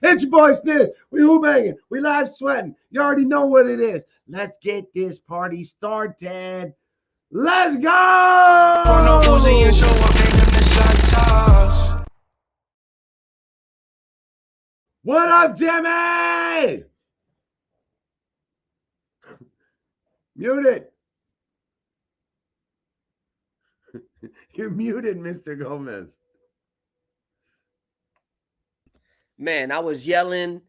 It's your boy Sniz. We Who-Bangin. We live sweating. You already know what it is. Let's get this party started. Let's go! What up, Jimmy? Muted. You're muted, Mr. Gomez. Man, I was yelling,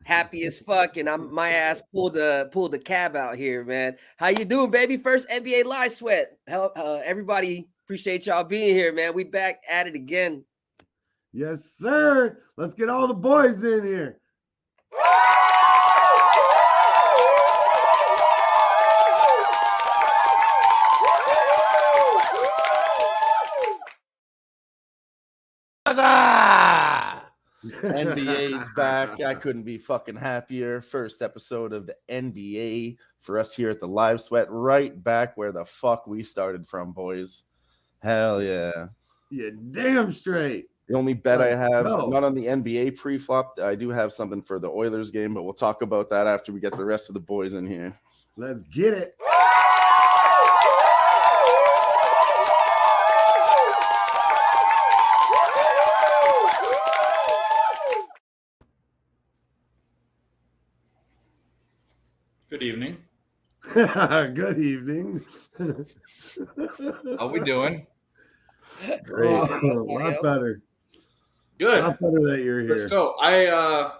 happy as fuck, and my ass pulled the cab out here, man. How you doing, baby? First NBA live sweat. Everybody, appreciate y'all being here, man. We back at it again. Yes, sir. Let's get all the boys in here. NBA's back. I couldn't be fucking happier. First episode of the NBA for us here at the Live Sweat, right back where the fuck we started from, boys. Hell yeah. Yeah, damn straight. The only bet I have, not on the NBA pre-flop, I do have something for the Oilers game, but we'll talk about that after we get the rest of the boys in here. Let's get it. Good evening. Good evening. How we doing? Great. A lot better. Good. A lot better that you're here. Let's go. I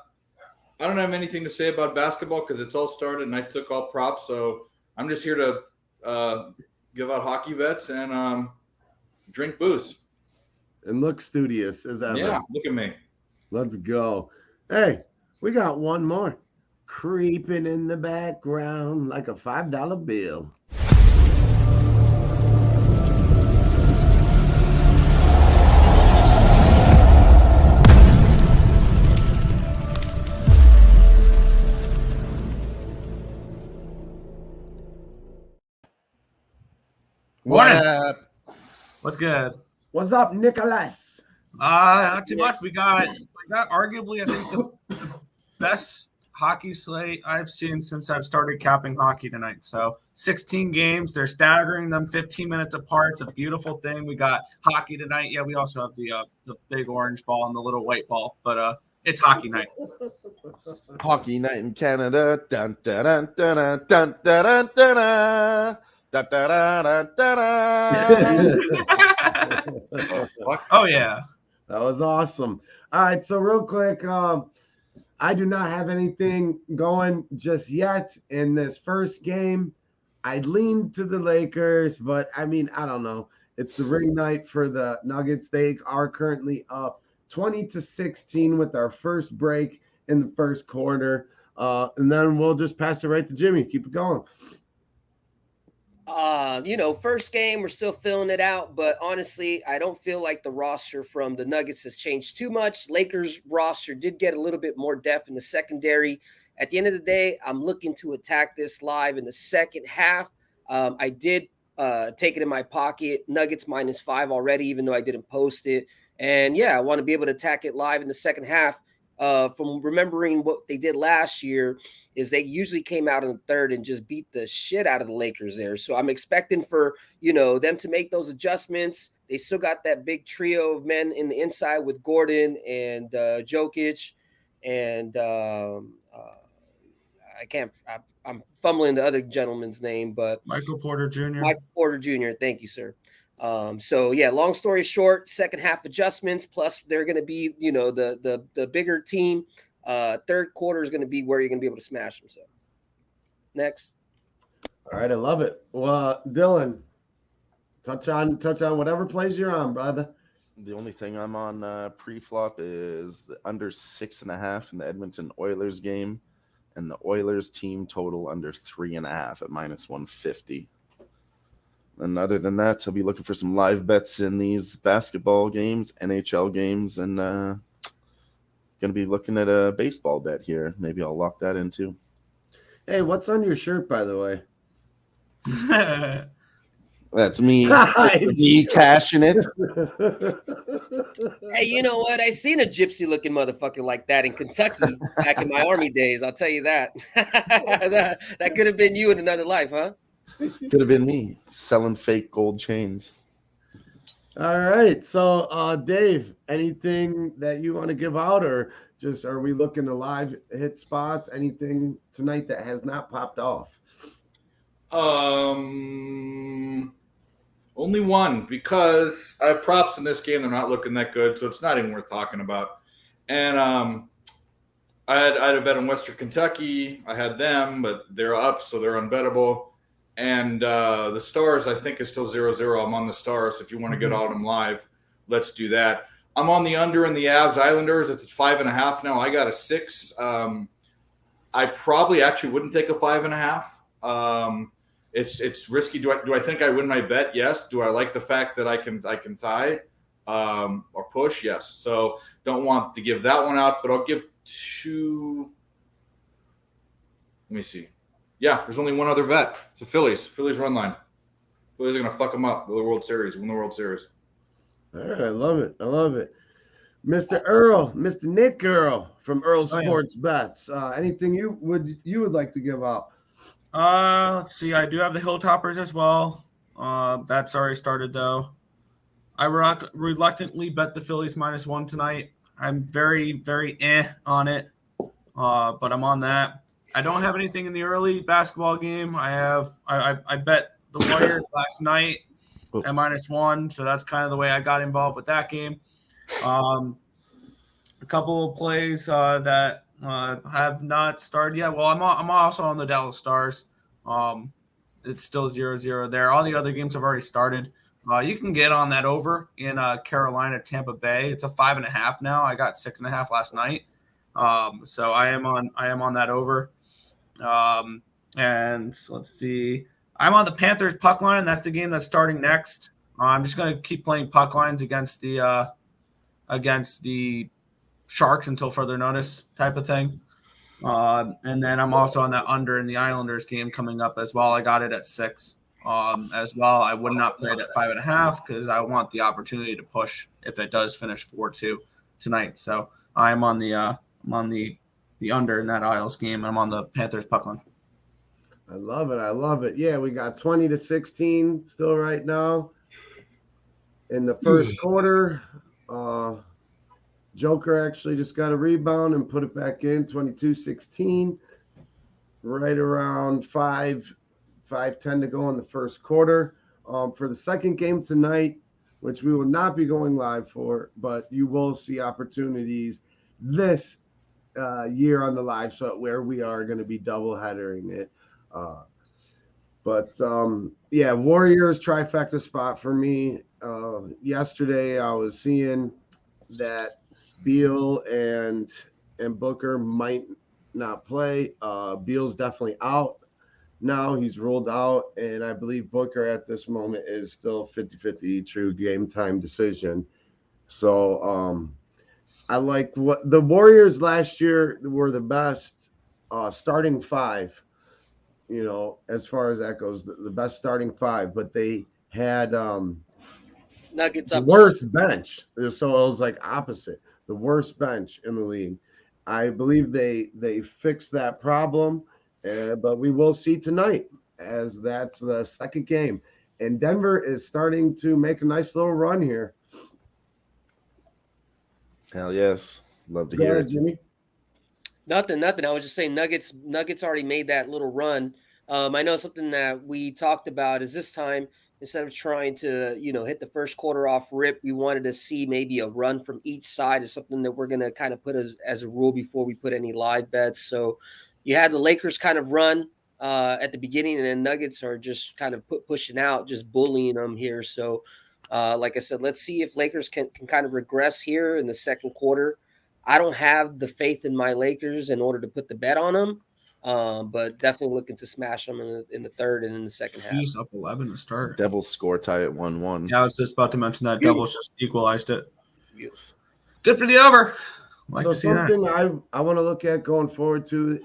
don't have anything to say about basketball because it's all started and I took all props. So I'm just here to give out hockey bets and drink booze. And look studious as ever. Yeah, look at me. Let's go. Hey, we got one more. Creeping in the background like a $5 bill. What up? What's good? What's up, Nicholas? Not too much. We got arguably, I think, the best hockey slate I've seen since I've started capping hockey tonight. So 16 games, they're staggering them 15 minutes apart. It's a beautiful thing. We got hockey tonight. Yeah, we also have the big orange ball and the little white ball, but it's hockey night. Hockey night in Canada. Dun, dun, dun, dun, dun, dun, dun, dun, dun, dun, dun, dun. Oh yeah, that was awesome. All right, so real quick, I do not have anything going just yet in this first game. I leaned to the Lakers, but I mean, I don't know. It's the ring night for the Nuggets. They are currently up 20-16 with our first break in the first quarter. And then we'll just pass it right to Jimmy. Keep it going. First game, we're still filling it out, but honestly, I don't feel like the roster from the Nuggets has changed too much. Lakers roster did get a little bit more depth in the secondary. At the end of the day, I'm looking to attack this live in the second half. I did take it in my pocket, Nuggets -5 already, even though I didn't post it. And yeah, I want to be able to attack it live in the second half. From remembering what they did last year is they usually came out in the third and just beat the shit out of the Lakers there. So I'm expecting for, them to make those adjustments. They still got that big trio of men in the inside with Gordon and Jokic. And I'm fumbling the other gentleman's name, but Michael Porter Jr. Michael Porter Jr. Thank you, sir. So yeah, long story short, second half adjustments, plus they're going to be, the bigger team. Third quarter is going to be where you're going to be able to smash them. So next. All right. I love it. Well, Dylan, touch on whatever plays you're on, brother. The only thing I'm on pre-flop is the under 6.5 in the Edmonton Oilers game, and the Oilers team total under 3.5 at -150. And other than that, I'll be looking for some live bets in these basketball games, NHL games, and going to be looking at a baseball bet here. Maybe I'll lock that in too. Hey, what's on your shirt, by the way? That's me. Hi, Me cashing it. Hey, you know what? I seen a gypsy looking motherfucker like that in Kentucky back in my army days. I'll tell you that. that could have been you in another life, huh? Could have been me selling fake gold chains. All right. So, Dave, anything that you want to give out, or just are we looking to live hit spots? Anything tonight that has not popped off? Only one, because I have props in this game. They're not looking that good, so it's not even worth talking about. And I had a bet on Western Kentucky. I had them, but they're up, so they're unbettable. And the Stars, I think, is still 0-0. I'm on the Stars. If you want to get on them live, let's do that. I'm on the under in the Avs Islanders. It's 5.5 now. I got a 6. I probably actually wouldn't take a 5.5. It's risky. Do I think I win my bet? Yes. Do I like the fact that I can tie or push? Yes. So don't want to give that one out, but I'll give 2. Let me see. Yeah, there's only one other bet. It's the Phillies. Phillies run line. Phillies are gonna fuck them up with the World Series. Win the World Series. All right. I love it. I love it. Mr. Earl, Mr. Nick Earl from Earl Sports Bets. Anything you would like to give out? Let's see. I do have the Hilltoppers as well. That's already started though. I reluctantly bet the Phillies -1 tonight. I'm very, very on it, but I'm on that. I don't have anything in the early basketball game. I bet the Warriors last night at -1, so that's kind of the way I got involved with that game. A couple of plays that have not started yet. Well, I'm also on the Dallas Stars. It's still 0-0 there. All the other games have already started. You can get on that over in Carolina, Tampa Bay. It's a 5.5 now. I got 6.5 last night. So I am on that over. And let's see. I'm on the Panthers puck line. That's the game that's starting next. I'm just going to keep playing puck lines against the Sharks until further notice type of thing. And then I'm also on that under in the Islanders game coming up as well. I got it at 6 as well. I would not play it at 5.5 because I want the opportunity to push if it does finish 4-2 tonight. So I'm on the under in that Isles game. I'm on the Panthers puck line. I love it. I love it. Yeah, we got 20-16 still right now in the first quarter. Joker actually just got a rebound and put it back in, 22-16, right around 5:10 to go in the first quarter. For the second game tonight, which we will not be going live for, but you will see opportunities this year on the live show where we are going to be double-headering it. Yeah, Warriors trifecta spot for me. Yesterday I was seeing that Beal and Booker might not play. Beal's definitely out now. He's ruled out, and I believe Booker at this moment is still 50-50 true game time decision. So I like what the Warriors last year were the best starting 5, as far as that goes, the best starting 5, but they had Nuggets the up worst bench. So it was like opposite, the worst bench in the league. I believe they fixed that problem, but we will see tonight as that's the second game. And Denver is starting to make a nice little run here. Hell yes. Love to Go hear ahead, it. Jimmy. Nothing. I was just saying Nuggets already made that little run. I know something that we talked about is this time, instead of trying to, hit the first quarter off rip, we wanted to see maybe a run from each side is something that we're going to kind of put as a rule before we put any live bets. So you had the Lakers kind of run at the beginning, and then Nuggets are just kind of pushing out, just bullying them here. So like I said, let's see if Lakers can kind of regress here in the second quarter. I don't have the faith in my Lakers in order to put the bet on them, but definitely looking to smash them in the third and in the second half. He's up 11 to start. Devils score tie at 1-1. Yeah, I was just about to mention that. Devils just equalized it. Beautiful. Good for the over. So something I want to look at going forward to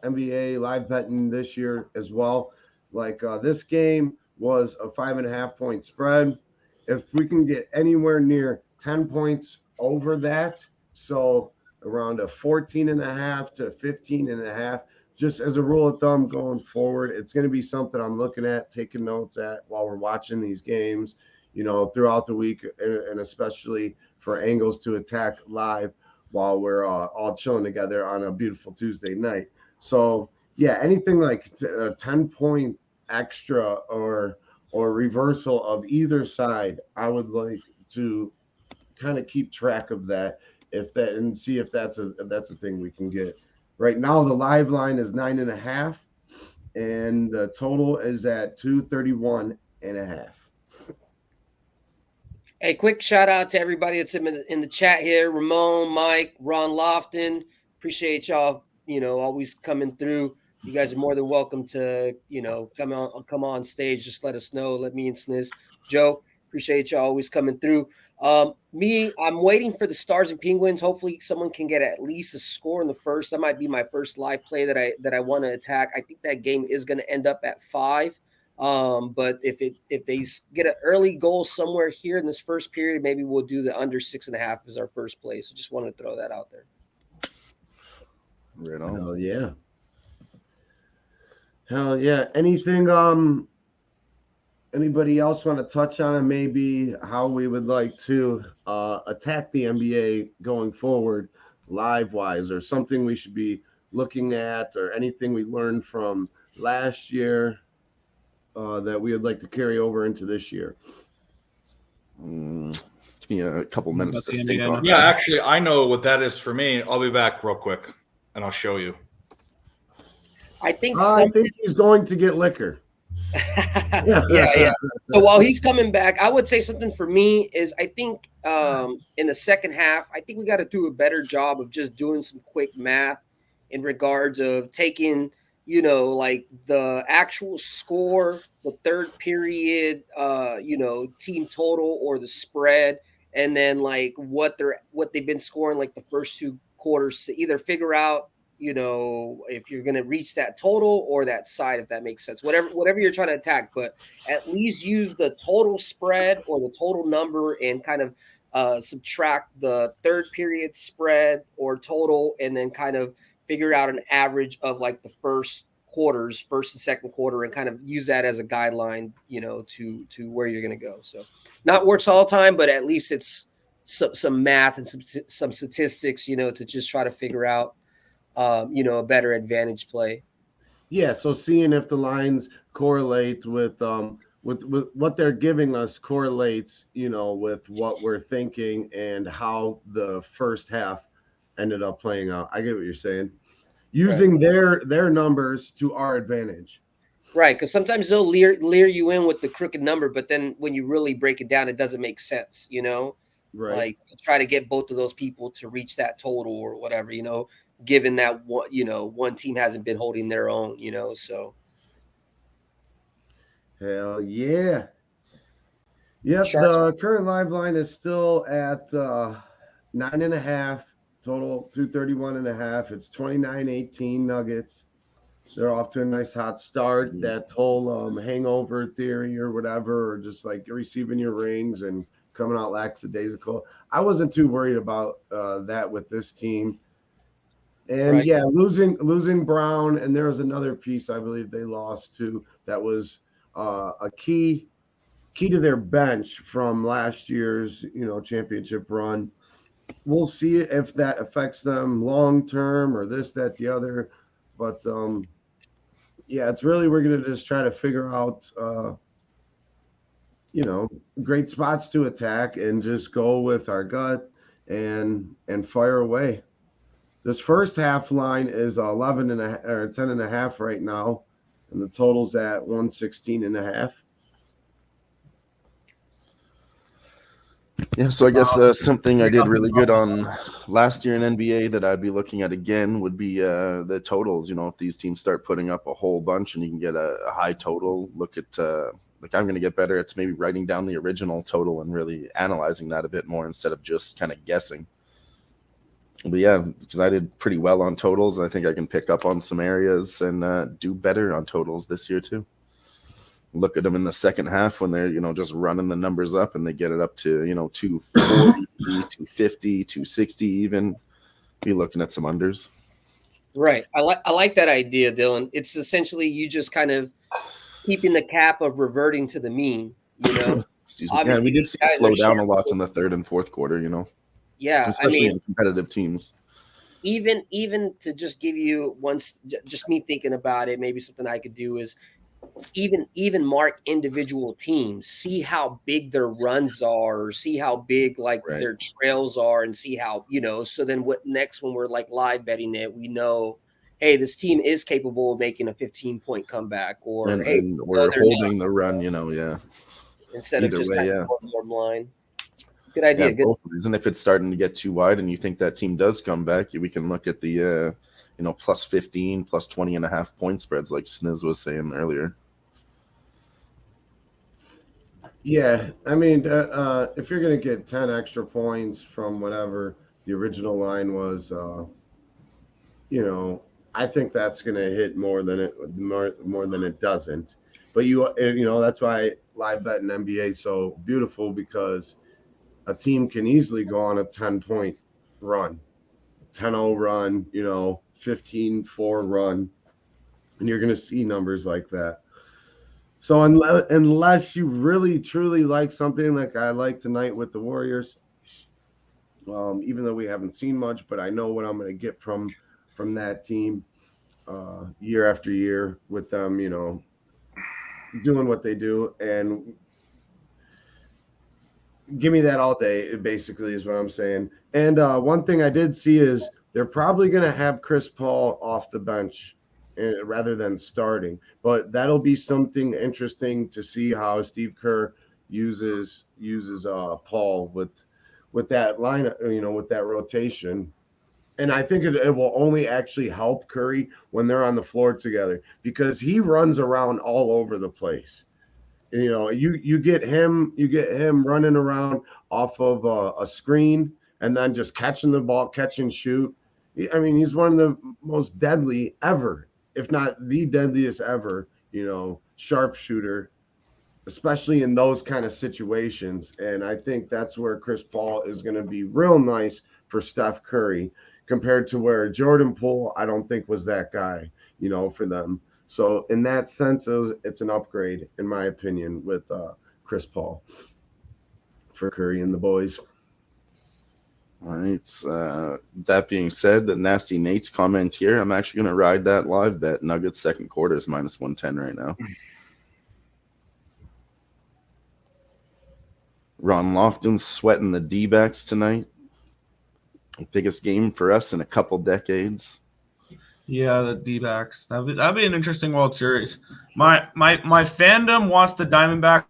NBA live betting this year as well. Like this game was a 5.5 point spread. If we can get anywhere near 10 points over that, so around a 14.5 to 15.5, just as a rule of thumb going forward, it's going to be something I'm looking at, taking notes at while we're watching these games, throughout the week, and especially for angles to attack live while we're all chilling together on a beautiful Tuesday night. So yeah, anything like a 10-point extra or reversal of either side, I would like to kind of keep track of that, and see if that's a thing we can get. Right now, the live line is 9.5, and the total is at 231.5. Hey, quick shout out to everybody that's in the chat here. Ramon, Mike, Ron Lofton. Appreciate y'all, always coming through. You guys are more than welcome to, come on stage. Just let us know. Let me and Sniz. Joe, appreciate y'all always coming through. I'm waiting for the Stars and Penguins. Hopefully someone can get at least a score in the first. That might be my first live play that I want to attack. I think that game is going to end up at 5. But if they get an early goal somewhere here in this first period, maybe we'll do the under 6.5 as our first play. So just wanted to throw that out there. Right on. Hell yeah. Hell yeah. Anything anybody else want to touch on, and maybe how we would like to attack the NBA going forward, live wise, or something we should be looking at, or anything we learned from last year that we would like to carry over into this year? Give me a couple minutes to think on Yeah, actually, I know what that is for me. I'll be back real quick, and I'll show you. I think he's going to get liquor. yeah. So while he's coming back, I would say something for me is I think in the second half, I think we got to do a better job of just doing some quick math in regards of taking, like the actual score, the third period, team total or the spread, and then like what they've been scoring like the first 2 quarters to either figure out, if you're going to reach that total or that side, if that makes sense, whatever you're trying to attack, but at least use the total spread or the total number and kind of subtract the third period spread or total, and then kind of figure out an average of like the first and second quarter, and kind of use that as a guideline, to where you're going to go. So not works all the time, but at least it's some math and some statistics, to just try to figure out, a better advantage play. Yeah, so seeing if the lines correlate with what they're giving us correlates, with what we're thinking and how the first half ended up playing out. I get what you're saying. Using their numbers to our advantage. Right, because sometimes they'll leer you in with the crooked number, but then when you really break it down, it doesn't make sense, Right. Like to try to get both of those people to reach that total or whatever, given that one team hasn't been holding their own, so. Hell yeah. Yep, the current live line is still at 9.5, total 231.5. It's 29-18 Nuggets. They're off to a nice hot start. That whole hangover theory or whatever, or just like receiving your rings and coming out lackadaisical. I wasn't too worried about that with this team. And yeah, losing Brown, and there was another piece I believe they lost too that was a key to their bench from last year's championship run. We'll see if that affects them long term or this, that, the other. But yeah, it's really, we're gonna just try to figure out great spots to attack and just go with our gut and fire away. This first half line is 11.5 or 10.5 right now, and the total's at 116.5. Yeah, so I guess something I did really good on last year in NBA that I'd be looking at again would be the totals. If these teams start putting up a whole bunch and you can get a high total, look at I'm going to get better at maybe writing down the original total and really analyzing that a bit more instead of just kind of guessing. But yeah, because I did pretty well on totals, I think I can pick up on some areas and do better on totals this year too. look at them in the second half when they're, just running the numbers up and they get it up to, 240, 250, 260 even. Be looking at some unders. Right. I like that idea, Dylan. It's essentially you just kind of keeping the cap of reverting to the mean, Excuse me. Yeah, we did see it slow down a lot in the third and fourth quarter, Yeah, especially in competitive teams. Even to just give you just me thinking about it, maybe something I could do is even mark individual teams, see how big their runs are, or see how big their trails are, and see how, so then what next when we're like live betting it, we know, hey, this team is capable of making a 15-point comeback, or and we're holding the run, yeah. Instead Either of just way, kind of going more blind. Good idea. Yeah, both reasons. If it's starting to get too wide and you think that team does come back, we can look at the plus 15, plus 20.5 point spreads like Sniz was saying earlier. Yeah, I mean, if you're going to get 10 extra points from whatever the original line was, I think that's going to hit more than it doesn't. But that's why live bet in NBA is so beautiful, because a team can easily go on a 10-point run, 10-0 run, 15-4 run, and you're going to see numbers like that. So unless you really, truly like something like I like tonight with the Warriors, even though we haven't seen much, but I know what I'm going to get from that team year after year with them, doing what they do, and give me that all day, basically, is what I'm saying. And one thing I did see is they're probably going to have Chris Paul off the bench rather than starting. But that'll be something interesting to see how Steve Kerr uses Paul with that line, with that rotation. And I think it will only actually help Curry when they're on the floor together, because he runs around all over the place. You get him running around off of a screen and then just catching the ball, catch and shoot. I mean, he's one of the most deadly ever, if not the deadliest ever, sharpshooter, especially in those kind of situations. And I think that's where Chris Paul is going to be real nice for Steph Curry, compared to where Jordan Poole, I don't think, was that guy, for them. So in that sense, it's an upgrade, in my opinion, with Chris Paul for Curry and the boys. All right. That being said, the Nasty Nate's comment here, I'm actually going to ride that live bet. Nuggets second quarter is minus 110 right now. Ron Lofton's sweating the D-backs tonight. Biggest game for us in a couple decades. Yeah, the D-backs. That'd be an interesting World Series. My fandom wants the Diamondbacks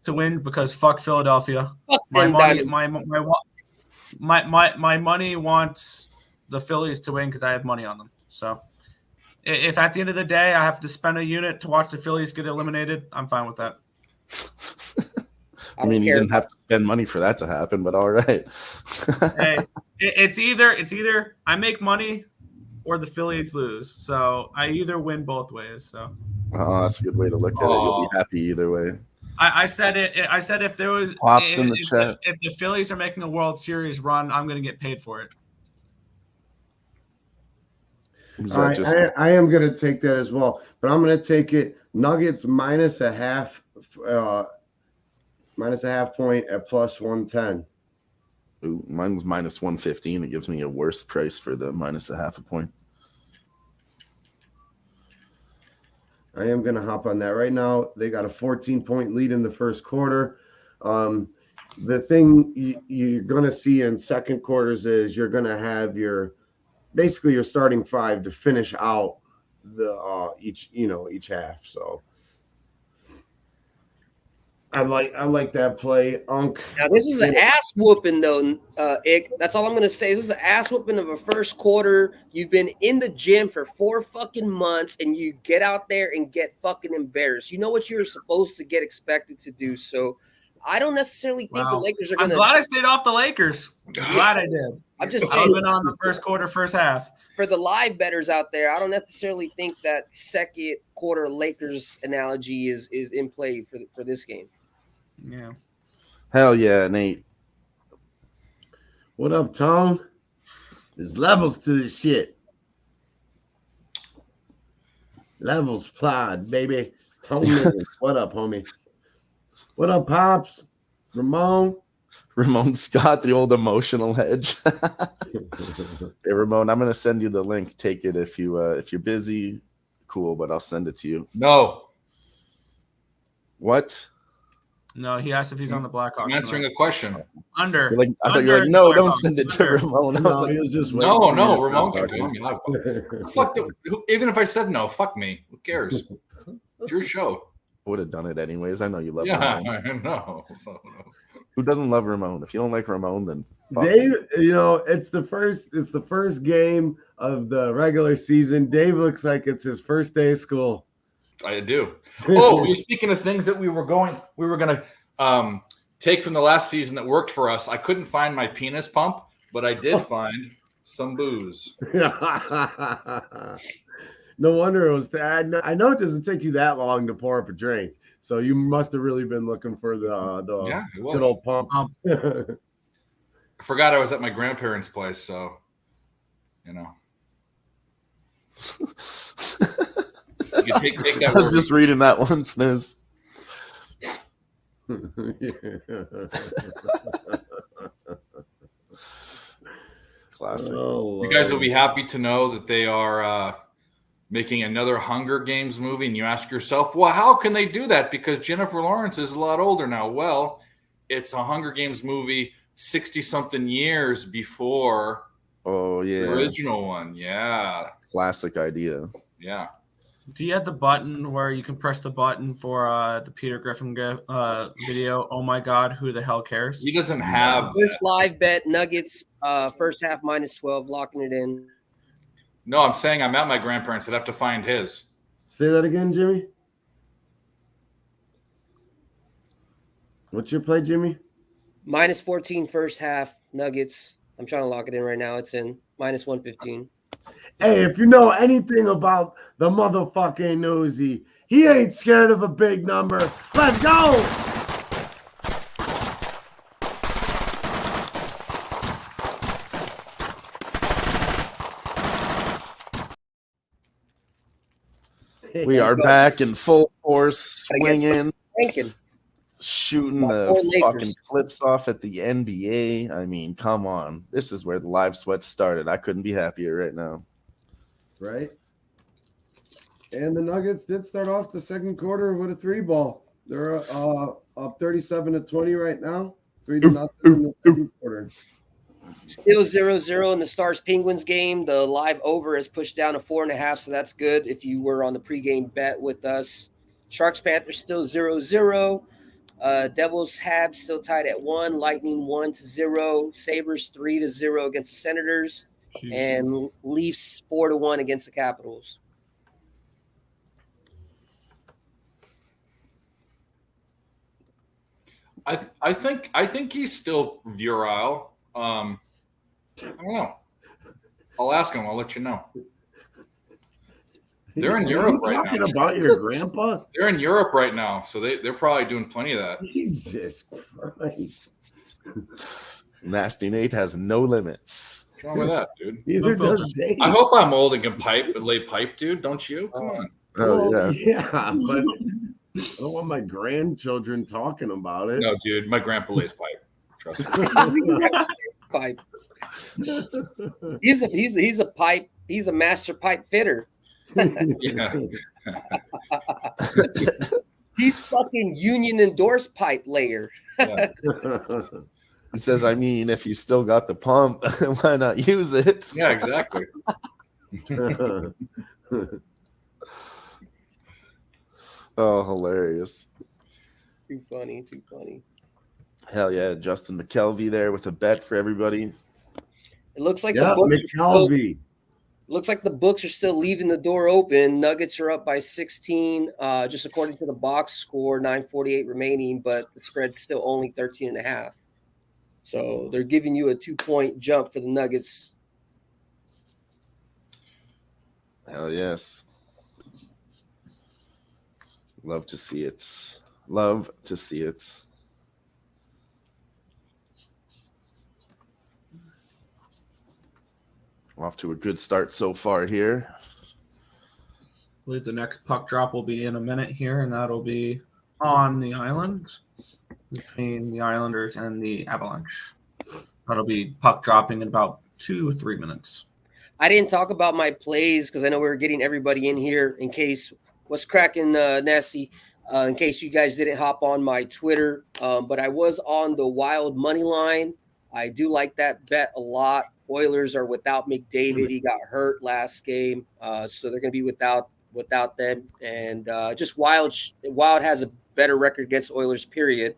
to win because fuck Philadelphia. Fuck My them money, Diamondbacks. my money wants the Phillies to win because I have money on them. So if at the end of the day I have to spend a unit to watch the Phillies get eliminated, I'm fine with that. I mean, you didn't have to spend money for that to happen, but all right. Hey, it's either I make money or the Phillies lose. So I either win both ways. So that's a good way to look at it. You'll be happy either way. I said it. I said if there was pops in the chat. If the Phillies are making a World Series run, I'm going to get paid for it. I am going to take that as well, but I'm going to take it Nuggets minus a half point at plus 110. Ooh, mine's minus 115. It gives me a worse price for the minus a half a point. I am going to hop on that right now. They got a 14-point lead in the first quarter. The thing you're going to see in second quarters is you're going to have your starting five to finish out the each half. So I like that play, Unk. Now this is an ass whooping though, Ick. That's all I'm gonna say. This is an ass whooping of a first quarter. You've been in the gym for 4 fucking months and you get out there and get fucking embarrassed. You know what you're supposed to get expected to do. So I don't necessarily think the Wow. Lakers are I'm going to. glad I stayed off the Lakers. Glad I did. I'm just I've saying, been on the first quarter, first half. for the live bettors out there, I don't necessarily think that second quarter Lakers analogy is in play for this game. Yeah. Hell yeah, Nate. What up, Tom? There's levels to this shit. Levels plod, baby. Tony, what up, homie? What up, Pops? Ramon? Ramon Scott, the old emotional hedge. Hey, Ramon, I'm gonna send you the link. Take it if you're busy. Cool, but I'll send it to you. No. What? No, he asked if he's on the Blackhawks. I'm answering tonight. a question. Under. You're like, I thought Under you're like, no, Blackhawks. don't send it to Under. Ramon. I was No, like, he was just No, waiting for me to Ramon stop can talking. call me. Fuck even if I said no, fuck me. Who cares? It's your show. I would have done it anyways. I know you love Yeah, Ramon. I know. So, Who doesn't love Ramon? If you don't like Ramon, then fuck Dave, you. it's the first game of the regular season. Dave looks like it's his first day of school. I do. Oh, you're speaking of things that we were going to take from the last season that worked for us. I couldn't find my penis pump, but I did find some booze. No wonder it was. I know it doesn't take you that long to pour up a drink, so you must have really been looking for the Yeah, it good was. old pump. I forgot I was at my grandparents' place, so you know. You can take that I was word. just reading that one, Sniz. Classic. Oh, You guys will Lord. be happy to know that they are making another Hunger Games movie, and you ask yourself, well, how can they do that? Because Jennifer Lawrence is a lot older now. Well, it's a Hunger Games movie 60-something years before Oh the yeah, original one. Yeah, classic idea. yeah. Do you have the button where you can press the button for the Peter Griffin video? Oh my God, who the hell cares? He doesn't have First live bet Nuggets first half -12, locking it in. No, I'm saying I'm at my grandparents. I'd have to find his. Say that again, Jimmy. What's your play, Jimmy? -14 first half Nuggets. I'm trying to lock it in right now. It's in -115. Hey, if you know anything about the motherfucking Uzi, he ain't scared of a big number. Let's go! We are go. back in full force, swinging, Rankin. shooting Poor the Lakers. fucking clips off at the NBA. I mean, come on. This is where the live sweat started. I couldn't be happier right now. Right? And the Nuggets did start off the second quarter with a 3-ball. They're up 37-20 right now. 3-0 in the second quarter. Still 0-0 in the Stars Penguins game. The live over has pushed down to 4.5, so that's good if you were on the pregame bet with us. Sharks Panthers still 0-0. Devils Habs still tied at 1. Lightning 1-0. Sabres 3-0 against the Senators. And Leafs 4-1 against the Capitals. I think he's still virile. I don't know. I'll ask him. I'll let you know. They're in Europe right now. Talking about your grandpa? They're in Europe right now, so they're probably doing plenty of that. Jesus Christ. Nasty Nate has no limits. What's wrong with that, dude? Neither does Dave. I hope I'm old and can lay pipe, dude. Don't you? Come on. Oh, Well, yeah. Yeah, but I don't want my grandchildren talking about it. No, dude. My grandpa lays pipe. Trust me. Pipe. He's a pipe. He's a master pipe fitter. Yeah. He's fucking union endorsed pipe layer. Yeah. He says, I mean, if you still got the pump, why not use it? Yeah, exactly. Oh, hilarious. Too funny. Too funny. Hell yeah. Justin McKelvey there with a bet for everybody. It looks like Yeah, the books are still, McKelvey. Looks like the books are still leaving the door open. Nuggets are up by 16, just according to the box score, 9:48 remaining, but the spread's still only 13.5. So they're giving you a 2-point jump for the Nuggets. Hell yes. Love to see it. Love to see it. Off to a good start so far here. I believe the next puck drop will be in a minute here, and that'll be on the island between the Islanders and the Avalanche. That'll be puck dropping in about 2 or 3 minutes. I didn't talk about my plays because I know we were getting everybody in here in case what's cracking, Nessie, in case you guys didn't hop on my Twitter. But I was on the Wild money line. I do like that bet a lot. Oilers are without McDavid. He got hurt last game, so they're going to be without them. And just Wild has a better record against Oilers, period.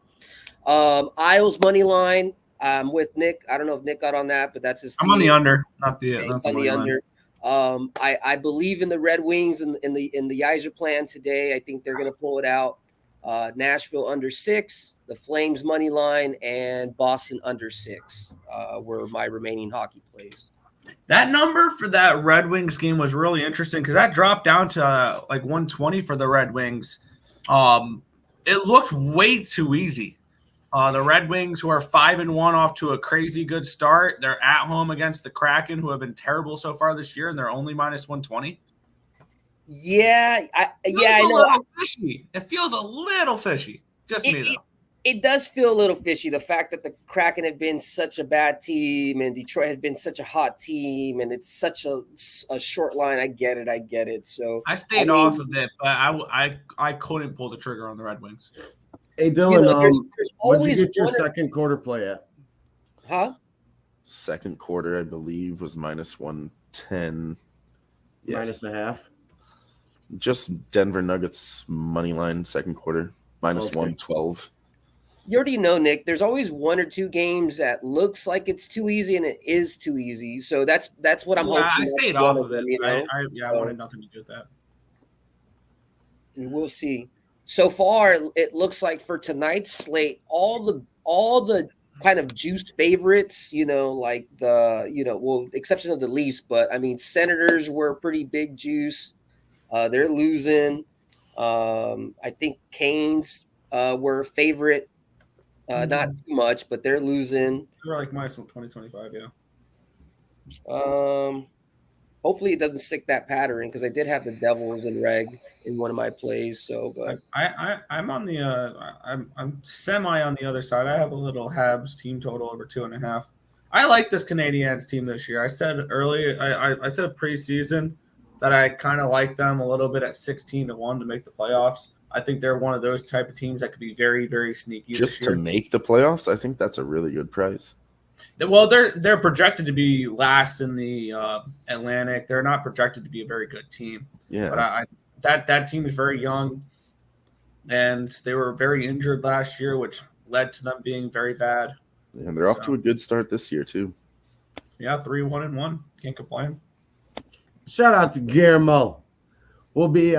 Isles money line. I'm with Nick. I don't know if Nick got on that, but that's his team. I'm on the under, not the He's on the under. I believe in the Red Wings in the Yzer plan today. I think they're going to pull it out. Nashville under 6, the Flames money line, and Boston under 6 were my remaining hockey plays. That number for that Red Wings game was really interesting because that dropped down to like 120 for the Red Wings. It looked way too easy. The Red Wings, who are 5-1 off to a crazy good start, they're at home against the Kraken, who have been terrible so far this year, and they're only minus 120. Yeah, I know. Little fishy. It feels a little fishy. Just me though. It does feel a little fishy. The fact that the Kraken have been such a bad team and Detroit has been such a hot team, and it's such a short line. I get it. So I stayed off of it, but I couldn't pull the trigger on theRed Wings. Hey Dylan, there's what'd always you get your second quarter play at? Huh? Second quarter, I believe, was minus 110. Yes. Minus a half. Just Denver Nuggets money line second quarter, minus 112. You already know, Nick, there's always 1 or 2 games that looks like it's too easy and it is too easy. So that's what I'm hoping. I stayed off of it. You know? I wanted nothing to do with that. We'll see. So far, it looks like for tonight's slate, all the kind of juice favorites, like exception of the Leafs, but I mean, Senators were pretty big juice. They're losing. I think Canes were favorite. Not too much, but they're losing. They're like minus 20-25, yeah. Hopefully it doesn't stick that pattern because I did have the Devils and Reg in one of my plays. So, but I'm on the I'm semi on the other side. I have a little Habs team total over 2.5. I like this Canadiens team this year. I said early, I said preseason that I kind of like them a little bit at 16-1 to make the playoffs. I think they're one of those type of teams that could be very, very sneaky. Just to make the playoffs, I think that's a really good price. Well, they're projected to be last in the Atlantic. They're not projected to be a very good team. Yeah, but that team is very young, and they were very injured last year, which led to them being very bad. And they're off to a good start this year too. Yeah, 3-1-1. Can't complain. Shout out to Guillermo. We'll be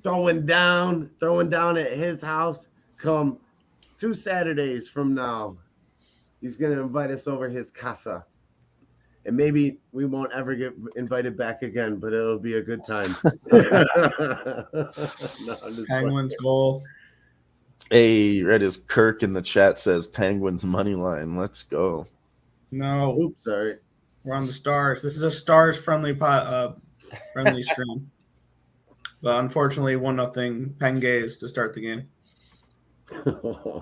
throwing down at his house come 2 Saturdays from now. He's going to invite us over his casa. And maybe we won't ever get invited back again, but it'll be a good time. Penguins goal. Hey, read his Kirk in the chat says Penguins money line. Let's go. No. Oops, sorry. We're on the Stars. This is a Stars friendly stream. But unfortunately, 1-0 Pengays to start the game.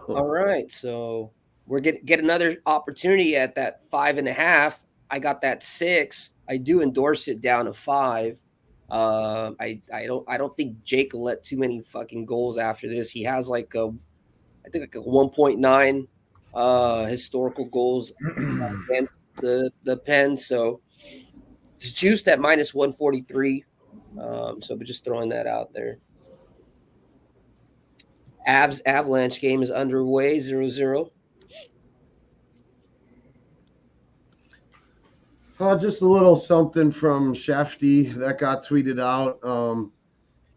All right, so we're get another opportunity at that 5.5. I got that 6. I do endorse it down to 5. I don't think Jake will let too many fucking goals after this. He has I think like a 1.9 historical goals against the Pen, so it's juiced at minus 143. So we're just throwing that out there. Avalanche game is underway, 0-0. Just a little something from Shefty that got tweeted out.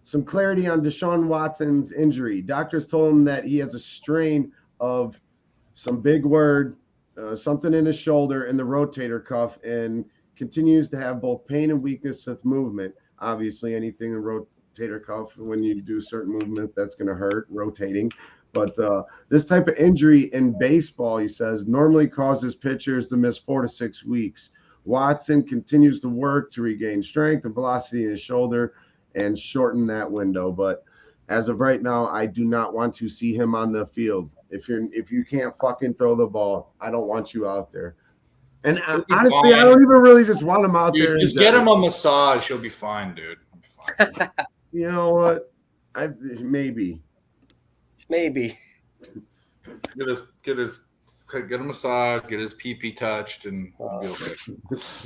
Some clarity on Deshaun Watson's injury. Doctors told him that he has a strain of some big word, something in his shoulder and the rotator cuff, and continues to have both pain and weakness with movement. Obviously, anything in rotator cuff, when you do certain movement, that's going to hurt rotating. But this type of injury in baseball, he says, normally causes pitchers to miss 4 to 6 weeks. Watson continues to work to regain strength and velocity in his shoulder and shorten that window. But as of right now, I do not want to see him on the field. If you can't fucking throw the ball, I don't want you out there. And honestly, I don't even really just want him out there. Just get him a massage. He'll be fine, dude. Fine. You know what? Maybe. Get a massage, get his pee touched, and he'll be okay.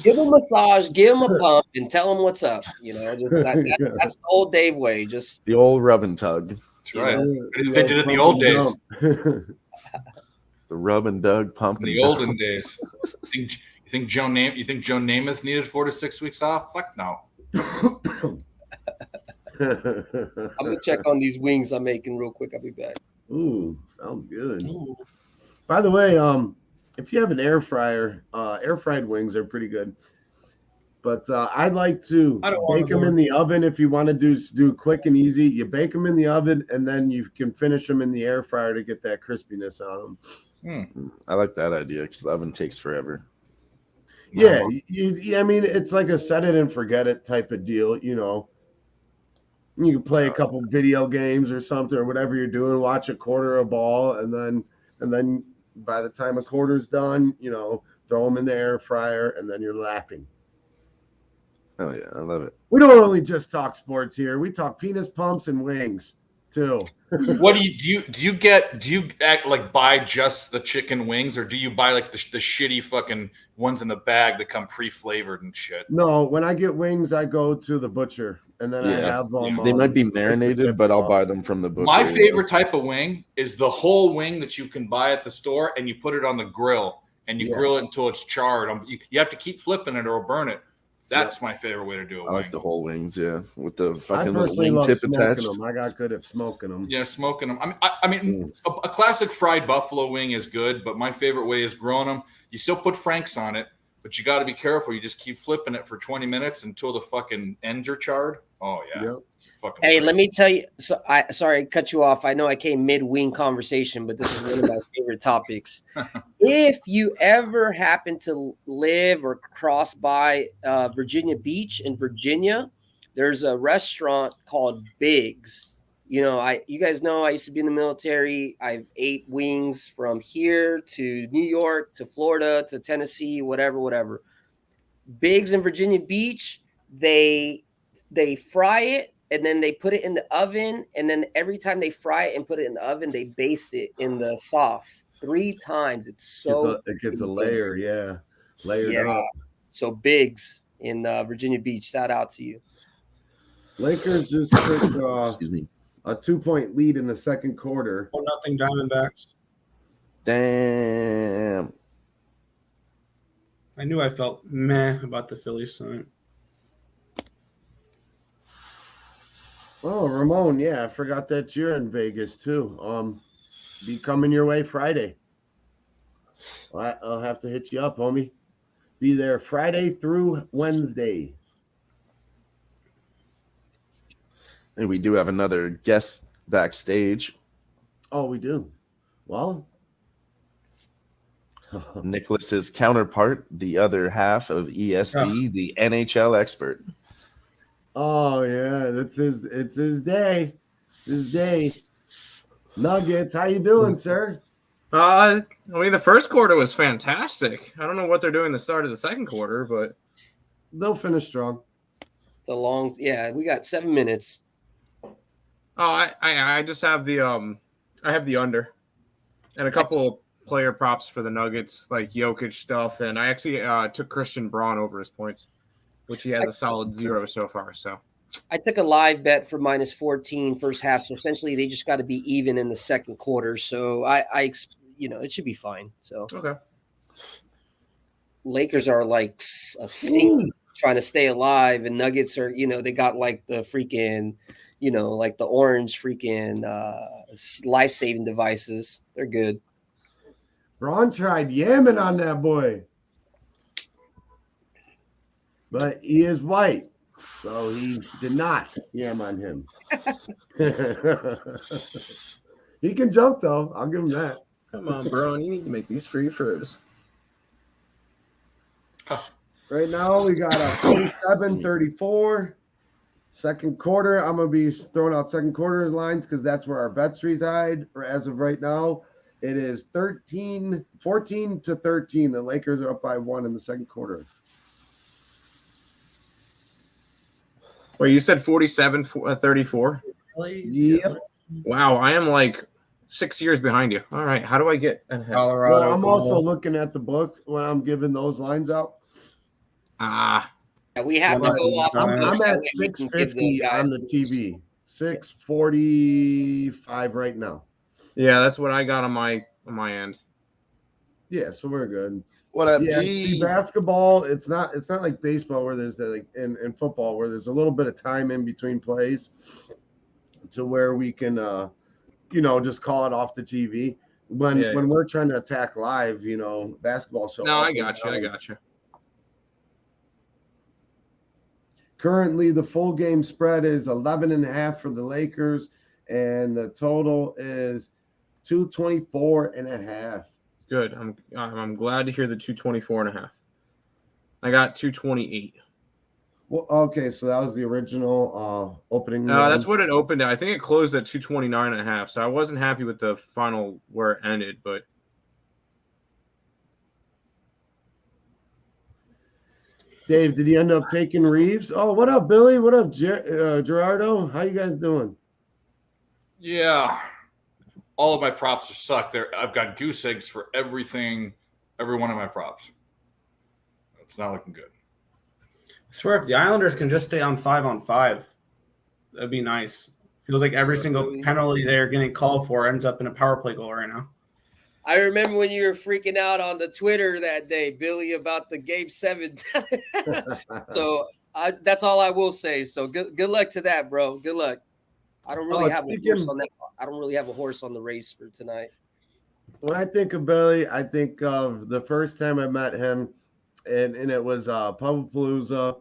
Give him a massage, give him a pump, and tell him what's up. That's the old Dave way. Just the old rub and tug. That's right. They did it in the old days. The rub and dug pump. In the olden days. You think Joe Namath needed 4 to 6 weeks off? Fuck no. I'm gonna check on these wings I'm making real quick. I'll be back. Ooh, sounds good. Ooh. By the way, if you have an air fryer, air fried wings are pretty good. But I like to bake them in the oven. If you want to do quick and easy, you bake them in the oven, and then you can finish them in the air fryer to get that crispiness on them. I like that idea because the oven takes forever. Yeah, I mean, it's like a set it and forget it type of deal. You can play a couple video games or something or whatever you're doing. Watch a quarter of ball, and then by the time a quarter's done, throw them in the air fryer, and then you're laughing. Oh yeah, I love it. We don't only just talk sports here. We talk penis pumps and wings too. What do you act like buy just the chicken wings, or do you buy like the shitty fucking ones in the bag that come pre-flavored and shit? No, when I get wings, I go to the butcher, and then I have them. They might be marinated, but I'll buy them from the butcher. My favorite type of wing is the whole wing that you can buy at the store, and you put it on the grill, and you grill it until it's charred. You have to keep flipping it or burn it. That's my favorite way to do it. I like the whole wings, with the fucking little wing tip attached. I got good at smoking them. Yeah, smoking them. I mean, a classic fried buffalo wing is good, but my favorite way is grilling them. You still put Frank's on it, but you got to be careful. You just keep flipping it for 20 minutes until the fucking ends are charred. Oh yeah. Yep. Hey, let me tell you. Sorry to cut you off. I know I came mid-wing conversation, but this is one of my favorite topics. If you ever happen to live or cross by Virginia Beach in Virginia, there's a restaurant called Biggs. You guys know I used to be in the military. I've ate wings from here to New York to Florida to Tennessee, whatever. Biggs in Virginia Beach, they fry it. And then they put it in the oven, and then every time they fry it and put it in the oven, they baste it in the sauce 3 times. It's so it gets a layer, layered up. So Biggs in Virginia Beach, shout out to you. Lakers just took a 2-point lead in the second quarter. 0-0 Diamondbacks. Damn. I knew I felt meh about the Phillies tonight. Oh, Ramon, I forgot that you're in Vegas too. Be coming your way Friday. I'll have to hit you up, homie. Be there Friday through Wednesday. And we do have another guest backstage. Oh, we do. Well, Nicholas's counterpart, the other half of ESB, the NHL expert. Oh yeah, it's his day. His day. Nuggets, how you doing, sir? I mean, the first quarter was fantastic. I don't know what they're doing the start of the second quarter, but they'll finish strong. It's a long, we got 7 minutes. Oh, I just have the I have the under, and a couple of player props for the Nuggets, like Jokic stuff, and I actually took Christian Braun over his points, which he has a solid 0 so far. So I took a live bet for -14 first half. So essentially, they just got to be even in the second quarter. So I it should be fine. So okay. Lakers are like a scene trying to stay alive. And Nuggets are, they got like the freaking, like the orange freaking life saving devices. They're good. Braun tried yamming on that boy. But he is white, so he did not yam on him. He can jump, though. I'll give him that. Come on, bro. You need to make these free furs. Right now, we got a 47-34. Second quarter, I'm going to be throwing out second quarter lines because that's where our bets reside. As of right now, it is 14-13. The Lakers are up by 1 in the second quarter. Wait, you said 47-34? Yep. Wow, I am like 6 years behind you. All right, how do I get ahead? Colorado. Well, I'm also looking at the book when I'm giving those lines out. Yeah, we have to go off. I'm at 650 on the TV. 645 right now. Yeah, that's what I got on my end. Yeah, so we're good. What up, Yeah, G? see, basketball, it's not like baseball where there's like in football where there's a little bit of time in between plays to where we can just call it off the TV. When we're trying to attack live, basketball so No, I got you. Currently, the full game spread is 11.5 for the Lakers, and the total is 224.5. Good. I'm glad to hear the 224.5. I got 228. Well, okay, so that was the original opening. No, that's what it opened at. I think it closed at 229.5. So I wasn't happy with the final where it ended, but. Dave, did he end up taking Reeves? Oh, what up, Billy? What up, Gerardo? How you guys doing? Yeah. All of my props are sucked. I've got goose eggs for every one of my props. It's not looking good. I swear, if the Islanders can just stay on 5-on-5, that'd be nice. Feels like every single penalty they're getting called for ends up in a power play goal right now. I remember when you were freaking out on the Twitter that day, Billy, about the Game 7. So that's all I will say. So good luck to that, bro. Good luck. I don't really have a horse on that. I don't really have a horse on the race for tonight. When I think of Billy, I think of the first time I met him, and it was Pubapalooza,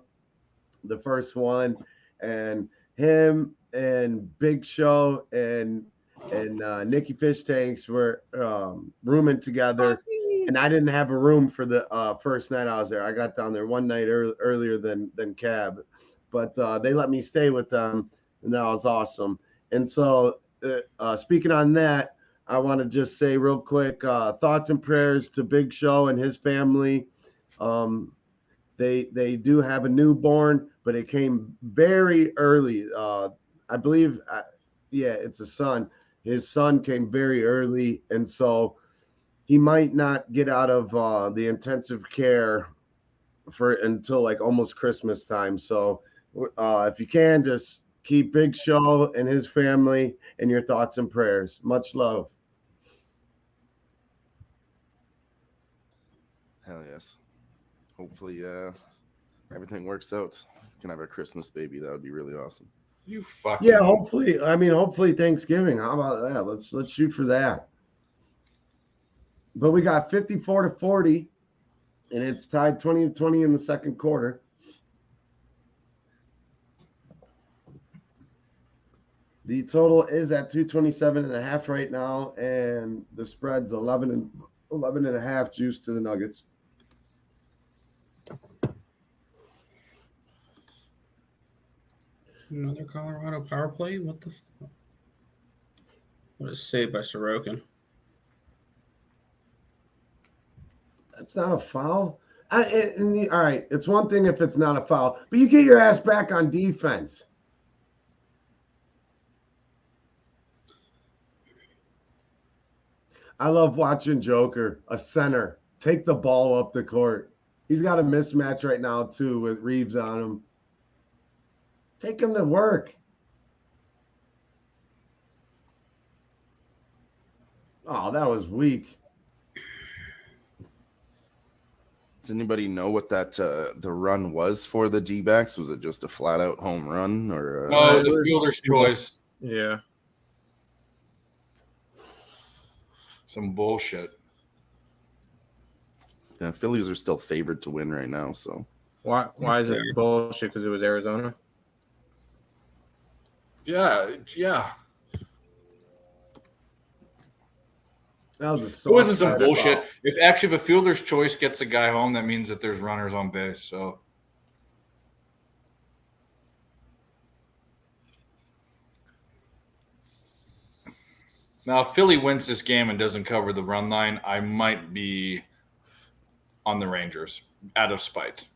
the first one, and him and Big Show and Nikki Fish Tanks were rooming together, and I didn't have a room for the first night I was there. I got down there one night earlier than Cab, but they let me stay with them, and that was awesome. And so, speaking on that, I want to just say real quick, thoughts and prayers to Big Show and his family. They do have a newborn, but it came very early. I believe, it's a son. His son came very early, and so he might not get out of the intensive care until like almost Christmas time. So if you can, just keep Big Show and his family in your thoughts and prayers. Much love. Hell yes. Hopefully everything works out. Can have a Christmas baby. That would be really awesome. You fucking hopefully Thanksgiving. How about that? Let's shoot for that. But we got 54-40, and it's tied 20-20 in the second quarter. The total is at 227.5 right now, and the spread's 11.5 juice to the Nuggets. Another Colorado power play? What the fuck? What is saved by Sorokin? That's not a foul. All right, it's one thing if it's not a foul, but you get your ass back on defense. I love watching Joker, a center, take the ball up the court. He's got a mismatch right now, too, with Reeves on him. Take him to work. Oh, that was weak. Does anybody know what that the run was for the D-backs? Was it just a flat out home run or? No, it was a fielder's choice. Yeah. Some bullshit. Yeah, Phillies are still favored to win right now. So Why is it bullshit? Because it was Arizona. Yeah. That was a It soft wasn't some side bullshit. foul. If a fielder's choice gets a guy home, that means that there's runners on base. So now, if Philly wins this game and doesn't cover the run line, I might be on the Rangers out of spite.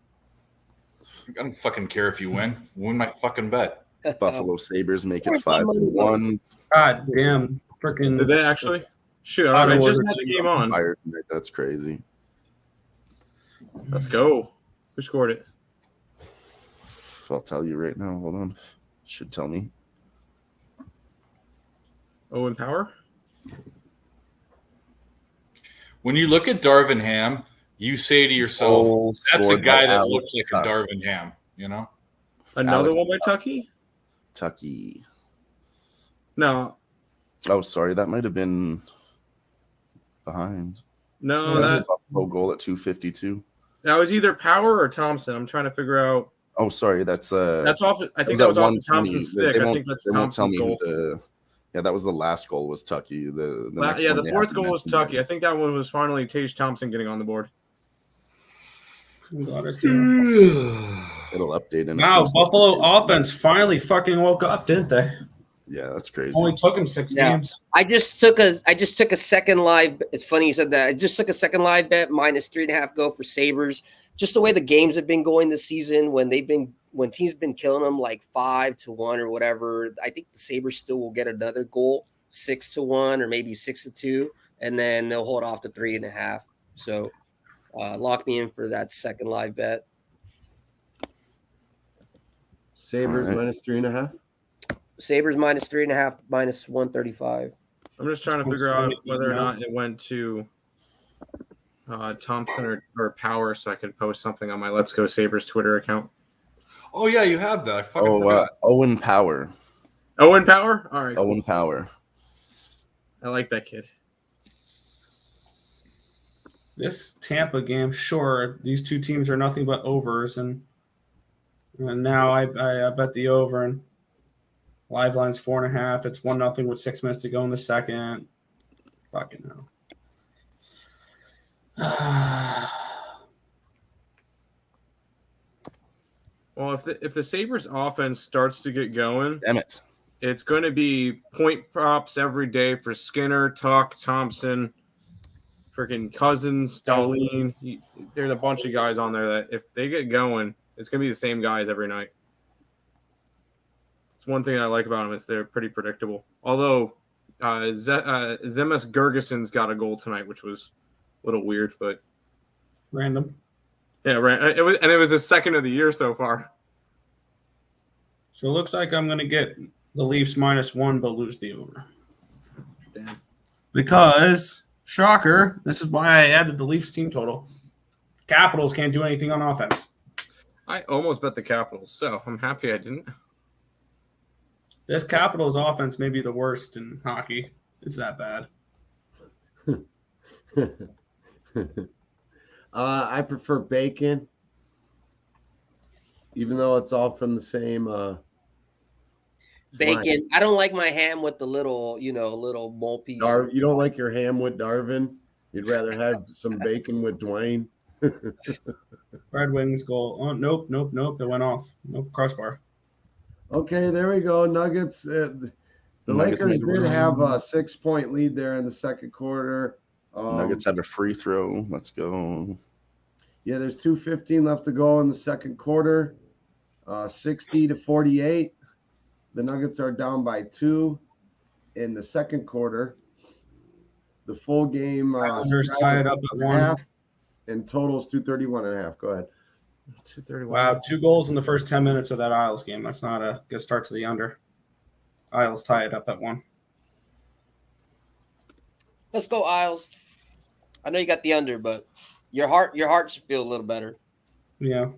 I don't fucking care if you win. Win my fucking bet. Buffalo Sabres make it 5-1. God damn, freaking! Did they actually? Shoot, I just had the game on. Fire tonight. That's crazy. Let's go. Who scored it? I'll tell you right now. Hold on. Should tell me. Owen Power? When you look at Darvin Ham, you say to yourself, Goal that's a scored guy by that Alex looks like Tuck. a Darvin Ham, you know? Another Alex one by Tucky? Tucky. No. Oh, sorry. That might have been behind. No, That's that a Buffalo goal at 2:52. was either Power or Thompson. I'm trying to figure out. Oh, sorry. That's off. I think was that at was off of 120. Thompson's stick. I think that's They won't tell Thompson's me who goal. the. Yeah, that was the last goal. Was Tucky. The next Yeah, one the they fourth haven't goal was mentioned Tucky. yet. I think that one was finally Tage Thompson getting on the board. I'm glad I see that. It'll update in. Wow, a few Buffalo seconds. offense finally fucking woke up, didn't they? Yeah, that's crazy. Only took them 6 Yeah. games. I just took a second live. It's funny you said that. I just took a second live bet -3.5 go for Sabres. Just the way the games have been going this season, when teams been killing them like 5-1 or whatever, I think the Sabres still will get another goal, 6-1 or maybe 6-2, and then they'll hold off to 3.5. So lock me in for that second live bet. Sabres All right. -3.5. Sabres -3.5, -135. I'm just trying to figure out whether or not it went to Thompson or Power so I can post something on my Let's Go Sabres Twitter account. Oh, yeah, you have that. I fucking forgot. Owen Power. Owen Power? All right. Owen Power. I like that kid. This Tampa game, sure, these two teams are nothing but overs, and now I bet the over, and live line's 4.5. It's 1-0 with 6 minutes to go in the second. Fucking hell. Well, if the Sabres offense starts to get going, Damn it. it's going to be point props every day for Skinner, Tuck, Thompson, freaking Cousins, Darlene. There's a bunch of guys on there that if they get going, it's going to be the same guys every night. It's one thing I like about them is they're pretty predictable. Although Zemes Gergeson's got a goal tonight, which was a little weird, but Random. yeah, right. It was the second of the year so far. So it looks like I'm going to get the Leafs -1, but lose the over. Damn. Because, shocker, this is why I added the Leafs team total. Capitals can't do anything on offense. I almost bet the Capitals, so I'm happy I didn't. This Capitals offense may be the worst in hockey. It's that bad. I prefer bacon, even though it's all from the same Bacon. I don't like my ham with the little mole piece. You don't like your ham with Darvin? You'd rather have some bacon with Dwayne? Red Wings goal. Oh, nope. It went off. Nope, crossbar. Okay, there we go. Nuggets. The Nuggets Lakers make a did run. have a 6-point lead there in the second quarter. Nuggets have a free throw. Let's go. Yeah, there's 2:15 left to go in the second quarter. 60-48. The Nuggets are down by 2 in the second quarter. The full game Islanders tied up at 1. And totals 231.5. Go ahead. 231. Wow, 2 goals in the first 10 minutes of that Isles game. That's not a good start to the under. Isles tie it up at 1. Let's go, Isles. I know you got the under, but Your heart should feel a little better. Yeah.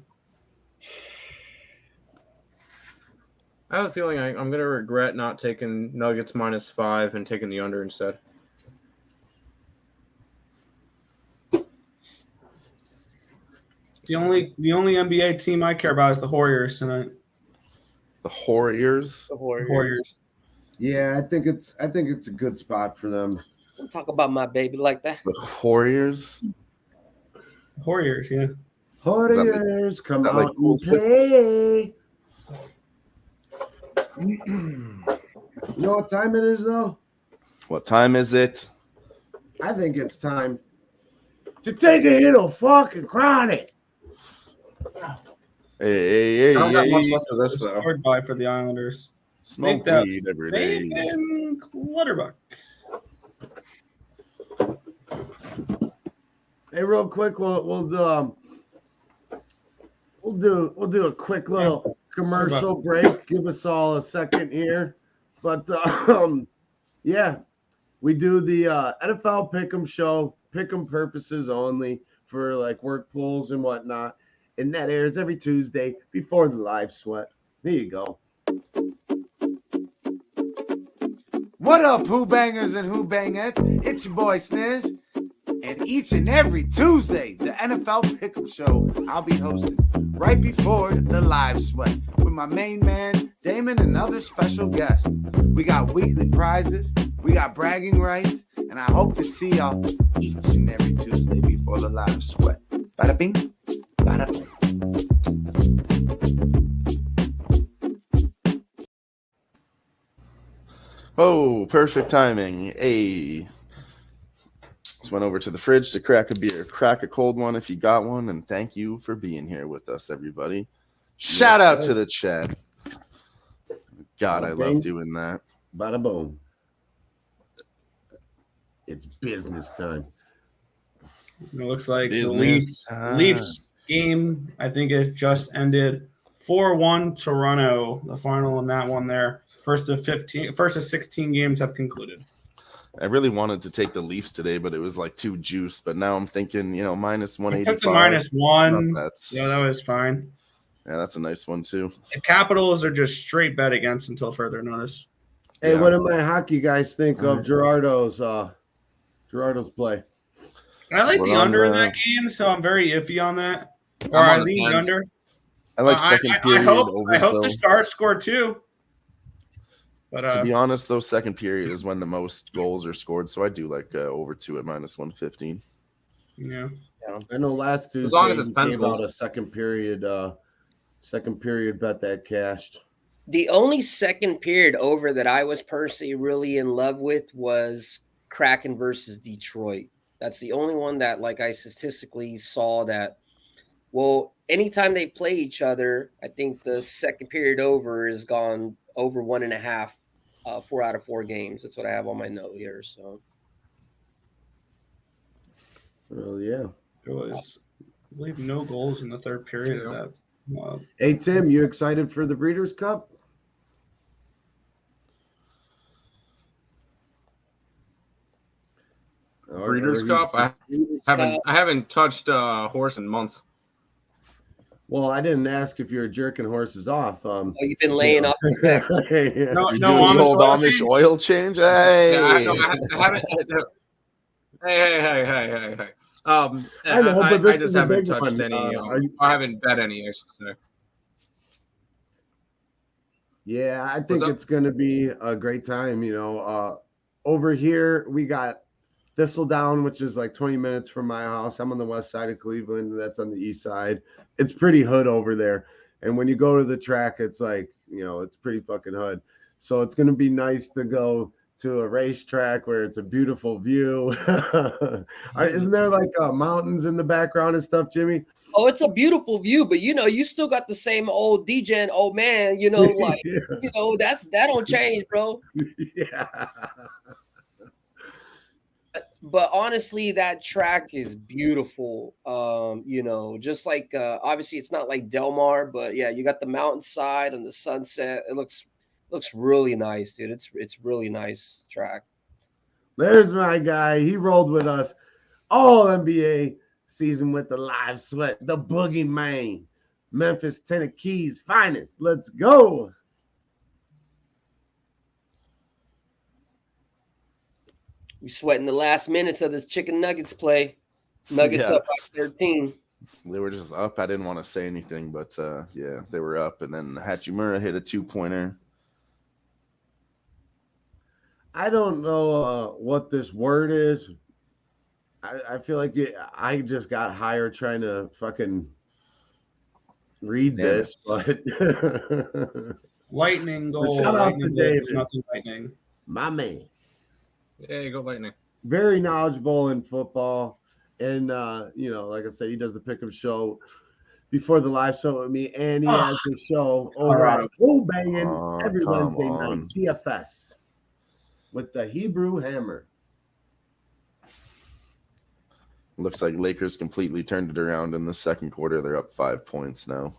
I have a feeling I'm going to regret not taking Nuggets -5 and taking the under instead. The only NBA team I care about is the Warriors tonight. The Warriors. The Warriors. Warriors. Yeah, I think it's a good spot for them. Don't talk about my baby like that. The Warriors. Warriors, yeah. Warriors, come that like out cool and play. You know what time it is, though? What time is it? I think it's time to take a hit of fucking chronic. Hey, I don't got much hey. left of this, though. Scored by for the Islanders. Smoke that- weed every day. Nathan Clutterbuck. Hey, real quick, we'll do a quick little commercial break. Give us all a second here, but yeah, we do the NFL Pick'em show, Pick'em purposes only for like work pools and whatnot, and that airs every Tuesday before the live sweat. There you go. What up, Who-Bangers and Who-Bangettes? It's your boy Sniz. And each and every Tuesday, the NFL Pick'em Show I'll be hosting right before the live sweat with my main man, Damon, and other special guests. We got weekly prizes, we got bragging rights, and I hope to see y'all each and every Tuesday before the live sweat. Bada bing, bada boom. Oh, perfect timing. Hey. Just went over to the fridge to crack a beer. Crack a cold one if you got one, and thank you for being here with us, everybody. Shout out to the chat. God, I love doing that. Bada boom. It's business time. It looks like the Business. Leafs game, I think it just ended 4-1 Toronto. The final in that one there. First of 16 games have concluded. I really wanted to take the Leafs today, but it was like too juiced. But now I'm thinking, minus I 185. took the -1. That's, Yeah, that was fine. yeah, that's a nice one too. The Capitals are just straight bet against until further notice. Hey, Yeah. what do my hockey guys think of Gerardo's play? I like We're the on under in the- that game, so I'm very iffy on that. Or I'm I on the lean fence. under. I like second period I hope overs, though. the Stars score too. But To be honest, though, second period is when the most goals are scored. So I do like over 2 at minus 115. yeah. I know last Tuesday long as it's you Pens gave goals. out a second period bet that cashed. The only second period over that I was personally really in love with was Kraken versus Detroit. That's the only one that, like, I statistically saw that. Well, anytime they play each other, I think the second period over is gone over 1.5, 4 out of 4 games. That's what I have on my note here. So, Oh yeah. There was, I believe, no goals in the third period of that. Hey Tim, you excited for the Breeders' Cup? Breeders' Cup? I haven't touched a horse in months. Well, I didn't ask if you're jerking horses off. oh, you've been laying off. Yeah. No, You're no, doing the old Amish oil change? Hey. Yeah, I haven't. Hey. I know, but this I is just a haven't big touched one. any. Are you- I haven't bet any, I should say. Yeah, I think up? it's going to be a great time. Over here we got Thistledown, which is like 20 minutes from my house. I'm on the west side of Cleveland. That's on the east side. It's pretty hood over there. And when you go to the track, it's like, it's pretty fucking hood. So it's going to be nice to go to a racetrack where it's a beautiful view. Isn't there like mountains in the background and stuff, Jimmy? Oh, it's a beautiful view, but you still got the same old DJ and old man, like Yeah. that don't change, bro. Yeah. But honestly, that track is beautiful. Just like obviously it's not like Del Mar, but yeah, you got the mountainside and the sunset. It looks really nice, dude. It's really nice track. There's my guy. He rolled with us all NBA season with the live sweat, the boogeyman, Memphis, Tennessee's finest. Let's go. We sweating the last minutes of this chicken nuggets play. Nuggets Yeah. up by 13. They were just up. I didn't want to say anything, but yeah, they were up. And then Hachimura hit a 2-pointer. I don't know what this word is. I feel like I just got higher trying to fucking read Damn this, it. but Lightning goal. Shout out lightning to goal, David. Nothing lightning. my man, Yeah, you go Lightning. very knowledgeable in football. And, like I said, he does the Pick'em show before the live show with me, and he has the show over on Who-Bangin every come Wednesday night, on. TFS, with the Hebrew Hammer. Looks like Lakers completely turned it around in the second quarter. They're up 5 points now.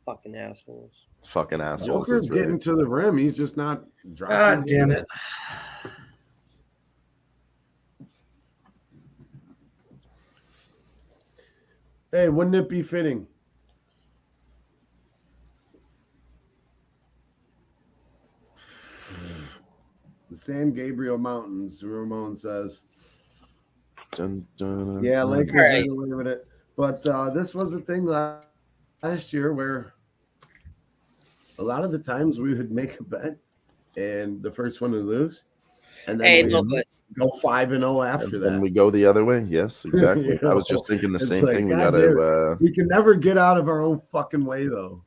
Fucking assholes. Fucking assholes. Joker's Is right. getting to the rim. He's just not dropping. God damn it. Hey, wouldn't it be fitting? The San Gabriel Mountains, Ramon says. Dun, dun, Yeah, dun. Lakers Right. ran away with it. But this was a thing last year where a lot of the times we would make a bet and the first one to lose. And then Hey, we no, but go 5-0 after And that. then we go the other way. Yes, exactly. You I was know, just thinking the it's same like, thing. We God gotta. we can never get out of our own fucking way, though.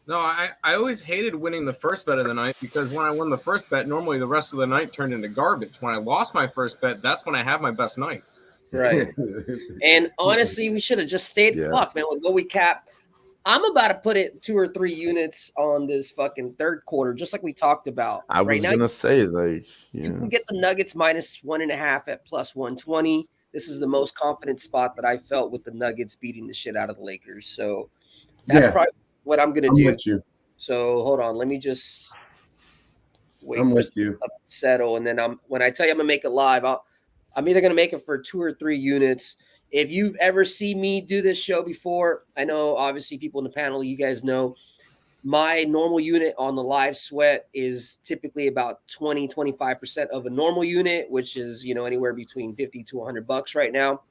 No, I always hated winning the first bet of the night because when I won the first bet, normally the rest of the night turned into garbage. When I lost my first bet, that's when I have my best nights. right. And honestly, we should have just stayed. Yeah. Fuck, man. With what we cap, I'm about to put it 2 or 3 units on this fucking third quarter, just like we talked about. I was now, gonna say, like, you yeah. can get the Nuggets minus 1.5 at plus 120. This is the most confident spot that I felt with the Nuggets beating the shit out of the Lakers. So that's Yeah. probably what I'm gonna I'm do. with you. So hold on, let me just wait I'm for with stuff you. to settle, and then when I tell you I'm gonna make it live, I'm either gonna make it for 2 or 3 units. If you've ever seen me do this show before, I know obviously people in the panel, you guys know my normal unit on the live sweat is typically about 20-25% of a normal unit, which is anywhere between $50 to $100 right now.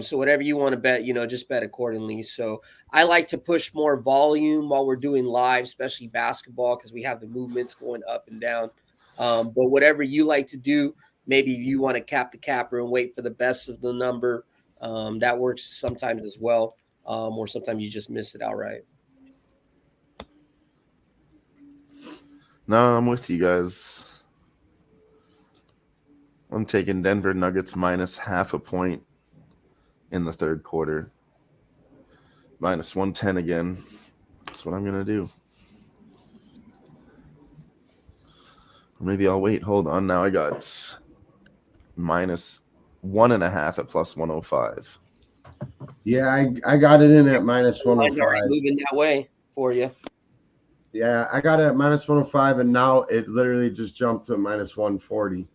So whatever you want to bet, just bet accordingly. So I like to push more volume while we're doing live, especially basketball, because we have the movements going up and down. But whatever you like to do, maybe you want to cap the capper and wait for the best of the number. That works sometimes as well. Or sometimes you just miss it outright. No, I'm with you guys. I'm taking Denver Nuggets minus half a point in the third quarter. Minus 110 again. That's what I'm going to do. Maybe I'll wait. Hold on. Now I got minus 1.5 at plus 105. Yeah, I got it in at minus Mine's 105. already moving that way for you. Yeah, I got it at minus 105, and now it literally just jumped to minus 140.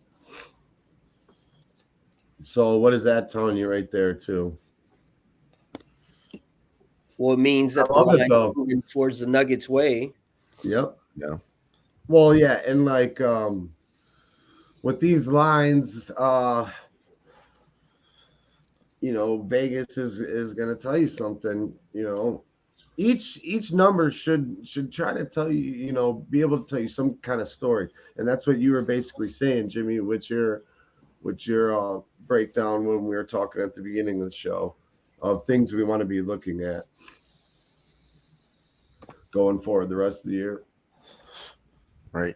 So what is that telling you right there, too? Well, it means that I love it, line's though. moving towards the Nuggets way. Yep. Yeah. Well, yeah, and like with these lines, Vegas is going to tell you something. Each number should try to tell you, be able to tell you some kind of story, and that's what you were basically saying, Jimmy, with your breakdown when we were talking at the beginning of the show of things we want to be looking at going forward the rest of the year. Right.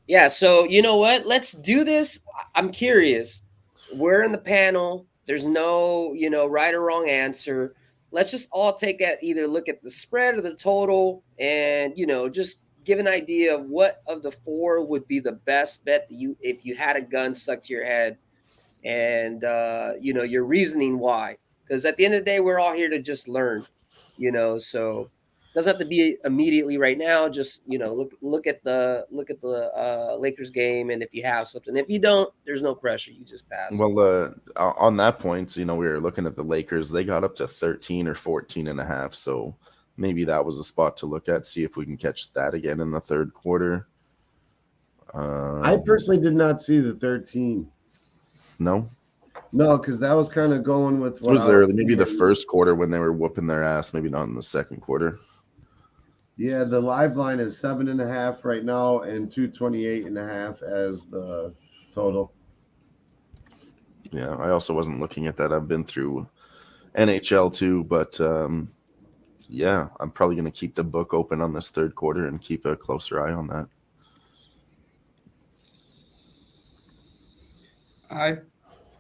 Yeah, so you know what? Let's do this. I'm curious. We're in the panel. There's no, right or wrong answer. Let's just all either look at the spread or the total and, just give an idea of what of the 4 would be the best bet that if you had a gun stuck to your head and, your reasoning why. Because at the end of the day, we're all here to just learn, so Doesn't have to be immediately right now. Just look at the Lakers game, and if you have something, if you don't, there's no pressure. You just pass. Well, on that point, we were looking at the Lakers. They got up to 13 or 14 and a half. So maybe that was a spot to look at. See if we can catch that again in the third quarter. I personally did not see the 13. No, because that was kind of going with what it was early. Maybe the first quarter when they were whooping their ass. Maybe not in the second quarter. Yeah, the live line is 7.5 right now, and 228.5 as the total. Yeah, I also wasn't looking at that. I've been through NHL too, but yeah, I'm probably going to keep the book open on this third quarter and keep a closer eye on that.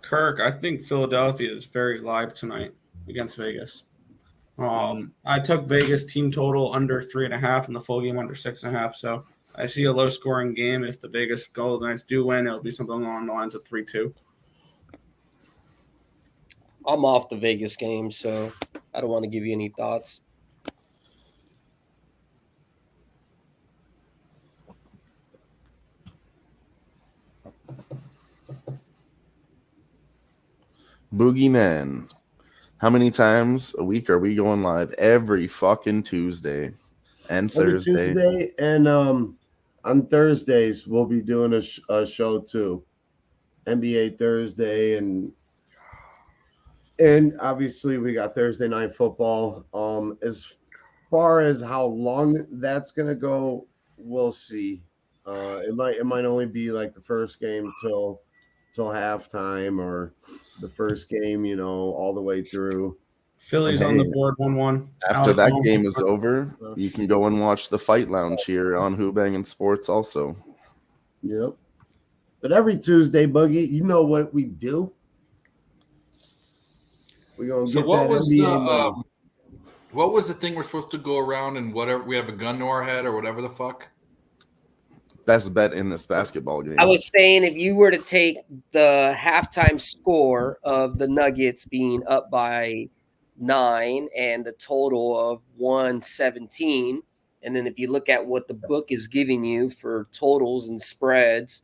Kirk, I think Philadelphia is very live tonight against Vegas. I took Vegas team total under 3.5 and the full game under 6.5. So I see a low scoring game. If the Vegas Golden Knights do win, it'll be something along the lines of 3-2. I'm off the Vegas game, so I don't want to give you any thoughts. Boogeyman, how many times a week are we going live? Every fucking Tuesday and Thursday. Tuesday and on Thursdays we'll be doing a show too. NBA Thursday and obviously we got Thursday night football. As far as how long that's gonna go, we'll see. It might only be like the first game till halftime, or the first game, all the way through. Philly's on the board 1-1. After that game is over, you can go and watch the Fight Lounge here on Who-Bangin Sports also. Yep. But every Tuesday, Boogie, you know what we do. We're going to get what that was NBA what was the thing we're supposed to go around and whatever, we have a gun to our head or whatever the fuck? Best bet in this basketball game. I was saying if you were to take the halftime score of the Nuggets being up by 9 and the total of 117, and then if you look at what the book is giving you for totals and spreads,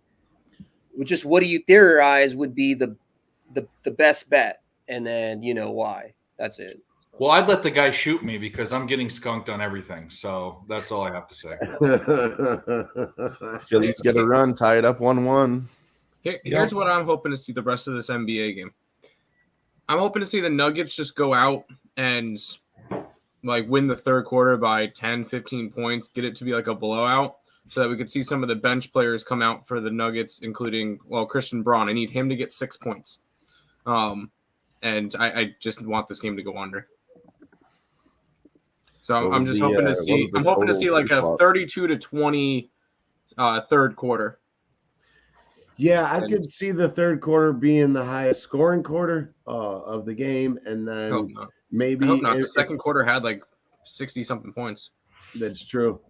just what do you theorize would be the best bet, and then why. That's it. Well, I'd let the guy shoot me because I'm getting skunked on everything. So that's all I have to say. Phillies get a run, tie it up 1-1. Here's what I'm hoping to see the rest of this NBA game. I'm hoping to see the Nuggets just go out and win the third quarter by 10, 15 points, get it to be like a blowout so that we could see some of the bench players come out for the Nuggets, including, Christian Braun. I need him to get 6 points. And I just want this game to go under. So I'm just hoping to see. I'm hoping to see like a 32-20 third quarter. Yeah, I could see the third quarter being the highest scoring quarter of the game, and then maybe I hope not. The second quarter had like 60-something points. That's true.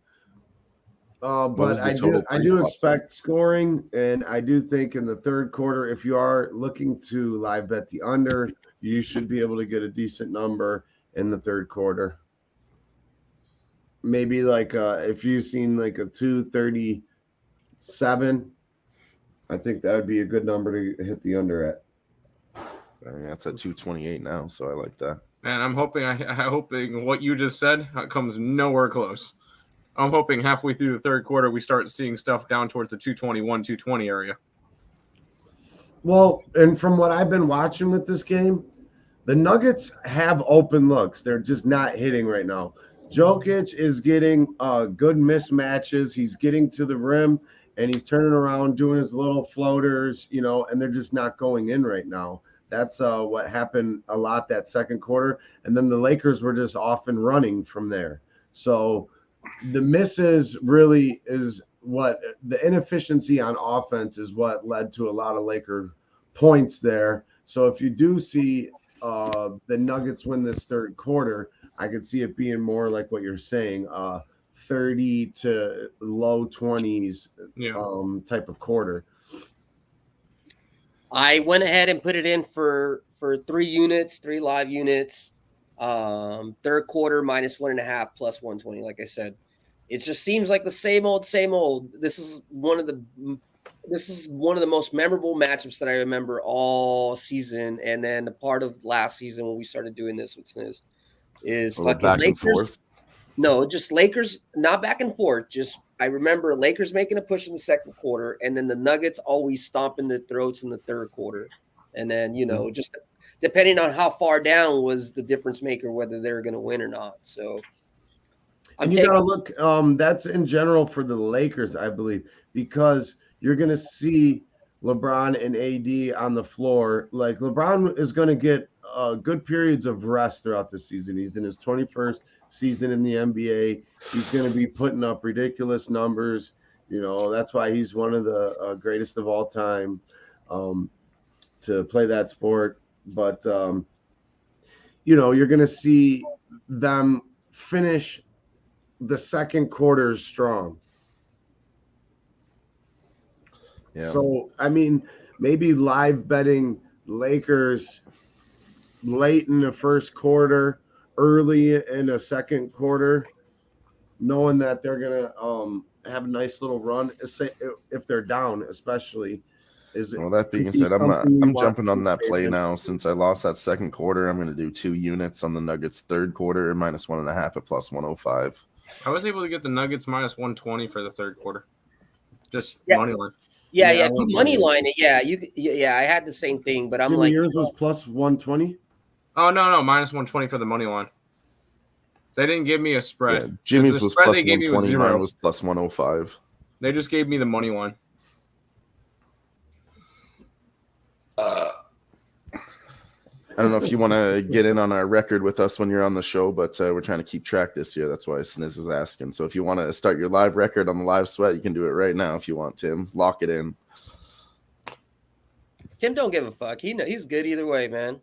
But I do expect scoring, and I do think in the third quarter, if you are looking to live bet the under, you should be able to get a decent number in the third quarter. Maybe if you've seen like a 237, I think that would be a good number to hit the under at. I mean, that's at 228 now, so I like that. And I'm hoping what you just said comes nowhere close. I'm hoping halfway through the third quarter we start seeing stuff down towards the 221, 220 area. Well, and from what I've been watching with this game, the Nuggets have open looks. They're just not hitting right now. Jokic is getting good mismatches. He's getting to the rim, and he's turning around, doing his little floaters, and they're just not going in right now. That's what happened a lot that second quarter. And then the Lakers were just off and running from there. So the misses really is what the inefficiency on offense is what led to a lot of Laker points there. So if you do see the Nuggets win this third quarter, I could see it being more like what you're saying, 30 to low 20s type of quarter. I went ahead and put it in for 3 live units. Third quarter -1.5 plus 120. Like I said, it just seems like the same old, same old. This is one of the most memorable matchups that I remember all season. And then the part of last season when we started doing this with Sniz is fucking back and Lakers. forth. No, just Lakers, not back and forth. Just I remember Lakers making a push in the second quarter, and then the Nuggets always stomping their throats in the third quarter. And then, just depending on how far down was the difference maker, whether they were going to win or not. So And you got to look, that's in general for the Lakers, I believe, because you're going to see LeBron and AD on the floor. Like LeBron is going to get good periods of rest throughout the season. He's in his 21st season in the NBA. He's going to be putting up ridiculous numbers. That's why he's one of the greatest of all time to play that sport. But, you're going to see them finish the second quarter strong. Yeah. So, I mean, maybe live betting Lakers late in the first quarter, early in the second quarter, knowing that they're going to have a nice little run, if they're down, especially. Well, that being said, I'm jumping on that play now. Since I lost that second quarter, I'm going to do 2 units on the Nuggets third quarter and -1.5 at plus 105. I was able to get the Nuggets -120 for the third quarter. Just money line. Yeah, you money line it. Yeah, I had the same thing, but I'm Jimmy, like, yours was plus 120. Oh no, -120 for the money line. They didn't give me a spread. Yeah, Jimmy's was plus 120. Mine was plus 105. They just gave me the money line. I don't know if you want to get in on our record with us when you're on the show, but we're trying to keep track this year. That's why Sniz is asking. So if you want to start your live record on the live sweat, you can do it right now if you want, Tim. Lock it in. Tim don't give a fuck. He's good either way, man.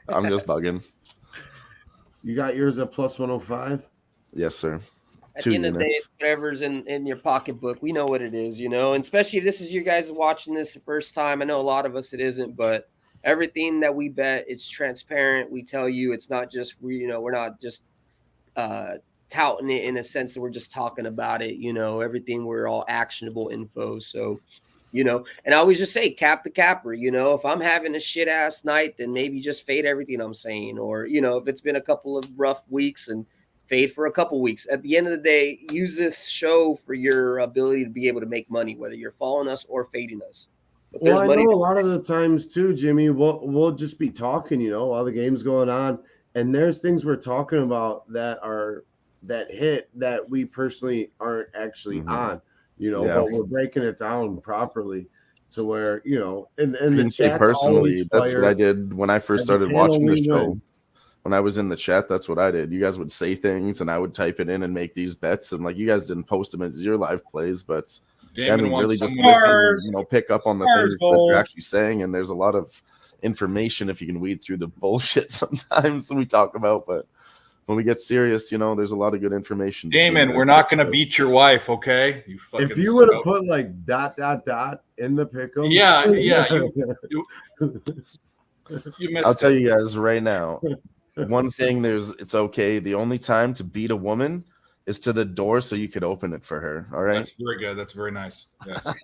I'm just bugging. You got yours at plus 105? Yes, sir. At 2 the end of the day, units. whatever's in your pocketbook, we know what it is, and especially if this is you guys watching this the first time. I know a lot of us it isn't, but everything that we bet, it's transparent. We tell you it's not just we're not just touting it in a sense that we're just talking about it. Everything, we're all actionable info. So, and I always just say cap the capper. If I'm having a shit ass night, then maybe just fade everything I'm saying, or if it's been a couple of rough weeks, and fade for a couple weeks. At the end of the day, use this show for your ability to be able to make money, whether you're following us or fading us. Well, I know a lot of the times too, Jimmy, we'll just be talking, while the game's going on, and there's things we're talking about that hit that we personally aren't actually on, but we're breaking it down properly to where, and the chat personally, that's what I did when I first started watching the show. When I was in the chat, that's what I did. You guys would say things, and I would type it in and make these bets, and you guys didn't post them as your live plays, but really just listen, pick up on the things that they're actually saying, and there's a lot of information if you can weed through the bullshit sometimes we talk about, but when we get serious, there's a lot of good information. Damon, we're not going to beat your wife, okay? If you would have put ... in the pickle. Yeah. You missed I'll tell you guys right now, one thing, it's okay. The only time to beat a woman is to the door so you could open it for her. All right. That's very good. That's very nice. Yes.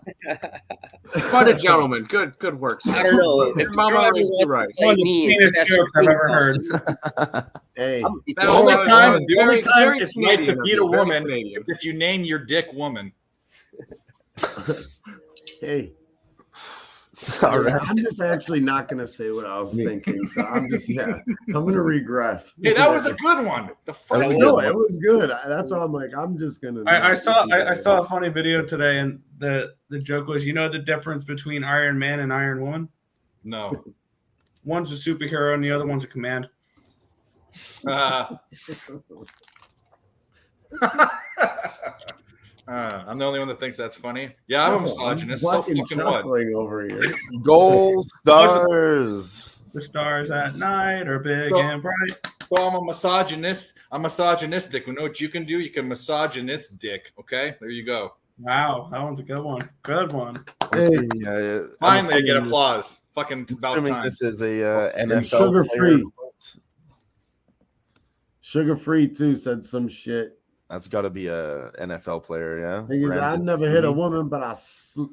Quite a gentleman. Good work. I don't know. If Mama is right. One of the cleanest jokes I've ever heard. Hey, the only time it's Canadian right to beat a woman Canadian. if you name your dick woman. Hey. All right. I'm just actually not going to say what I was thinking. So I'm going to regress. Hey, that was a good one. It was good. That's why I'm like, I'm just going to. I saw a funny video today, and the joke was, the difference between Iron Man and Iron Woman? No. One's a superhero and the other one's a command. I'm the only one that thinks that's funny. Yeah, I'm a misogynist. So fucking what? Over here. Gold stars. The stars at night are big and bright. So I'm a misogynist. I'm misogynistic. You know what you can do? You can misogynist dick. Okay, there you go. Wow, that one's a good one. Good one. Hey, finally, I get applause. Fucking about assuming time. this is a NFL player. Sugar Free too said some shit. That's got to be a NFL player, yeah. He goes, I Brandon never hit a Lee. woman, but I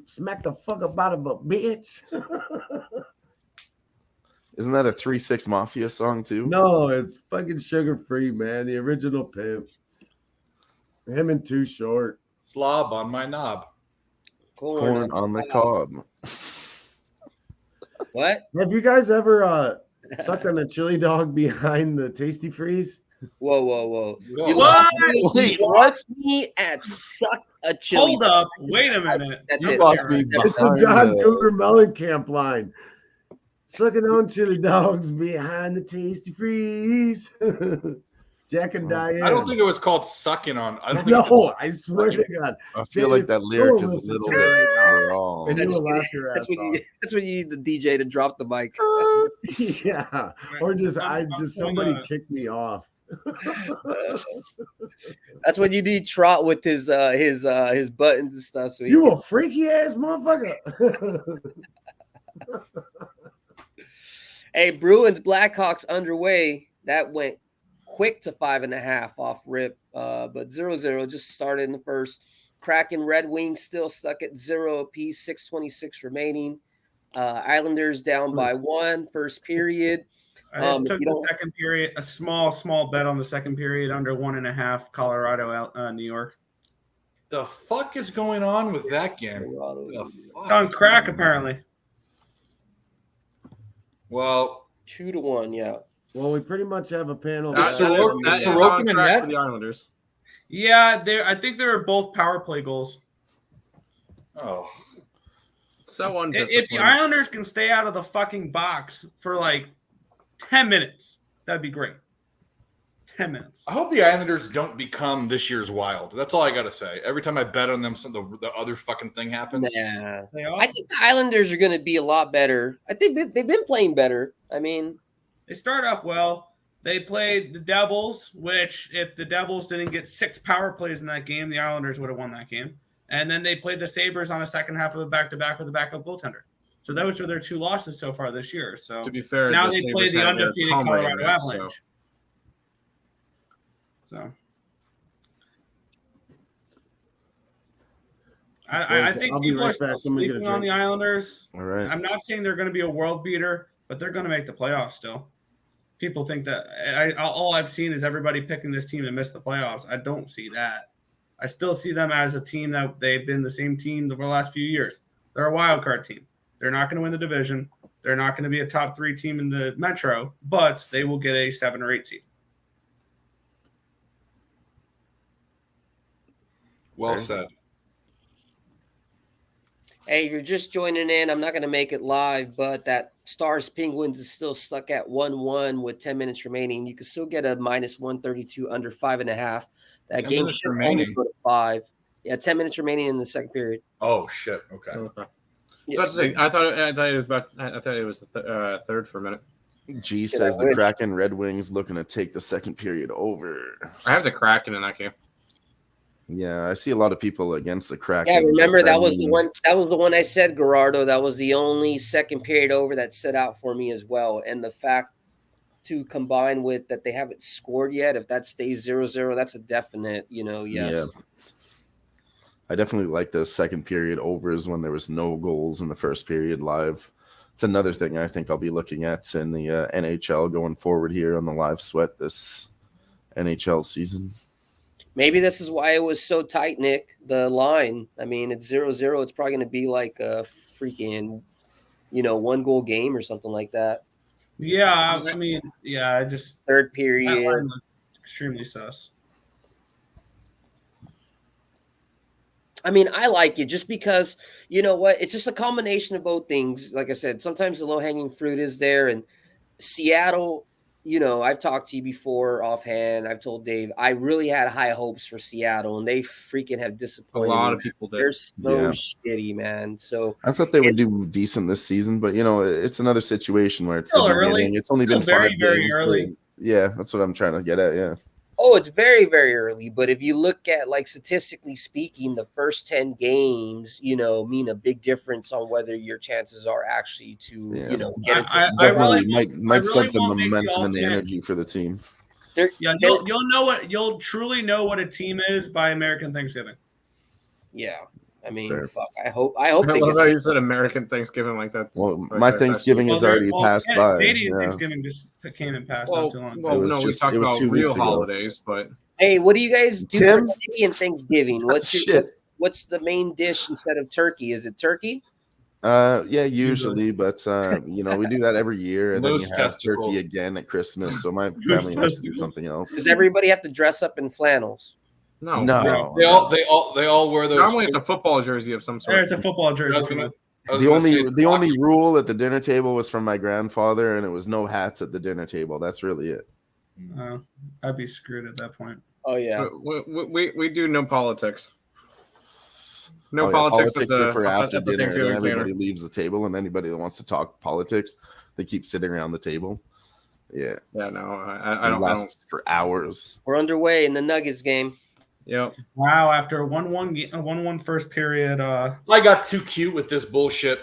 smacked the fuck up out of a bitch. Isn't that a 3-6 Mafia song too? No, it's fucking Sugar Free, man. The original pimp. Him and Too Short. Slob on my knob. Corn on the cob. What? Have you guys ever sucked on a chili dog behind the Tasty Freeze? Whoa. Whoa. You What? lost me at suck a chili. Hold up. Wait a minute. That's You it. lost me It's the behind John the- Cougar Mellencamp line. Sucking on chili dogs behind the Tasty Freeze. Jack and Diane. I don't think it was called sucking on. I don't think it No, said I swear to God. I feel like that lyric is a listen little to bit it right now. wrong. And you will laugh your ass That's when off. you need the DJ to drop the mic. Yeah, or just I'm somebody pulling kicked me off. That's when you need Trot with his buttons and stuff. So he You can- a freaky ass motherfucker. Hey, Bruins Blackhawks underway. That went quick to 5.5 off rip, but 0-0 just started in the first. Kraken Red Wings still stuck at 0 apiece, 6:26 remaining. Islanders down by 1 first period. I just if took you the don't- second period, a small bet on the second period, under 1.5, Colorado, New York. The fuck is going on with that game? The It's on fuck? crack, apparently. Well, 2-1, yeah. Well, we pretty much have a panel. Is that- Sorokin on in track net? for the Islanders. Yeah, I think they were both power play goals. oh, So If the undisciplined. Islanders can stay out of the fucking box for like 10 minutes, that'd be great. 10 minutes. I hope the Islanders don't become this year's Wild. That's all I gotta say. Every time I bet on them, the other fucking thing happens. Nah. They are. I think the Islanders are going to be a lot better. I think they've been playing better. I mean, They start off well. They played the Devils, which if the Devils didn't get 6 power plays in that game, the Islanders would have won that game. And then they played the Sabres on a second half of a back-to-back with a backup goaltender. So those were their 2 losses so far this year. So To be fair, now the they play Sabres the had their undefeated Tom Brady Colorado match, so- Avalanche. So I think I'll be people right are still back. I'm gonna get a sleeping on the drink. Islanders. All right. I'm not saying they're going to be a world beater, but they're going to make the playoffs still. People think that all I've seen is everybody picking this team to miss the playoffs. I don't see that. I still see them as a team that they've been the same team for the last few years. They're a wild card team. They're not going to win the division. They're not going to be a top 3 team in the Metro, but they will get a 7 or 8 seed. Well Okay. said. hey, you're just joining in. I'm not going to make it live, but that Stars Penguins is still stuck at 1-1 with 10 minutes remaining. You can still get a minus 132 under 5.5. That 10 game minutes should only remaining. go to 5. Yeah, 10 minutes remaining in the second period. Oh shit. Okay. Okay. Yeah. I thought it was the third for a minute. G Shit, says I the wish. Kraken Red Wings looking to take the second period over. I have the Kraken in that game. Yeah, I see a lot of people against the Kraken. Yeah, remember that I was the mean, one. That was the one I said, Gerardo. That was the only second period over that stood out for me as well. And the fact to combine with that they haven't scored yet, if that stays 0-0, that's a definite, yes. Yeah. I definitely like the second period overs when there was no goals in the first period live. It's another thing I think I'll be looking at in the NHL going forward here on the live sweat this NHL season. Maybe this is why it was so tight, Nick. The line. I mean, it's 0-0. It's probably going to be like a freaking, 1-goal game or something like that. Yeah, I mean, I just Third that period. line looked extremely sus. I mean, I like it just because, you know what? It's just a combination of both things. Like I said, sometimes the low-hanging fruit is there. And Seattle, I've talked to you before offhand. I've told Dave, I really had high hopes for Seattle, and they freaking have A disappointed. lot me. of people did. They're so Yeah. shitty, man. So I thought they would do decent this season, but it's another situation where it's Still the early. beginning. It's only been Still very, 5 very games. early. but- Yeah, that's what I'm trying to get at. Yeah. it's very, very early. But if you look at, like, statistically speaking, the first 10 games, mean a big difference on whether your chances are actually to, Yeah. get into I Definitely really- might really set the won't make the momentum and the ultimate- energy for the team. Yeah, you'll truly know what a team is by American Thanksgiving. Yeah. I mean, Fair. fuck. I hope I they love get how you said American Thanksgiving like that. Well, my Thanksgiving is already passed by. Canadian Yeah. Thanksgiving just came and passed Well, not too long ago. well, was no, we just- talked it was about 2 real weeks ago. holidays, but Hey, what do you guys do Tim? for Canadian Thanksgiving? Shit. What's the main dish instead of turkey? Is it turkey? Yeah, usually, but we do that every year, and then Moose you have testicles. turkey again at Christmas. So my family has to do something Does else. everybody have to dress up in flannels? no. No, They all wear those. Normally, it's a football jersey of some sort. There's a football jersey. The only rule at the dinner table was from my grandfather, and it was no hats at the dinner table. That's really it. I'd be screwed at that point. Oh yeah. We do no politics. No Oh, yeah, politics at are the for after at the dinner, and then Thanksgiving everybody dinner. leaves the table, and anybody that wants to talk politics, they keep sitting around the table. Yeah, Yeah, no, I it don't. I don't. lasts for hours. We're underway in the Nuggets game. Yep. Wow, after a 1-1 first period, I got too cute with this bullshit.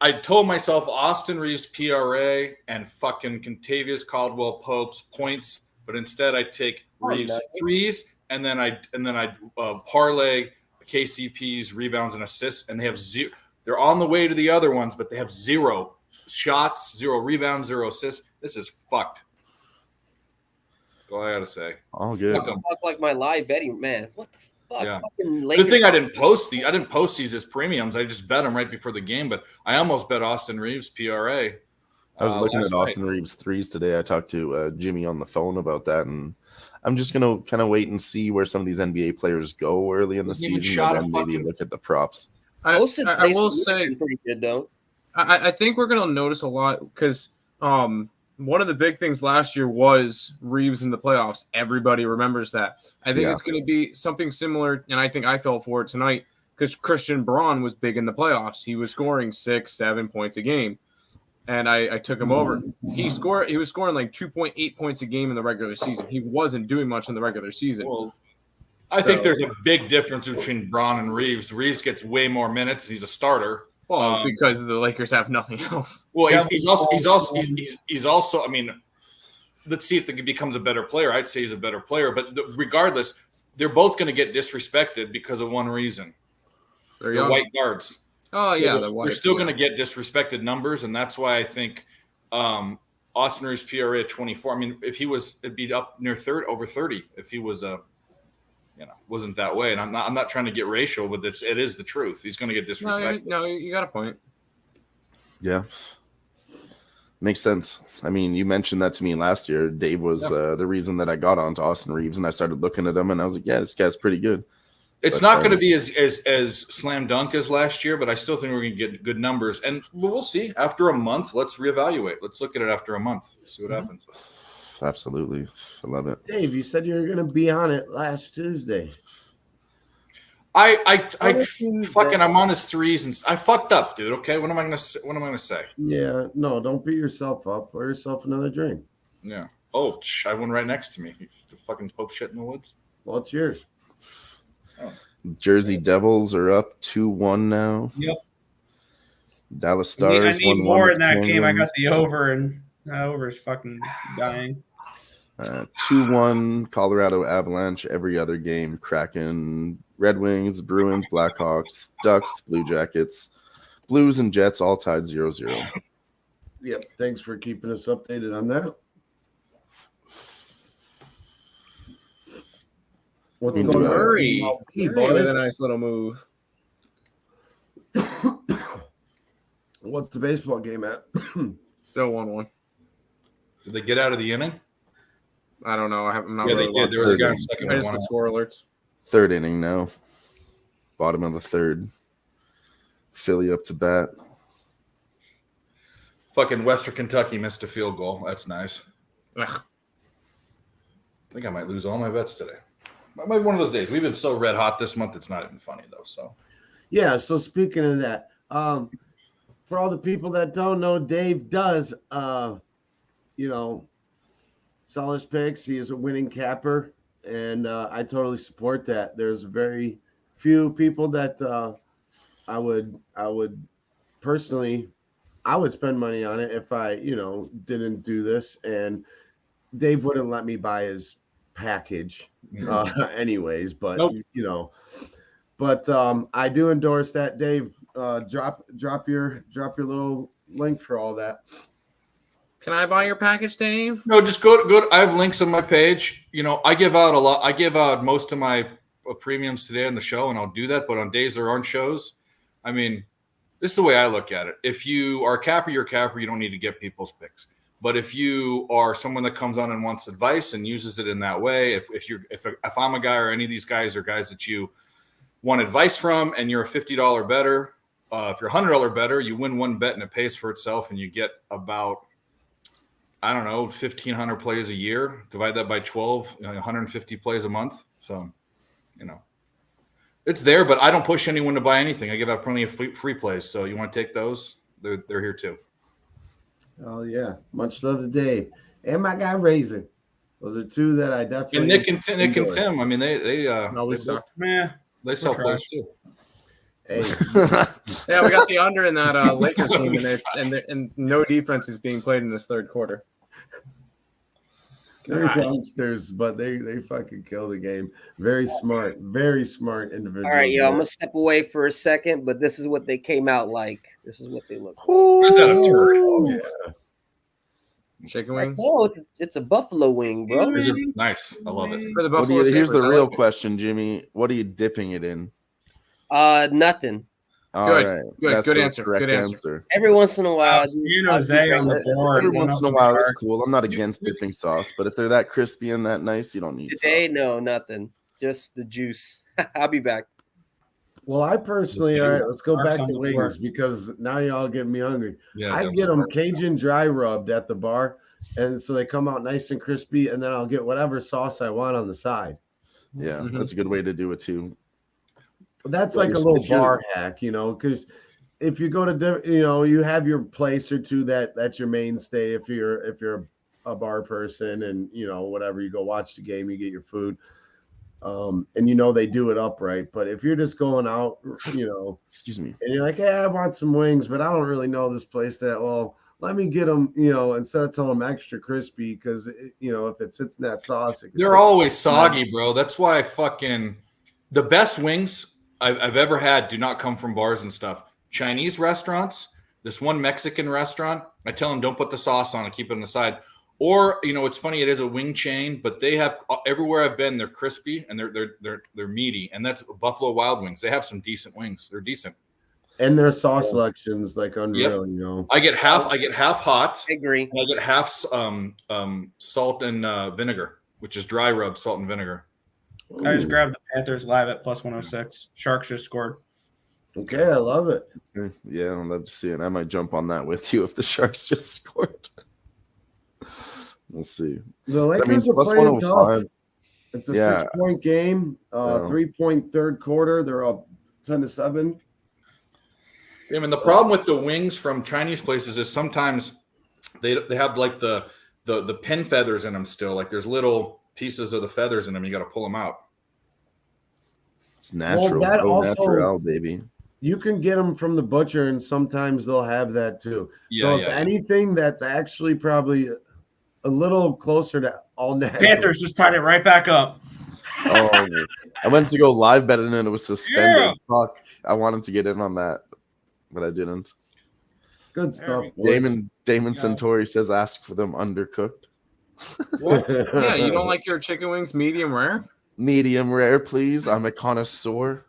I told myself Austin Reeves PRA and fucking Contavious Caldwell Pope's points, but instead I take Reeves no. threes and then I parlay KCP's rebounds and assists, and they have zero. They're on the way to the other ones, but they have 0 shots, 0 rebounds, 0 assists. This is fucked. That's all I gotta say. All good. Fuck like my live betting, man. What the fuck? Yeah. Fucking Good Lakers. thing I didn't post these as premiums. I just bet them right before the game, but I almost bet Austin Reeves PRA. I was looking last at Austin Reeves threes today. I talked to Jimmy on the phone about that, and I'm just gonna kind of wait and see where some of these NBA players go early in the He even season, shot and a then maybe fucking- look at the props. I will Plays say, pretty good though. I think we're gonna notice a lot because one of the big things last year was Reeves in the playoffs. Everybody remembers that. I think Yeah. it's going to be something similar, and I think I fell for it tonight because Christian Braun was big in the playoffs. He was scoring 6-7 points a game, and I took him over. He was scoring like 2.8 points a game in the regular season. He wasn't doing much in the regular season. Well, I think there's a big difference between Braun and Reeves. Reeves gets way more minutes. He's a starter. Well, because the Lakers have nothing else. Well, he's also. I mean, let's see if he becomes a better player. I'd say he's a better player, but regardless, they're both going to get disrespected because of one reason: they're white guards. Oh So yeah, they're still going to get disrespected numbers, and that's why I think Austin Reeves PRA at 24. I mean, if he was, it'd be up near over 30. If he was wasn't that way. And I'm not trying to get racial, but it is the truth. He's going to get disrespected. No, you got a point. Yeah, makes sense. I mean, you mentioned that to me last year. Dave was the reason that I got onto Austin Reeves, and I started looking at him, and I was like, yeah, this guy's pretty good. It's not going to be as slam dunk as last year, but I still think we're going to get good numbers. And we'll see. After a month, let's reevaluate. Let's look at it after a month. See what happens. Absolutely. I love it. Dave, you said you were going to be on it last Tuesday. I'm on his threes and I fucked up, dude. Okay, what am I gonna say? Yeah, no, don't beat yourself up. Pour yourself another drink. Yeah. Oh, I went right next to me. The fucking poke shit in the woods. Well, it's yours. Jersey Devils are up 2-1 now. Yep. Dallas Stars. I need 1-1 more with in that game. I got Penguins. the over, and the over is fucking dying. 2-1 Colorado Avalanche. Every other game, Kraken, Red Wings, Bruins, Blackhawks, Ducks, Blue Jackets, Blues, and Jets all tied 0-0. Yep. Thanks for keeping us updated on that. What's Into going on? Murray. Hey, Murray with a boys. nice little move. What's the baseball game at? Still 1-1. Did they get out of the inning? I don't know. I'm not Yeah, really they did. There was a guy in watching. second I and just one get out. score alerts. Third inning now. Bottom of the third. Philly up to bat. Fucking Western Kentucky missed a field goal. That's nice. Ugh. I think I might lose all my bets today. Might be one of those days. We've been so red hot this month. It's not even funny though. So Yeah, so speaking of that, for all the people that don't know, Dave does, sell his picks. He is a winning capper, and I totally support that. There's very few people that I would personally, I would spend money on it if I, didn't do this. And Dave wouldn't let me buy his package, anyways. But Nope. But I do endorse that, Dave. Drop your little link for all that. Can I buy your package, Dave? No, just go to. I have links on my page. I give out a lot. I give out most of my premiums today on the show, and I'll do that. But on days there aren't shows, I mean, this is the way I look at it. If you are a capper, you're a capper. You don't need to get people's picks. But if you are someone that comes on and wants advice and uses it in that way, if I'm a guy or any of these guys are guys that you want advice from, and you're a $50 better, if you're $100 better, you win one bet and it pays for itself, and you get about 1,500 plays a year. Divide that by 12, 150 plays a month. So, it's there, but I don't push anyone to buy anything. I give out plenty of free plays. So you want to take those? They're here too. Oh yeah, much love to Dave and my guy Razor. Those are two that I definitely. And Nick and Tim. I mean, they suck. They sell players too. Hey. Yeah, we got the under in that Lakers game, and no defense is being played in this third quarter. They're youngsters, but they fucking kill the game. Very smart individuals. All right, yo, I'm gonna step away for a second, but this is what they came out like. This is what they look like. Is that a turd? Oh yeah. Chicken wings? Oh, it's a buffalo wing, bro. Nice. I love it. For the Buffalo Here's the Sabres, real question, Jimmy. What are you dipping it in? Nothing. All Good, right. good, That's good the answer, correct good answer. Every once in a while, Every once in a while, it's cool. I'm not against dipping sauce, but if they're that crispy and that nice, you don't need today, sauce. no, nothing. Just the juice. I'll be back. Well, I personally, all right, let's go back to wings because now y'all getting me hungry. Yeah, I get them Cajun dry rubbed at the bar, and so they come out nice and crispy, and then I'll get whatever sauce I want on the side. Yeah, that's a good way to do it too. That's like a little bar hack, because if you go to, you have your place or two that's your mainstay. If you're a bar person and whatever, you go watch the game, you get your food, and they do it upright. But if you're just going out, excuse me, and you're like, hey, I want some wings, but I don't really know this place that well. Let me get them, instead of telling them extra crispy, because if it sits in that sauce, they're always soggy, bro. That's why the best wings I've ever had do not come from bars and stuff. Chinese restaurants, this one Mexican restaurant, I tell them don't put the sauce on it, keep it on the side. Or it's funny, it is a wing chain, but they have everywhere I've been, they're crispy and they're meaty, and that's Buffalo Wild Wings. They have some decent wings. They're decent. And their sauce selections like unreal, I get half hot. I agree. And I get half salt and vinegar, which is dry rub salt and vinegar. I just grabbed the Panthers live at plus 106. Sharks just scored. Okay, I love it. Yeah, I'd love to see it. I might jump on that with you if the Sharks just scored. We'll see. The Lakers are plus playing 105. tough. It's a 6-point game. 3-point third quarter. They're up 10-7. I mean, the problem with the wings from Chinese places is sometimes they have like the pin feathers in them still. Like there's little pieces of the feathers in them. You got to pull them out. It's natural. Natural, baby. You can get them from the butcher, and sometimes they'll have that too. Anything that's actually probably a little closer to all natural. Panthers just tied it right back up. Oh, I went to go live bet and it was suspended. Yeah. Fuck. I wanted to get in on that, but I didn't. Good stuff. Damon Santori says ask for them undercooked. What? Yeah, you don't like your chicken wings medium rare? Medium rare, please. I'm a connoisseur.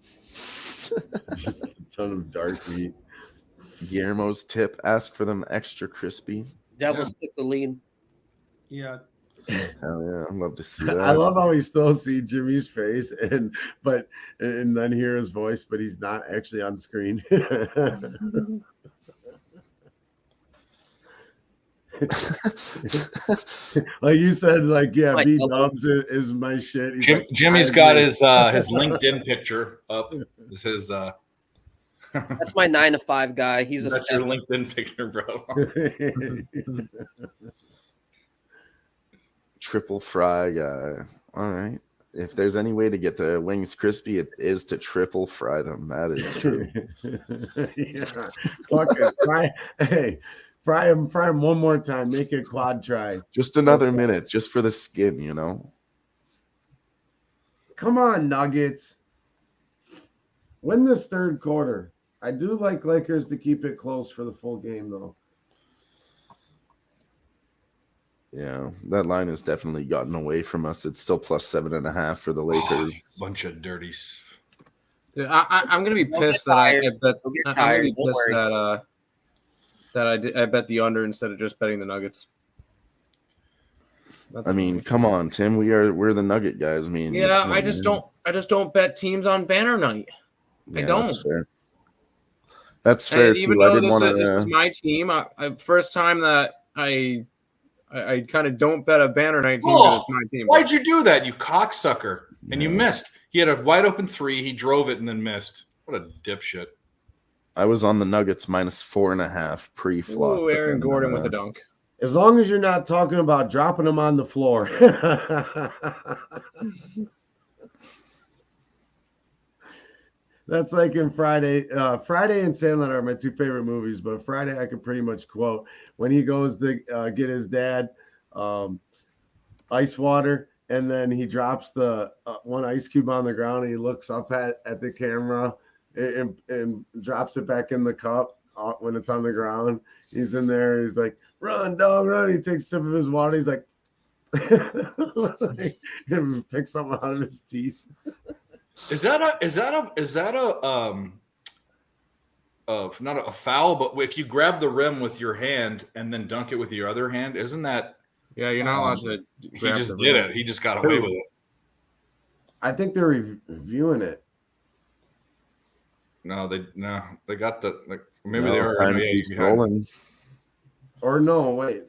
Just a ton of dark meat. Guillermo's tip: ask for them extra crispy. Devils took the lead. Yeah. Hell yeah, I'd love to see that. I love how we still see Jimmy's face and then hear his voice, but he's not actually on screen. Like you said, B-Dubs is my shit. Jimmy's got his LinkedIn picture up. This is that's my 9 to 5 guy. That's your LinkedIn picture, bro. Triple fry guy. All right. If there's any way to get the wings crispy, it is to triple fry them. That is true. Yeah. Fuck it. Fry him one more time. Make it quad try. Just another minute, just for the skin, you know. Come on, Nuggets. Win this third quarter. I do like Lakers to keep it close for the full game, though. Yeah, that line has definitely gotten away from us. It's still plus 7.5 for the Lakers. Bunch of dirties. Dude, I'm gonna be Don't get pissed that I tired. bet. Don't get I'm gonna tired. be Don't pissed worry. that I bet the under instead of just betting the Nuggets. I mean, come on, Tim. We're the Nugget guys. I mean, Yeah, come I on, just man. don't bet teams on banner night. I don't. That's fair. That's fair And even too. I though didn't want this is to. my team, first time that I kind of don't bet a banner night team because it's my team. Why'd you do that, you cocksucker? And you missed. He had a wide open three. He drove it and then missed. What a dipshit. I was on the Nuggets minus 4.5 pre-flop. Ooh, Aaron Gordon with a dunk. As long as you're not talking about dropping them on the floor. That's like in Friday. Friday and Sandlot are my two favorite movies, but Friday I could pretty much quote when he goes to get his dad ice water, and then he drops the one ice cube on the ground, and he looks up at the camera and drops it back in the cup when it's on the ground. He's in there. He's like, "Run, dog, run!" He takes a sip of his water. He's like, and picks something out of his teeth. Is that a not a foul, but if you grab the rim with your hand and then dunk it with your other hand, isn't that? Yeah, you're not allowed to. He grab just the did rim. it. He just got away with it. I think they're reviewing it. No, they got the maybe No, they are. time Yeah, keeps you had- rolling. Or no, wait.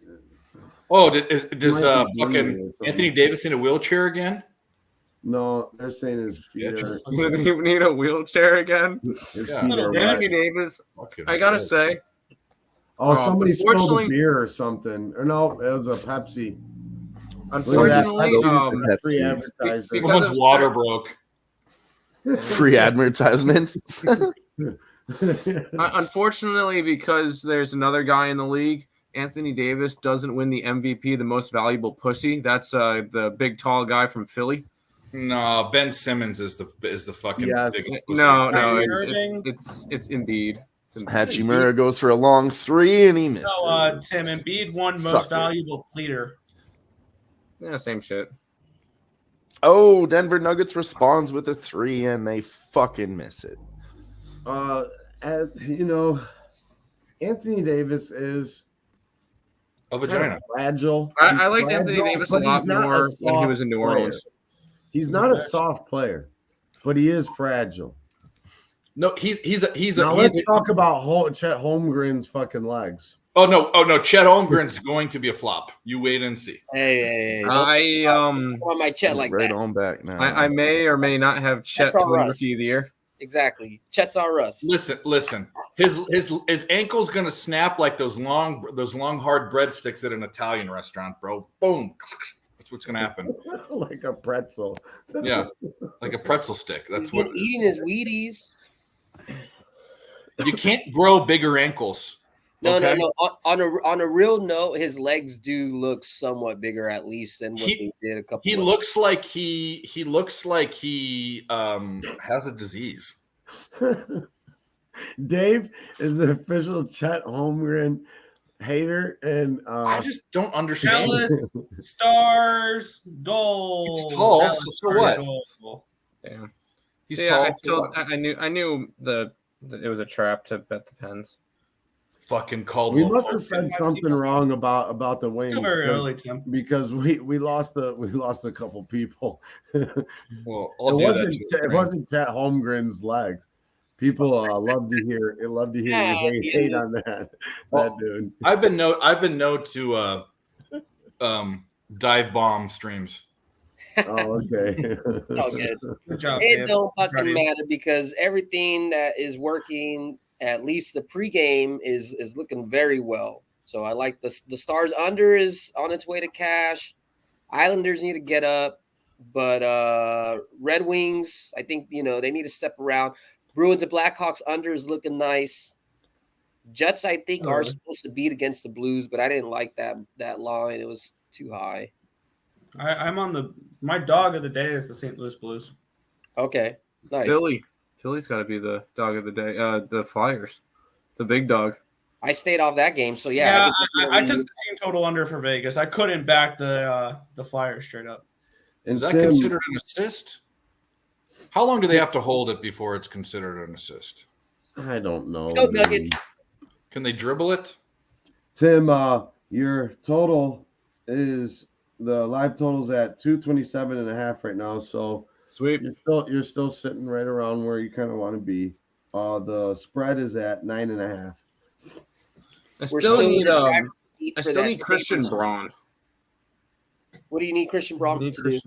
Oh, does Might be doing fucking it or something. Anthony Davis in a wheelchair again? No, they're saying his feet Yeah, are. You need a wheelchair again. His Yeah. feet are Anthony wet. Davis, Okay, I gotta say, Oh, somebody spilled a unfortunately- beer or something. Or no, it was a Pepsi. unfortunately, Free Pepsi. advertiser. Because Someone's of water broke. Free advertisements. unfortunately, because there's another guy in the league, Anthony Davis doesn't win the MVP, the most valuable pussy. That's the big tall guy from Philly. No, Ben Simmons is the fucking Yes. biggest. pussy. No, Kyrie it's Irving? Embiid. It's Embiid. Hachimura goes for a long three and he misses. No, Tim Embiid won most Sucker. valuable pleader. Yeah, same shit. Oh, Denver Nuggets responds with a three and they fucking miss it. As you know, Anthony Davis is A kind vagina. of fragile. I He's liked Anthony fragile, Davis a but he's lot not more a when he was soft in New player. Orleans. He's not a soft player, but he is fragile. No, he's Now let's talk about Chet Holmgren's fucking legs. Oh no, Chet Holmgren's going to be a flop. You wait and see. Hey, don't I on my Chet like right that. on back now. I may or may not have Chet all win right. Rookie of the Year. Exactly. Chet's our Russ. Listen. His ankle's gonna snap like those long hard breadsticks at an Italian restaurant, bro. Boom. That's what's gonna happen. Like a pretzel. Yeah, like a pretzel stick. He's That's what. been eating his Wheaties. You can't grow bigger ankles. No. okay? On a real note, his legs do look somewhat bigger, at least than what they did a couple. He looks like he has a disease. Dave is the official Chet Holmgren hater, and I just don't understand. Dallas Stars goal. It's tall, Dallas so Stars what? goal. Damn. He's See, tall. I knew that it was a trap to bet the Pens. Fucking called. we must have said something wrong about the wings Still very early, Tim. because we lost a couple people. Well, I'll do that. It wasn't Chet Holmgren's legs. People love to hear Yeah, you hate on that dude. I've been known to dive bomb streams. Oh, okay. It's all good. Good job, It Dave. don't Proud of fucking you. matter because everything that is working, at least the pregame, is looking very well. So I like the Stars under is on its way to cash. Islanders need to get up, but Red Wings, I think they need to step around. Bruins and Blackhawks under is looking nice. Jets, I think, are supposed to beat against the Blues, but I didn't like that line. It was too high. I'm on my dog of the day is the St. Louis Blues. Okay, nice. Philly's got to be the dog of the day. The Flyers, the big dog. I stayed off that game, so yeah. I took the team total under for Vegas. I couldn't back the Flyers straight up. And is that considered an assist? How long do they have to hold it before it's considered an assist? I don't know. Let's go Nuggets. Can they dribble it? Tim, your total is the live total's at 227.5 right now. So sweet. You're still sitting right around where you kind of want to be. The spread is at 9.5. I still need Christian Braun. What do you need Christian Braun to do?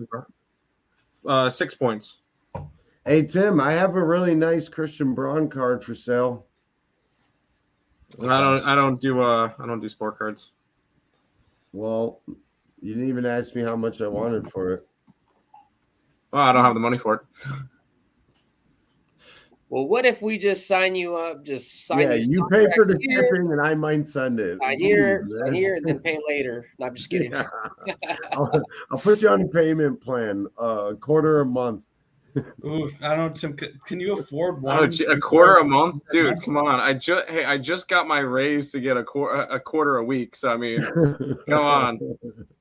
6 points. Hey Tim, I have a really nice Christian Braun card for sale. I don't do sport cards. Well, you didn't even ask me how much I wanted for it. Well, I don't have the money for it. Well, what if we just sign you up? Just sign. Yeah, you pay for the shipping, and I might send it. Sign here, and then pay later. No, I'm just kidding. Yeah. I'll put you on a payment plan, a quarter a month. Ooh, I don't, Tim. Can you afford one? A quarter a month, dude? Come on! I just got my raise to get a quarter a week. So I mean, come on!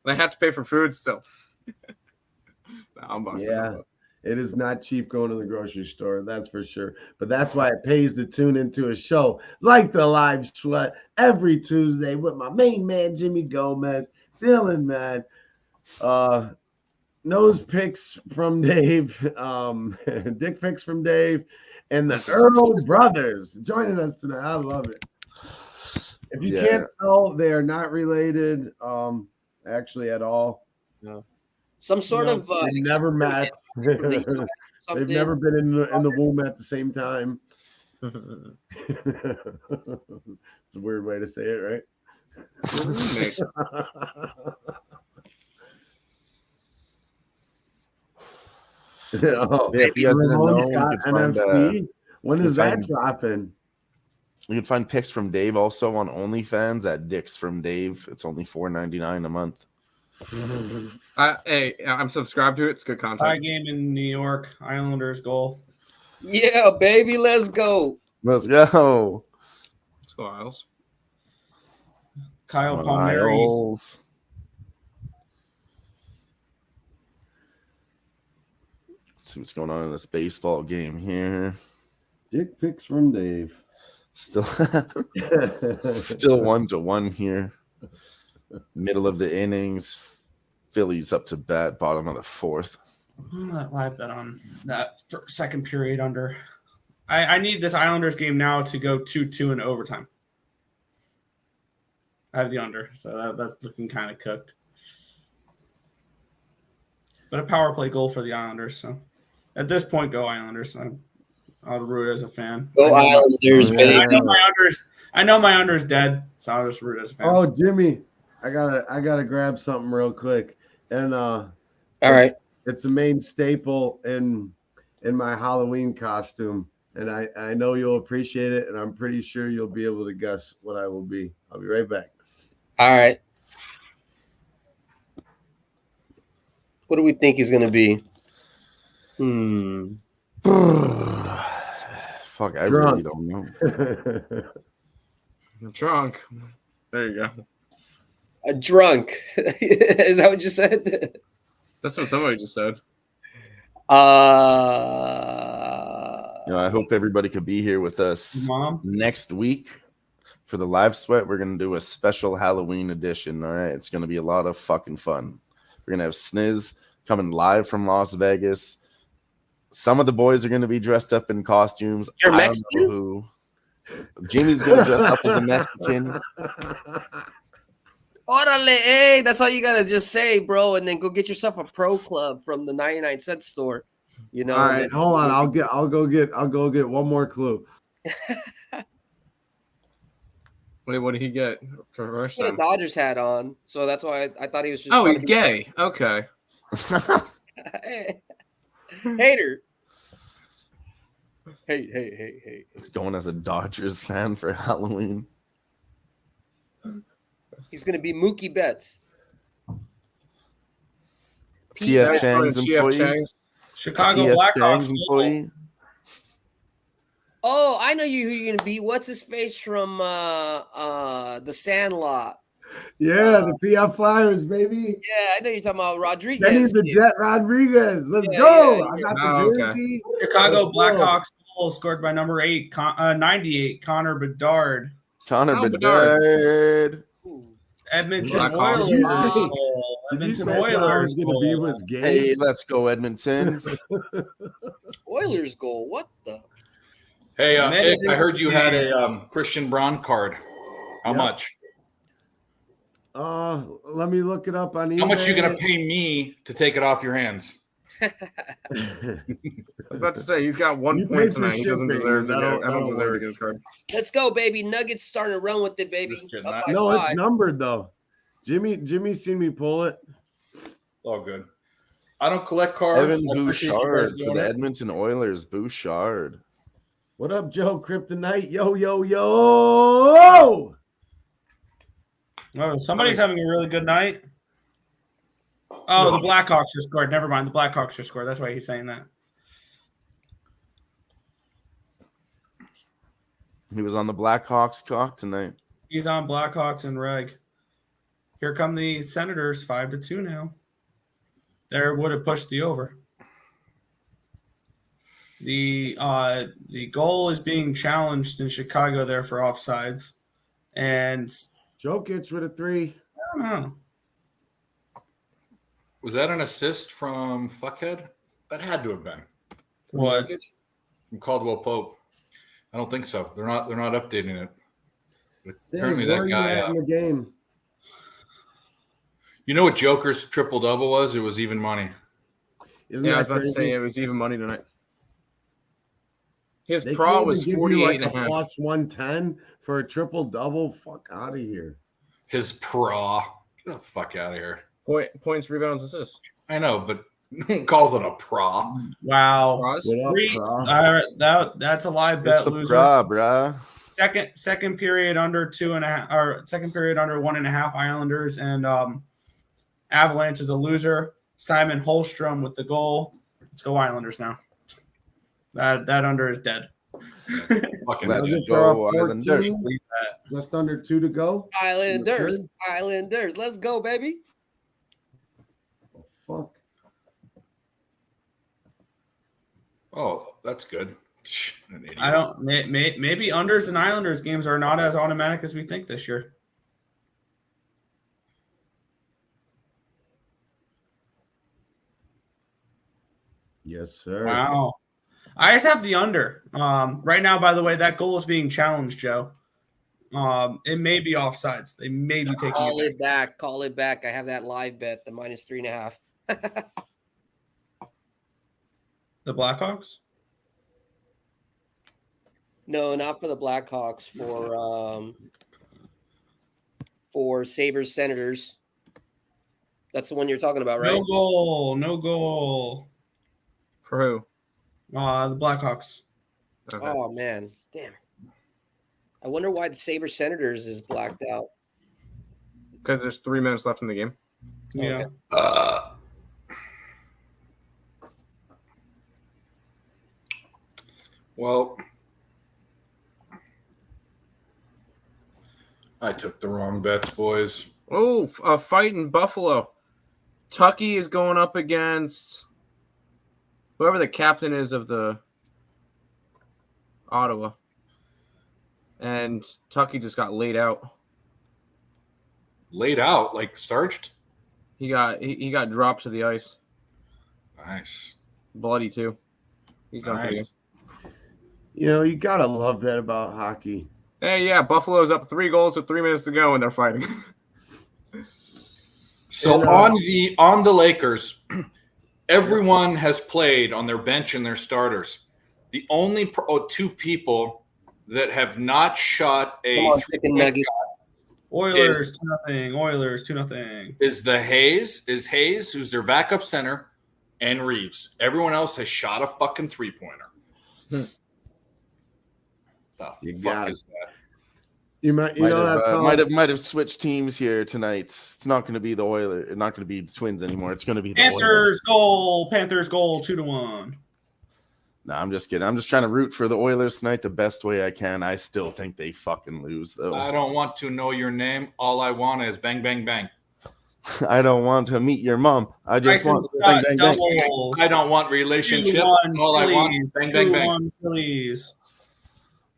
I have to pay for food still. No, I'm busting. Yeah, it is not cheap going to the grocery store. That's for sure. But that's why it pays to tune into a show like the Live Sweat every Tuesday with my main man Jimmy Gomez, Dylan, man. Nose picks from Dave, dick picks from Dave, and the Earl brothers joining us tonight. I love it. If you can't tell, they are not related, actually at all. No. Some sort of they've never met. They've never been in the womb at the same time. It's a weird way to say it, right? Oh, yeah, if you guys didn't know, you can find, when is that dropping? You can find picks from Dave also on OnlyFans at Dicks from Dave. It's only $4.99 a month. Hey, I'm subscribed to it. It's good content. Tie game in New York, Islanders goal. Yeah, baby, let's go. Let's go. Let's go, Isles. Kyle Palmieri. Let's see what's going on in this baseball game here. Dick picks from Dave. Still 1-1 here. Middle of the innings. Phillies up to bat, bottom of the fourth. I'm not live bet on that second period under. I need this Islanders game now to go 2-2 in overtime. I have the under, so that's looking kind of cooked. But a power play goal for the Islanders. So at this point, go Islanders. I'll root as a fan. Go Islanders, baby. I know my under's dead, so I'll just root as a fan. Oh, Jimmy, I gotta grab something real quick. And all right, it's a main staple in my Halloween costume, and I know you'll appreciate it, and I'm pretty sure you'll be able to guess what I will be. I'll be right back. All right. What do we think he's gonna be? Fuck, I really don't know. Drunk. There you go. A drunk. Is that what you said? That's what somebody just said. I hope everybody could be here with us next week for the Live Sweat. We're going to do a special Halloween edition. All right. It's going to be a lot of fucking fun. We're going to have Sniz coming live from Las Vegas. Some of the boys are going to be dressed up in costumes. You're I Mexican? don't know who. Jimmy's going to dress up as a Mexican. Orale, hey, that's all you gotta just say, bro, and then go get yourself a Pro Club from the 99-cent store. You know. All right, hold on. I'll go get one more clue. Wait, what did he get for first time? He had a Dodgers hat on, so that's why I thought he was just. Oh, he's gay. Okay. Hater. Hey. He's going as a Dodgers fan for Halloween. He's going to be Mookie Betts. P.F. That's Chang's funny, employee. Chang's. Chicago P.F. Blackhawks. Chang's employee. Oh, I know who you're going to be. What's his face from The Sandlot? Yeah, the PF Flyers, baby. Yeah, I know you're talking about Rodriguez. Benny the Jet Rodriguez. Let's Yeah, go. yeah, I yeah. got the Oh, okay. jersey. Chicago Let's go. Blackhawks goal scored by number 98, Connor Bedard. Connor Oh, Bedard. Edmonton Blackhawks. Oilers Did you say- goal. Did you Edmonton say Flyers Oilers going to be goal. was gay? Hey, let's go, Edmonton. Oilers goal. What the? Hey, Amazing Ick, I heard you had game. a Christian Braun card. How Yep. much? Let me look it up on eBay. How much are you gonna pay me to take it off your hands? I was about to say he's got 1 You point pay for tonight. He doesn't shipping, deserve to get. that'll I don't deserve to work. get his card. Let's go, baby. Nuggets starting to run with it, baby. Just kidding. Up by No, it's 5. numbered though. Jimmy seen me pull it. All good. I don't collect cards. Evan I appreciate you guys Bouchard for doing the it. Edmonton Oilers. Bouchard. What up, Joe Kryptonite? Yo. Oh, somebody's having a really good night. Oh, the Blackhawks just scored. Never mind. The Blackhawks just scored. That's why he's saying that. He was on the Blackhawks cock tonight. He's on Blackhawks and Reg. Here come the Senators, 5-2 now. There would have pushed the over. The goal is being challenged in Chicago there for offsides, and Jokic with a 3. I don't know. Was that an assist from Fuckhead? That had to have been What? from Caldwell Pope. I don't think so. They're not updating it. But Damn, apparently where that are you guy. at in the game? You know what Joker's triple double was? It was even money. Isn't Yeah, I was that about to crazy? say it was even money tonight. His They pro can't was even give you 48 like and a a half. plus 110 for a triple double. Fuck out of here. His pro. Get the fuck out of here. Points, rebounds, assists. I know, but no one calls it a pro. Wow. Ross? What up, Three- bro? that's a live It's bet, the loser. bra, bruh. Second period under 2.5, or second period under 1.5 Islanders, and Avalanche is a loser. Simon Holmstrom with the goal. Let's go Islanders now. That under is dead. Fucking Let's Nuggets are up go, 14. Islanders. Just under 2 to go. Islanders. Good. Islanders. Let's go, baby. Fuck. Oh, that's good. An idiot. I don't. Maybe unders and Islanders games are not as automatic as we think this year. Yes, sir. Wow. I just have the under. Right now, by the way, that goal is being challenged, Joe. It may be offsides. They may be taking Call it it back. Call it back. I have that live bet, the -3.5. back. The Blackhawks? No, not for the Blackhawks. For Sabres Senators. That's the one you're talking about, right? No goal. No goal. For who? The Blackhawks. Okay. Oh man, damn. I wonder why the Sabres Senators is blacked out. Because there's 3 minutes left in the game. Yeah. Well, I took the wrong bets, boys. Oh, a fight in Buffalo. Tucky is going up against whoever the captain is of the Ottawa. And Tucky just got laid out. Laid out, like starched. He got dropped to the ice. Nice. Bloody too. He's done for the game. Nice. You know, you gotta love that about hockey. Hey, yeah, Buffalo's up 3 goals with 3 minutes to go, and they're fighting. So And, on the Lakers, everyone has played on their bench and their starters. The only 2 people that have not shot a Come on, chicken three-point nuggets. shot Oilers 2-0. Oilers 2-0. is Hayes, who's their backup center, and Reeves. Everyone else has shot a fucking 3-pointer. You fuck got it. is that? You might, you know, that's all. Might have switched teams here tonight. It's not going to be the Oilers. It's not going to be the Twins anymore. It's going to be the Oilers. Panthers goal 2-1. No, I'm just kidding. I'm just trying to root for the Oilers tonight the best way I can. I still think they fucking lose, though. I don't want to know your name. All I want is bang, bang, bang. I don't want to meet your mom. I just want bang, bang, bang. I don't want relationship. 2-1 All I want Phillies. is bang, bang, bang. 2-1 Phillies.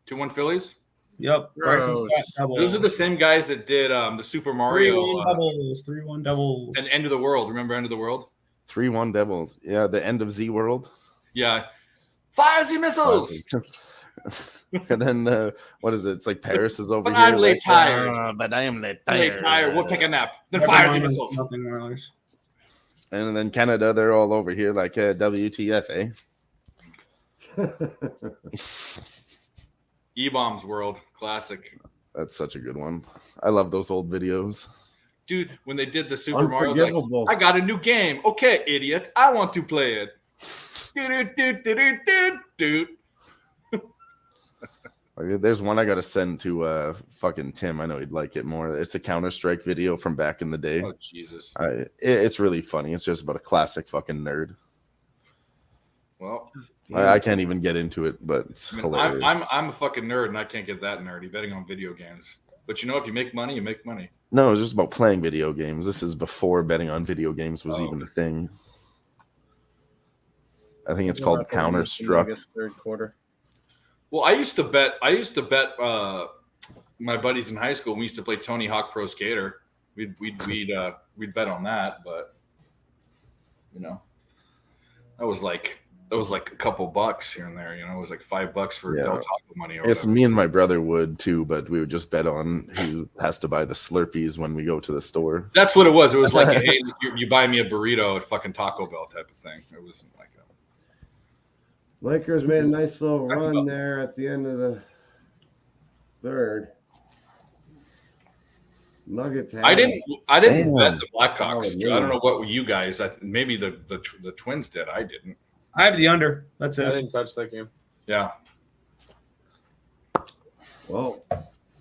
2-1 Phillies. Yep. Bryson Gross. Stott double. Those are the same guys that did the Super Mario 3-1 doubles. and End of the World. Remember End of the World? 3-1 Devils. Yeah, the end of Z World. Yeah. Fire the missiles. And then what is it? It's like Paris is over But here. I'm late tired. But I am late Late tired. tired. We'll take a nap. Then Never fire the mind, missiles. nothing Oilers. And then Canada, they're all over here like WTF, E-Bombs World. Classic. That's such a good one. I love those old videos. Dude, when they did the Super Mario, I was Unforgivable. like, I got a new game. Okay, idiot. I want to play it. Dude. Like, there's one I got to send to fucking Tim. I know he'd like it more. It's a Counter-Strike video from back in the day. Oh, Jesus. It's really funny. It's just about a classic fucking nerd. Well, I can't even get into it, but it's hilarious. I'm a fucking nerd, and I can't get that nerdy betting on video games. But you know, if you make money, you make money. No, it's just about playing video games. This is before betting on video games was even a thing. I think it's called Counter-Struck. Third quarter. Well, I used to bet my buddies in high school. We used to play Tony Hawk Pro Skater. We'd bet on that, but you know, that was like a couple bucks here and there. You know, it was like $5 for Del Taco money. Or Yes, whatever. me and my brother would too, but we would just bet on who has to buy the Slurpees when we go to the store. That's what it was. It was like, hey, you buy me a burrito at fucking Taco Bell type of thing. It wasn't like a. Lakers made a nice little run there at the end of the third. Nuggets had I didn't Damn. bet the Blackhawks. Oh, I don't know what you guys. Maybe the Twins did. I didn't. I have the under. That's I it. didn't touch that game. Yeah. Well,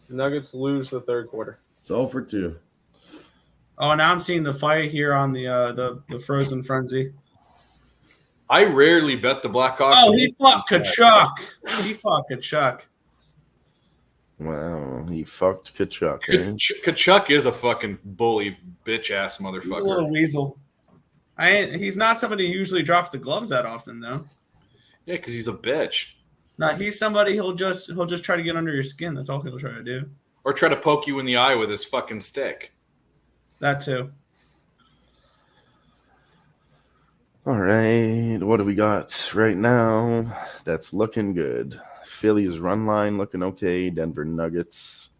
The Nuggets lose the third quarter. it's 0 for 2. Oh, now I'm seeing the fight here on the Frozen Frenzy. I rarely bet the Blackhawks. Oh, he fucked Kachuk. Wow, he fucked Kachuk. Eh? Kachuk is a fucking bully, bitch ass He's a motherfucker. little weasel. He's not somebody who usually drops the gloves that often, though. Yeah, because he's a bitch. No, he's somebody he'll just try to get under your skin. That's all he'll try to do. Or try to poke you in the eye with his fucking stick. That too. All right, what do we got right now? That's looking good. Phillies run line looking okay. Denver Nuggets.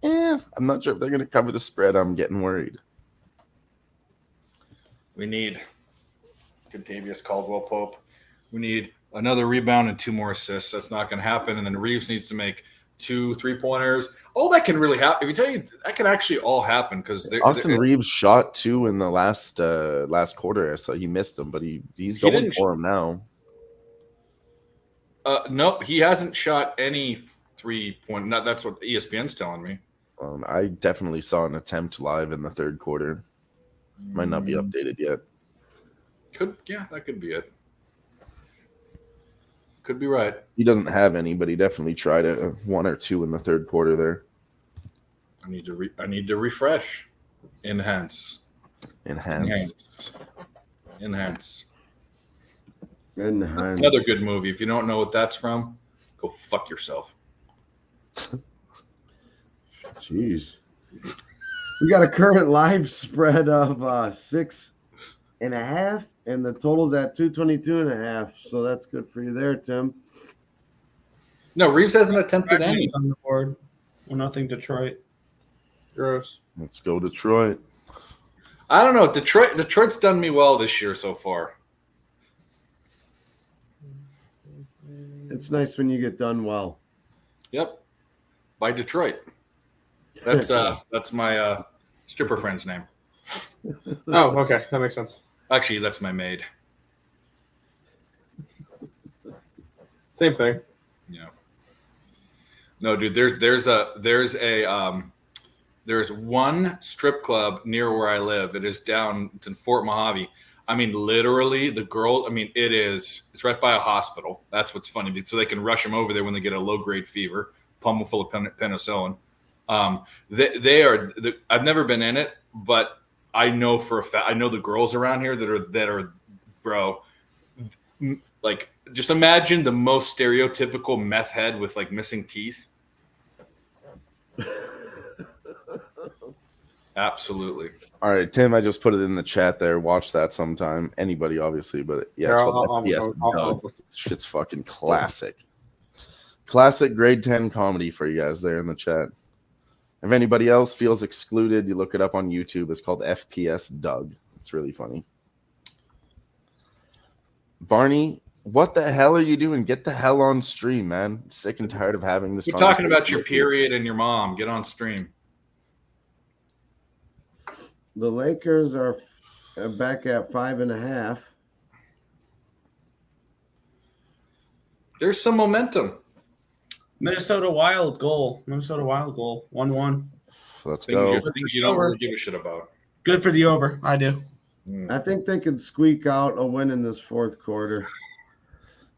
I'm not sure if they're going to cover the spread. I'm getting worried. We need Contavious Caldwell-Pope. We need another rebound and 2 more assists. That's not going to happen. And then Reeves needs to make 2 3-pointers. All that can really happen. If you tell you, that can actually all happen because Austin Reeves shot 2 in the last quarter, so he missed them, but he's going for him now. No, he hasn't shot any 3-point. That's what ESPN's telling me. I definitely saw an attempt live in the third quarter. Might not be updated yet. That could be it. Could be right. He doesn't have any, but he definitely tried 1 or 2 in the third quarter there. I need to refresh. Enhance. Another good movie. If you don't know what that's from, go fuck yourself. Jeez. We got a current live spread of 6.5, and the total's at 222.5. So that's good for you there, Tim. No, Reeves hasn't attempted any. On the board. 1-0 Detroit. Gross. Let's go Detroit. I don't know. Detroit's done me well this year so far. It's nice when you get done well. Yep. By Detroit. That's my stripper friend's name. Oh, okay. That makes sense. Actually, that's my maid. Same thing. Yeah. No, dude. There's one strip club near where I live. It's in Fort Mojave. I mean, literally, the girl. I mean, it's right by a hospital. That's what's funny, so they can rush them over there when they get a low grade fever, pump them full of penicillin. They are. I've never been in it, but I know for a fact. I know the girls around here that are, bro. Like, just imagine the most stereotypical meth head with like missing teeth. Absolutely. All right, Tim, I just put it in the chat there. Watch that sometime. Anybody, obviously, but yeah, it's called FPS. Shit's fucking classic. Classic grade 10 comedy for you guys there in the chat. If anybody else feels excluded, you look it up on YouTube. It's called FPS Doug. It's really funny. Barney, what the hell are you doing? Get the hell on stream, man. I'm sick and tired of having this. We're talking about your period and your mom. Get on stream. The Lakers are back at 5.5. There's some momentum. Minnesota Wild goal. 1-1. Let's go. Things you don't really give a shit about. Good for the over. I do. I think they can squeak out a win in this fourth quarter.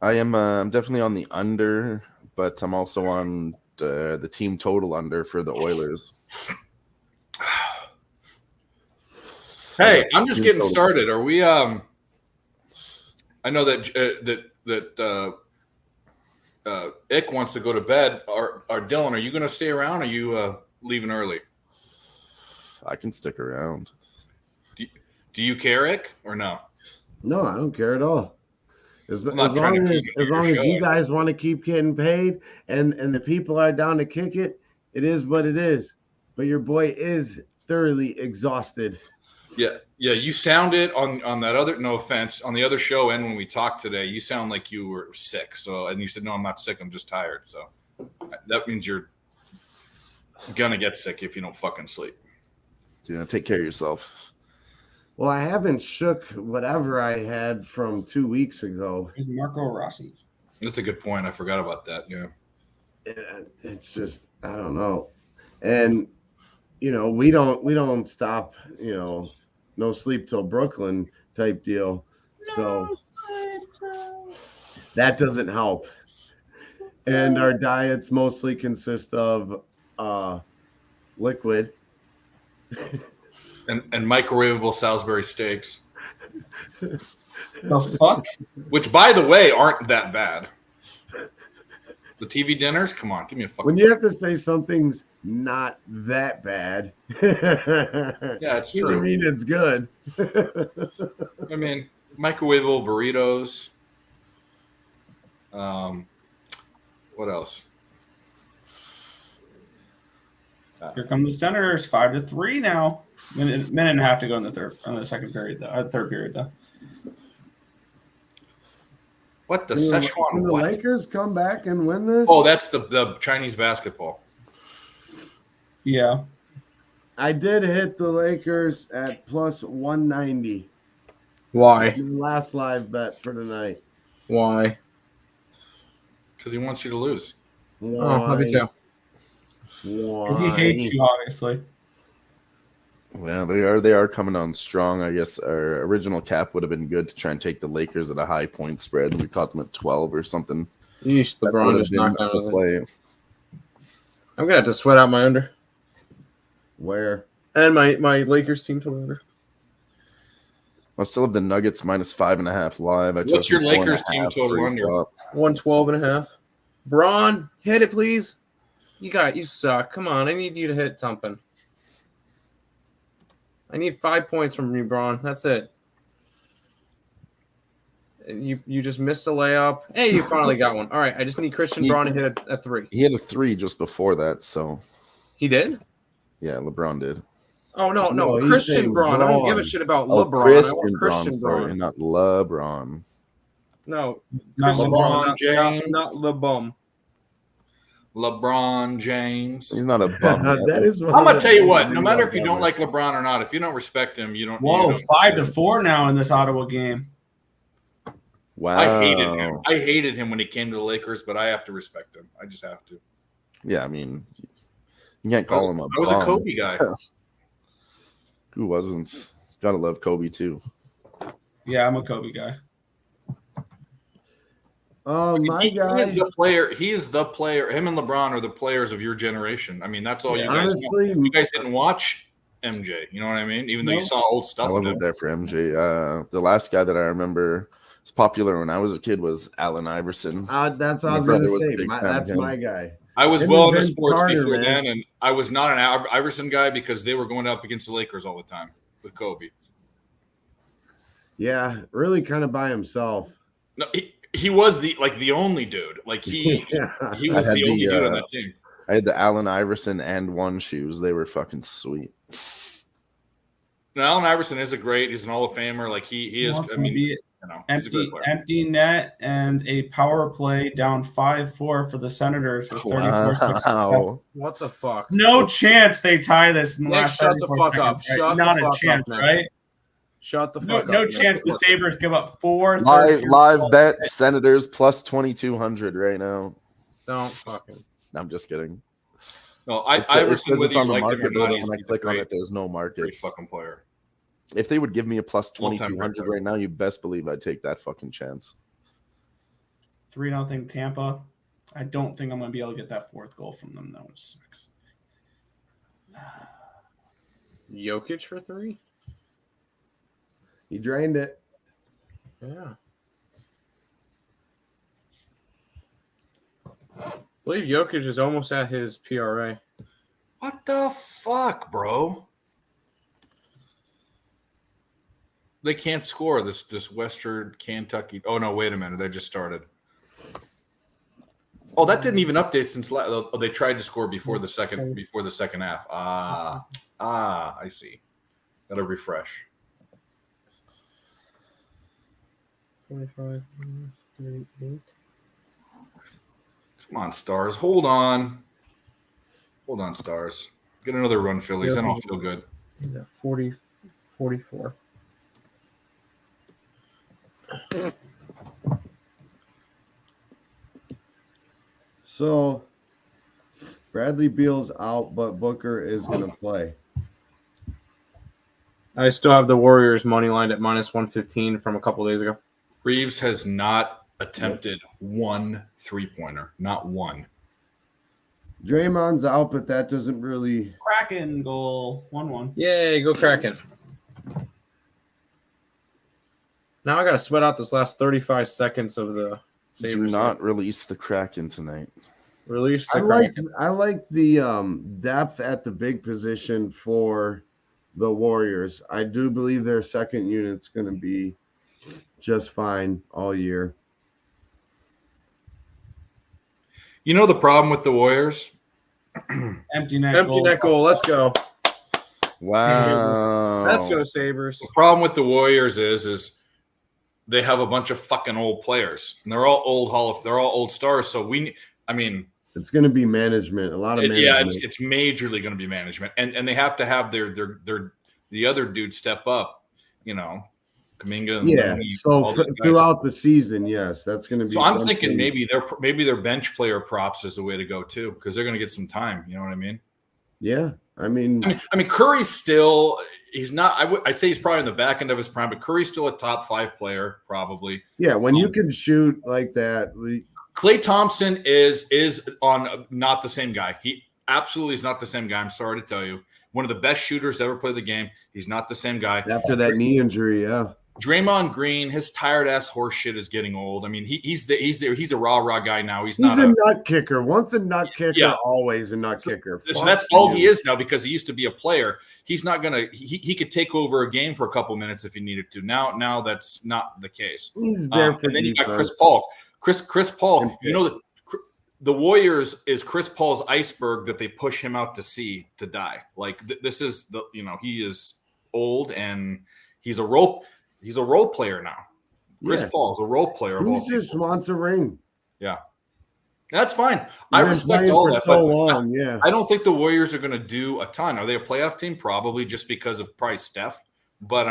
I'm definitely on the under, but I'm also on the team total under for the Oilers. Hey, I'm just getting started. Are we? I know that Ick wants to go to bed. Are Dylan? Are you going to stay around? Or are you leaving early? I can stick around. Do you care, Ick, or no? No, I don't care at all. As long as you guys want to keep getting paid and the people are down to kick it, it is what it is. But your boy is thoroughly exhausted. Yeah. You sounded on that other, no offense, on the other show and when we talked today, you sound like you were sick. So, and you said, no, I'm not sick. I'm just tired. So that means you're gonna get sick if you don't fucking sleep. Take care of yourself. Well, I haven't shook whatever I had from 2 weeks ago. Marco Rossi. That's a good point. I forgot about that. Yeah. It's just, I don't know. And, we don't stop, no sleep till Brooklyn type deal. So that doesn't help. And our diets mostly consist of liquid. And microwavable Salisbury steaks. The fuck? Which, by the way, aren't that bad. The TV dinners? Come on, give me a fucking... When you have to say something's not that bad. Yeah, it's true. I mean, it's good. I mean, microwavable burritos. What else? Here come the Senators, 5-3 now. Minute and a half to go in the second period, though. Third period, though. What the Can Szechuan? the What? Lakers come back and win this? Oh, that's the Chinese basketball. Yeah. I did hit the Lakers at plus 190. Why? Last live bet for tonight. Why? Because he wants you to lose. Oh, love you too. Because he hates you, obviously. Well, they are coming on strong. I guess our original cap would have been good to try and take the Lakers at a high point spread. We caught them at 12 or something. Yeesh, LeBron just knocked out of play. I'm gonna have to sweat out my under. Where? And my Lakers team total under. I still have the Nuggets minus 5.5 live. What's your Lakers team total under? 112.5. Braun, hit it, please. You suck. Come on, I need you to hit something. I need 5 points from you, Braun. That's it. You just missed a layup. Hey, you finally got one. All right, I just need Christian Braun to hit a 3. He had a 3 just before that, so. He did? Yeah, LeBron did. Oh, no. Christian Braun. I don't give a shit about LeBron. Christian Braun, sorry, not LeBron. No. Not LeBron James. Not LeBum. LeBron James. He's not a bum. That is I'm gonna tell you what. No matter if you don't like LeBron or not, if you don't respect him, you don't. Whoa, you don't, 5-4 now in this Ottawa game. Wow. I hated him. I hated him when he came to the Lakers, but I have to respect him. I just have to. Yeah, I mean, you can't call him a I was a bum. Kobe guy. Who wasn't? Gotta love Kobe too. Yeah, I'm a Kobe guy. My He guy. is the player. He is the player. Him and LeBron are the players of your generation. I mean, that's all you guys honestly, know. You guys didn't watch MJ. You know what I mean? Even though you No. saw old stuff. I of wasn't him. there for MJ. The last guy that I remember was popular when I was a kid was Allen Iverson. that's what I My was brother gonna was a say. big fan of That's him. my guy. I was Him well and into Vince sports Carter, before man. then, and I was not an Iverson guy because they were going up against the Lakers all the time with Kobe. Yeah, really kind of by himself. No, he was the only dude. Like he was I had the only the, dude on that team. I had the Allen Iverson and one shoes. They were fucking sweet. Now, Allen Iverson is he's an Hall of Famer. Like he is. I mean, he's a great player. Empty net and a power play down 5-4 for the Senators with 34 seconds. Wow. What the fuck? No chance they tie this in the Nick, last shut the 34 fuck seconds, up. right? Shut the Not a fuck up, chance, Nick. right? Shut the No, fuck no up. chance the Sabres give up 4. Live bet Senators plus 2,200 right now. Don't fucking. I'm just kidding. No, It's Iverson, because whether it's on you the like him or market not, builder. he's When I a click on great, it, there's no great markets. fucking player. If they would give me a plus All-time 2,200 great right now, you best believe I'd take that fucking chance. 3-0 Tampa. I don't think I'm going to be able to get that 4th goal from them, though. It sucks. Jokic for 3? He drained it. Yeah. I believe Jokic is almost at his PRA. What the fuck, bro? They can't score this Western Kentucky. Oh no, wait a minute. They just started. Oh, that didn't even update since they tried to score before the second half. I see. Gotta refresh. 45, 38. Come on, Stars. Hold on, Stars. Get another run, Phillies. Then I'll feel good. He's at 40, 44. So Bradley Beal's out, but Booker is going to play. I still have the Warriors money line at minus 115 from a couple days ago. Reeves has not attempted one 3-pointer. Not one. Draymond's out, but that doesn't really. Kraken goal 1-1. Yay, go Kraken. Now I got to sweat out this last 35 seconds of the Sabres. Do not release the Kraken tonight. Release the I like Kraken. the depth at the big position for the Warriors. I do believe their second unit's going to be just fine all year. You know the problem with the Warriors? Empty net Empty net goal. Let's go. Wow. Let's go, Sabres. The problem with the Warriors is they have a bunch of fucking old players, and they're all they're all old stars. So it's going to be management. A lot of management. Yeah, it's majorly going to be management, and they have to have the other dudes step up. You know, Kuminga. And Yeah. Looney, So throughout the season, yes, that's going to be. So I'm thinking maybe their bench player props is the way to go too, because they're going to get some time. You know what I mean? Yeah, I mean, Curry's still. He's not. I say he's probably in the back end of his prime, but Curry's still a top 5 player, probably. Yeah, when you can shoot like that. Klay Thompson is on not the same guy. He absolutely is not the same guy. I'm sorry to tell you. One of the best shooters to ever play the game. He's not the same guy. After that knee injury, yeah. Draymond Green, his tired ass horse shit is getting old. I mean, he's a raw guy now. He's not a nut kicker. Once a nut kicker, yeah. Always a nut kicker. So that's all he is now because he used to be a player. He's not gonna. He could take over a game for a couple minutes if he needed to. Now that's not the case. He's there for and then you got defense. Chris Paul. Chris Paul. You know the Warriors is Chris Paul's iceberg that they push him out to sea to die. Like this is he is old and he's a role player now. Chris Paul is a role player. He just wants a ring. Yeah. That's fine. I respect all that. So long, I don't think the Warriors are going to do a ton. Are they a playoff team? Probably just because of probably Steph. But,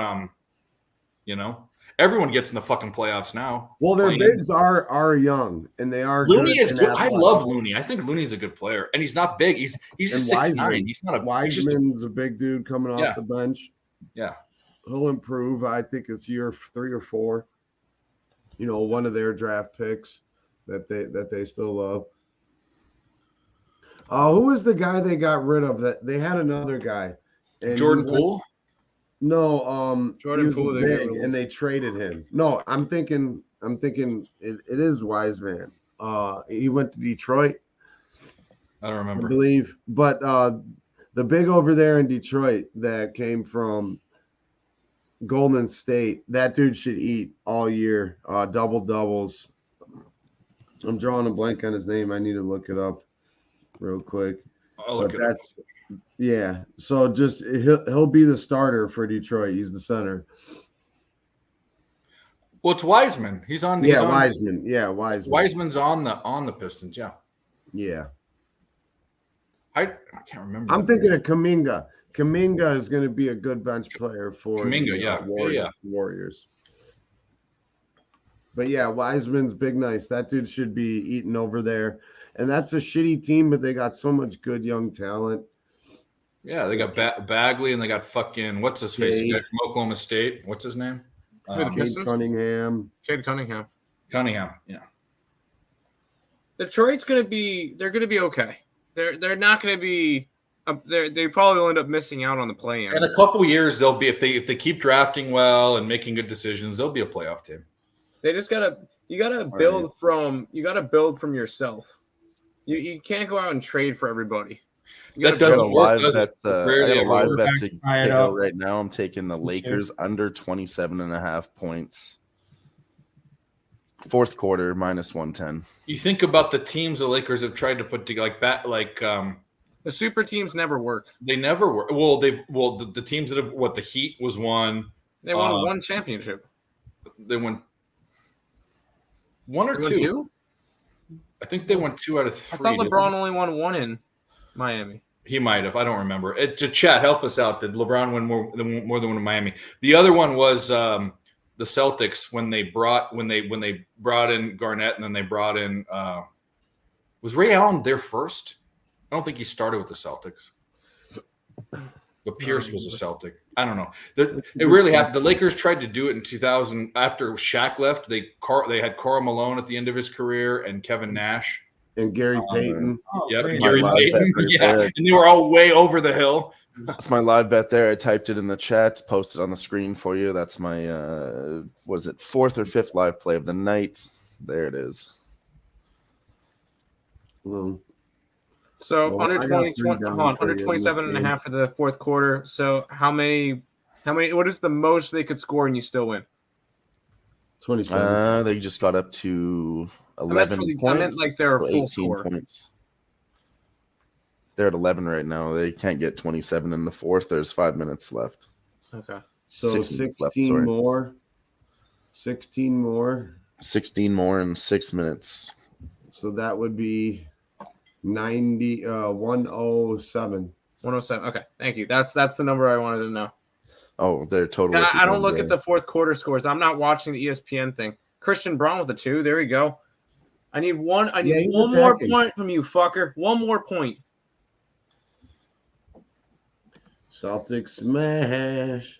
Everyone gets in the fucking playoffs now. Well, their Playing. bigs are young, and they are Looney good is and good. I athletic. love Looney. I think Looney's a good player, and he's not big. He's just And 6'9". He's not a. He's just a, Wiseman's a big dude coming off Yeah. the bench. yeah. He'll improve. I think it's year 3 or 4. You know, one of their draft picks that they still love. Who was the guy they got rid of? That they had another guy. And Jordan he went- Poole. No, Jordan he was Poole, they big, got rid of. and they traded him. No, I'm thinking it is Wiseman. He went to Detroit, I don't I remember. believe. But the big over there in Detroit that came from Golden State, that dude should eat all year. Double doubles. I'm drawing a blank on his name. I need to look it up real quick. I'll look But it up. that's yeah. So just he'll be the starter for Detroit. He's the center. Well, it's Wiseman. He's on. Yeah, he's on, Wiseman. Yeah, Wiseman. Wiseman's on the Pistons. Yeah. Yeah. I can't remember. I'm thinking of Kuminga. Kuminga is going to be a good bench player for Kuminga, the, yeah. Warriors. But yeah, Wiseman's big nice. That dude should be eating over there. And that's a shitty team, but they got so much good young talent. Yeah, they got Bagley and they got fucking what's his face? The Cade. guy from Oklahoma State. What's his name? Who, the Cade Pistons? Cunningham. Cade Cunningham. Cunningham. Yeah. Detroit's gonna be. They're gonna be okay. They're not gonna be. They probably will end up missing out on the play-in. In a couple years, they'll be if they keep drafting well and making good decisions, they'll be a playoff team. They just gotta. You gotta build from. You gotta build from yourself. You can't go out and trade for everybody. You That gotta I got a doesn't build- work, live does it? bet. I Rarely got a ever live works. bet to Try it pick out out. right now. I'm taking the Lakers under 27.5 points. Fourth quarter minus 110. You think about the teams the Lakers have tried to put together, The super teams never work. they never were. Well, the teams that have the Heat was one. They won one championship. They won one or They won two. two? I think they won 2 out of I 3. thought didn't LeBron they? only won one in Miami. He might have. I don't remember. Chat, help us out. Did LeBron win more than one in Miami? The other one was the Celtics when they brought in Garnett and then they brought in was Ray Allen there first? I don't think he started with the Celtics. But Pierce was a Celtic. I don't know. It really happened. The Lakers tried to do it in 2000 after Shaq left. They had Karl Malone at the end of his career and Kevin Nash. And Gary Payton. Yep, my Gary live Payton. bet right Yeah, there. and they were all way over the hill. That's my live bet there. I typed it in the chat, posted on the screen for you. That's my was it 4th or 5th live play of the night? There it is. Well, So Well, under I got 20, three down hold on, for you under in this 27 and a game. half for the fourth quarter. So how many, what is the most they could score and you still win? 27. They just got up to meant 11 for the- I points. meant like their so full 18 score. points. They're at 11 right now. They can't get 27 in the fourth. There's 5 minutes left. Okay. So 6 16 minutes left, sorry. more. 16 more. 16 more in 6 minutes. So that would be 107. 107. Okay. Thank you. That's the number I wanted to know. Oh, they're totally. Yeah, at the I don't end look there. at the fourth quarter scores. I'm not watching the E ESPN thing. Christian Braun with the 2. There we go. I need one. I need Yeah, he's one more attacking. point from you, fucker. One more point. Celtics smash.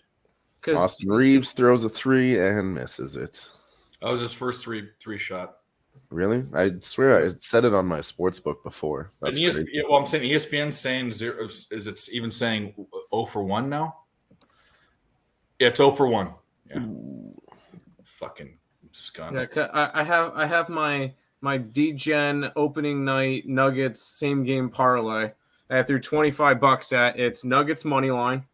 Because Austin Reeves throws a 3 and misses it. That was his first three shot. Really? I swear I said it on my sports book before. That's And crazy. well, I'm saying ESPN's saying 0. Is it even saying 0 for 1 now? Yeah, it's 0 for 1. Yeah. Fucking scunt. yeah, 'cause I have my DGen opening night Nuggets same game parlay. I threw $25 at. It's Nuggets money line,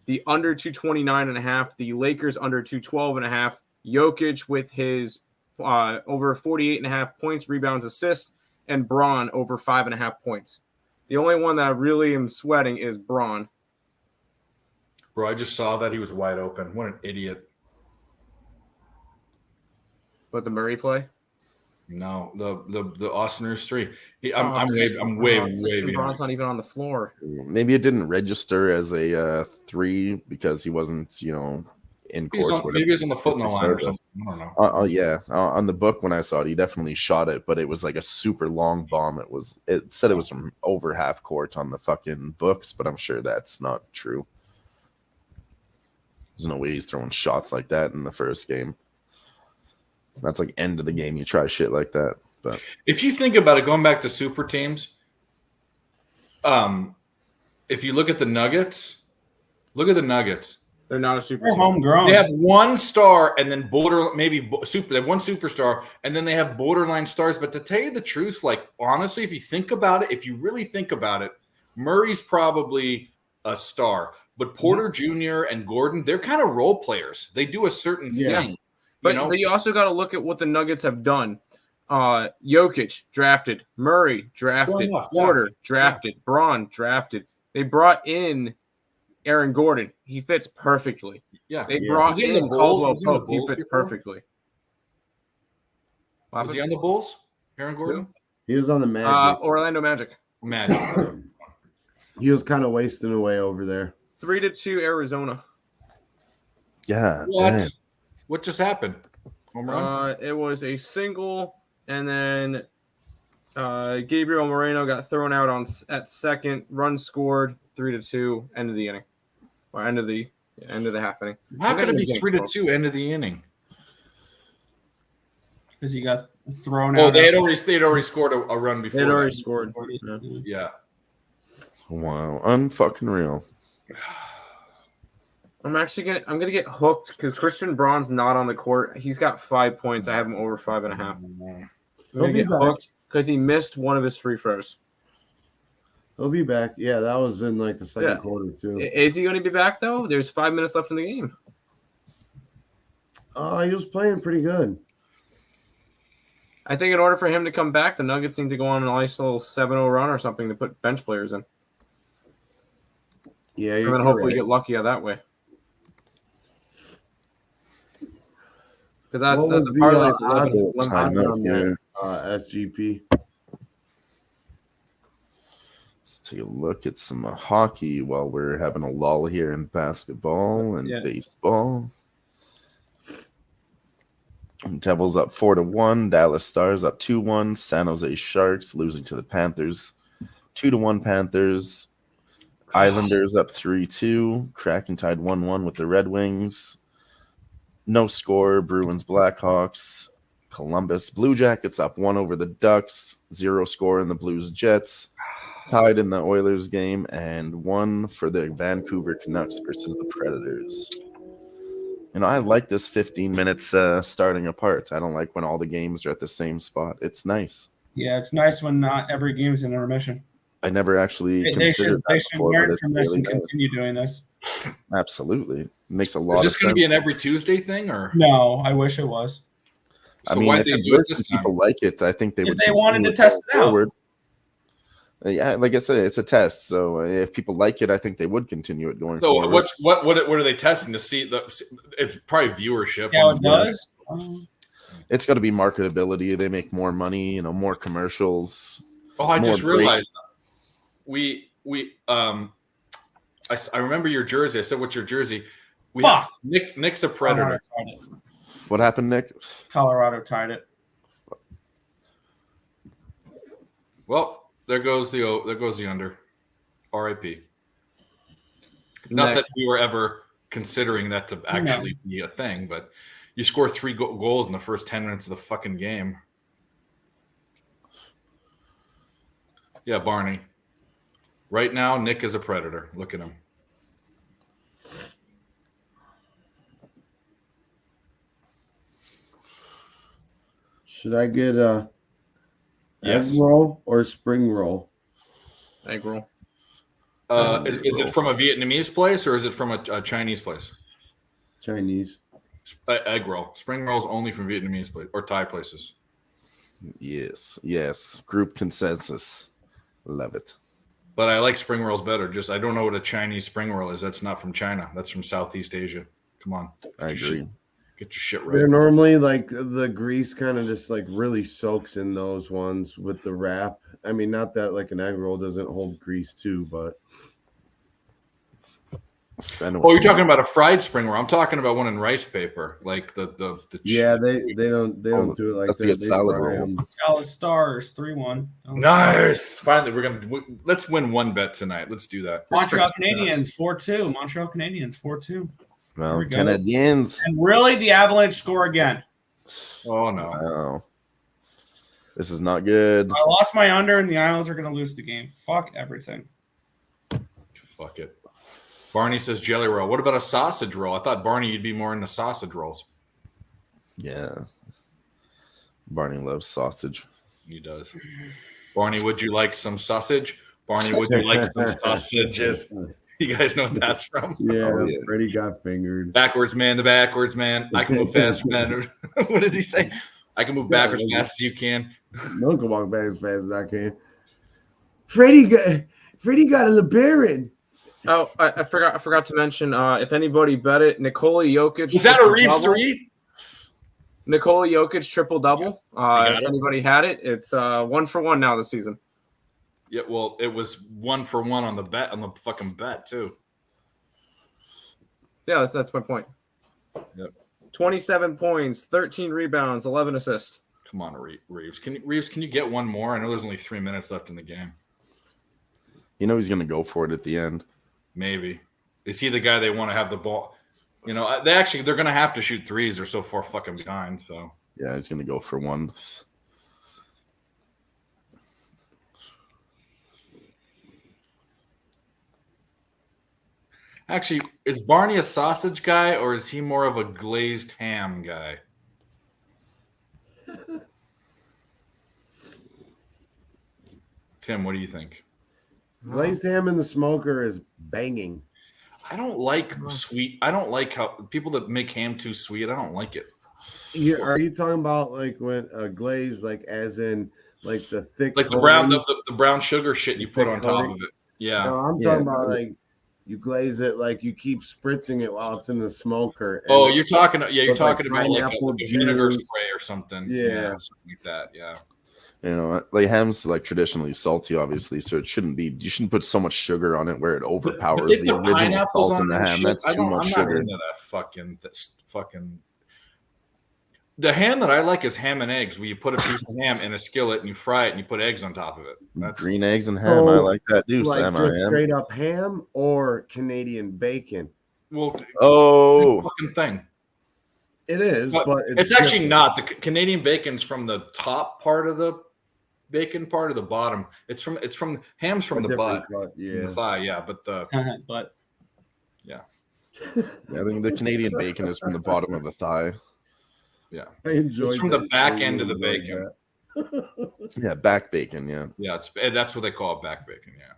the under 229.5, the Lakers under 212.5, Jokic with his over 48.5 points, rebounds, assists, and Braun over 5.5 points. The only one that I really am sweating is Braun. Bro, I just saw that he was wide open. What an idiot. But the Murray play, No, the Austin Reeves 3. I'm way Christian Braun's behind. not even on the floor. Maybe it didn't register as a 3 because he wasn't, in Maybe court. maybe he's on the foot in the line or something. I don't know. Yeah, on the book when I saw it, he definitely shot it, but it was like a super long bomb. It said it was from over half court on the fucking books, but I'm sure that's not true. There's no way he's throwing shots like that in the first game. That's like end of the game. You try shit like that, but If you think about it, going back to super teams, if you look at the Nuggets, They're not a super They're team. homegrown. They have one star and then they have one superstar, and then they have borderline stars. But to tell you the truth, like honestly, if you think about it, if you really think about it, Murray's probably a star, but Porter Jr. and Gordon, they're kind of role players. They do a certain thing. But you also got to look at what the Nuggets have done. Jokic drafted, Murray drafted, Porter drafted, Braun drafted. They brought in Aaron Gordon. He fits perfectly. Yeah. They brought he in the in Bulls? Caldwell Was he in the Pope. He Bulls fits before? perfectly. Was he on the Bulls? Aaron Gordon? He was on the Magic. Orlando Magic. Magic. He was kind of wasting away over there. 3-2 Arizona. yeah, What? damn. What just happened? Home run? It was a single, and then Gabriel Moreno got thrown out at second. Run scored 3-2. End of the inning, or end of the half inning. How could it be 3-2 end of the inning? Because he got thrown Oh, out. they'd already scored a run before. They'd already that. scored. Yeah. Wow, unfucking real. I'm gonna get hooked because Christian Braun's not on the court. He's got 5 points. I have him over 5.5. I'm gonna get hooked because he missed one of his free throws. He'll be back. Yeah, that was in like the second quarter too. Is he going to be back though? There's 5 minutes left in the game. He was playing pretty good. I think in order for him to come back, the Nuggets need to go on a nice little 7-0 run or something to put bench players in. Yeah, And then hopefully get lucky that way. Because What was the the parlay is odds 11 on that SGP? Let's take a look at some hockey while we're having a lull here in basketball and baseball. Devils up 4-1. Dallas Stars up 2-1. San Jose Sharks losing to the Panthers 2-1 Panthers. Islanders up 3-2. Kraken tied 1-1 with the Red Wings. No score. Bruins Blackhawks. Columbus Blue Jackets up 1 over the Ducks. 0 score in the Blues Jets. Tied in the Oilers game, and 1 for the Vancouver Canucks versus the Predators. I like this 15 minutes starting apart. I don't like when all the games are at the same spot. It's nice. Yeah, it's nice when not every game is in a remission. I never actually considered They that should before, learn but from it's this really and nice. continue doing this. Absolutely. It makes a lot Is of this going sense. to be an every Tuesday thing, or? No, I wish it was. I So mean, why'd if they it do it works this and time? people like it, I think they If would. they wanted continue to test it going out. forward. Yeah, like I said, it's a test. So if people like it, I think they would continue it going So forward. what are they testing to see? It's probably viewership. Yeah, on it the- does. It's got to be marketability. They make more money, more commercials. Oh, I more just realized I remember your jersey. I said, "What's your jersey?" Fuck. Nick's a Predator. What happened, Nick? Colorado tied it. Well, there goes the under. R.I.P. Not that we were ever considering that to actually be a thing, but you score 3 goals in the first 10 minutes of the fucking game. Yeah, Barney. Right now, Nick is a Predator. Look at him. Should I get Yes. egg roll or spring roll? Egg roll. Is it from a Vietnamese place or is it from a Chinese place? Chinese. Egg roll. Spring rolls only from Vietnamese place or Thai places. Yes. Group consensus. Love it. But I like spring rolls better. Just I don't know what a Chinese spring roll is. That's not from China. That's from Southeast Asia. Come on. I agree. Get your shit They're right. normally like the grease kind of just like really soaks in those ones with the wrap. I mean, not that like an egg roll doesn't hold grease too, but Oh, you're talking about a fried spring roll. I'm talking about one in rice paper, like the Yeah, they don't do it like that's that. like a They salad fry roll. 'em. Dallas Stars 3-1. Nice. Finally, let's win one bet tonight. Let's do that. Montreal Canadiens 4-2. Montreal Canadiens 4-2. Well, we go. Canadiens. And really, the Avalanche score again. Oh no. Wow. This is not good. I lost my under, and the Islanders are going to lose the game. Fuck everything. Fuck it. Barney says jelly roll. What about a sausage roll? I thought, Barney, you'd be more into sausage rolls. Yeah. Barney loves sausage. He does. Barney, would you like some sausage? Barney, would you like some sausages? You guys know what that's from? Yeah, Oh, yeah. Freddie got fingered. Backwards man, the backwards man. I can move fast, man. What does he say? I can move backwards fast as you can. No one can walk back as fast as I can. Freddie got a LeBaron. Oh, I forgot to mention. If anybody bet it, Nikola Jokic. Was that a Reeves triple-double. 3? Nikola Jokic triple double. got If it. anybody had it, it's 1-for-1 now this season. Yeah, well, it was 1-for-1 on the fucking bet too. Yeah, that's my point. Yep. 27 points, 13 rebounds, 11 assists. Come on, Reeves. Can you get one more? I know there's only 3 minutes left in the game. You know he's going to go for it at the end. Maybe. Is he the guy they want to have the ball? You know, they're going to have to shoot threes. They're so far fucking behind. So Yeah, he's going to go for one. actually, is Barney a sausage guy or is he more of a glazed ham guy? Tim, what do you think? Glazed ham in the smoker is banging. I don't like sweet. I don't like how people that make ham too sweet. I don't like it. Are you talking about like when glaze, like as in like the thick, Like the brown, coating? the brown sugar shit you put Thick on top coating? of it. Yeah. No, I'm Yeah. talking about like you glaze it, like you keep spritzing it while it's in the smoker. and Oh, you're talking. Yeah, you're with, like, talking about like pineapple a vinegar juice. spray or something. Yeah. something like that. Yeah. You know, like ham's like traditionally salty, obviously, so it shouldn't be. You shouldn't put so much sugar on it where it overpowers They the put original pineapples salt on in the that ham. shit. That's too much I'm not sugar. into that fucking. The ham that I like is ham and eggs, where you put a piece of ham in a skillet and you fry it and you put eggs on top of it. That's Green eggs and ham. I like that too, like Sam. I just am. straight up ham or Canadian bacon. well, Oh, fucking thing. It is, But but it's actually different. not. The Canadian bacon's from the top part of the bacon part of the bottom. It's from ham's from A the butt, different cut, from yeah. the thigh. Yeah, but But yeah, I think the Canadian bacon is from the bottom of the thigh. I enjoy it's from the back end of the bacon. Yeah, back bacon. Yeah. Yeah, that's what they call it, back bacon. Yeah.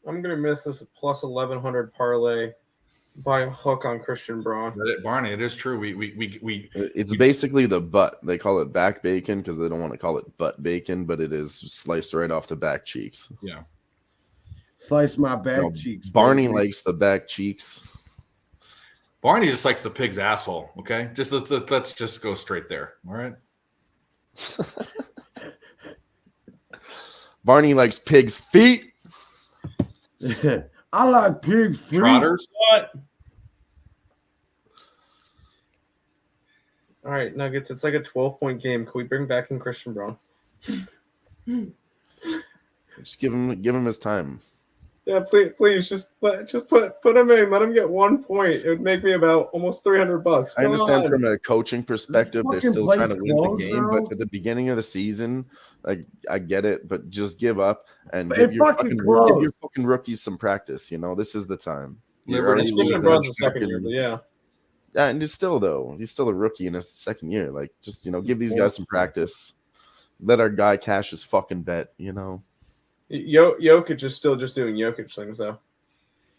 I'm gonna miss this plus 1100 parlay by a hook on Christian Braun. Barney, it is true. We It's basically the butt. They call it back bacon because they don't want to call it butt bacon, but it is sliced right off the back cheeks. yeah. Slice my back You know, cheeks. Barney baby. likes the back cheeks. Barney just likes the pig's asshole. Okay, just let's just go straight there. All right. Barney likes pig's feet. I like pig feet. Trotters. what? All right, Nuggets. It's like a 12-point game. Can we bring back in Christian Braun? Just give him his time. Yeah, please, just put him in. Let him get 1 point. It would make me about almost $300. I understand Come from on. a coaching perspective, they're Fucking still play trying to win the close game, now. but at the beginning of the season, like I get it, but just give up and But give it your fucking give close. your fucking rookies some practice. You know, this is the time. You're Liberty already Christian losing. Braun's the second year, fucking- but yeah. Yeah, and he's still a rookie in his second year. Like, just give these guys some practice. Let our guy cash his fucking bet. Jokic is still just doing Jokic things, though.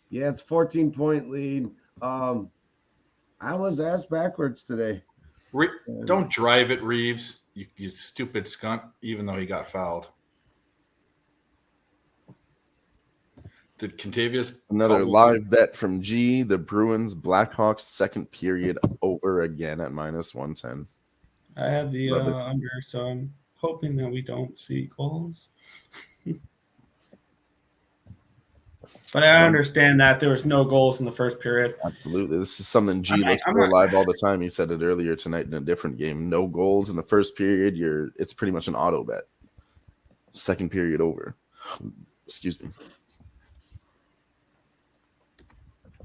Yeah, it's 14-point lead. I was ass backwards today. Don't drive it, Reeves. You stupid skunt. Even though he got fouled. Did Contavious Another foul? live bet from G. The Bruins Blackhawks second period over again at -110. I have the Love it. under, so I'm hoping that we don't see goals. But I understand that there was no goals in the first period. Absolutely. This is something G I'm looks not- for live all the time. He said it earlier tonight in a different game. No goals in the first period. It's pretty much an auto bet. Second period over. Excuse me.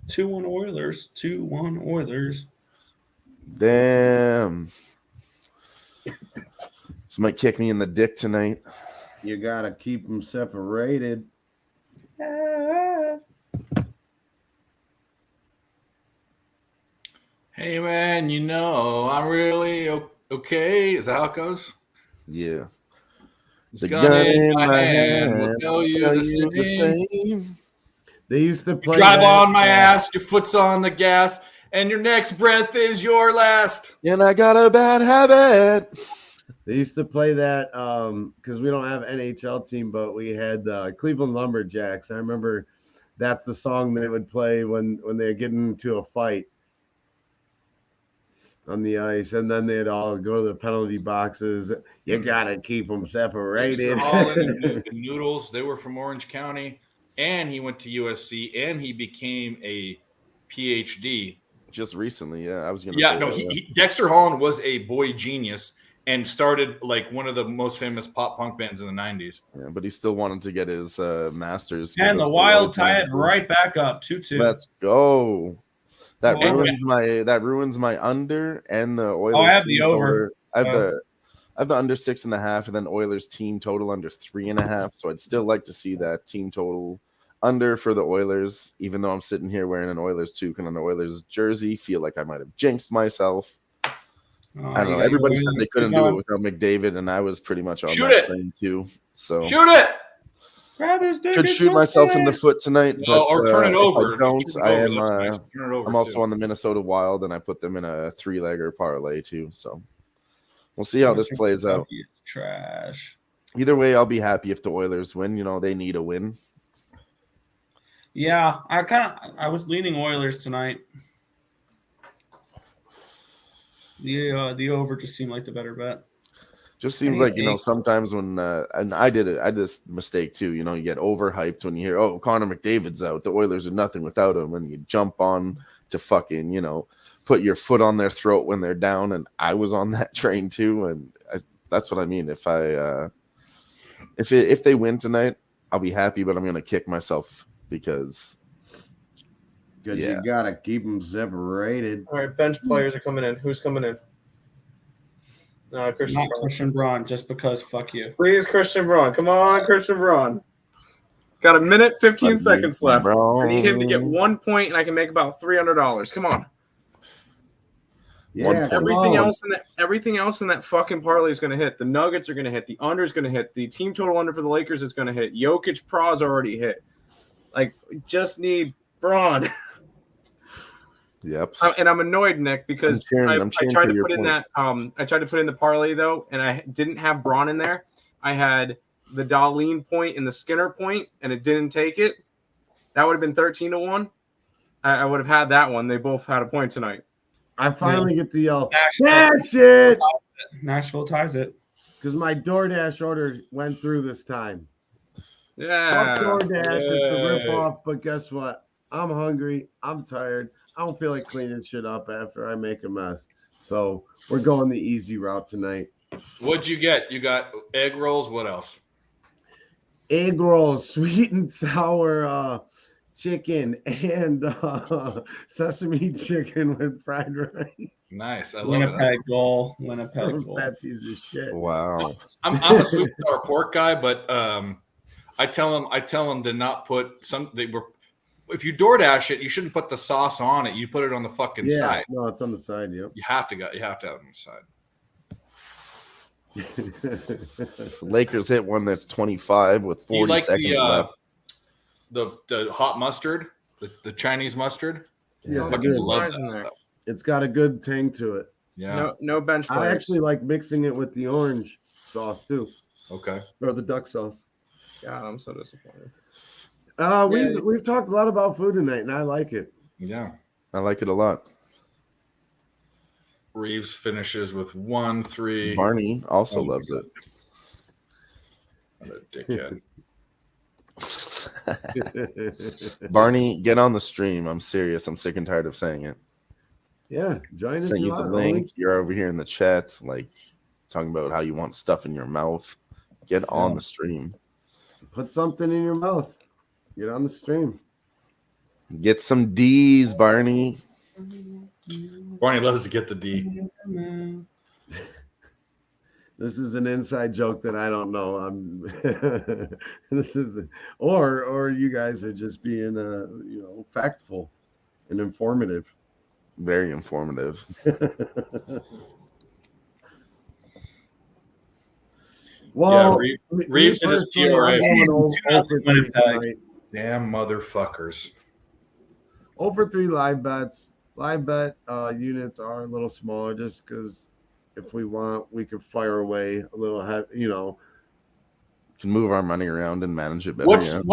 2-1 Oilers. 2-1 Oilers. Damn. This might kick me in the dick tonight. You gotta keep them separated. Hey man, I'm really okay. Is that how it goes? Yeah. This The gun in my hand will tell will you tell the you the same. same. They used to play. Drive that, on my ass, your foot's on the gas, and your next breath is your last. And I got a bad habit. They used to play that because we don't have NHL team, but we had Cleveland Lumberjacks. I remember that's the song they would play when they're getting into a fight on the ice, and then they'd all go to the penalty boxes. You gotta keep them separated. Mr. Holland and Noodles, they were from Orange County, and he went to USC, and he became a PhD. Just recently, yeah. I was gonna say. Yeah, no, Dexter Holland was a boy genius and started like one of the most famous pop punk bands in the 90s. Yeah, but he still wanted to get his master's. And the Wild tie it right back up 2-2. Let's go. That Oh, ruins my under and the Oilers. I have the over. I have the under 6.5, and then Oilers team total under 3.5. So I'd still like to see that team total under for the Oilers, even though I'm sitting here wearing an Oilers toucan on the Oilers jersey. Feel like I might have jinxed myself. I don't know. Everybody said they couldn't do it without McDavid, and I was pretty much on that train too. So shoot it. Should shoot myself in the foot tonight, but or turn it over. if I don't, I am. Nice. I'm also on the Minnesota Wild, and I put them in a 3-legger parlay too. So we'll see how this plays out. Trash. Either way, I'll be happy if the Oilers win. They need a win. Yeah, I was leaning Oilers tonight. The over just seemed like the better bet. Just seems like, sometimes when and I did this mistake too. You get overhyped when you hear, oh, Connor McDavid's out. The Oilers are nothing without him, and you jump on to fucking, put your foot on their throat when they're down. And I was on that train too, and that's what I mean. If if they win tonight, I'll be happy, but I'm gonna kick myself because you gotta keep them separated. All right, bench players are coming in. Who's coming in? Christian Not Braun. Christian Braun, just because fuck you. Please, Christian Braun. Come on, Christian Braun. Got a minute, 15 seconds left. I need him to get 1 point, and I can make about $300. Come on. Yeah, everything else in that fucking parlay is going to hit. The Nuggets are going to hit. The under is going to hit. The team total under for the Lakers is going to hit. Jokic Pra's already hit. Just need Braun. Yep. And I'm annoyed, Nick, because I tried to put in point. I tried to put in the parlay though, and I didn't have Braun in there. I had the Darlene point and the Skinner point, and it didn't take it. That would have been 13-1. I would have had that one. They both had a point tonight. I finally get the yell. Nashville ties it. Because my DoorDash order went through this time. Yeah. Fuck DoorDash, it's a ripoff, but guess what? I'm hungry. I'm tired. I don't feel like cleaning shit up after I make a mess. So we're going the easy route tonight. What'd you get? You got egg rolls. What else? Egg rolls, sweet and sour chicken, and sesame chicken with fried rice. Nice. I love Winnipeg it. goal. Winnipeg goal. That piece of shit. Wow. I'm a sweet and sour pork guy, but I tell them to not put some. If you DoorDash it, you shouldn't put the sauce on it. You put it on the fucking side. No, it's on the side. Yep. You have to have it on the side. Lakers hit one that's 25 with 40 seconds left. The hot mustard, the Chinese mustard. Yeah, I fucking love that stuff. It's got a good tang to it. Yeah. No bench players. I actually like mixing it with the orange sauce too. Okay. Or the duck sauce. God, I'm so disappointed. We've talked a lot about food tonight, and I like it. Yeah. I like it a lot. Reeves finishes with 1-3. Barney also loves it. What a dickhead. Barney, get on the stream. I'm serious. I'm sick and tired of saying it. Yeah, join if Sent you you the want. link. You're over here in the chat, like talking about how you want stuff in your mouth. Get on the stream. Put something in your mouth. Get on the stream. Get some D's, Barney. Barney loves to get the D. This is an inside joke that I don't know. This is, or you guys are just being, factful and informative. Very informative. Well, Yeah, Reeves and his personally, I'm PRA. going over 3 tonight. Damn motherfuckers. Over 3 live bets. Live bet units are a little smaller just because if we want, we could fire away a little, Can move our money around and manage it better. What's the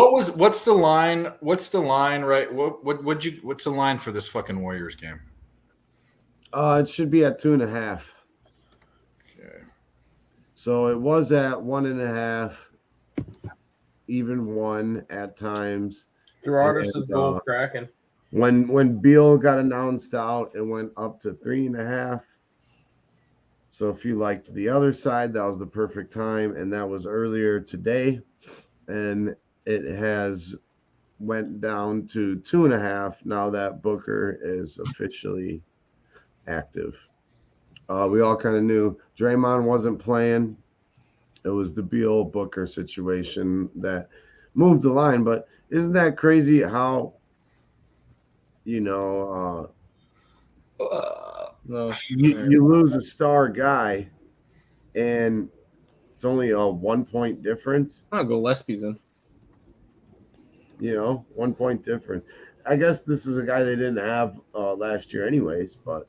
line? What's the line? Right? What's the line for this fucking Warriors game? It should be at 2.5. Okay. So it was at 1.5, even 1 at times. Gerardus is gold cracking. When Beal got announced out, it went up to 3.5. So if you liked the other side, that was the perfect time, and that was earlier today, and it has went down to 2.5 now that Booker is officially active. We all kind of knew Draymond wasn't playing. It was the Beal Booker situation that moved the line, but isn't that crazy how you lose a star guy and it's only a 1-point difference? I'll go Lespies in. 1 point difference. I guess this is a guy they didn't have last year anyways, but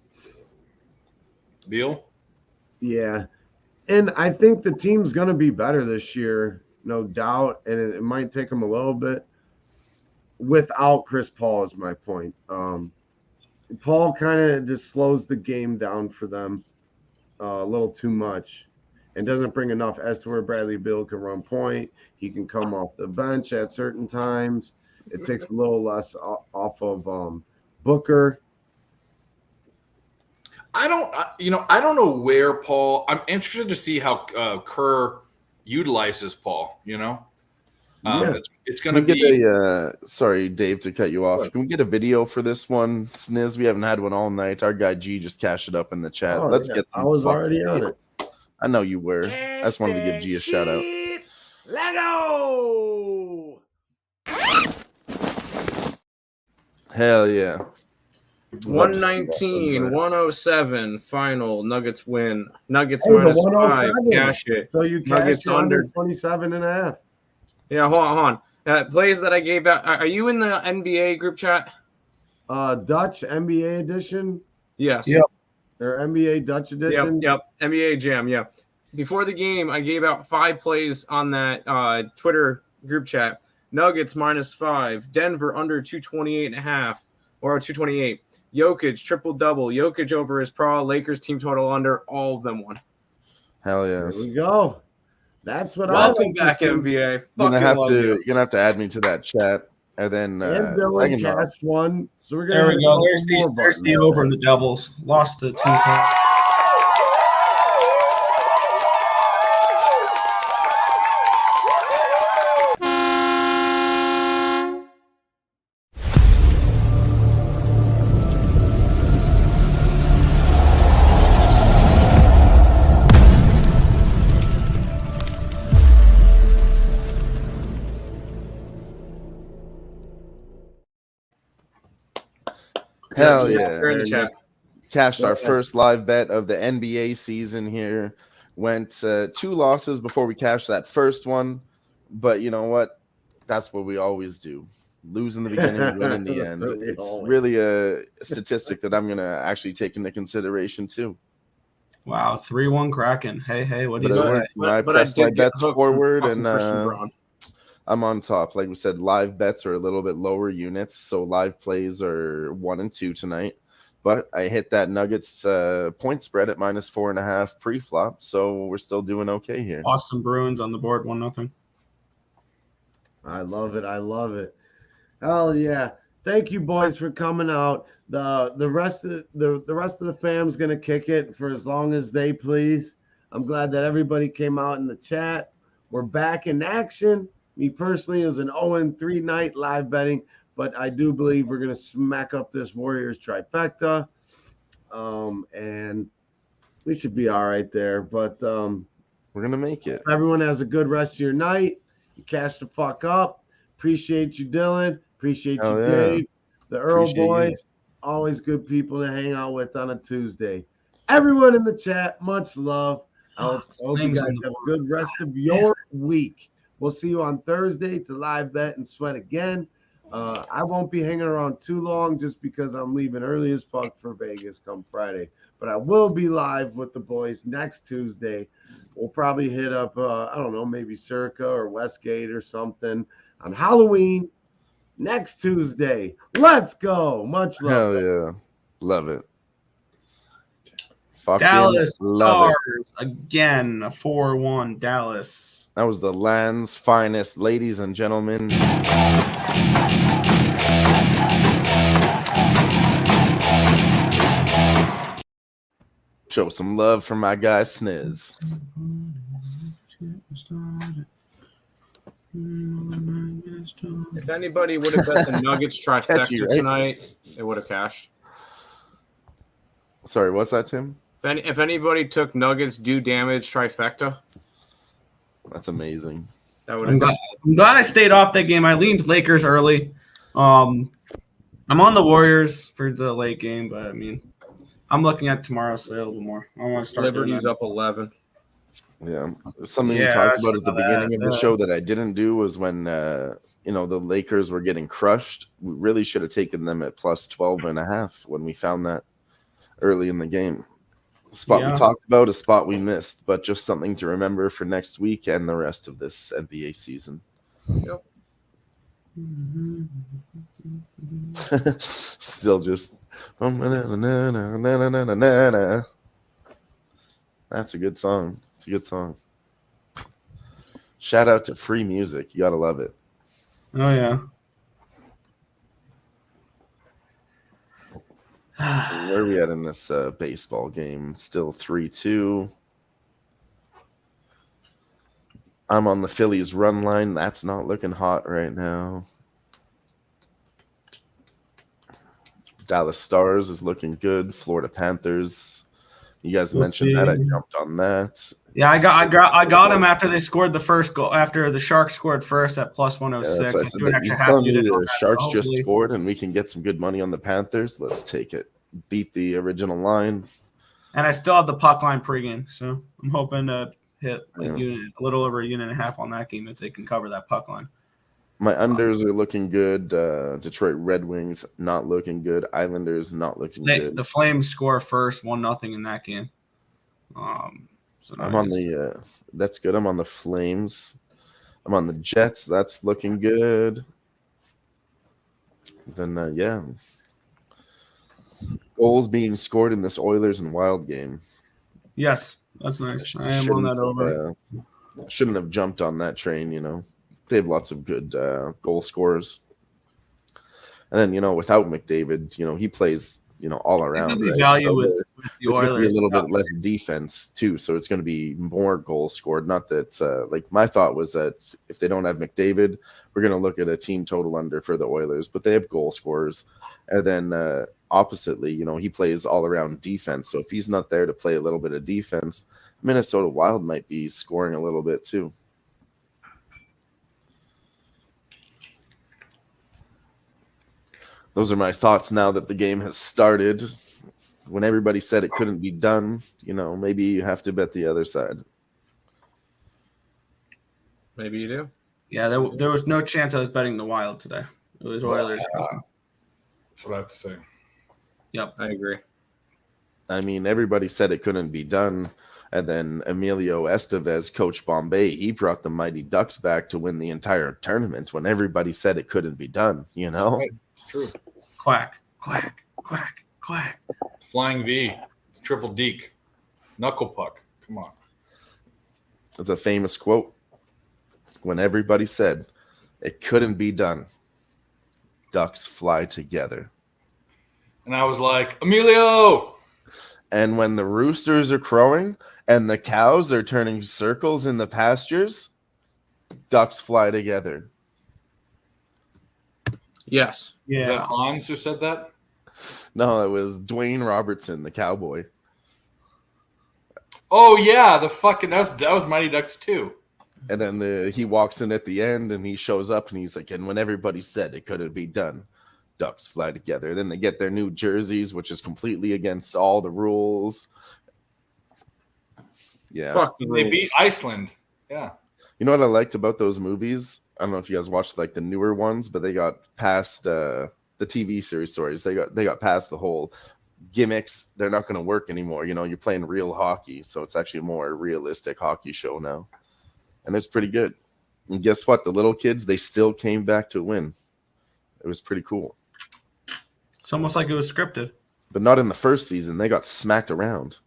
Beal? yeah. And I think the team's going to be better this year, no doubt, and it might take them a little bit without Chris Paul is my point. Paul kind of just slows the game down for them a little too much and doesn't bring enough as to where Bradley Beal can run point. He can come off the bench at certain times. It takes a little less off of Booker. I don't know where Paul. I'm interested to see how Kerr utilizes Paul. It's going to be. Sorry, Dave, to cut you off. Can we get a video for this one, Sniz? We haven't had one all night. Our guy G just cashed it up in the chat. Let's get some. I was already on it. I know you were. I just wanted to give G a shout out. Let go. Hell yeah. 119, 107 final. Nuggets win. Nuggets minus 5. Cash it. So you Nuggets cashed under 27.5. Yeah, hold on. Plays that I gave out. Are you in the NBA group chat? Dutch NBA edition? Yes. Yep. Or NBA Dutch edition? Yep. NBA Jam, yeah. Before the game, I gave out 5 plays on that Twitter group chat. Nuggets minus 5. Denver under 228.5 or 228. Jokic triple-double. Jokic over his pro. Lakers team total under. All of them won. Hell yes. There we go. That's what Welcome back, NBA. You're gonna have to add me to that chat, and then and Dylan catched one. So we're gonna. There we go. There's the over in the doubles. Lost the 2. Hell yeah. We're in the chat. Cashed our first live bet of the NBA season here. Went 2 losses before we cashed that first one. But you know what? That's what we always do. Lose in the beginning, win in the end. It's really a statistic that I'm going to actually take into consideration too. Wow, 3-1 Kraken. Hey, what do you But it say? works. I pressed my bets forward and I'm on top. Like we said, live bets are a little bit lower units, so live plays are 1 and 2 tonight. But I hit that Nuggets point spread at minus 4.5 pre-flop, so we're still doing okay here. Awesome Bruins on the board, 1-0. I love it. I love it. Hell yeah. Thank you boys for coming out. The rest of the rest of the fam's gonna kick it for as long as they please. I'm glad that everybody came out in the chat. We're back in action. Me personally, it was an 0-3 night live betting, but I do believe we're gonna smack up this Warriors trifecta. And we should be all right there. But We're gonna make it. everyone has a good rest of your night. You catch the fuck up. Appreciate you, Dylan. Appreciate Oh, you, yeah. Dave. The Earl Appreciate you. boys. Always good people to hang out with on a Tuesday. Everyone in the chat, much love. I hope you Flames guys in the have a good rest of your week. We'll see you on Thursday to live bet and sweat again. I won't be hanging around too long just because I'm leaving early as fuck for Vegas come Friday. But I will be live with the boys next Tuesday. We'll probably hit up, I don't know, maybe Circa or Westgate or something on Halloween next Tuesday. Let's go. Much love. Hell yeah. Love it. Fucking Dallas love it. Stars again, a 4-1 Dallas. That was the land's finest, ladies and gentlemen. Show some love for my guy Sniz. If anybody would have bet the Nuggets trifecta Catchy, right? tonight, it would have cashed. Sorry, what's that, Tim? If anybody took Nuggets do damage trifecta, That's amazing. that would I'm have. glad I stayed off that game. I leaned Lakers early. I'm on the Warriors for the late game, but I mean, I'm looking at tomorrow's slate a little more. I want to start doing Liberty's that. up 11. Yeah, something we Yeah, talked I about at the saw that, beginning of the show that I didn't do was when the Lakers were getting crushed. We really should have taken them at plus 12.5 when we found that early in the game. A spot we Yeah. talked about, a spot we missed, but just something to remember for next week and the rest of this NBA season. Yep. Still just that's a good song. It's a good song. Shout out to free music. You gotta love it. Oh yeah. So where are we at in this baseball game? Still 3-2. I'm on the Phillies run line. That's not looking hot right now. Dallas Stars is looking good. Florida Panthers. You guys We'll mentioned that. I see. jumped on that. Yeah, I got him after they scored the first goal. After the Sharks scored first at plus Yeah, 106. that's why I I said threw an that. You extra telling half me unit on the that, Sharks so just hopefully- scored and we can get some good money on the Panthers? Let's take it. Beat the original line. And I still have the puck line pregame, so I'm hoping to hit Yeah. a little over a unit and a half on that game if they can cover that puck line. My unders are looking good. Detroit Red Wings not looking good. Islanders not looking good. The Flames score first, 1-0 in that game. So I'm on the that's good. I'm on the Flames. I'm on the Jets. That's looking good. Then yeah. Goals being scored in this Oilers and Wild game. Yes, that's nice. I am on that over. Shouldn't have jumped on that train, They have lots of good goal scorers. And then, without McDavid, he plays, all around. There'll be Right? value So with there- the There's going to be a Oilers. little bit less defense too, so it's going to be more goals scored. Not that, my thought was that if they don't have McDavid, we're going to look at a team total under for the Oilers, but they have goal scorers. And then oppositely, he plays all around defense. So if he's not there to play a little bit of defense, Minnesota Wild might be scoring a little bit too. Those are my thoughts now that the game has started. When everybody said it couldn't be done, maybe you have to bet the other side. Maybe you do. Yeah, there was no chance I was betting the Wild today. It was Oilers. That's what I have to say. Yep. I agree. I mean, everybody said it couldn't be done. And then Emilio Estevez, Coach Bombay, he brought the Mighty Ducks back to win the entire tournament when everybody said it couldn't be done, Right. It's true. Quack, quack, quack, quack. Flying V, triple deke, knuckle puck. Come on. It's a famous quote. When everybody said It couldn't be done. Ducks fly together. And I was like, Emilio. And when the roosters are crowing and the cows are turning circles in the pastures, ducks fly together. Yes. Is that Yeah. Hans who said that? No, it was Dwayne Robertson, the cowboy. Oh yeah, that was Mighty Ducks 2. And then he walks in at the end and he shows up and he's like, and when everybody said it couldn't be done, ducks fly together. Then they get their new jerseys, which is completely against all the rules. Yeah. Fuck the They rules. beat Iceland. Yeah. You know what I liked about those movies? I don't know if you guys watched like the newer ones, but they got past the TV series stories. They got past the whole gimmicks. They're not going to work anymore. You know, you're playing real hockey, so it's actually a more realistic hockey show now. And it's pretty good. And guess what? The little kids, they still came back to win. It was pretty cool. It's almost like it was scripted. But not in the first season. They got smacked around.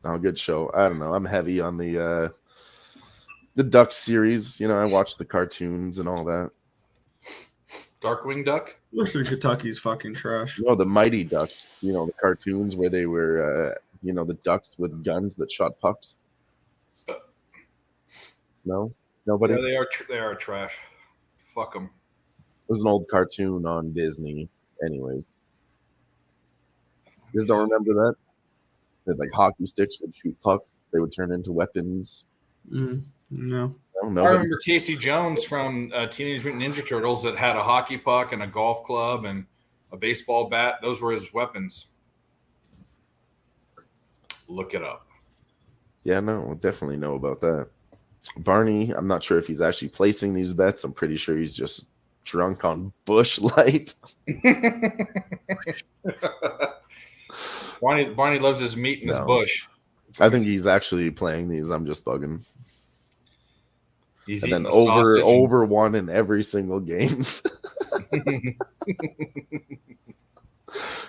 Oh, good show. I don't know. I'm heavy on the Duck series. You know, I watch the cartoons and all that. Darkwing Duck. Western Kentucky's fucking trash. You know, the Mighty Ducks, you know, the cartoons where they were, you know, the ducks with guns that shot pucks. No? Nobody? Yeah, they are trash. Fuck them. It was an old cartoon on Disney. Anyways. You guys don't remember that? There's like hockey sticks would shoot pucks. They would turn into weapons. No. No, I nobody. remember Casey Jones from Teenage Mutant Ninja Turtles that had a hockey puck and a golf club and a baseball bat. Those were his weapons. Look it up. Yeah, no, we'll definitely know about that. Barney, I'm not sure if he's actually placing these bets. I'm pretty sure he's just drunk on Bush Light. Barney loves his meat and his bush. I think he's actually playing these. I'm just bugging. He's And then eating the sausage over one in every single game.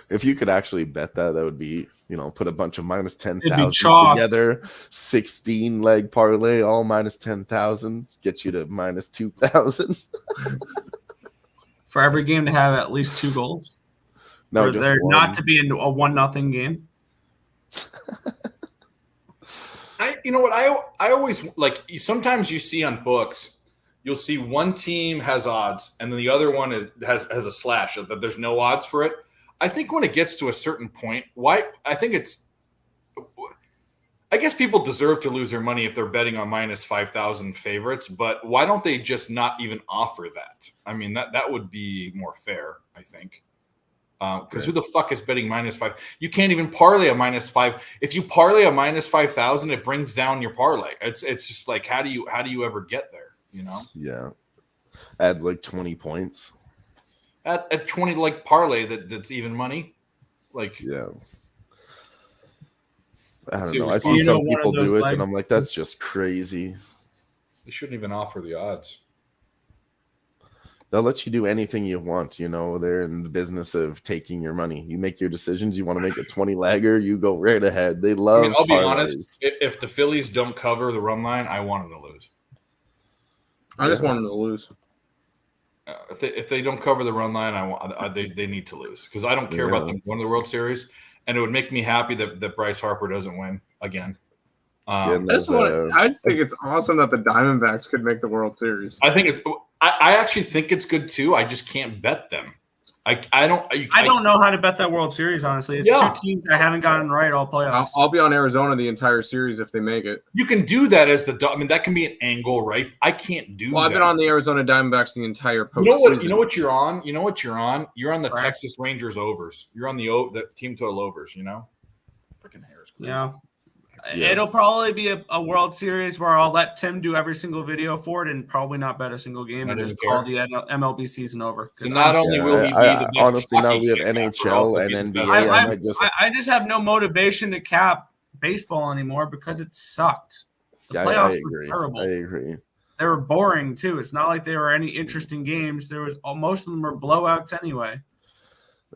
If you could actually bet that, that would be, you know, put a bunch of minus 10,000 together, 16 leg parlay, all minus 10,000, get you to minus 2,000. For every game to have at least 2 goals. No, For just there one. not to be a 1-0 game. You know what? I always like. Sometimes you see on books, you'll see one team has odds, and then the other one has a slash that there's no odds for it. I think when it gets to a certain point, I guess people deserve to lose their money if they're betting on minus 5,000 favorites, but why don't they just not even offer that? I mean, that would be more fair, I think. Because who the fuck is betting minus 5? You can't even parlay a minus 5. If you parlay a minus 5,000, it brings down your parlay. It's just like how do you ever get there? You know? Yeah, adds like 20 points. At 20 like parlay that's even money. Like yeah. I don't See, know. it I was see fun. some You know, one people of those do it, legs- and I'm like, that's just crazy. they shouldn't even offer the odds. They'll let you do anything you want. You know, they're in the business of taking your money. You make your decisions. You want to make a 20 legger, you go right ahead. They love. I mean, I'll be parlays. honest. If the Phillies don't cover the run line, I want them to lose. I just want them to lose. If they don't cover the run line, they need to lose because I don't care about them winning the World Series, and it would make me happy that Bryce Harper doesn't win again. And I think it's awesome that the Diamondbacks could make the World Series. I think I actually think it's good too. I just can't bet them. I don't know how to bet that World Series, honestly. It's Yeah. 2 teams that haven't gotten right all playoffs. I'll be on Arizona the entire series if they make it. You can do that as I mean, that can be an angle, right? I can't do Well, that. I've been on the Arizona Diamondbacks the entire postseason. You know what you're on? You know what you're on? You're on the Right. Texas Rangers overs. You're on the team total overs, you know? Freaking hairs. Yeah. Yeah. It'll probably be a World Series where I'll let Tim do every single video for it and probably not bet a single game Not and even just call the MLB season over. So not only will we be the best honestly, now hockey we have champ, we'll NHL also and be the NBA. best I I, might just, I just have no motivation to cap baseball anymore because it sucked. The I playoffs were agree. terrible. I agree. They were boring too. It's not like they were any interesting games. Most of them were blowouts anyway.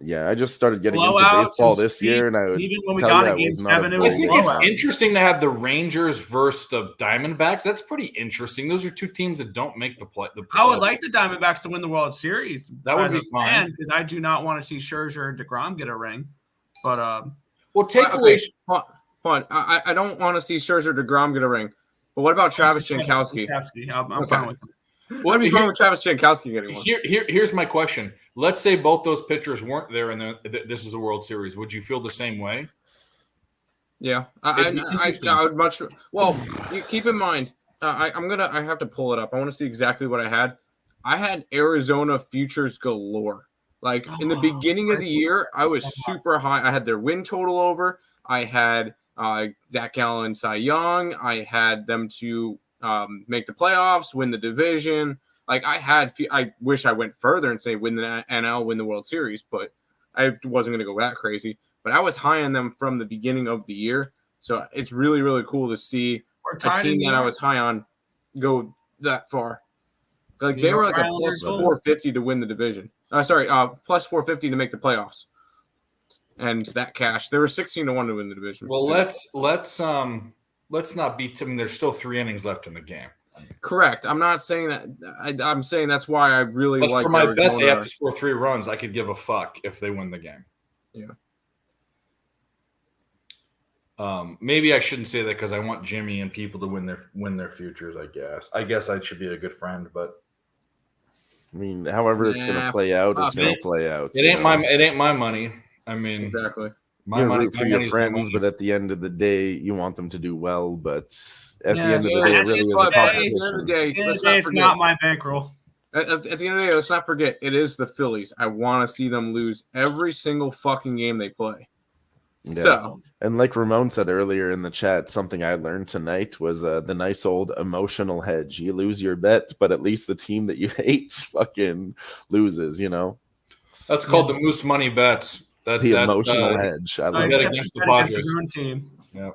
Yeah, I just started getting into Blowouts baseball and this year, and I would even when we tell got you a I game was not a 7, it I was very think big it's blowout. fan. interesting to have the Rangers versus the Diamondbacks. That's pretty interesting. Those are two teams that don't make the play. I would like the Diamondbacks to win the World Series. That would as be a fine. fan, because I do not want to see Scherzer or DeGrom get a ring. But Well, take Okay, away. hold on. I don't want to see Scherzer DeGrom get a ring. But what about Travis Jankowski? I'm Okay. fine with him. What would be fine with Travis Jankowski getting one? Here's my question. Let's say both those pitchers weren't there, and this is a World Series. Would you feel the same way? Yeah, It'd be I interesting. would much. Well, you keep in mind, I have to pull it up. I want to see exactly what I had. I had Arizona futures galore. Like in the beginning of the year, I was super high. I had their win total over. I had Zach Gallen, Cy Young. I had them to make the playoffs, win the division. Like I wish I went further and say win the NL, win the World Series, but I wasn't going to go that crazy. But I was high on them from the beginning of the year, so it's really, really cool to see a team that I was high on go that far. Like they were like a plus 450 to win the division. Plus 450 to make the playoffs, and that cash. They were 16-1 to win the division. Well, let's not beat them. There's still 3 innings left in the game. Correct. I'm not saying that. I'm saying that's why I really But like. for my Arizona. bet, they have to score 3 runs. I could give a fuck if they win the game. Yeah. Maybe I shouldn't say that because I want Jimmy and people to win their futures. I guess I should be a good friend, but I mean, however it's going to play out, it's going to play out. it ain't my money. I mean, exactly. You root for your friends, but at the end of the day, you want them to do well. But at the end of the day, it really is a competition. It's not my bankroll. At the end of the day, let's not forget, it is the Phillies. I want to see them lose every single fucking game they play. Yeah. So, and like Ramon said earlier in the chat, something I learned tonight was the nice old emotional hedge. You lose your bet, but at least the team that you hate fucking loses, you know? That's called the Moose Money Bets. That's emotional hedge. I love bet that. against the Padres. Your own team. Yeah.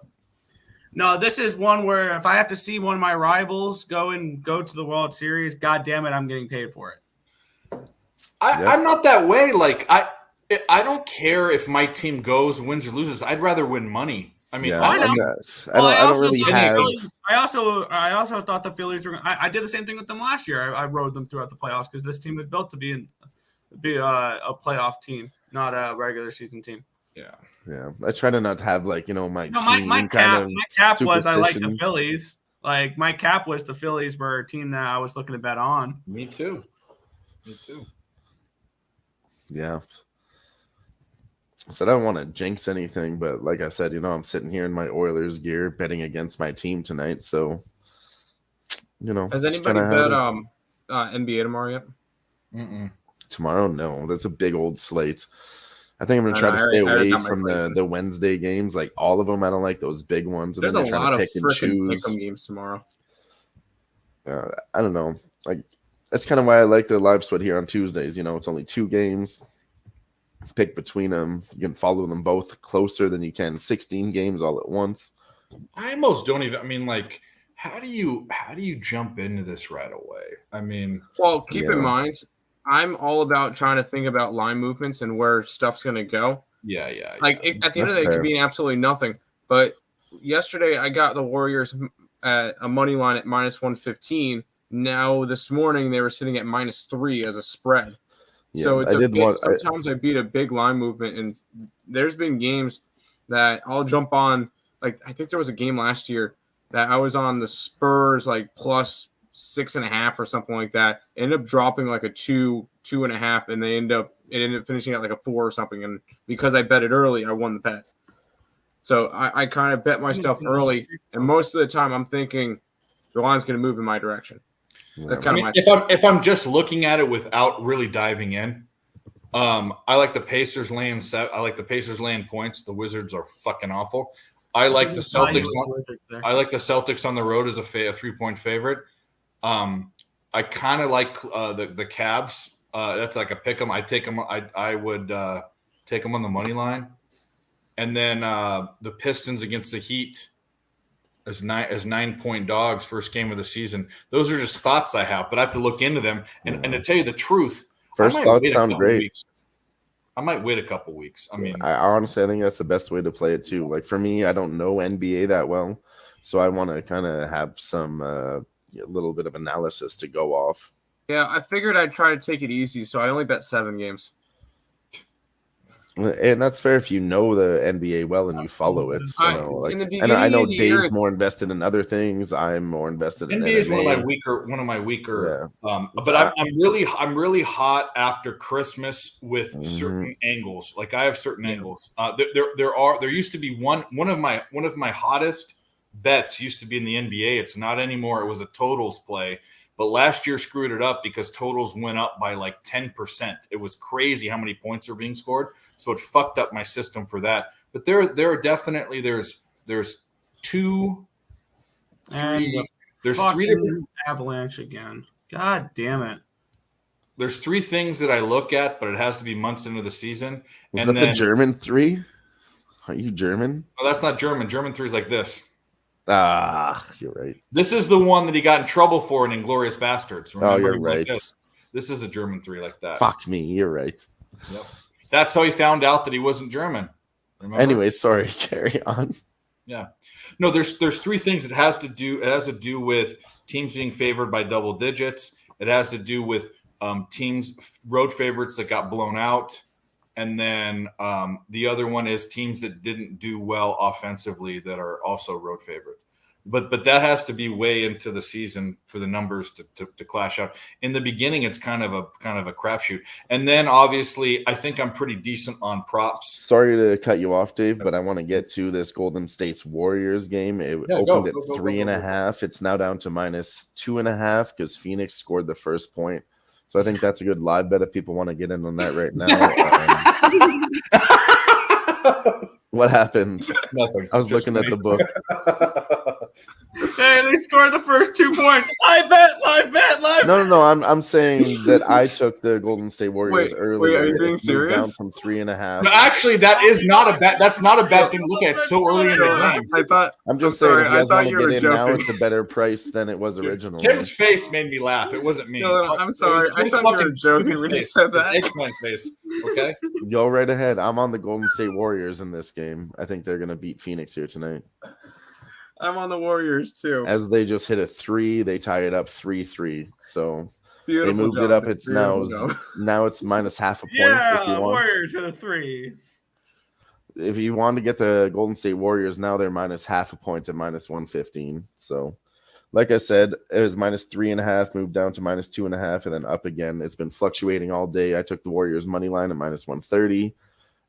No, this is one where if I have to see one of my rivals go to the World Series, God damn it, I'm getting paid for it. I'm not that way. Like I don't care if my team wins or loses. I'd rather win money. I mean, Yeah, I know. I don't really have. I also thought the Phillies were. I did the same thing with them last year. I rode them throughout the playoffs because this team was built to be a playoff team, not a regular season team. Yeah. I try to not have my team my kind cap, of my cap was I like the superstitions. Phillies. Like my cap was the Phillies were a team that I was looking to bet on. Me too. Yeah. So I don't want to jinx anything, but like I said, I'm sitting here in my Oilers gear betting against my team tonight. So, has just anybody kinda bet NBA tomorrow yet? Mm-mm. tomorrow? No, that's a big old slate. I think I'm gonna try to I stay already away got my from places. the Wednesday games, like all of them. I don't like those big ones, and There's then a you're trying lot to of pick and freaking choose. pick'em games tomorrow. I don't know. Like that's kind of why I like the live sweat here on Tuesdays. It's only 2 games. Pick between them. You can follow them both closer than you can 16 games all at once. I almost don't even. I mean, like, how do you jump into this right away? I mean, Well, keep in mind, I'm all about trying to think about line movements and where stuff's going to go. yeah. At the end of That's the day, it fair. could mean absolutely nothing. But yesterday, I got the Warriors at a money line at minus 115. Now, this morning, they were sitting at minus 3 as a spread. Yeah, So it's I did want. sometimes I beat a big line movement, and there's been games that I'll jump on. Like I think there was a game last year that I was on the Spurs like plus 6.5 or something like that. It ended up dropping like a 2.5, and it ended up finishing at like a 4 or something. And because I bet it early, I won the bet. So I kind of bet my stuff early, and most of the time I'm thinking the line's going to move in my direction. That's kind of my. If I'm just looking at it without really diving in, I like the Pacers laying set. I like the Pacers laying points. The Wizards are fucking awful. I like the Celtics. I like the Celtics on the road as a 3-point favorite. I kind of like the Cavs. That's like a pick 'em. I take them. I would take them on the money line, and then the Pistons against the Heat. As 9-point dogs, first game of the season. Those are just thoughts I have, but I have to look into them. And to tell you the truth, First thoughts sound great. I might wait a couple weeks. I mean, I honestly, I think that's the best way to play it too. Like for me, I don't know NBA that well, so I want to kind of have some a little bit of analysis to go off. Yeah, I figured I'd try to take it easy, so I only bet 7 games. And that's fair if you know the NBA well and you follow it. You know, like, in the and I beginning know of the Dave's year, more invested in other things. I'm more invested in NBA is one of MMA. my weaker. Yeah. But I'm really hot after Christmas with certain angles. Like I have certain angles. There used to be one of my hottest bets used to be in the NBA. It's not anymore. It was a totals play. But last year screwed it up because totals went up by like 10%. It was crazy how many points are being scored. So it fucked up my system for that. But there are definitely there's 2, 3. There's 3 different Avalanche again. God damn it. There's 3 things that I look at, but it has to be months into the season. Is that the German 3? Are you German? No, that's not German. German 3 is like this. Ah, you're right. This is the one that he got in trouble for in Inglourious Bastards. Remember, you're right. Like this is a German 3 like that. Fuck me, you're right. Yep. That's how he found out that he wasn't German. Remember? Anyway, sorry, carry on. Yeah. No, there's 3 things. It has to do with teams being favored by double digits. It has to do with teams road favorites that got blown out. And then the other one is teams that didn't do well offensively that are also road favorites. But that has to be way into the season for the numbers to clash out. In the beginning, it's kind of a crapshoot. And then obviously, I think I'm pretty decent on props. Sorry to cut you off, Dave, but I want to get to this Golden State's Warriors game. It opened at 3.5. It's now down to -2.5 because Phoenix scored the first point. So I think that's a good live bet if people want to get in on that right now. What happened? Nothing. I was looking at the book. Hey, they scored the first 2 points. Live bet. No. I'm saying that I took the Golden State Warriors earlier. Wait, are you being It's serious? down from 3.5. No, actually, that is not a bad. That's not a bad thing to look at so early in the game. I thought. I'm just saying, if you guys want to were get in now, joking. it's a better price than it was originally. Tim's face made me laugh. It wasn't me. No, I'm sorry. I thought you were joking when you said that. Eggplant face. Okay. Go right ahead. I'm on the Golden State Warriors in this game. I think they're going to beat Phoenix here tonight. I'm on the Warriors too. As they just hit a 3, they tie it up 3-3. So Beautiful they moved job. it up. It's now it's -0.5 point. Yeah, if you want. Warriors hit a 3. If you want to get the Golden State Warriors now, they're -0.5 point at -115. So, like I said, it was -3.5, moved down to -2.5, and then up again. It's been fluctuating all day. I took the Warriors money line at -130,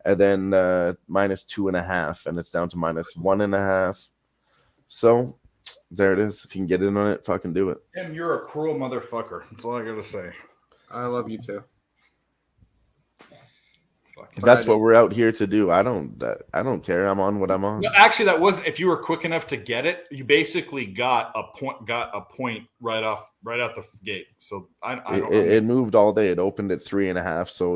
and then -2.5, and it's down to -1.5. So there it is. If you can get in on it, fucking do it. Tim, you're a cruel motherfucker. That's all I gotta say. I love you too. That's what we're out here to do. I don't care. I'm on what I'm on. No, actually, that wasn't. If you were quick enough to get it, you basically got a point right out the gate. So it moved all day. It opened at 3.5. So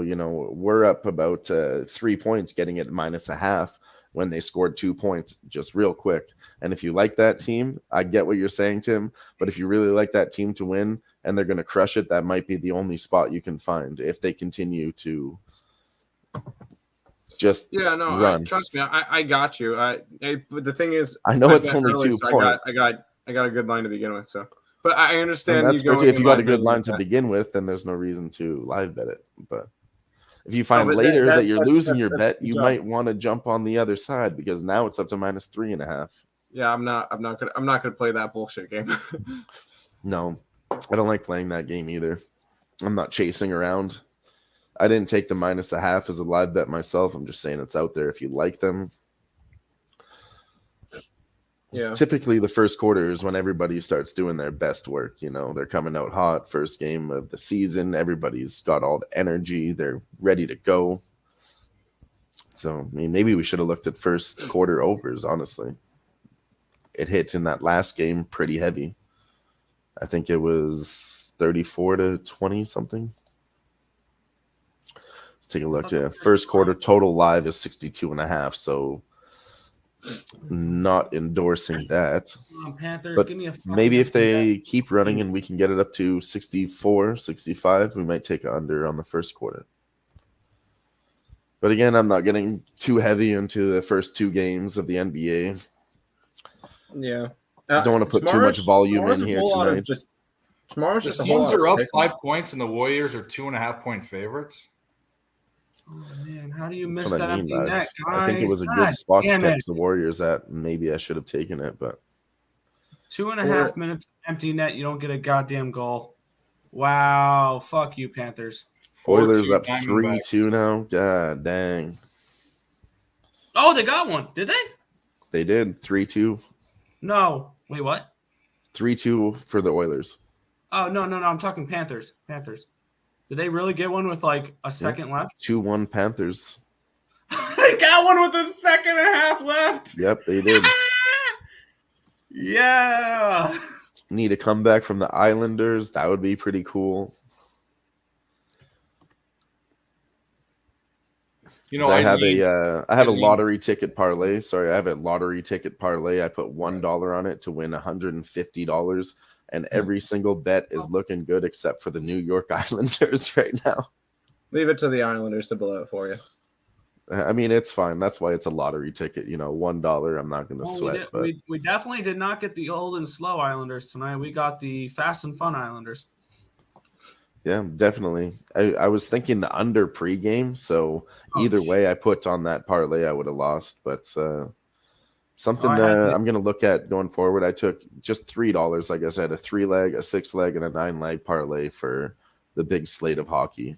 we're up about 3 points, getting it -0.5 when they scored 2 points just real quick. And if you like that team, I get what you're saying, Tim. But if you really like that team to win and they're going to crush it, that might be the only spot you can find if they continue to just run. Trust me, I got you. But the thing is, I know it's only 2 points. I got a good line to begin with. So, but I understand. And that's if you got a good line to begin with, then there's no reason to live bet it. But if you find later that you're losing your bet, you might want to jump on the other side because now it's up to -3.5. Yeah, I'm not gonna play that bullshit game. No, I don't like playing that game either. I'm not chasing around. I didn't take the -0.5 as a live bet myself. I'm just saying it's out there if you like them. Yeah. Typically, the first quarter is when everybody starts doing their best work. They're coming out hot, first game of the season. Everybody's got all the energy. They're ready to go. So, maybe we should have looked at first quarter overs, honestly. It hit in that last game pretty heavy. I think it was 34-20 something. Let's take a look. Yeah, first quarter total live is 62.5. So not endorsing that. Panthers, but give me a maybe if they keep running and we can get it up to 64, 65, we might take an under on the first quarter. But again, I'm not getting too heavy into the first 2 games of the NBA. Yeah. I don't want to put too much volume in here tonight. Tomorrow's The just a whole Suns lot are of up pick 'em. 5 points, and the Warriors are 2.5-point favorites. Oh man, how do you That's miss what that I mean. empty net, guys? I think it was a God good spot to damn pick it. the Warriors at. Maybe I should have taken it, but 2.5 minutes empty net. You don't get a goddamn goal. Wow. Fuck you, Panthers. Oilers 4-2 up Diamondbacks. 3-2 now. God dang. Oh, they got one. Did they? They did 3-2. No. Wait, what? 3-2 for the Oilers. Oh, no. I'm talking Panthers. Panthers. Did they really get one with like a second left? 2-1 Panthers. They got one with a second and a half left. Yep, they did. Yeah. Need a comeback from the Islanders. That would be pretty cool. You know, I I have need- a lottery ticket parlay. Sorry, I have a lottery ticket parlay. I put $1 on it to win $150, and every single bet is looking good except for the New York Islanders right now. Leave it to the Islanders to blow it for you. I mean, it's fine. That's why it's a lottery ticket. You know, $1. I'm not going to sweat. But We definitely did not get the old and slow Islanders tonight. We got the fast and fun Islanders. yeah, definitely. I was thinking the under pregame. So either way, I put on that parlay, I would have lost. But something I'm going to look at going forward. I took just $3. Like I said, a 3-leg, a 6-leg, and a 9-leg parlay for the big slate of hockey.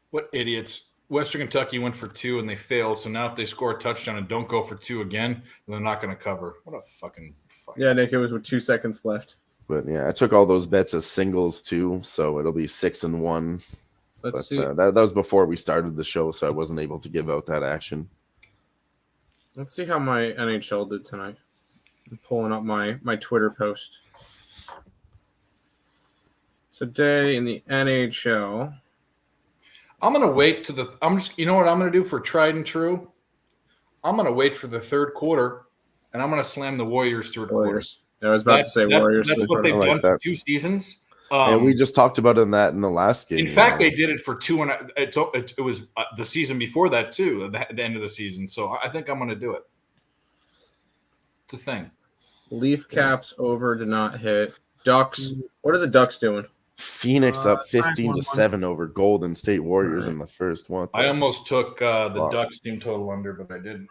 What idiots. Western Kentucky went for 2 and they failed. So now if they score a touchdown and don't go for 2 again, then they're not going to cover. What a fucking Yeah, Nick, it was with 2 seconds left. But yeah, I took all those bets as singles too, so it'll be 6-1. Let's But see. that was before we started the show, so I wasn't able to give out that action. Let's see how my NHL did tonight. I'm pulling up my Twitter post. Today in the NHL. I'm gonna wait to the. You know what I'm gonna do for tried and true. I'm gonna wait for the third quarter, and I'm gonna slam the Warriors third quarter. Warriors. Yeah, I was about to say Warriors. That's what they've I like done for that. 2 seasons. And we just talked about that in the last game. In fact, they did it for 2 and it was the season before that too, at the end of the season. So I think I'm gonna do it. It's a thing. Leaf Caps over did not hit. Ducks. What are the Ducks doing? Phoenix up 15-7 9-1-1. over Golden State Warriors in the first one. I almost took the Wow. Ducks team total under, but I didn't.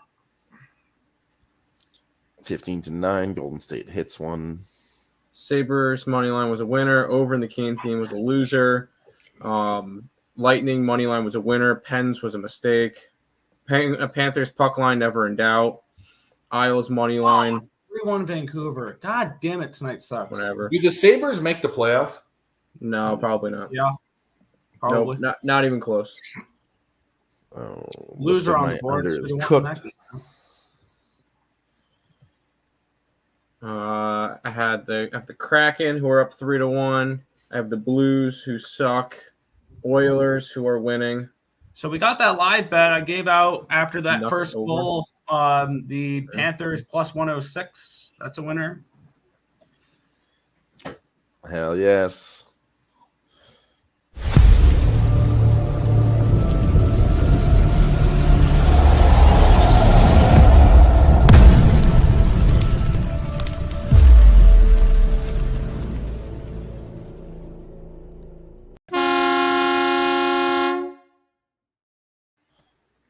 15-9. Golden State hits one. Sabres money line was a winner. Over in the Canes game was a loser. Lightning money line was a winner. Pens was a mistake. Panthers puck line never in doubt. Isles money line 3-1 Vancouver. God damn it, tonight sucks. whatever. Do the Sabres make the playoffs? No, probably not. Yeah. Probably. Nope, not even close. Oh, Loser looks on like the my board. under is Should've won cooked. that game. I have the Kraken who are up 3-1. I have the Blues who suck. Oilers who are winning. So we got that live bet I gave out after that Nucks first over. goal. The Panthers plus 106. That's a winner. Hell yes.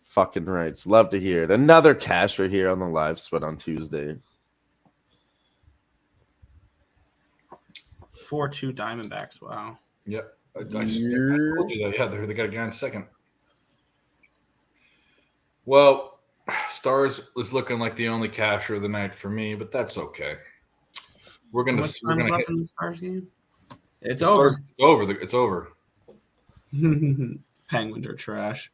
Fucking rights. Love to hear it. Another casher here on the live sweat on Tuesday. 4-2 Diamondbacks. Wow. Yep. I told you that. Yeah, they got a guy in second. Well, Stars is looking like the only casher of the night for me, but that's okay. We're How gonna much time left hit. in the Stars game? It's The over. Stars- It's over. It's over. Penguins are trash.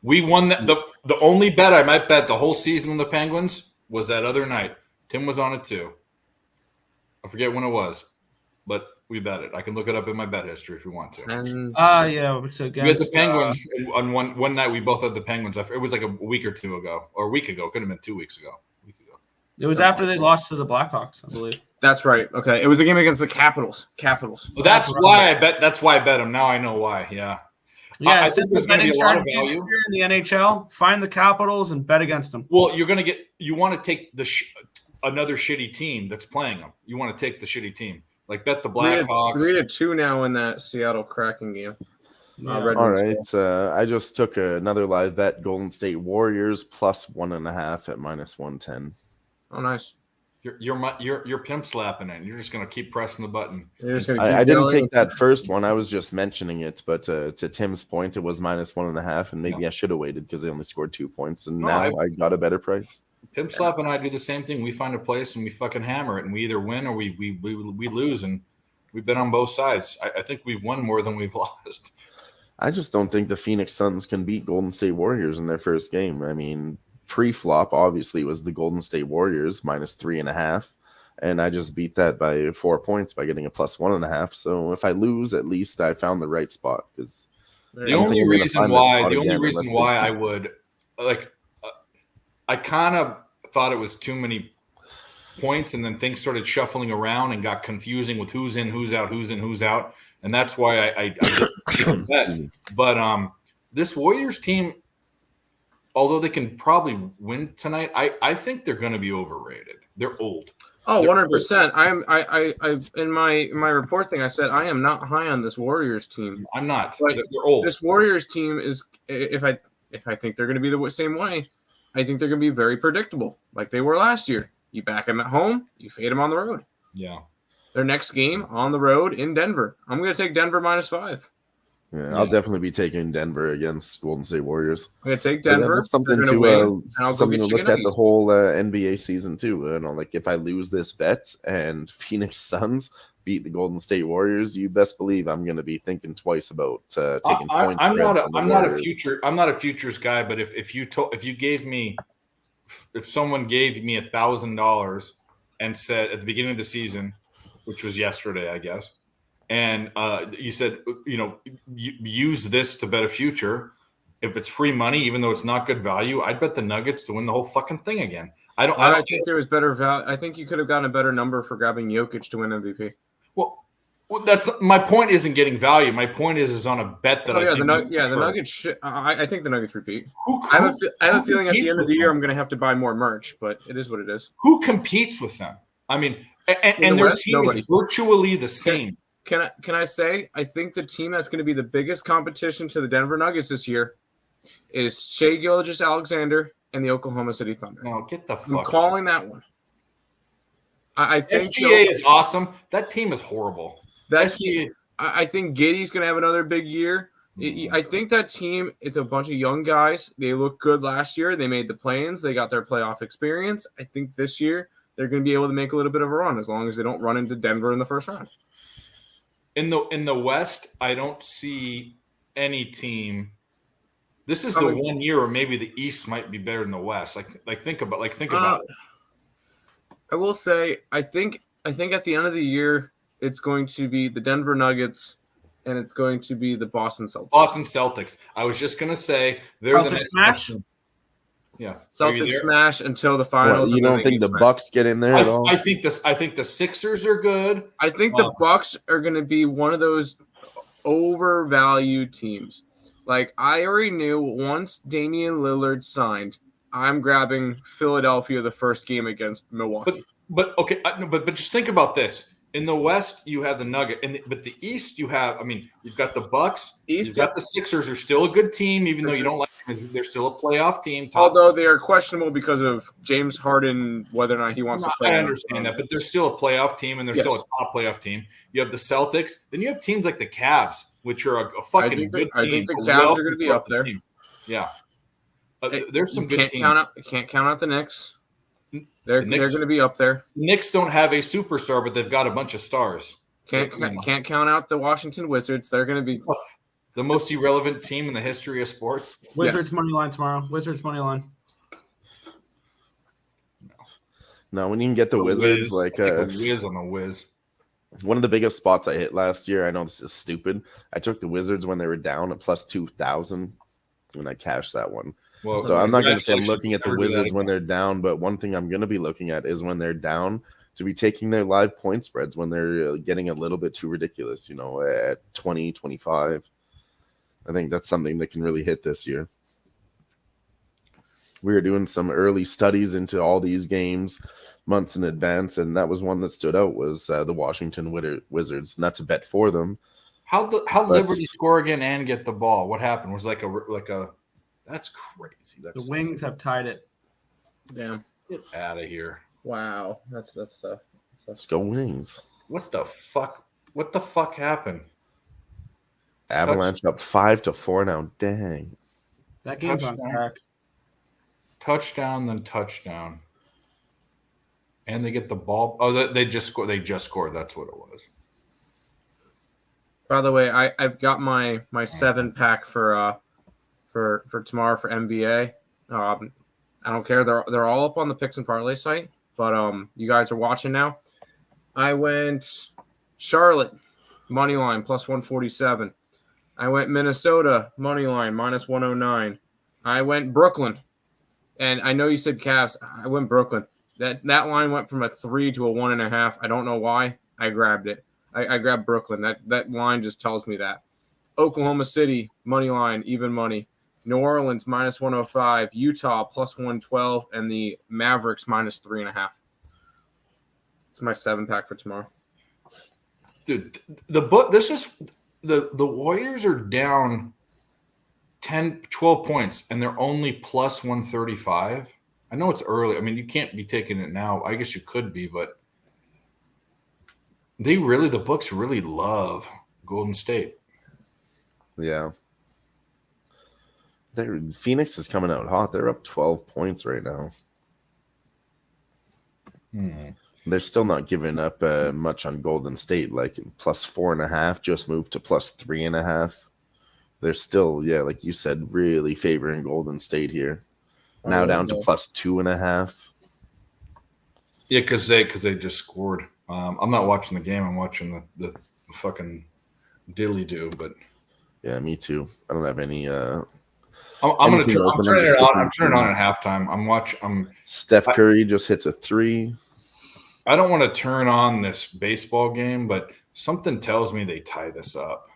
We won that. The only bet I might bet the whole season on the Penguins was that other night. Tim was on it too. I forget when it was, but we bet it. I can look it up in my bet history if you want to. And Yeah. So We had the against Penguins on one night. We both had the Penguins. It was like a week or two ago, or a week ago. Could have been 2 weeks ago. it was after they lost to the Blackhawks, I believe. that's right. Okay, it was a game against the Capitals. So that's why I bet. That's why I bet him. Now I know why. Yeah, Yeah, I think there's going to be a lot of value in the NHL. Find the Capitals and bet against them. Well, you want to take another shitty team that's playing them. You want to take the shitty team, like bet the Blackhawks. 3-2 now in that Seattle Kraken game. Yeah. All right, I just took another live bet: Golden State Warriors plus 1.5 at -110. Oh, nice. You're pimp slapping it. You're just going to keep pressing the button. I didn't take that first one. I was just mentioning it, but to Tim's point, it was -1.5, and maybe I should have waited because they only scored 2 points, and now I got a better price. Pimp Slap and I do the same thing. We find a place and we fucking hammer it, and we either win or we lose, and we've been on both sides. I think we've won more than we've lost. I just don't think the Phoenix Suns can beat Golden State Warriors in their first game. I mean, pre-flop obviously was the Golden State Warriors -3.5, and I just beat that by 4 points by getting a +1.5. So if I lose, at least I found the right spot. Because the only reason why I would I kind of thought it was too many points, and then things started shuffling around and got confusing with who's in, who's out, who's in, who's out, and that's why I did that. But this Warriors team, although they can probably win tonight, I think they're going to be overrated. They're old. Oh, 100%. I in my report thing, I said I am not high on this Warriors team. I'm not. Like, they're old. This Warriors team is, if I think they're going to be the same way, I think they're going to be very predictable, like they were last year. You back them at home, you fade them on the road. Yeah. Their next game on the road in Denver. I'm going to take Denver -5. Yeah, I'll definitely be taking Denver against Golden State Warriors. I'm going to take Denver. That's something to look at the whole NBA season too. You know, like if I lose this bet and Phoenix Suns beat the Golden State Warriors, you best believe I'm going to be thinking twice about taking points. I'm not a futures guy, but if someone gave me $1,000 and said at the beginning of the season, which was yesterday, I guess, and you said, use this to bet a future. If it's free money, even though it's not good value, I'd bet the Nuggets to win the whole fucking thing again. I don't think there was better value. I think you could have gotten a better number for grabbing Jokic to win MVP. Well, that's my point. Isn't getting value. My point is on a bet that the Nuggets. I think the Nuggets repeat. I have a feeling at the end of the year I'm going to have to buy more merch, but it is what it is. Who competes with them? I mean, and their team is virtually the same. Can I say I think the team that's going to be the biggest competition to the Denver Nuggets this year is Shai Gilgeous-Alexander and the Oklahoma City Thunder. No, get the fuck. I'm calling that one. I think SGA is awesome. That team is horrible. I think Giddey's going to have another big year. I think that team, it's a bunch of young guys. They looked good last year. They made the play-ins. They got their playoff experience. I think this year they're going to be able to make a little bit of a run as long as they don't run into Denver in the first round. In the West, I don't see any team. This is the 1 year, or maybe the East might be better than the West. Think about it. I will say, I think at the end of the year, it's going to be the Denver Nuggets, and it's going to be the Boston Celtics. I was just going to say they're the next smash. Yeah, Celtics smash until the finals. You don't think the Bucks get in there at all? I think the Sixers are good. I think the Bucks are going to be one of those overvalued teams. Like, I already knew once Damian Lillard signed, I'm grabbing Philadelphia the first game against Milwaukee. But okay, but just think about this. In the West, you have the Nugget, but the East, you've got the Bucks. You've got the Sixers are still a good team, even though you don't like them. They're still a playoff team. Although they are questionable because of James Harden, whether or not he wants to play. I understand that, but they're still a playoff team, and they're still a top playoff team. You have the Celtics. Then you have teams like the Cavs, which are a fucking good team. I think the Cavs are going to be up there. Team. Yeah. There's some good teams. Can't count out the Knicks. They're going to be up there. The Knicks don't have a superstar, but they've got a bunch of stars. Can't count out the Washington Wizards. They're going to be the most irrelevant team in the history of sports. Wizards money line tomorrow. Wizards money line. No, when you can get the Wizards, Wiz on the Wiz. One of the biggest spots I hit last year. I know this is stupid. I took the Wizards when they were down at +2,000, and I cashed that one. Well, so I'm not going to say I'm looking at the Wizards when they're down, but one thing I'm going to be looking at is when they're down to be taking their live point spreads when they're getting a little bit too ridiculous, at 20, 25. I think that's something that can really hit this year. We were doing some early studies into all these games months in advance, and that was one that stood out was the Washington Wizards. Not to bet for them. How Liberty score again and get the ball? What happened? Was like a that's crazy. The Wings have tied it. Damn. Get out of here. Wow. That's tough. Let's go Wings. What the fuck? What the fuck happened? Avalanche up 5-4 now. Dang. That game's on track. Touchdown, then touchdown. And they get the ball. Oh, they just scored. They just scored. That's what it was. By the way, I've got my 7-pack for tomorrow for NBA. I don't care. They're all up on the Picks and Parlay site, but you guys are watching now. I went Charlotte money line plus 147. I went Minnesota money line minus 109. I went Brooklyn, and I know you said Cavs. I went Brooklyn. That line went from a 3 to a 1.5. I don't know why. I grabbed it. I grabbed Brooklyn. That line just tells me that. Oklahoma City money line even money. New Orleans minus 105. Utah plus 112, and the Mavericks minus 3.5. It's my 7-pack for tomorrow. Dude, the Warriors are down 10, 12 points, and they're only plus 135. I know it's early. I mean, you can't be taking it now. I guess you could be, but the books really love Golden State. Yeah. Phoenix is coming out hot. They're up 12 points right now. They're still not giving up much on Golden State. Like plus 4.5 just moved to plus 3.5. They're still, like you said, really favoring Golden State here. Now down to plus 2.5. Yeah, because they just scored. I'm not watching the game. I'm watching the fucking dilly do. But yeah, me too. I don't have any. I'm turning it on. I'm turning it on at halftime. Steph Curry just hits a 3. I don't want to turn on this baseball game, but something tells me they tie this up.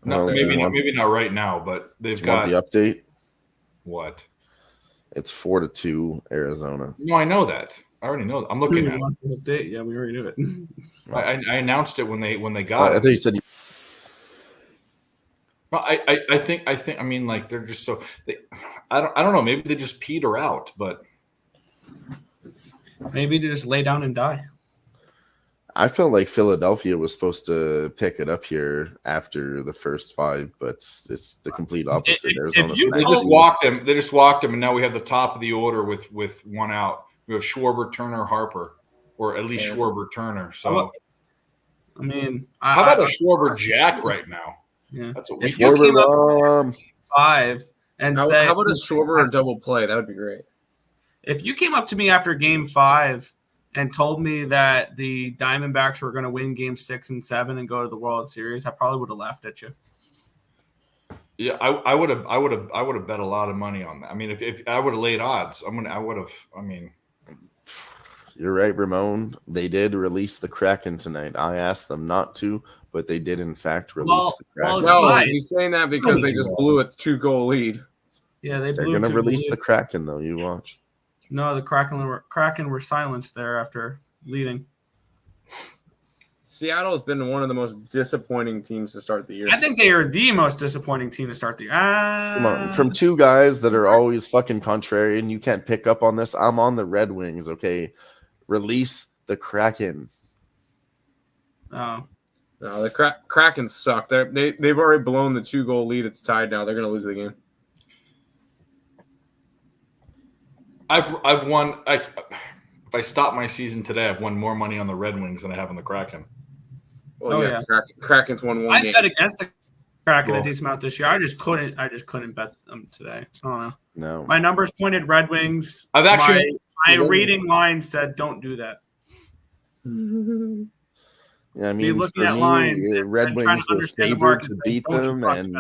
Maybe not right now, but they've got the update. What? It's 4-2 Arizona. No, I know that. I already know that. I'm looking at the update. Yeah, we already knew it. I announced it when they got it. I thought you said. No, I think. I mean, like they're just so. I don't know. Maybe they just peed her out, but maybe they just lay down and die. I felt like Philadelphia was supposed to pick it up here after the first 5, but it's the complete opposite. Arizona. They just walked him. They just walked him, and now we have the top of the order with one out. We have Schwarber, Turner, Harper, or at least Schwarber, Turner. So, I mean, how about a Schwarber Jack right now? Yeah, that's what if you came up 5 and how about a Schwarber a double play? That would be great. If you came up to me after Game 5 and told me that the Diamondbacks were going to win Game 6 and 7 and go to the World Series, I probably would have laughed at you. Yeah, I would have bet a lot of money on that. I mean, if I would have laid odds, You're right, Ramon. They did release the Kraken tonight. I asked them not to, but they did in fact release the Kraken. No, he's saying that because they just blew a 2-goal lead. Yeah, they're going to release the Kraken though. You watch. No, the Kraken were silenced there after leading. Seattle has been one of the most disappointing teams to start the year. I think they are the most disappointing team to start the year. Come on, from two guys that are always fucking contrarian, you can't pick up on this. I'm on the Red Wings, okay? Release the Kraken. Oh. No, the Kraken suck. They've already blown the 2-goal lead. It's tied now. They're going to lose the game. I've won. If I stop my season today, I've won more money on the Red Wings than I have on the Kraken. Well, yeah. Kraken's won one game. I bet against the Kraken a decent amount this year. I just couldn't bet them today. I don't know. No. My numbers pointed Red Wings. I've actually my reading line said don't do that. Yeah, I mean, looking for at me, lines Red Wings were favored to beat them, and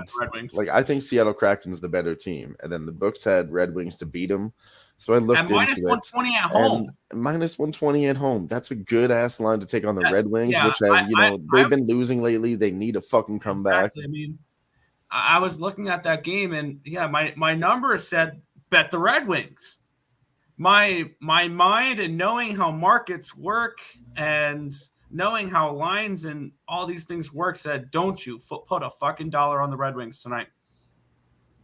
like I think Seattle Kraken's the better team. And then the books had Red Wings to beat them, so I looked into it. -120 at home. And -120 at home. That's a good ass line to take on the Red Wings, yeah, which they've been losing lately. They need to fucking come back. I mean, I was looking at that game, and yeah, my number said bet the Red Wings. My mind and knowing how markets work and knowing how lines and all these things work said, don't you put a fucking dollar on the Red Wings tonight.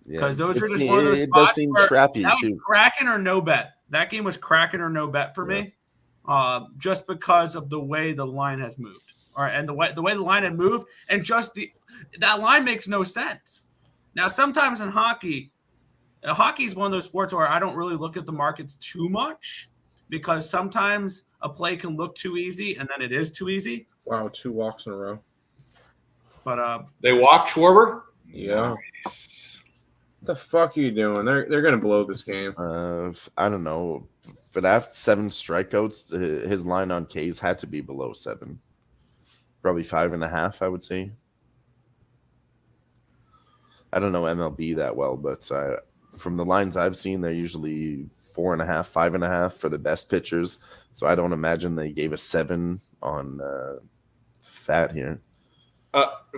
Because those are just one of those it does spots seem where trappy that was too. cracking or no bet. That game was cracking or no bet for me, just because of the way the line has moved, and the way the line had moved, and just that line makes no sense. Now, sometimes in hockey is one of those sports where I don't really look at the markets too much because sometimes a play can look too easy, and then it is too easy. Wow, 2 walks in a row. But they walked Schwarber. Yeah. Nice. What the fuck are you doing? They're gonna blow this game. I don't know, but after 7 strikeouts, his line on K's had to be below 7, probably 5.5. I would say. I don't know MLB that well, but from the lines I've seen, they're usually 4.5, 5.5 for the best pitchers. So I don't imagine they gave a 7 on Fat here.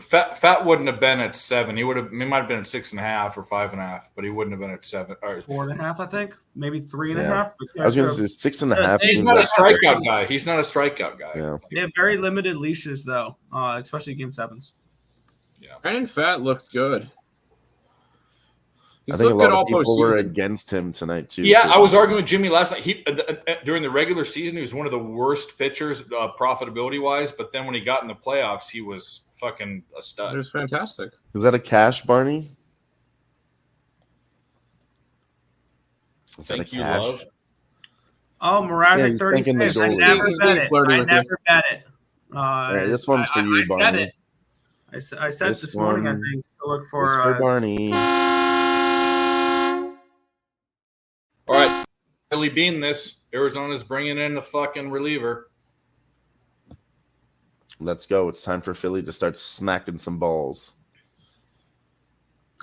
Fat wouldn't have been at 7. He might have been at 6.5 or 5.5, but he wouldn't have been at 7 or 4.5, I think, maybe 3.5. Yeah. I was going to say 6.5. He's not a strikeout guy. He's not a strikeout guy. Yeah. They have very limited leashes, though, especially game 7s. Yeah. Brandon Fat looked good. I think a lot of people were against him tonight too. Yeah, I was arguing with Jimmy last night. He during the regular season, he was one of the worst pitchers profitability wise. But then when he got in the playoffs, he was fucking a stud. It was fantastic. Is that a cash, Barney? Is that a cash? Love. Oh, Mrazek 36. I never bet it. Right, this one's for you, Barney. I said it. I said this morning, I think, to look for Barney. All right, Billy Bean this. Arizona's bringing in the fucking reliever. Let's go. It's time for Philly to start smacking some balls.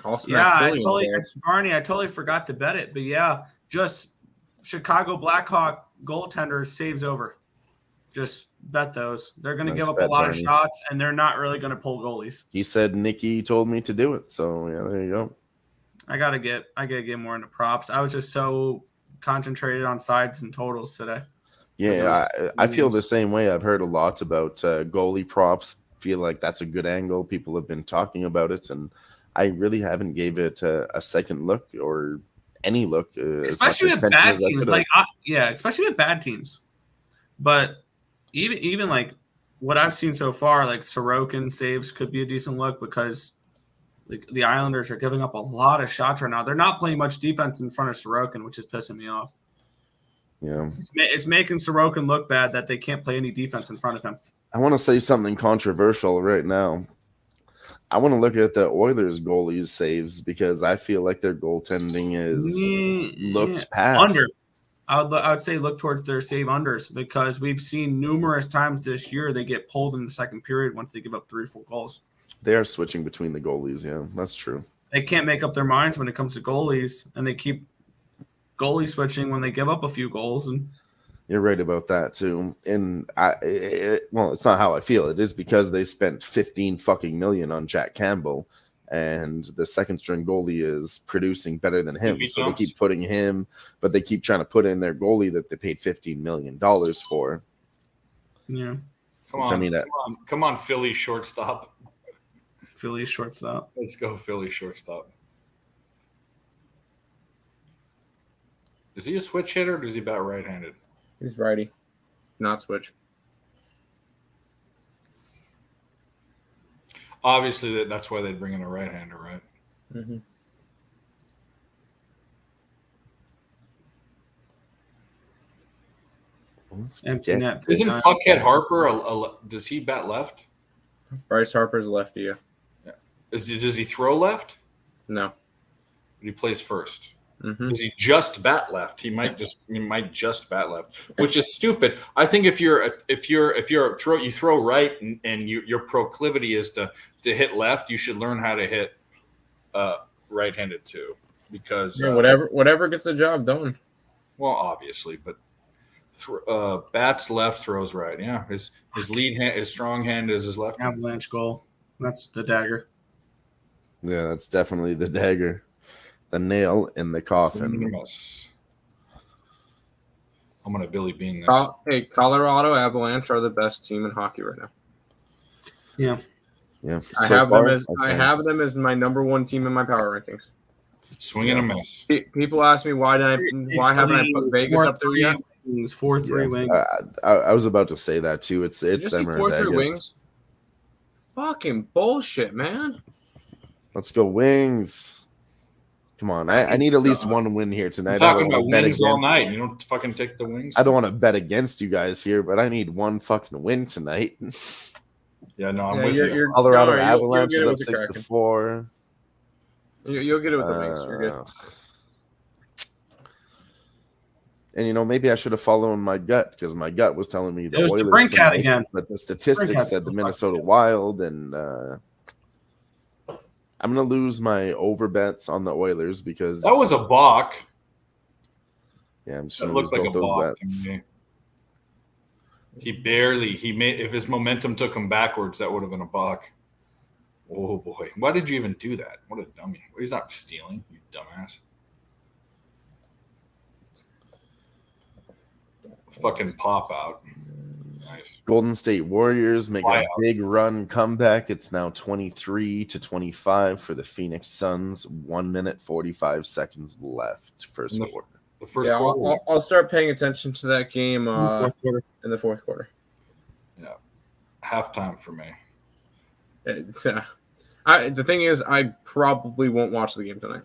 Barney, I totally forgot to bet it. But yeah, just Chicago Blackhawk goaltender saves over. Just bet those. They're going to give up a lot of shots, and they're not really going to pull goalies. He said Nikki told me to do it. So, yeah, there you go. I gotta get more into props. I was just so concentrated on sides and totals today. Yeah, I feel the same way. I've heard a lot about goalie props. Feel like that's a good angle. People have been talking about it, and I really haven't gave it a second look or any look. Especially with bad teams, especially with bad teams. But even like what I've seen so far, like Sorokin saves could be a decent look because the Islanders are giving up a lot of shots right now. They're not playing much defense in front of Sorokin, which is pissing me off. Yeah. It's making Sorokin look bad that they can't play any defense in front of him. I want to say something controversial right now. I want to look at the Oilers goalies saves because I feel like their goaltending looks past. Under. I would say look towards their save unders because we've seen numerous times this year they get pulled in the second period once they give up 3 or 4 goals. They are switching between the goalies. Yeah, that's true. They can't make up their minds when it comes to goalies, and they keep goalie switching when they give up a few goals. And you're right about that too. And it's not how I feel. It is because they spent $15 fucking million on Jack Campbell, and the second string goalie is producing better than him. So they keep putting him, but they keep trying to put in their goalie that they paid $15 million for. Yeah. Come on, Philly shortstop. Philly shortstop. Let's go, Philly shortstop. Is he a switch hitter or does he bat right-handed? He's righty, not switch. Obviously, that's why they'd bring in a right-hander, right? Mm-hmm. Isn't Fuckhead Harper does he bat left? Bryce Harper's lefty, yeah. Does he throw left? No. He plays first. Mm-hmm. Does he just bat left? He might just bat left, which is stupid. I think if you throw right and your proclivity is to hit left, you should learn how to hit right-handed too, because whatever gets the job done. Well, obviously, but bats left, throws right. Yeah, his lead hand, his strong hand is his left. Avalanche goal. That's the dagger. Yeah, that's definitely the dagger, the nail in the coffin. I'm gonna Billy Bean this. Hey, Colorado Avalanche are the best team in hockey right now. Yeah. Yeah, I so have far, them as my number one team in my power rankings. Swing and a miss. People ask me why haven't I put Vegas up there yet? 4-3 wings. I was about to say that too. It's Did you them see or 4-3 Vegas. wings? Fucking bullshit, man. Let's go Wings. Come on, I need at least one win here tonight. I'm talking I don't about bet wings all against. night. You don't fucking take the wings. I don't want to bet against you guys here, but I need one fucking win tonight. Yeah, no, I'm with you. Colorado don't worry, Avalanche you'll is get up it with the 6-4. You'll get it with the wings. You're good. And maybe I should have followed my gut because my gut was telling me the It was the Oilers Brinkat tonight, again. but the statistics Brinkat's said the so Minnesota fucking good. Wild, and I'm gonna lose my over bets on the Oilers because That was a balk. yeah, I'm just That gonna lose looked like a both those balk bets. to me. He made if his momentum took him backwards, that would have been a balk. Oh boy. Why did you even do that? What a dummy. He's not stealing, you dumbass. Fucking pop out. Nice. Golden State Warriors make Wow. a big run comeback. It's now 23-25 for the Phoenix Suns. 1 minute 45 seconds left. First quarter. The first Yeah, quarter. I'll start paying attention to that game in the fourth quarter. Yeah. Halftime for me. The thing is, I probably won't watch the game tonight.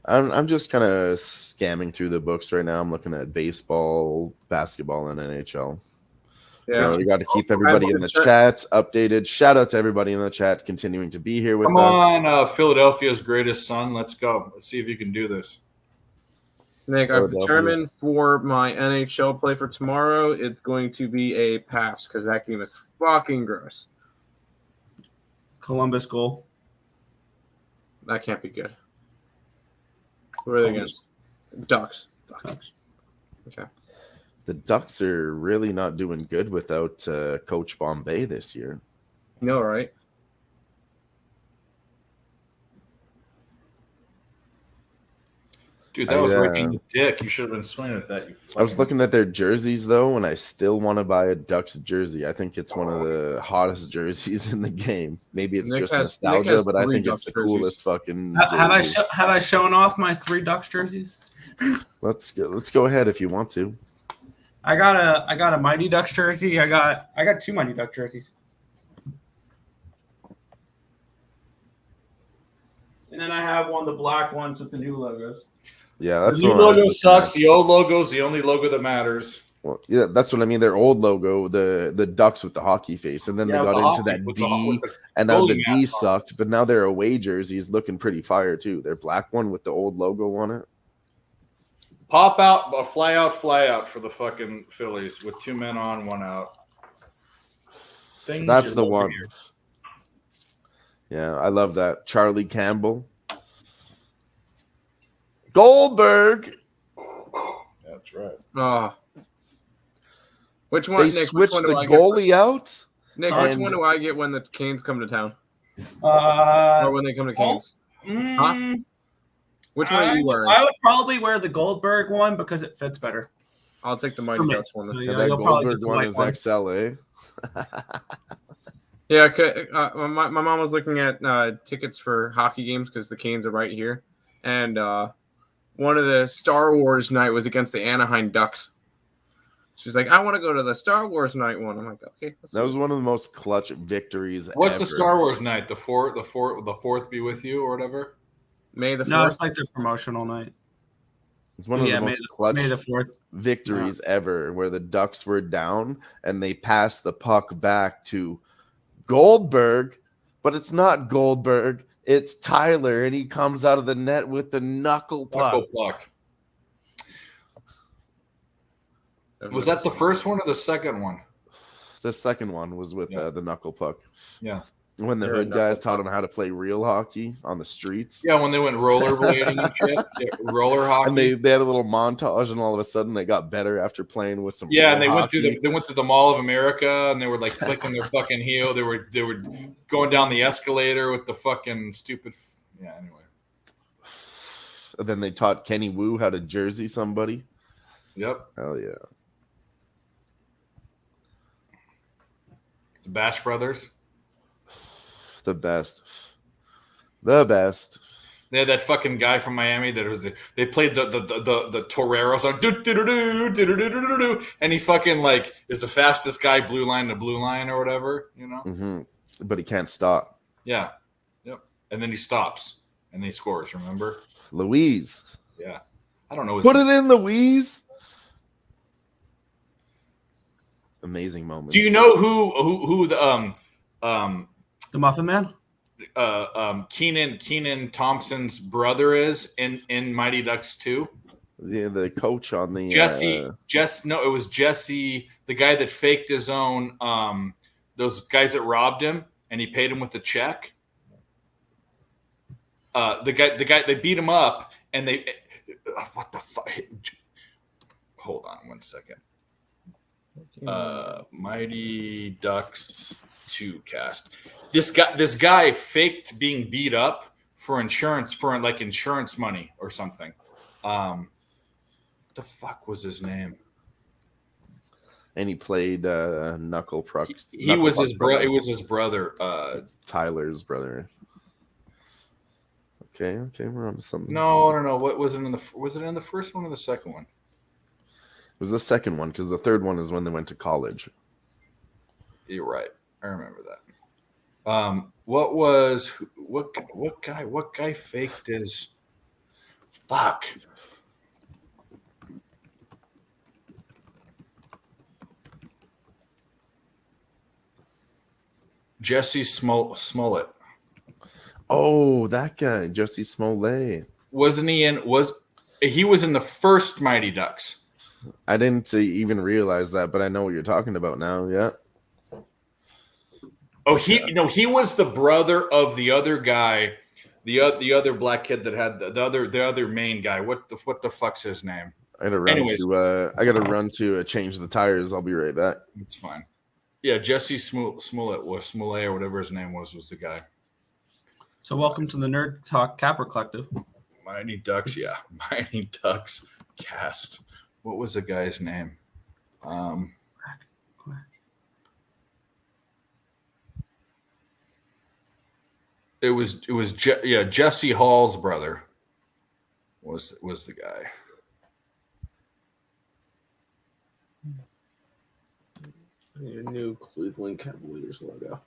I'm just kind of scamming through the books right now. I'm looking at baseball, basketball, and NHL. Yeah, We got to keep everybody in the chat updated. Shout out to everybody in the chat continuing to be here with Come us. on, Philadelphia's greatest son. Let's go. Let's see if you can do this. Nick, I've determined for my NHL play for tomorrow, it's going to be a pass because that game is fucking gross. Columbus goal. That can't be good. Who are they against? Ducks. Okay. The Ducks are really not doing good without Coach Bombay this year. No, right? Dude, that was right in the dick. You should have been swinging at that. I was looking at their jerseys, though, and I still want to buy a Ducks jersey. I think it's one of the hottest jerseys in the game. Maybe it's just nostalgia, but I think it's the coolest fucking jersey. Have I shown off my 3 Ducks jerseys? Let's go ahead if you want to. I got a Mighty Ducks jersey. I got 2 Mighty Ducks jerseys. And then I have one of the black ones with the new logos. Yeah, that's the new logo sucks. The old logo's the only logo that matters. Well, yeah, that's what I mean. Their old logo, the Ducks with the hockey face, and then they got into that D, and now the D sucked. But now their away jerseys looking pretty fire too. Their black one with the old logo on it. Pop out, fly out for the fucking Phillies with 2 men on, 1 out. That's the one. Here. Yeah, I love that. Charlie Campbell. Goldberg. That's right. Which one? They Nick, switched the goalie out. Nick, which one do I get when the Canes come to town? Or when they come to Canes? Huh? Which one are you wearing? I would probably wear the Goldberg one because it fits better. I'll take the Mighty Ducks one. So, yeah, that Goldberg one is XL, Yeah, my mom was looking at tickets for hockey games because the Canes are right here. And one of the Star Wars night was against the Anaheim Ducks. She's like, I want to go to the Star Wars night one. I'm like, okay. That was one of the most clutch victories What's ever. The Star Wars night? The fourth be with you or whatever? May the 4th. No, it's like their promotional night. It's one of the most clutch May the 4th. victories ever where the Ducks were down and they passed the puck back to Goldberg, but it's not Goldberg. It's Tyler, and he comes out of the net with the knuckle puck. Was that the first one or the second one? The second one was with the knuckle puck. Yeah. When the They're hood a guys knuckle taught them how to play real hockey on the streets. Yeah, when they went rollerblading and shit, roller hockey. And they had a little montage, and all of a sudden they got better after playing with some. Yeah, real and they hockey. went to the Mall of America, and they were like clicking their fucking heel. They were going down the escalator with the fucking stupid. Yeah. Anyway. And then they taught Kenny Wu how to jersey somebody. Yep. Hell yeah. The Bash Brothers. The best. The best. They had that fucking guy from Miami that was they played the Torero song, and he fucking like is the fastest guy, blue line to blue line or whatever, you know. Mm-hmm. But he can't stop. Yeah, yep. And then he stops and he scores. Remember, Louise. Yeah, I don't know. Put it in, Louise. Amazing moments. Do you know who the Muffin Man? Keenan Thompson's brother is in Mighty Ducks 2? Yeah, the coach on the it was Jesse, the guy that faked his own those guys that robbed him and he paid him with a check. The guy they beat him up and they what the fuck? Hold on one second. Mighty Ducks 2 cast. This guy faked being beat up for insurance money or something. What the fuck was his name? And he played Knuckle Puck. He was his brother. It was his brother. Tyler's brother. Okay, we're on to something. No. What was it in the? Was it in the first one or the second one? It was the second one because the third one is when they went to college. You're right. I remember that. What guy faked his? Fuck. Jesse Smollett. Oh, that guy, Jesse Smollett. Wasn't he in? He was in the first Mighty Ducks? I didn't even realize that, but I know what you're talking about now. Yeah. Oh, he was the brother of the other guy, the other black kid that had the other main guy. What the fuck's his name? I gotta run to change the tires. I'll be right back. It's fine. Yeah, Jesse Smollett or whatever his name was the guy. So welcome to the Nerd Talk Capper Collective. Mighty Ducks, yeah. Mighty Ducks cast. What was the guy's name? It was Jesse Hall's brother was the guy. A new Cleveland Cavaliers logo.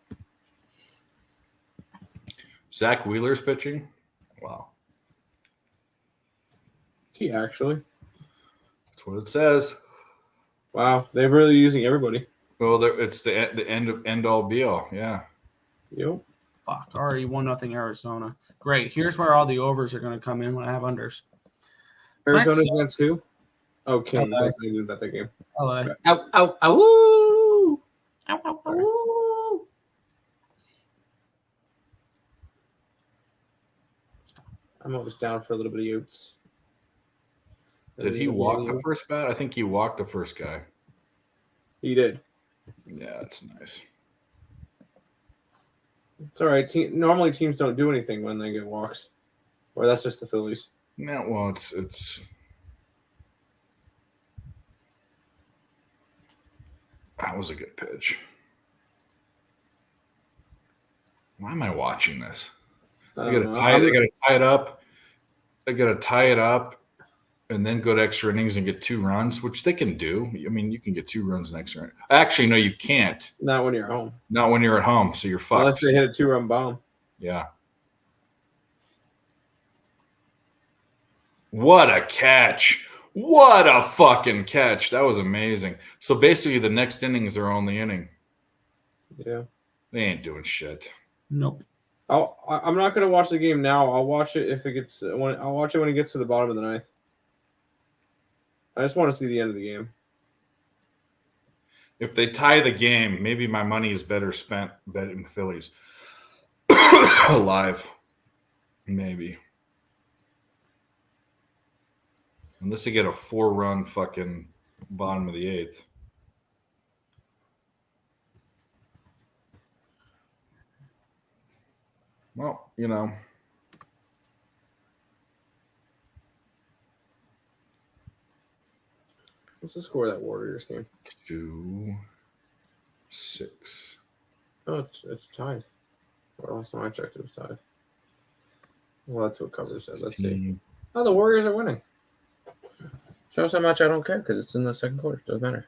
Zach Wheeler's pitching. Wow. He actually. That's what it says. Wow, they're really using everybody. Well, it's the end all be all. Yeah. Yep. Fuck, already 1-0 Arizona. Great. Here's where all the overs are going to come in when I have unders. Arizona's in 2. Oh, Kings. I knew about that game. LA. Okay. Ow, ow, ow. Ow, ow, ow. I'm always down for a little bit of Utes. Did he walk the first bat? I think he walked the first guy. He did. Yeah, that's nice. It's all right. Normally teams don't do anything when they get walks. Or that's just the Phillies. Yeah, well, it's that was a good pitch. Why am I watching this? I gotta tie it up. I gotta tie it up and then go to extra innings and get 2 runs, which they can do. I mean, you can get 2 runs in extra. Actually, no, you can't. Not when you're at home. Not when you're at home, so you're fucked. Unless they hit a 2-run bomb. Yeah. What a catch. What a fucking catch. That was amazing. So basically the next inning is their only inning. Yeah. They ain't doing shit. Nope. I'm not going to watch the game now. I'll watch it I'll watch it when it gets to the bottom of the 9th. I just want to see the end of the game. If they tie the game, maybe my money is better spent betting the Phillies. Alive. Maybe. Unless they get a 4-run fucking bottom of the 8th. Well, you know. What's the score of that Warriors game? 2-6. Oh, it's tied. Well, last time I checked, it was tied. Well, that's what cover said. Let's see. Oh, the Warriors are winning. Shows how much I don't care because it's in the second quarter. Doesn't matter.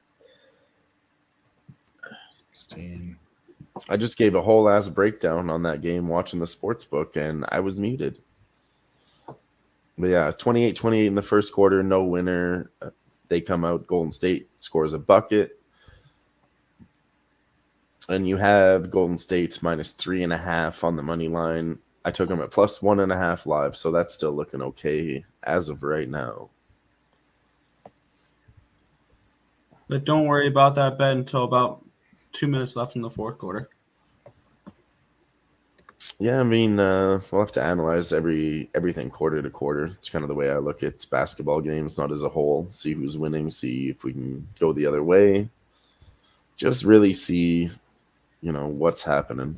16. I just gave a whole ass breakdown on that game watching the sports book, and I was muted. But yeah, 28-28 in the first quarter, no winner. They come out, Golden State scores a bucket. And you have Golden State minus 3.5 on the money line. I took them at plus 1.5 live, so that's still looking okay as of right now. But don't worry about that bet until about 2 minutes left in the fourth quarter. Yeah, I mean, we'll have to analyze everything quarter to quarter. It's kind of the way I look at basketball games, not as a whole. See who's winning, see if we can go the other way. Just really see, what's happening.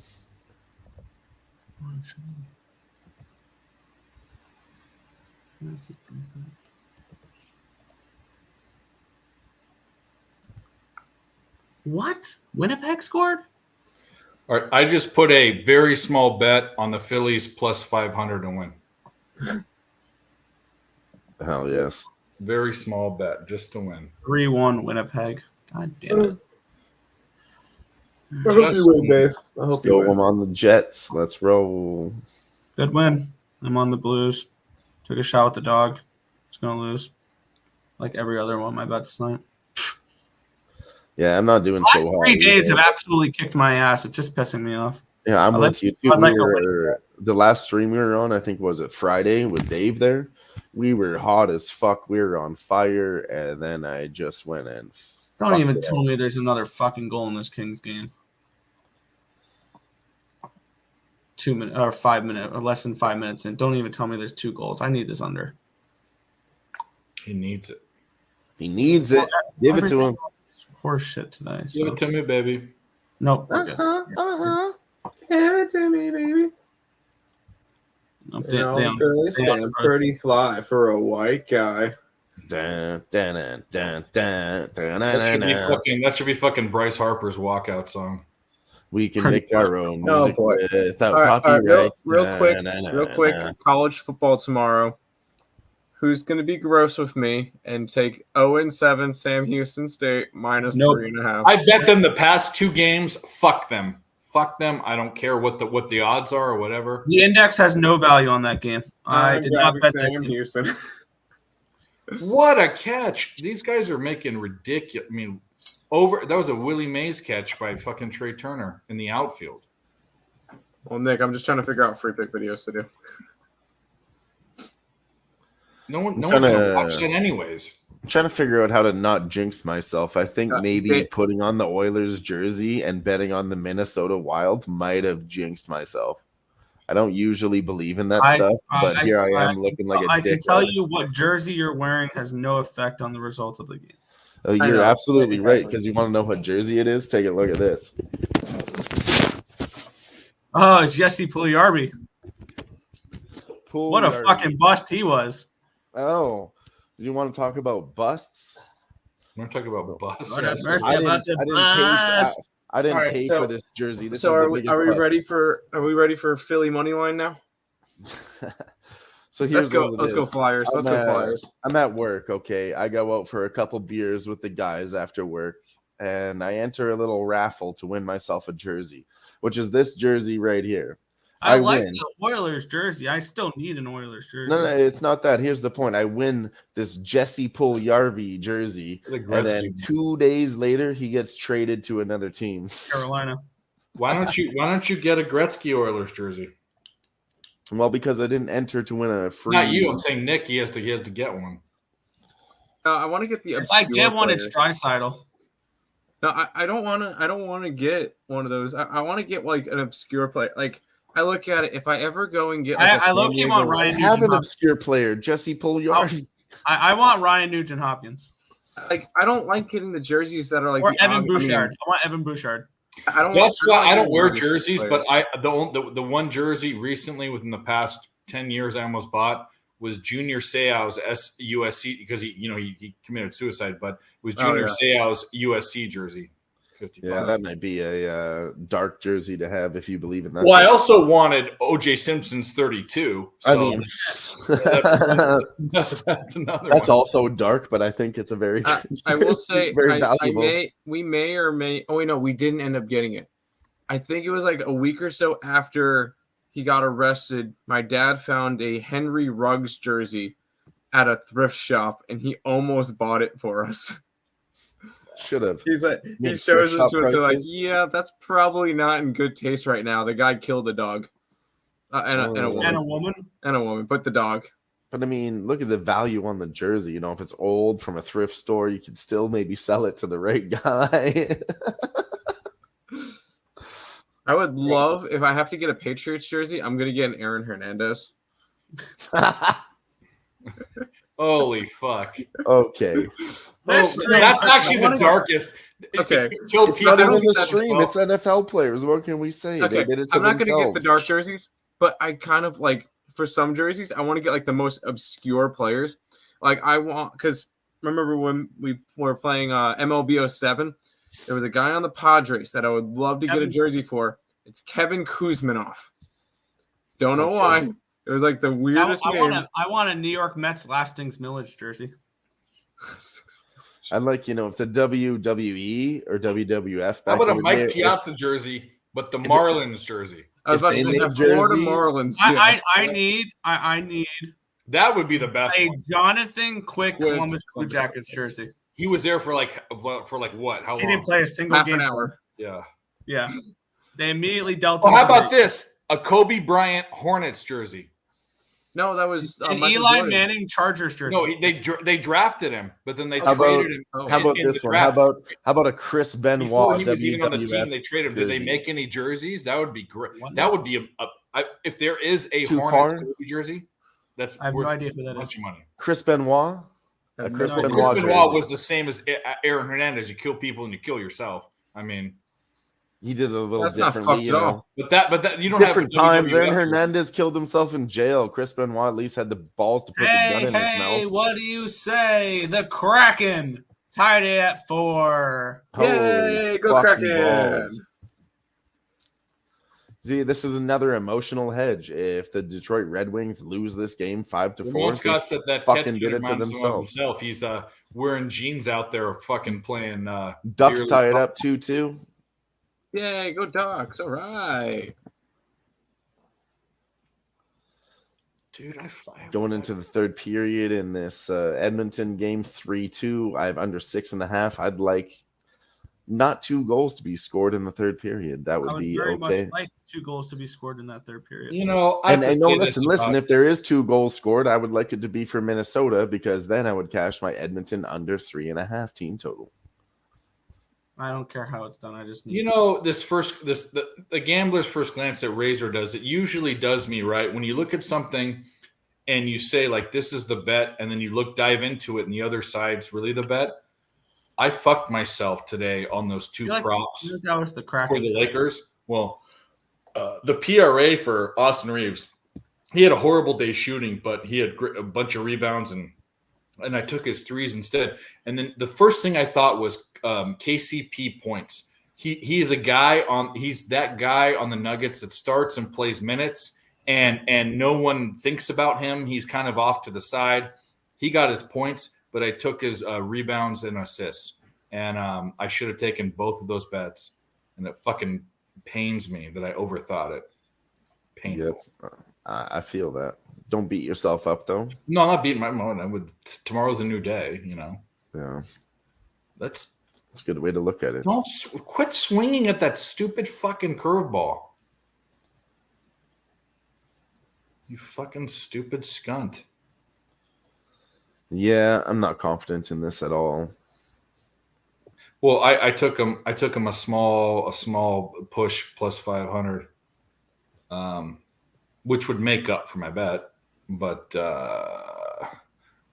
What? Winnipeg scored? All right, I just put a very small bet on the Phillies plus 500 to win. Hell yes. Very small bet just to win. 3-1 Winnipeg. God damn it. I hope you win, Dave. I hope you Go win. I'm on the Jets. Let's roll. Good win. I'm on the Blues. Took a shot with the dog. It's going to lose. Like every other one, my bets tonight. Yeah, I'm not doing Last so hot. 3 days either. have absolutely kicked my ass. It's just pissing me off. Yeah, I'm with you too. The last stream we were on, I think, was it Friday with Dave there? We were hot as fuck. We were on fire, and then I just went and Don't even tell me there's another fucking goal in this Kings game. 2 minutes or 5 minutes or less than 5 minutes in. Don't even tell me there's 2 goals. I need this under. He needs it. He needs it. Give it to him. Horse shit today. So. Give it to me, baby. Nope. Give it to me, baby. Nope, I'm pretty fly for a white guy. Dun, dun, dun, dun, dun, dun, That should be fucking Bryce Harper's walkout song. We can make our own Oh, music boy. without All right, copyright. real quick. College football tomorrow. Who's going to be gross with me and take 0-7 Sam Houston State minus 3.5? I bet them the past 2 games. Fuck them. Fuck them. I don't care what the odds are or whatever. The index has no value on that game. I did not bet Sam that game. Houston. What a catch. These guys are making ridiculous. I mean, that was a Willie Mays catch by fucking Trey Turner in the outfield. Well, Nick, I'm just trying to figure out free pick videos to do. No one's gonna watch that anyways. I'm trying to figure out how to not jinx myself. I think maybe putting on the Oilers jersey and betting on the Minnesota Wild might have jinxed myself. I don't usually believe in that stuff, but here I am looking like a dick. I can tell you what jersey you're wearing has no effect on the result of the game. Oh, you're absolutely right, because you want to know what jersey it is? Take a look at this. Oh, it's Jesse Puljujarvi. What a fucking bust he was. Oh, do you want to talk about busts? We're talking about busts. I didn't pay for this jersey. This is are the biggest we bust. ready for Philly money line now? So here's let's go Flyers. Let's go Flyers. I'm at work, okay? I go out for a couple beers with the guys after work, and I enter a little raffle to win myself a jersey, which is this jersey right here. I like the Oilers jersey. I still need an Oilers jersey. No, it's not that. Here's the point. I win this Jesse Puljujarvi jersey, and then 2 days later, he gets traded to another team. Carolina. Why don't you get a Gretzky Oilers jersey? Well, because I didn't enter to win a free. Not you. I'm saying Nick. He has to get one. I want to get the. If I get one, it's Draisaitl. No, I don't want to. I don't want to get one of those. I want to get like an obscure player. Like I look at it. If I ever go and get, like, I low-key want Ryan Have an Nugent. obscure player, Jesse Puljard. I want Ryan Nugent Hopkins Like, I don't like getting the jerseys that are like or the Evan I Bouchard. mean, I want Evan Bouchard. I don't. That's why I don't like wear getting jerseys, players. but the one jersey recently within the past 10 years I almost bought was Junior Seau's USC because he committed suicide, but it was Junior Seau's USC jersey. 55. Yeah, that might be a dark jersey to have if you believe in that. Well, I also wanted OJ Simpson's 32. So I mean, that's another that's one. also dark, but I think it's a very. I will say, very valuable. we may or may. Oh, no, we didn't end up getting it. I think it was like a week or so after he got arrested. My dad found a Henry Ruggs jersey at a thrift shop, and he almost bought it for us. Should have. He's like, he Thrift shows it shop to us. We're like, prices. yeah, that's probably not in good taste right now. The guy killed a dog, and a woman, And a woman. and a woman, but the dog. But I mean, look at the value on the jersey. You know, if it's old from a thrift store, you could still maybe sell it to the right guy. I would love if I have to get a Patriots jersey. I'm gonna get an Aaron Hernandez. Holy fuck. Okay. That's Actually the darkest. Okay. Killed It's not people. even the that's stream. well. It's NFL players. What can we say? Okay, They did it to I'm not themselves. gonna get the dark jerseys, but I kind of like for some jerseys, I want to get like the most obscure players. Like I want because remember when we were playing MLB 07, there was a guy on the Padres that I would love to get a jersey for. It's Kevin Kuzminoff. Don't know why. It was like the weirdest name. I want a New York Mets Lastings Millage jersey. I'd like, if the WWE or WWF How back about in a the Mike day, Piazza jersey, but the Marlins jersey? I was about to if say they the made Florida jerseys- Marlins. I need That would be the best a one. Jonathan Quick Quick. Columbus Blue Jackets jersey. He was there for like what? How He didn't long? play a single half game. an hour. Yeah. Yeah. They immediately dealt. Oh, him how the about break. this? A Kobe Bryant Hornets jersey. No, that was An Michael Eli Jordan. Manning Chargers jersey. No, they drafted him, but then they How traded him. Oh. How about in this the one? How draft. about a Chris Before Benoit he was even on the team, WWF? they traded him. Did they jersey? make any jerseys? That would be great. What? That would be if there is a Too Hornets far? Kobe jersey. That's I have no worth idea who a that bunch is. of money. Chris Benoit? A Chris No, Benoit Chris jersey. Benoit was the same as Aaron Hernandez. You kill people and you kill yourself. I mean, He did it a little That's not differently, fucked you at know. all. but that you don't Different have times. Aaron WWF. Hernandez killed himself in jail. Chris Benoit at least had the balls to put the gun in his Hey, mouth. what do you say? The Kraken tied it at 4. Holy Yay, go fucking Kraken. balls. See, this is another emotional hedge. If the Detroit Red Wings lose this game 5-4, Ramon Scott said that fucking catch did it to reminds him of themselves. himself. He's wearing jeans out there, fucking playing. Ducks beer tie it league. up 2-2. Yay, go Ducks. All right. Dude, I Going into the third period in this Edmonton game 3-2. I have under 6.5. I'd like not 2 goals to be scored in the third period. That I would would be very okay. much like 2 goals to be scored in that third period. You know, And no, listen. If there is 2 goals scored, I would like it to be for Minnesota because then I would cash my Edmonton under 3.5 team total. I don't care how it's done. I just need. You know, the gambler's first glance at Razor does it usually does me right when you look at something and you say like this is the bet, and then you dive into it, and the other side's really the bet. I fucked myself today on those 2 props that was the Kraken for the Lakers. Well, the PRA for Austin Reeves, he had a horrible day shooting, but he had a bunch of rebounds and I took his threes instead. And then the first thing I thought was KCP points. He's that guy on the Nuggets that starts and plays minutes and no one thinks about him. He's kind of off to the side. He got his points, but I took his rebounds and assists. And I should have taken both of those bets. And it fucking pains me that I overthought it. Painful. Yep. I feel that. Don't beat yourself up, though. No, I'm not beating my mind. Tomorrow's a new day, you know. Yeah. That's a good way to look at it. Don't quit swinging at that stupid fucking curveball. You fucking stupid scunt. Yeah, I'm not confident in this at all. Well, I took him a small push plus 500. which would make up for my bet. But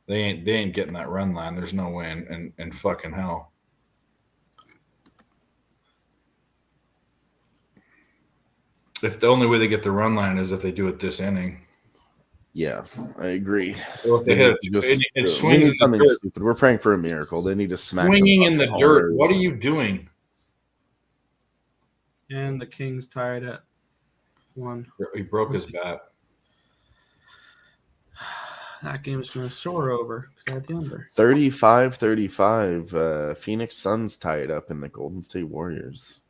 they ain't getting that run line. There's no way in fucking hell. If the only way they get the run line is if they do it this inning. Yeah, I agree. Well, if they hit it swings we need in something the dirt. stupid. We're praying for a miracle. They need to smack Swinging some in the fucking dirt. homers. What are you doing? And the Kings tied at 1. He broke his bat. That game's going to soar over because I had the under. 35-35. Phoenix Suns tied up in the Golden State Warriors.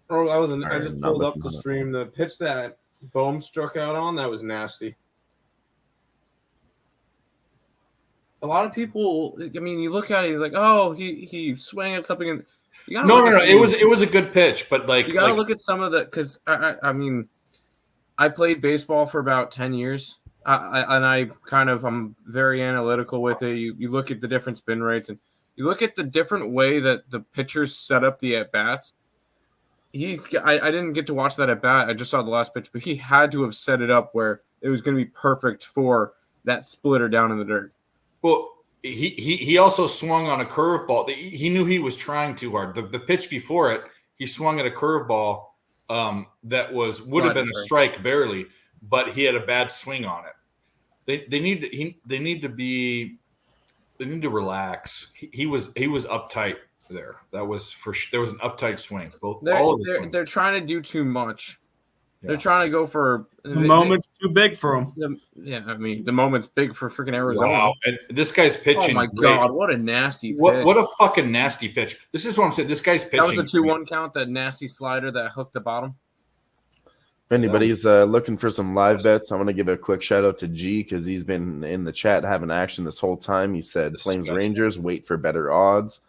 Oh, I Alright, just not pulled up looking the at it. stream. The pitch that Bohm struck out on, that was nasty. A lot of people, I mean, you look at it, you're like, oh, he swung at something. And you gotta No. look at It was a good pitch, but you gotta look at some of the because I mean, I played baseball for about 10 years, I'm very analytical with it. You look at the different spin rates and you look at the different way that the pitchers set up the at bats. I didn't get to watch that at bat. I just saw the last pitch, but he had to have set it up where it was going to be perfect for that splitter down in the dirt. Well, he also swung on a curveball. He knew he was trying too hard. The pitch before it, he swung at a curveball that would have been a strike barely, but he had a bad swing on it. They need to relax. He was uptight there. There was an uptight swing. They're trying to do too much. Yeah. They're trying to go for the moment's too big for them. The moment's big for freaking Arizona. Wow, and this guy's pitching. Oh my god, what a nasty pitch! What a fucking nasty pitch! This is what I'm saying. This guy's pitching. That was a 2-1 count. That nasty slider that hooked the bottom. If anybody's looking for some live bets, I want to give a quick shout out to G because he's been in the chat having action this whole time. He said Flames Rangers, wait for better odds.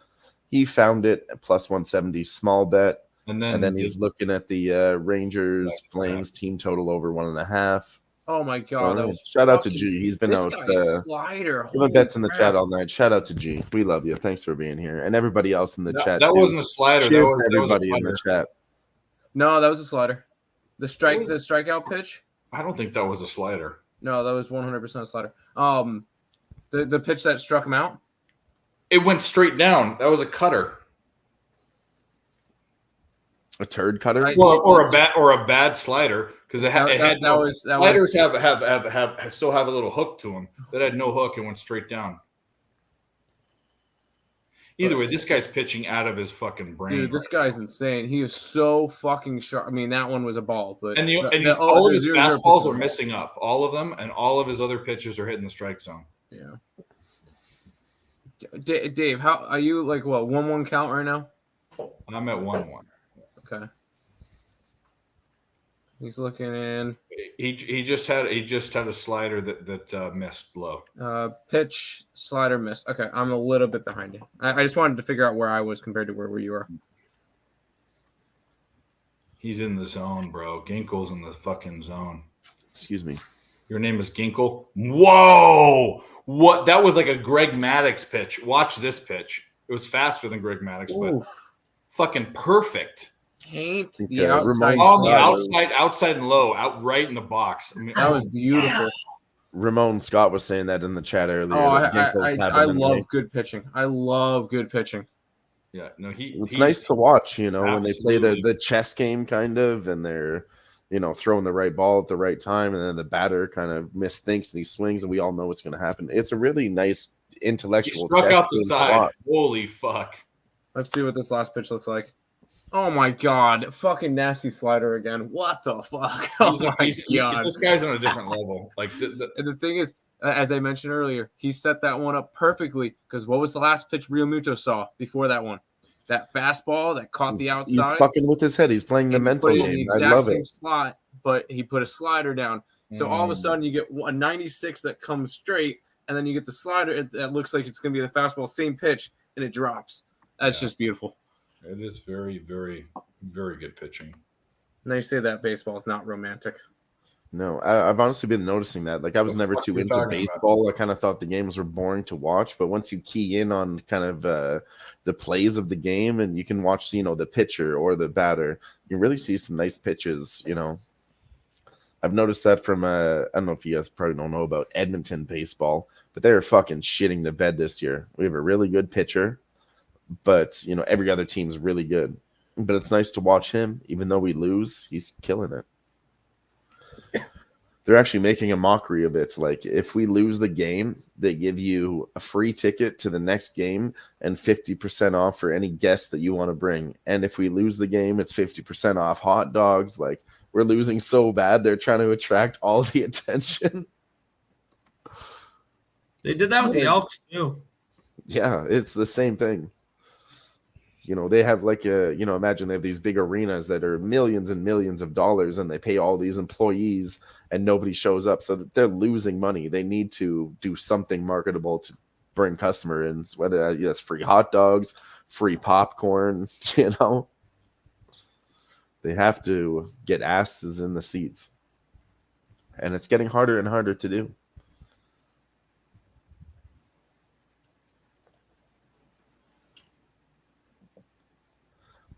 He found it at plus 170 small bet. And then he's looking at the Rangers Flames team total over 1.5. Oh my god! So, shout out to G. He's been out giving bets in the chat all night. Shout out to G. We love you. Thanks for being here. And everybody else in the chat. That wasn't a slider. Cheers to everybody in the chat. No, that was a slider. The strikeout pitch? I don't think that was a slider. No, that was 100% a slider. The pitch that struck him out? It went straight down. That was a cutter. A turd cutter? Or a bad slider because sliders still have a little hook to them. That had no hook and went straight down. Either way, this guy's pitching out of his fucking brain. Dude, this guy's insane. He is so fucking sharp. I mean, that one was a ball, but all of his fastballs are missing up, all of them, and all of his other pitches are hitting the strike zone. Yeah. Dave, how are you? Like what? 1-1 count right now? I'm at 1-1. Okay. He's looking in. He just had a slider that missed low. Pitch slider missed. Okay, I'm a little bit behind you. I just wanted to figure out where I was compared to where you are. He's in the zone, bro. Ginkel's in the fucking zone. Excuse me. Your name is Ginkel? Whoa! What? That was like a Greg Maddux pitch. Watch this pitch. It was faster than Greg Maddux, but fucking perfect. The outside, on the outside and low, out right in the box. I mean, that was beautiful. Ramon Scott was saying that in the chat earlier. I love good pitching. I love good pitching. Yeah, no, it's nice to watch, when they play the chess game kind of, and they're, throwing the right ball at the right time, and then the batter kind of misthinks and he swings, and we all know what's going to happen. It's a really nice intellectual. He struck out the side. Holy fuck! Let's see what this last pitch looks like. Oh my god! Fucking nasty slider again. What the fuck? Oh my god! This guy's on a different level. Like and the thing is, as I mentioned earlier, he set that one up perfectly. Because what was the last pitch Real Muto saw before that one? That fastball that caught the outside. He's fucking with his head. He's playing the mental game. I love it. Slot, but he put a slider down. So all of a sudden you get a 96 that comes straight, and then you get the slider that looks like it's going to be the fastball, same pitch, and it drops. That's just beautiful. It is very, very, very good pitching. And they say that baseball is not romantic. No, I've honestly been noticing that. Like, I was never too into baseball. I kind of thought the games were boring to watch. But once you key in on kind of the plays of the game, and you can watch, the pitcher or the batter, you can really see some nice pitches, I've noticed that from I don't know if you guys probably don't know about Edmonton baseball, but they're fucking shitting the bed this year. We have a really good pitcher, but every other team's really good. But it's nice to watch him, even though we lose, he's killing it. They're actually making a mockery of it. Like, if we lose the game, they give you a free ticket to the next game and 50% off for any guests that you want to bring. And if we lose the game, it's 50% off hot dogs. Like, we're losing so bad, they're trying to attract all the attention. They did that with the Elks too. Yeah, it's the same thing. They have imagine they have these big arenas that are millions and millions of dollars, and they pay all these employees and nobody shows up. So they're losing money. They need to do something marketable to bring customer in, whether that's free hot dogs, free popcorn, They have to get asses in the seats. And it's getting harder and harder to do.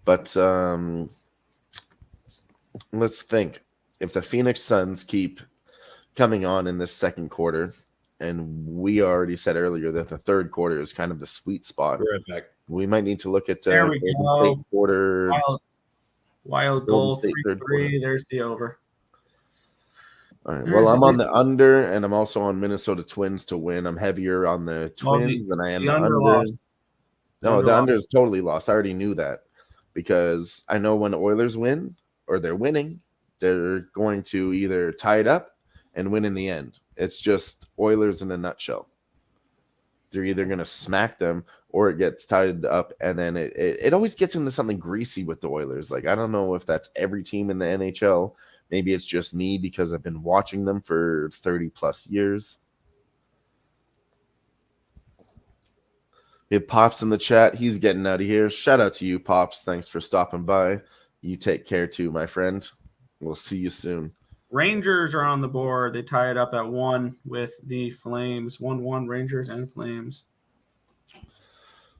But let's think. If the Phoenix Suns keep coming on in this second quarter, and we already said earlier that the third quarter is kind of the sweet spot, Right back. we might need to look at There we Golden go. State quarter. Wild Golden goal, State third 3-3. quarter. There's the over. All right. There's Well, at I'm on least- the under, and I'm also on Minnesota Twins to win. I'm heavier on the Twins than I am the under. lost. No, Under the lost. under is totally lost. I already knew that because I know when Oilers win or they're winning, they're going to either tie it up and win in the end. It's just Oilers in a nutshell. They're either going to smack them or it gets tied up, and then it always gets into something greasy with the Oilers. Like, I don't know if that's every team in the NHL. Maybe it's just me because I've been watching them for 30 plus years. We have Pops in the chat. He's getting out of here. Shout out to you, Pops. Thanks for stopping by. You take care too, my friend. We'll see you soon. Rangers are on the board. They tie it up at 1 with the Flames. 1-1 Rangers and Flames.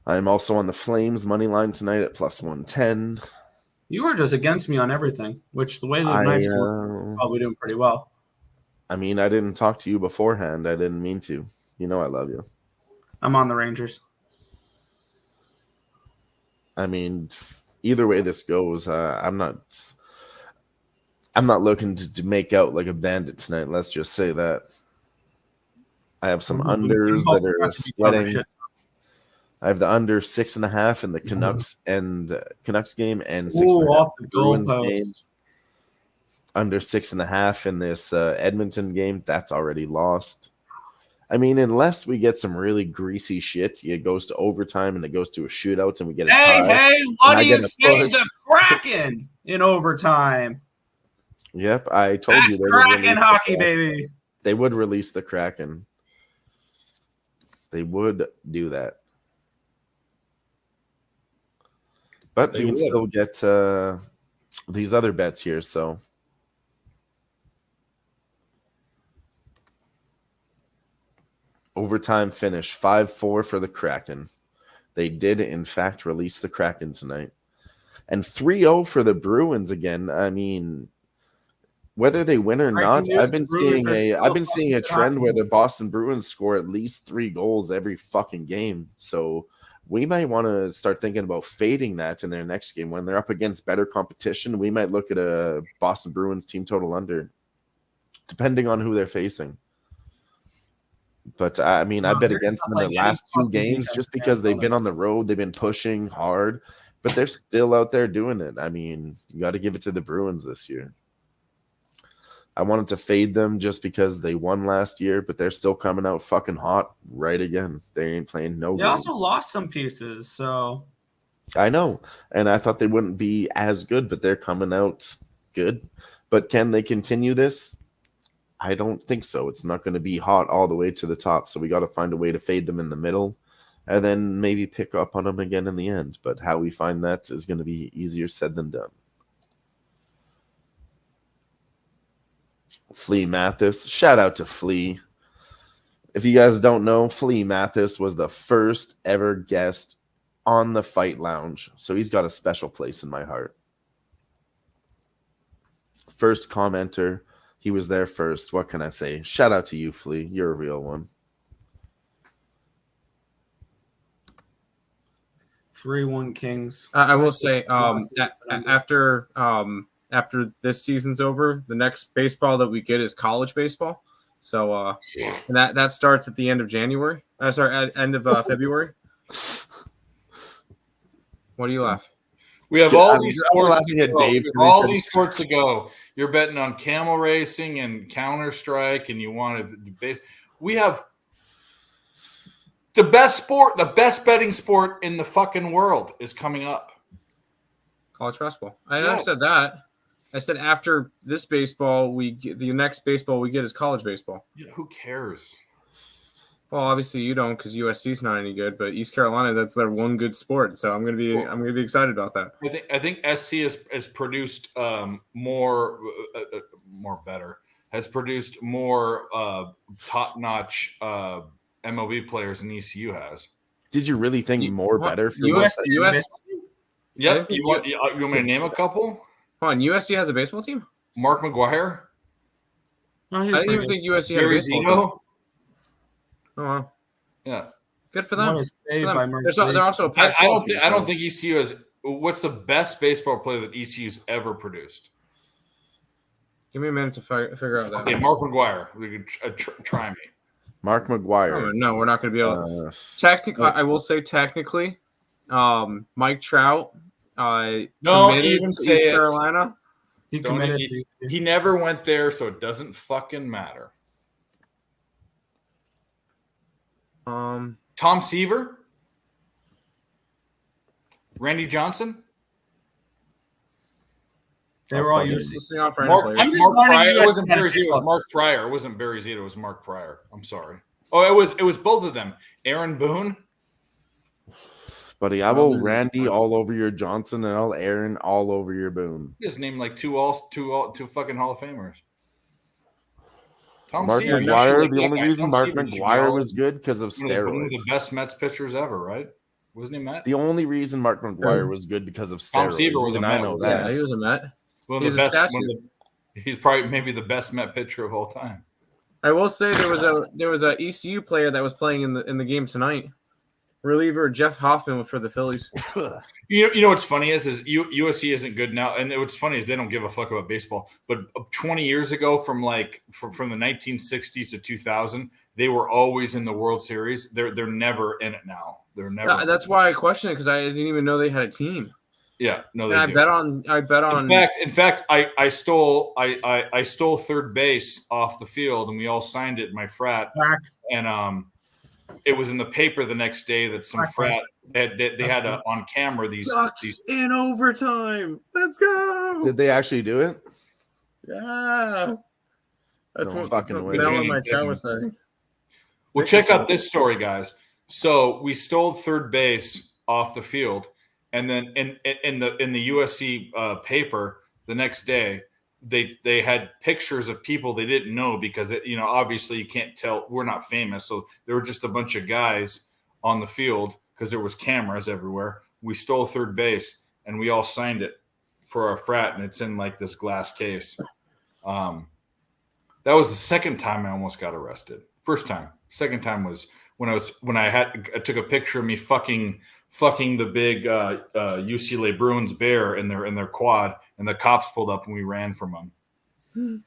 I'm also on the Flames money line tonight at plus 110. You are just against me on everything, which the way the Knights are probably doing pretty well. I mean, I didn't talk to you beforehand. I didn't mean to. You know I love you. I'm on the Rangers. I mean, either way this goes, I'm not looking to make out like a bandit tonight. Let's just say that. I have some unders that are sweating. I have the under 6.5 in the Canucks and Canucks game and 6.5 off the Bruins goalpost. game. Under 6.5 in this Edmonton game. That's already lost. I mean, unless we get some really greasy shit, it goes to overtime and it goes to a shootout and we get a tie. Hey, what I do you get a say push. the Kraken in overtime? Yep, I told That's you they would Kraken release hockey, the Kraken. baby. They would release the Kraken. They would do that. But we can still get these other bets here, so. Overtime finish, 5-4 for the Kraken. They did, in fact, release the Kraken tonight. And 3-0 for the Bruins again. I mean, whether they win or not, I've been seeing a trend where the Boston Bruins score at least 3 goals every fucking game. So we might want to start thinking about fading that in their next game. When they're up against better competition, we might look at a Boston Bruins team total under, depending on who they're facing. But I mean, I bet against them in the last 2 games just because they've been on the road. They've been pushing hard, but they're still out there doing it. I mean, you got to give it to the Bruins this year. I wanted to fade them just because they won last year, but they're still coming out fucking hot right again. They ain't playing no They game. also lost some pieces, so. I know, and I thought they wouldn't be as good, but they're coming out good. But can they continue this? I don't think so. It's not going to be hot all the way to the top, so we got to find a way to fade them in the middle and then maybe pick up on them again in the end. But how we find that is going to be easier said than done. Flea Mathis. Shout out to Flea. If you guys don't know, Flea Mathis was the first ever guest on the Fight Lounge, so he's got a special place in my heart. First commenter, He was there first. What can I say? Shout out to you, Flea. You're a real one. 3-1 Kings. I will say, after this season's over, the next baseball that we get is college baseball. So and that starts at the end of January. At end of February. What do you laugh? We have all these I'm sports laughing to at go. Dave We have 'cause he all said- these sports to go. You're betting on camel racing and Counter-Strike, and you want to base. We have the best sport, the best betting sport in the fucking world is coming up. College basketball. I never Yes. said that. I said after this baseball, the next baseball we get is college baseball. Yeah, who cares? Well, obviously you don't because USC's not any good, but East Carolina, that's their one good sport. So I'm gonna be excited about that. I think SC has produced more better, has produced more top notch MLB players than ECU has. Did you really think more better for US? Yep. You want me to name a couple? Hold on, USC has a baseball team? Mark McGuire, Oh, I didn't even think USC had a Gary baseball team. Zito. Oh wow. Yeah. Good for them. What a save For by them. Mercedes. They're also a I Pac-12 don't team, so- think ECU has. What's the best baseball player that ECU's ever produced? Give me a minute to figure out that. Okay, Mark McGuire. We could try me. Mark McGuire. Oh, no, we're not going to be able. Technically, I will say technically, Mike Trout. Don't committed even to say East it. Carolina. He Don't committed he, to. he never went there, so it doesn't fucking matter. Tom Seaver, Randy Johnson, They were all fucking USC. Listening on for any Mark, players. I'm just Mark learning Pryor. It US wasn't Barry Zito. It was baseball. Mark Pryor. It wasn't Barry Zito. It was Mark Pryor. I'm sorry. Oh, it was both of them. Aaron Boone. Buddy, I will Randy all over your Johnson and I'll Aaron all over your Boone. He just named like two fucking Hall of Famers. Tom Mark Seaver, you should McGuire, look the that only guy. reason Tom Mark Seaver should be McGuire all- was good because of one of steroids. the best Mets pitchers ever, right? Wasn't he Met? The only reason Mark McGuire was good because of Tom steroids. Seaver was a and I Met, know wasn't Yeah, that. he was a Met. One He's of the a best. statue. He's probably maybe the best Met pitcher of all time. I will say there was a ECU player that was playing in the game tonight. Reliever Jeff Hoffman was for the Phillies. You know what's funny is USC isn't good now, and what's funny is they don't give a fuck about baseball. But 20 years ago, from the 1960s to 2000, they were always in the World Series. They're never in it now. They're never. That's why I questioned it because I didn't even know they had a team. Yeah, no, they And do. I bet on. In fact, I stole third base off the field, and we all signed it in my frat, and it was in the paper the next day that some frat they had on camera these Ducks in overtime. Let's go. Did they actually do it? Yeah. That's No what fucking way. Mel in my chat was saying. Well, check out this story, guys. So we stole third base off the field, and then in the USC paper the next day, they had pictures of people they didn't know because obviously you can't tell. We're not famous, so there were just a bunch of guys on the field because there was cameras everywhere. We stole third base, and we all signed it for our frat, and it's in like this glass case. That was the second time I almost got arrested. First time. Second time was when I took a picture of me fucking the big UCLA Bruins bear in their quad, and the cops pulled up and we ran from them.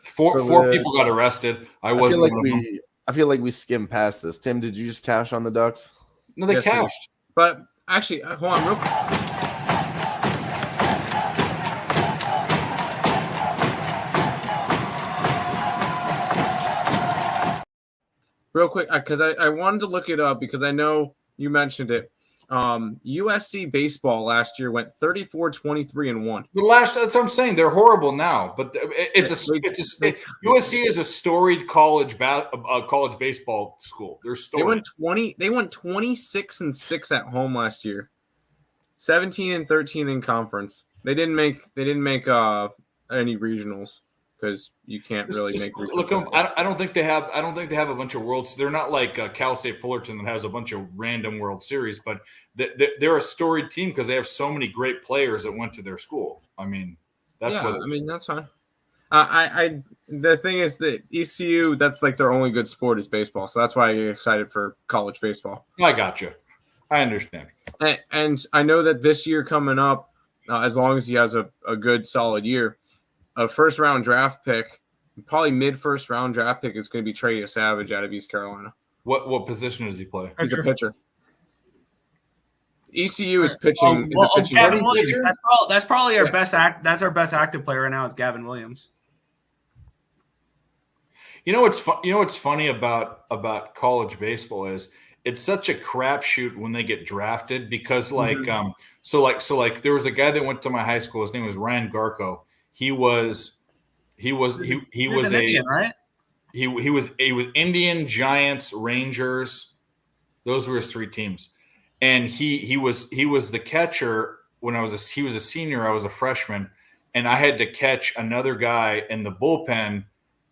Four people got arrested. I wasn't one of them. I feel like we skimmed past this. Tim, did you just cash on the Ducks? No, they Yes, cashed. But actually, hold on real quick. Real quick, because I wanted to look it up because I know you mentioned it. USC baseball last year went 34-23-1. That's what I'm saying. They're horrible now, but USC is a storied college baseball school. They're storied. They went 26-6 at home last year. 17-13 in conference. They didn't make any regionals because you can't really make regionals. Look, I don't think they have a bunch of worlds. They're not like Cal State Fullerton that has a bunch of random World Series, but they're a storied team because they have so many great players that went to their school. I mean, that's fine. The thing is that ECU, that's like their only good sport is baseball, so that's why I get excited for college baseball. I got you. I understand. And I know that this year coming up, as long as he has a good solid year, a first round draft pick, probably mid first round draft pick is going to be Trey Savage out of East Carolina. What position does he play? He's a pitcher. ECU is pitching. Gavin Williams. That's probably our best That's our best active player right now. It's Gavin Williams. You know what's funny about college baseball is it's such a crapshoot when they get drafted because like so there was a guy that went to my high school. His name was Ryan Garco. He was an Indian, right? He was Indian, Giants, Rangers. Those were his three teams. And he was the catcher when he was a senior, I was a freshman, and I had to catch another guy in the bullpen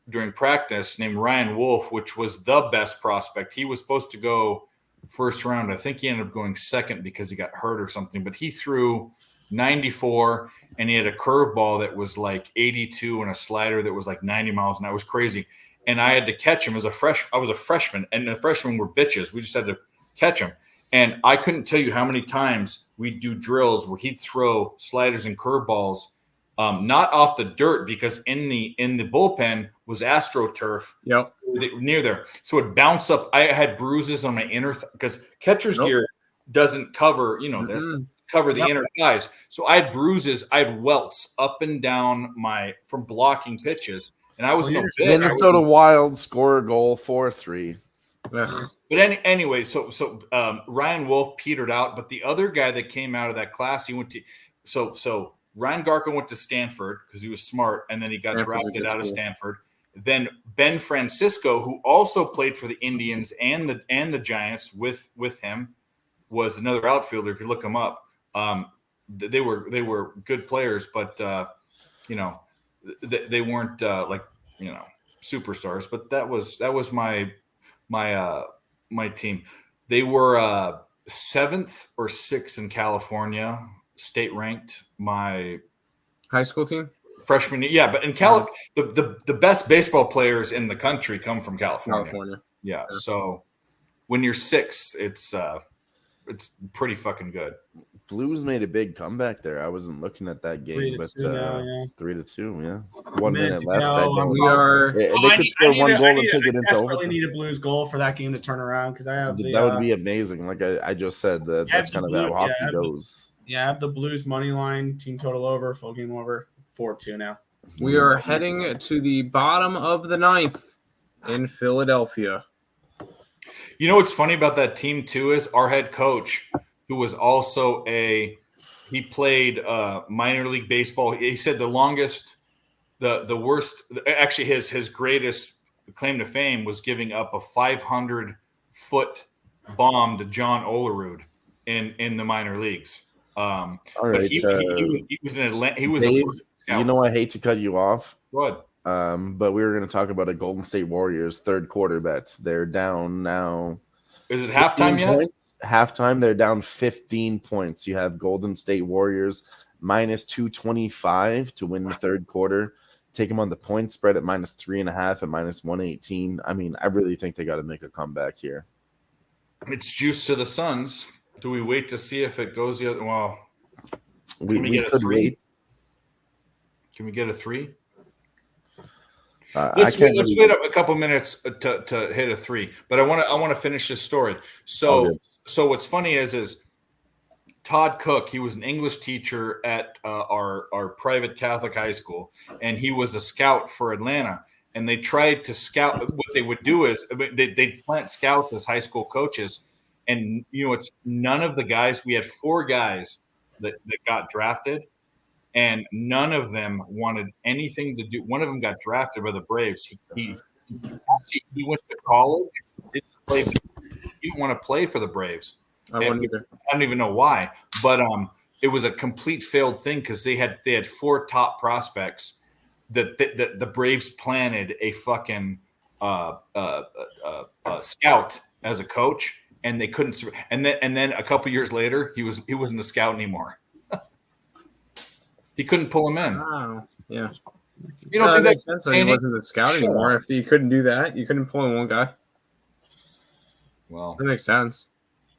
during practice named Ryan Wolf, which was the best prospect. He was supposed to go first round. I think he ended up going second because he got hurt or something, but he threw 94 and he had a curveball that was like 82 and a slider that was like 90 miles an hour. It was crazy. And I had to catch him I was a freshman, and the freshmen were bitches. We just had to catch him. And I couldn't tell you how many times we'd do drills where he'd throw sliders and curveballs, not off the dirt because in the bullpen was AstroTurf near there. So it'd bounce up. I had bruises on my inner because catcher's gear doesn't cover, cover the inner thighs. So I had bruises. I had welts up and down from blocking pitches. And I was no bitch. Minnesota Wild score a goal 4-3. But anyway, so Ryan Wolf petered out, but the other guy that came out of that class, he went to so Ryan Garco went to Stanford because he was smart, and then he got drafted out of Stanford. Then Ben Francisco, who also played for the Indians and the Giants with him, was another outfielder. If you look him up, they were good players, but they weren't superstars. But that was my team. They were 7th or 6th in California, state ranked. My high school team, freshman year. Yeah, but in the best baseball players in the country come from California. Yeah, so when you're 6th, it's pretty fucking good. Blues made a big comeback there. I wasn't looking at that game, but 3-2. Yeah, 1 minute left. They could score one goal and take it into overtime. I desperately need a Blues goal for that game to turn around because I have that would be amazing. Like I just said, that's kind of how hockey goes. I have the Blues money line, team total over, full game over, 4-2 now. We are heading to the bottom of the 9th in Philadelphia. You know what's funny about that team too is our head coach, who was also he played minor league baseball. He said the longest, the worst, actually his greatest claim to fame was giving up a 500-foot bomb to John Olerud in the minor leagues. All right, he was in Atlanta. He was Dave, I hate to cut you off. Go ahead. But we were going to talk about a Golden State Warriors third quarter bets. They're down now. Is it halftime yet? Halftime, they're down 15 points. You have Golden State Warriors minus 225 to win the third quarter. Take them on the point spread at minus 3.5 and minus 118. I mean, I really think they got to make a comeback here. It's juice to the Suns. Do we wait to see if it goes the other? Well, we could wait. Can we get a 3? Let's wait up a couple minutes to hit a 3. But I want to finish this story. So what's funny is Todd Cook. He was an English teacher at our private Catholic high school, and he was a scout for Atlanta. And they tried to scout. What they would do is they'd plant scouts as high school coaches. And it's none of the guys. We had 4 guys that got drafted. And none of them wanted anything to do. One of them got drafted by the Braves. He went to college. He didn't want to play for the Braves. I don't even know why. But it was a complete failed thing because they had 4 top prospects that the Braves planted a fucking scout as a coach, and they couldn't. And then a couple years later, he wasn't a scout anymore. He couldn't pull him in. Wow. Yeah. You don't that think makes that's sense that he entertaining? wasn't the scout Shut anymore. up. If you couldn't do that, you couldn't pull in one guy. Well, That makes sense.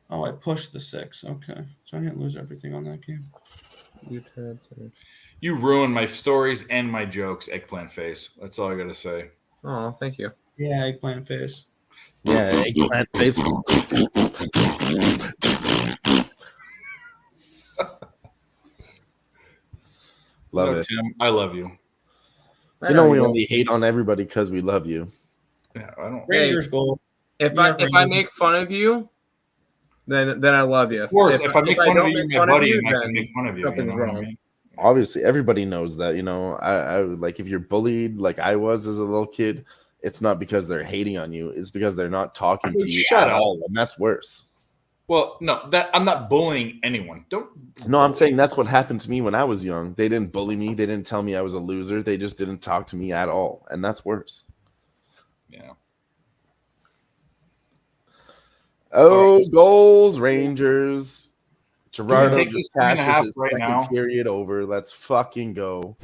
Oh, I pushed the 6. Okay. So I didn't lose everything on that game. you ruined my stories and my jokes, eggplant face. That's all I got to say. Oh, thank you. Yeah, eggplant face. Yeah, eggplant face. Love it. Tim, I love you. You know we only hate on everybody because we love you. Yeah, I don't. Rangers goal. If Yeah, I make fun of you, then I love you. Of course, if I make fun of don't you, make you're my fun of buddy, you, and I can then make fun of you. You something's know what I wrong. mean? Obviously, everybody knows that. You know, I like if you're bullied like I was as a little kid, it's not because they're hating on you. It's because they're not talking Dude, to you shut at up. all, and that's worse. Well, no, that I'm not bullying anyone. Don't. No, I'm saying that's what happened to me when I was young. They didn't bully me. They didn't tell me I was a loser. They just didn't talk to me at all, and that's worse. Yeah. Oh, Alright. goals, Rangers. Gerardo take just this 3.5 cashes his right second now? period over. Let's fucking go.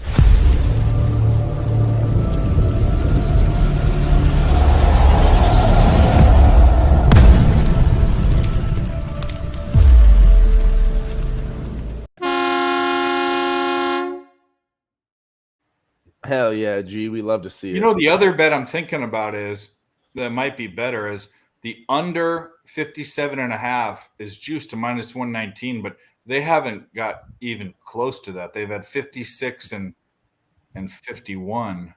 Hell yeah, G. We love to see You it. know, the other bet I'm thinking about is that might be better is the under 57.5 is juiced to minus 119, but they haven't got even close to that. They've had 56 and 51.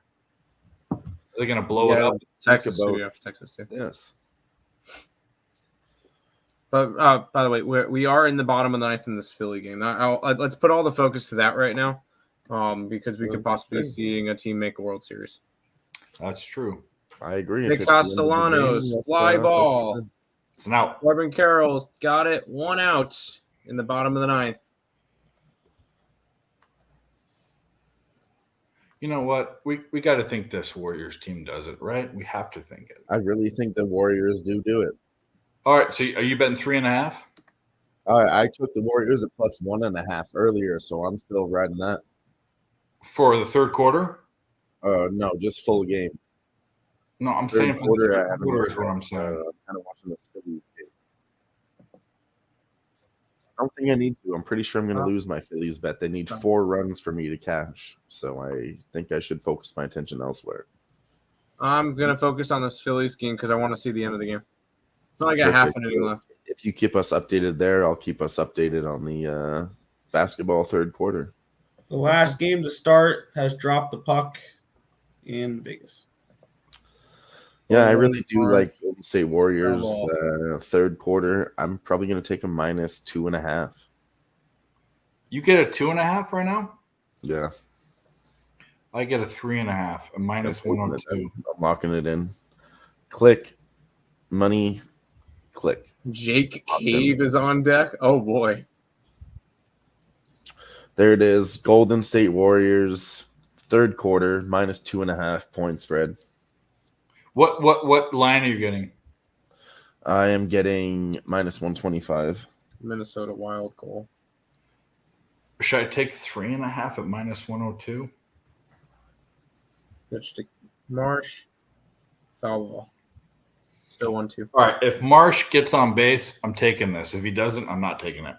Are they going to blow it up? Texas too, about- yeah, Texas too. Yes. But by the way, we are in the bottom of the ninth in this Philly game. Let's put all the focus to that right now, because we could possibly be seeing a team make a World Series. That's true. I agree. Nick If it's the end of the Castellanos, game, fly let's, ball. It's an out. Corbin Carroll's got it. 1 out in the bottom of the ninth. You know what? We got to think this Warriors team does it, right? We have to think it. I really think the Warriors do it. All right. So are you betting 3.5? I took the Warriors at plus 1.5 earlier, so I'm still riding that. For the third quarter? No, just full game. No, I'm Third saying for quarter, the I third haven't quarter looked is what at, I'm saying. I'm kind of watching this Phillies game. I don't think I need to. I'm pretty sure I'm going to lose my Phillies bet. They need 4 runs for me to cash, so I think I should focus my attention elsewhere. I'm going to focus on this Phillies game because I want to see the end of the game. It's only got half an inning left. If you keep us updated there, I'll keep us updated on the basketball third quarter. The last game to start has dropped the puck in Vegas. Yeah, I really do like Golden State Warriors Bravo. third quarter. I'm probably going to take a minus 2.5. You get a 2.5 right now? Yeah. I get a 3.5, a minus 102. I'm locking it in. Click. Money. Click. Jake Cave is on deck. Oh, boy. There it is. Golden State Warriors third quarter minus 2.5 point spread. What line are you getting? I am getting minus 125. Minnesota Wild goal. Should I take 3.5 at minus 102? Pitch to Marsh. Foul ball. Still 1-2. All right. If Marsh gets on base, I'm taking this. If he doesn't, I'm not taking it.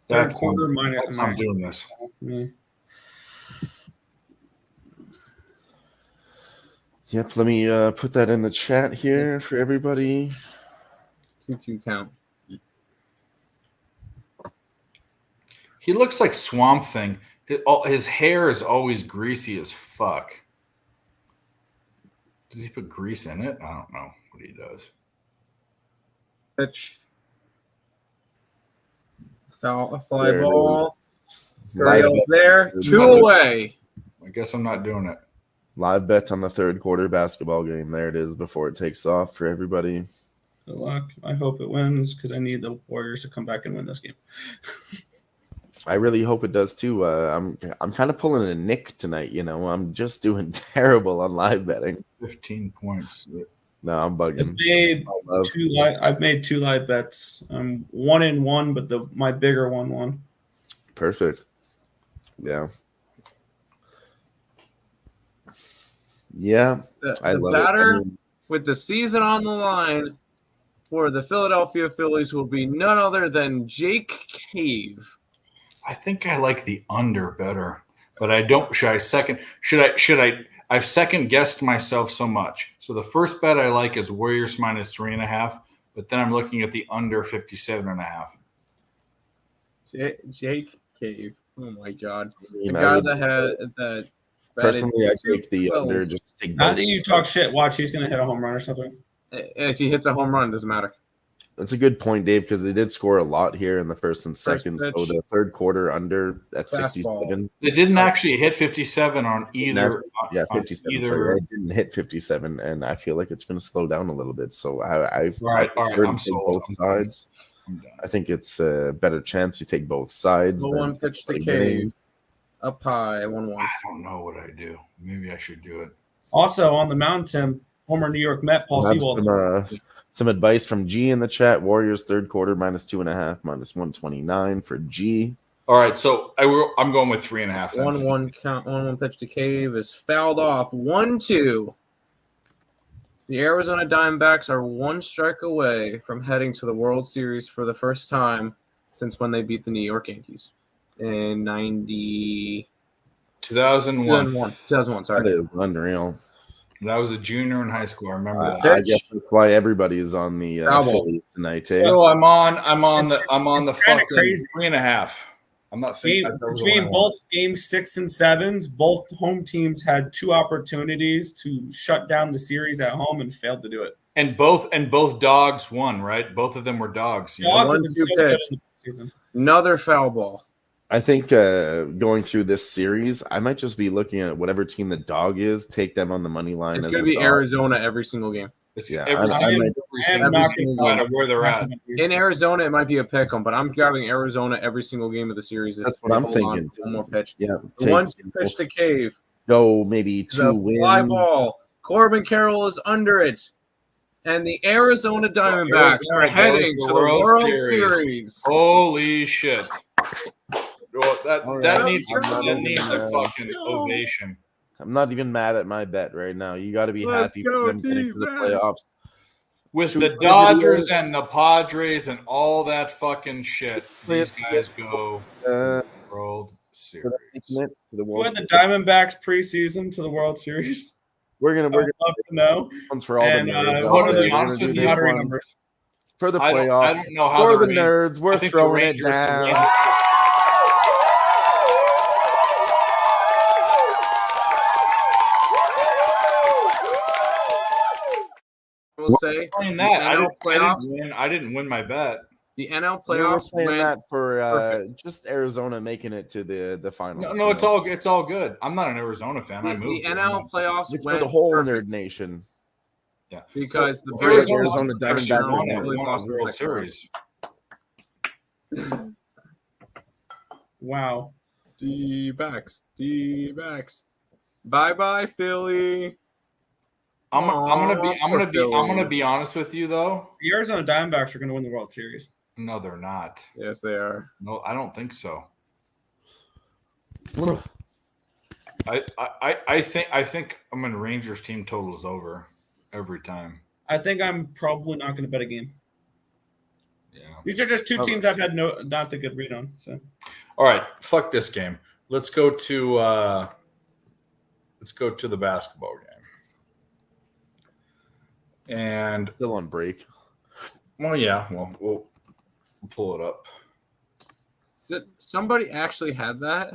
That's I'm doing this. Yeah. Yep, let me put that in the chat here for everybody. 2-2 count. He looks like Swamp Thing. His hair is always greasy as fuck. Does he put grease in it? I don't know what he does. Pitch. Foul, a fly ball. Live Gurriel's bet. there. 2 away. I guess I'm not doing it. Live bets on the third quarter basketball game. There it is before it takes off for everybody. Good luck. I hope it wins because I need the Warriors to come back and win this game. I really hope it does too. I'm kind of pulling a Nick tonight. You know, I'm just doing terrible on live betting. 15 points. No, I'm bugging. I've made 2 live bets. I'm 1-1, but my bigger one won. Perfect. Yeah. Yeah, I The love batter it. I mean, with the season on the line for the Philadelphia Phillies will be none other than Jake Cave. I think I like the under better, but I don't. Should I? I've second guessed myself so much. So the first bet I like is Warriors minus 3.5, but then I'm looking at the under 57.5. Jake Cave. Oh my God, mean, the I guy would- that personally, I take the 212. under. Just to take Not both. that you talk shit. Watch, he's gonna hit a home run or something. If he hits a home run, it doesn't matter. That's a good point, Dave, because they did score a lot here in the first and second. pitch. So the third quarter under at Fastball. 67. It didn't actually hit 57 on either. Yeah, on 57. either- Sorry, it didn't hit 57, and I feel like it's going to slow down a little bit. So I All right, prefer to I'm take sold. both I'm done. sides. I'm done. I think it's a better chance you take both sides. The than one pitch to just getting- Cave. Up high, 1-1. I don't know what I do. Maybe I should do it. Also on the mound, Tim, former New York Met Paul Have Sewell. some advice from G in the chat. Warriors third quarter minus 2.5, minus 129 for G. All right, so I'm going with 3.5. then. 1-1 count. 1-1 pitch to Cave is fouled off. 1-2. The Arizona Diamondbacks are one strike away from heading to the World Series for the first time since when they beat the New York Yankees in 2001. 2001. That Sorry. is unreal. That was a junior in high school. I remember that. I guess that's why everybody is on the Foul ball. Phillies tonight. Eh? So I'm on the It's kinda fucking crazy. 3.5. I'm not thinking that was Between what I both game 6 and 7s, both home teams had 2 opportunities to shut down the series at home and failed to do it. and both dogs won, right? Both of them were dogs. You know? Dogs have been 1-2 so good pitch. in the season. Another foul ball. I think going through this series, I might just be looking at whatever team the dog is, take them on the money line. It's as going to the be dog. Arizona every single game. It's Yeah, every I single- might- every single not single no matter game. where they're at. In Arizona, it might be a pick 'em, but I'm grabbing Arizona every single game of the series. That's what I'm Hold on, thinking. One more pitch. Yeah, The 1-2 pitch to Cave. go maybe The 2 wins. fly ball. Corbin Carroll is under it. And the Arizona Diamondbacks Arizona are heading goes to to the World World Series. Series. Holy shit! Well, that All that right. needs I'm not that needs a even, fucking ovation. I'm not even mad at my bet right now. You got to be Let's happy go, for them getting to the T-Rex. playoffs. With Shoot the the Dodgers video. and the Padres and all that fucking shit, these guys go Uh, World for Series. them making it to the Who World had the Series. Diamondbacks preseason to the World Series? We're gonna I'd love to know. ones for all And, the nerds what out are there. the We're honest gonna with do you, this lottery one numbers? for the I playoffs. don't know how For the the nerds, we're I think the throwing it Rangers- the down. Rangers- I will say Playing the that. NL playoffs. I didn't win my bet. The NL We're playoffs playing went. that for perfect. just Arizona making it to the finals. No, you know? it's all good. I'm not an Arizona fan. I The moved. here. NL playoffs It's for went the whole perfect nerd nation. because the Well, Braves Arizona lost the first Diamondbacks round, won the it. Phillies Won a lost the World second round. Series. Wow. D-backs. Bye bye, Philly. I'm Poor gonna be honest with you though. The Arizona Diamondbacks are going to win the World Series. No, they're not. Yes, they are. No, I don't think so. I think I'm in Rangers team total is over every time. I think I'm probably not going to bet a game. Yeah. These are just two teams I've had not the good read on. So All right, fuck this game. Let's go to the basketball game. And Still on break. well, yeah, we'll pull it up. Did somebody actually had that?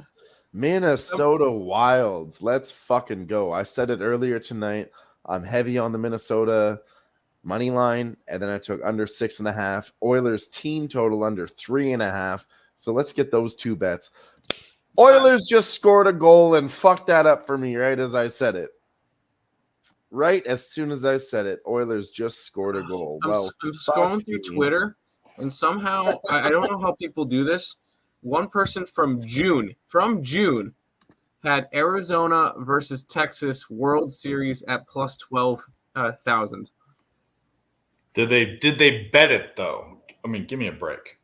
Minnesota Wilds. Let's fucking go. I said it earlier tonight. I'm heavy on the Minnesota money line, and then I took under 6.5. Oilers team total under 3.5. So let's get those two bets. Oilers just scored a goal and fucked that up for me right as I said it. Right as soon as I said it, Oilers just scored a goal. I'm Well, scrolling through me. Twitter, and somehow I don't know how people do this. One person from June had Arizona versus Texas World Series at plus 12,000. Did they bet it though? I mean, give me a break.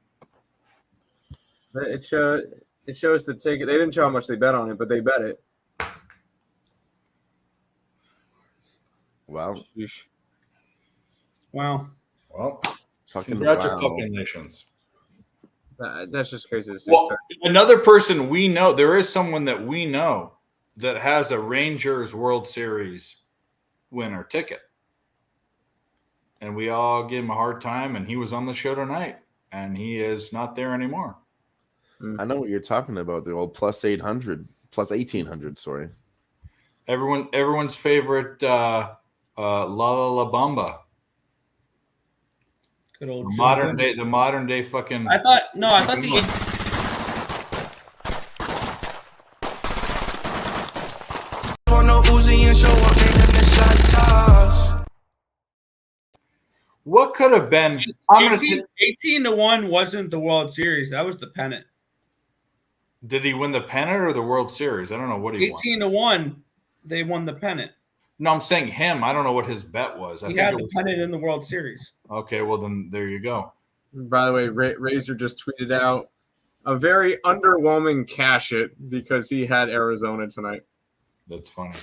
It shows the ticket. They didn't show how much they bet on it, but they bet it. Wow. Wow. Well, Fucking wow. congratulations. That's just crazy to see. Well, another person we know, there is someone that we know that has a Rangers World Series winner ticket. And we all gave him a hard time, and he was on the show tonight, and he is not there anymore. I know what you're talking about, the old plus 800, plus 1800, sorry. Everyone's favorite La La Bamba. Good old the modern day fucking. I thought the What could have been? 18-1 wasn't the World Series. That was the pennant. Did he win the pennant or the World Series? I don't know what he won. 18-1, they won the pennant. No, I'm saying him. I don't know what his bet was. He had the pennant in the World Series. Okay, well then there you go. By the way, Razor just tweeted out a very underwhelming cash it because he had Arizona tonight. That's funny.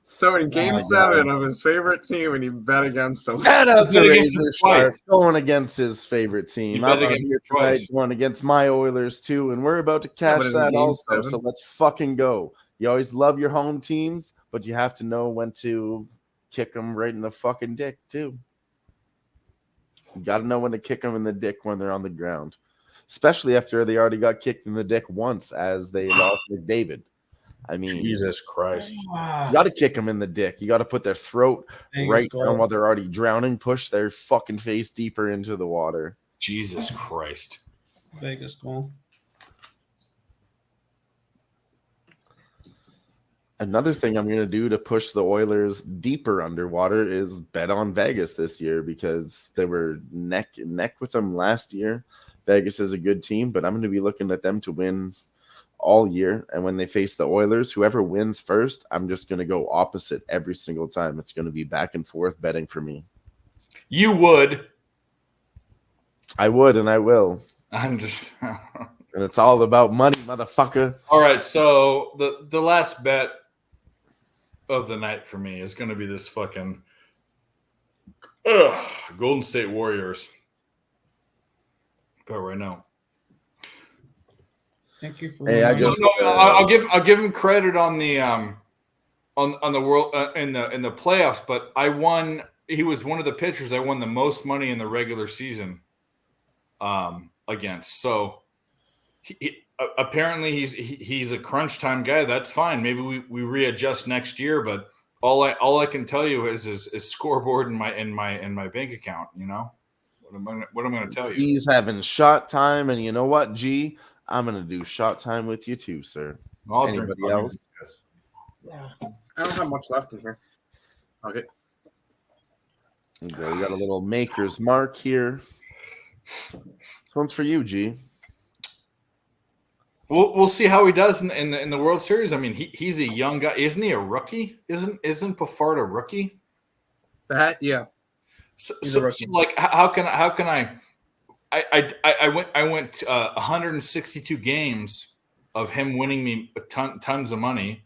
So in Game 7 of his favorite team, and he bet against them. Shout out to Razor Sharp going against his favorite team. I'm out here tonight going against my Oilers too, and we're about to cash that also. 7. So let's fucking go. You always love your home teams, but you have to know when to kick them right in the fucking dick too. You got to know when to kick them in the dick when they're on the ground, especially after they already got kicked in the dick once as they lost McDavid. I mean, Jesus Christ. You got to kick them in the dick. You got to put their throat right down while they're already drowning, push their fucking face deeper into the water. Jesus Christ. Vegas goal. Another thing I'm going to do to push the Oilers deeper underwater is bet on Vegas this year because they were neck and neck with them last year. Vegas is a good team, but I'm going to be looking at them to win all year, and when they face the Oilers, whoever wins first, I'm just going to go opposite every single time. It's going to be back and forth betting for me. You would. I would, and I will. I'm just and it's all about money, motherfucker. All right, so the last bet of the night for me is going to be this fucking Golden State Warriors bet right now. Thank you for. Hey, I'll give him credit on the on the world in the playoffs, but I won. He was one of the pitchers I won the most money in the regular season against. So apparently he's a crunch time guy. That's fine. Maybe we readjust next year. But all I can tell you is scoreboard in my bank account. You know what I'm going to tell you. He's having shot time, and you know what, G. I'm going to do shot time with you too, sir. Anybody else? Yeah. I don't have much left in here. Okay. Okay, we got a little maker's mark here. This one's for you, G. We'll see how he does in the World Series. I mean, he's a young guy. Isn't he a rookie? Isn't Pafard a rookie? Yeah. So like, how can I I went 162 games of him winning me tons of money,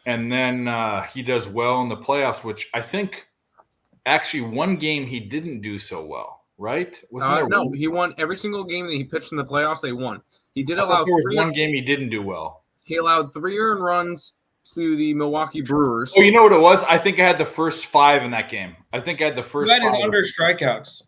and then he does well in the playoffs, which I think actually one game he didn't do so well, right? No, he won every single game that he pitched in the playoffs. They won. He did allow. There was one runs. game he didn't do well. He allowed 3 earned runs to the Milwaukee Brewers. Oh, you know what it was? I think I had the first 5 in that game. I think I had the first. That is under strikeouts.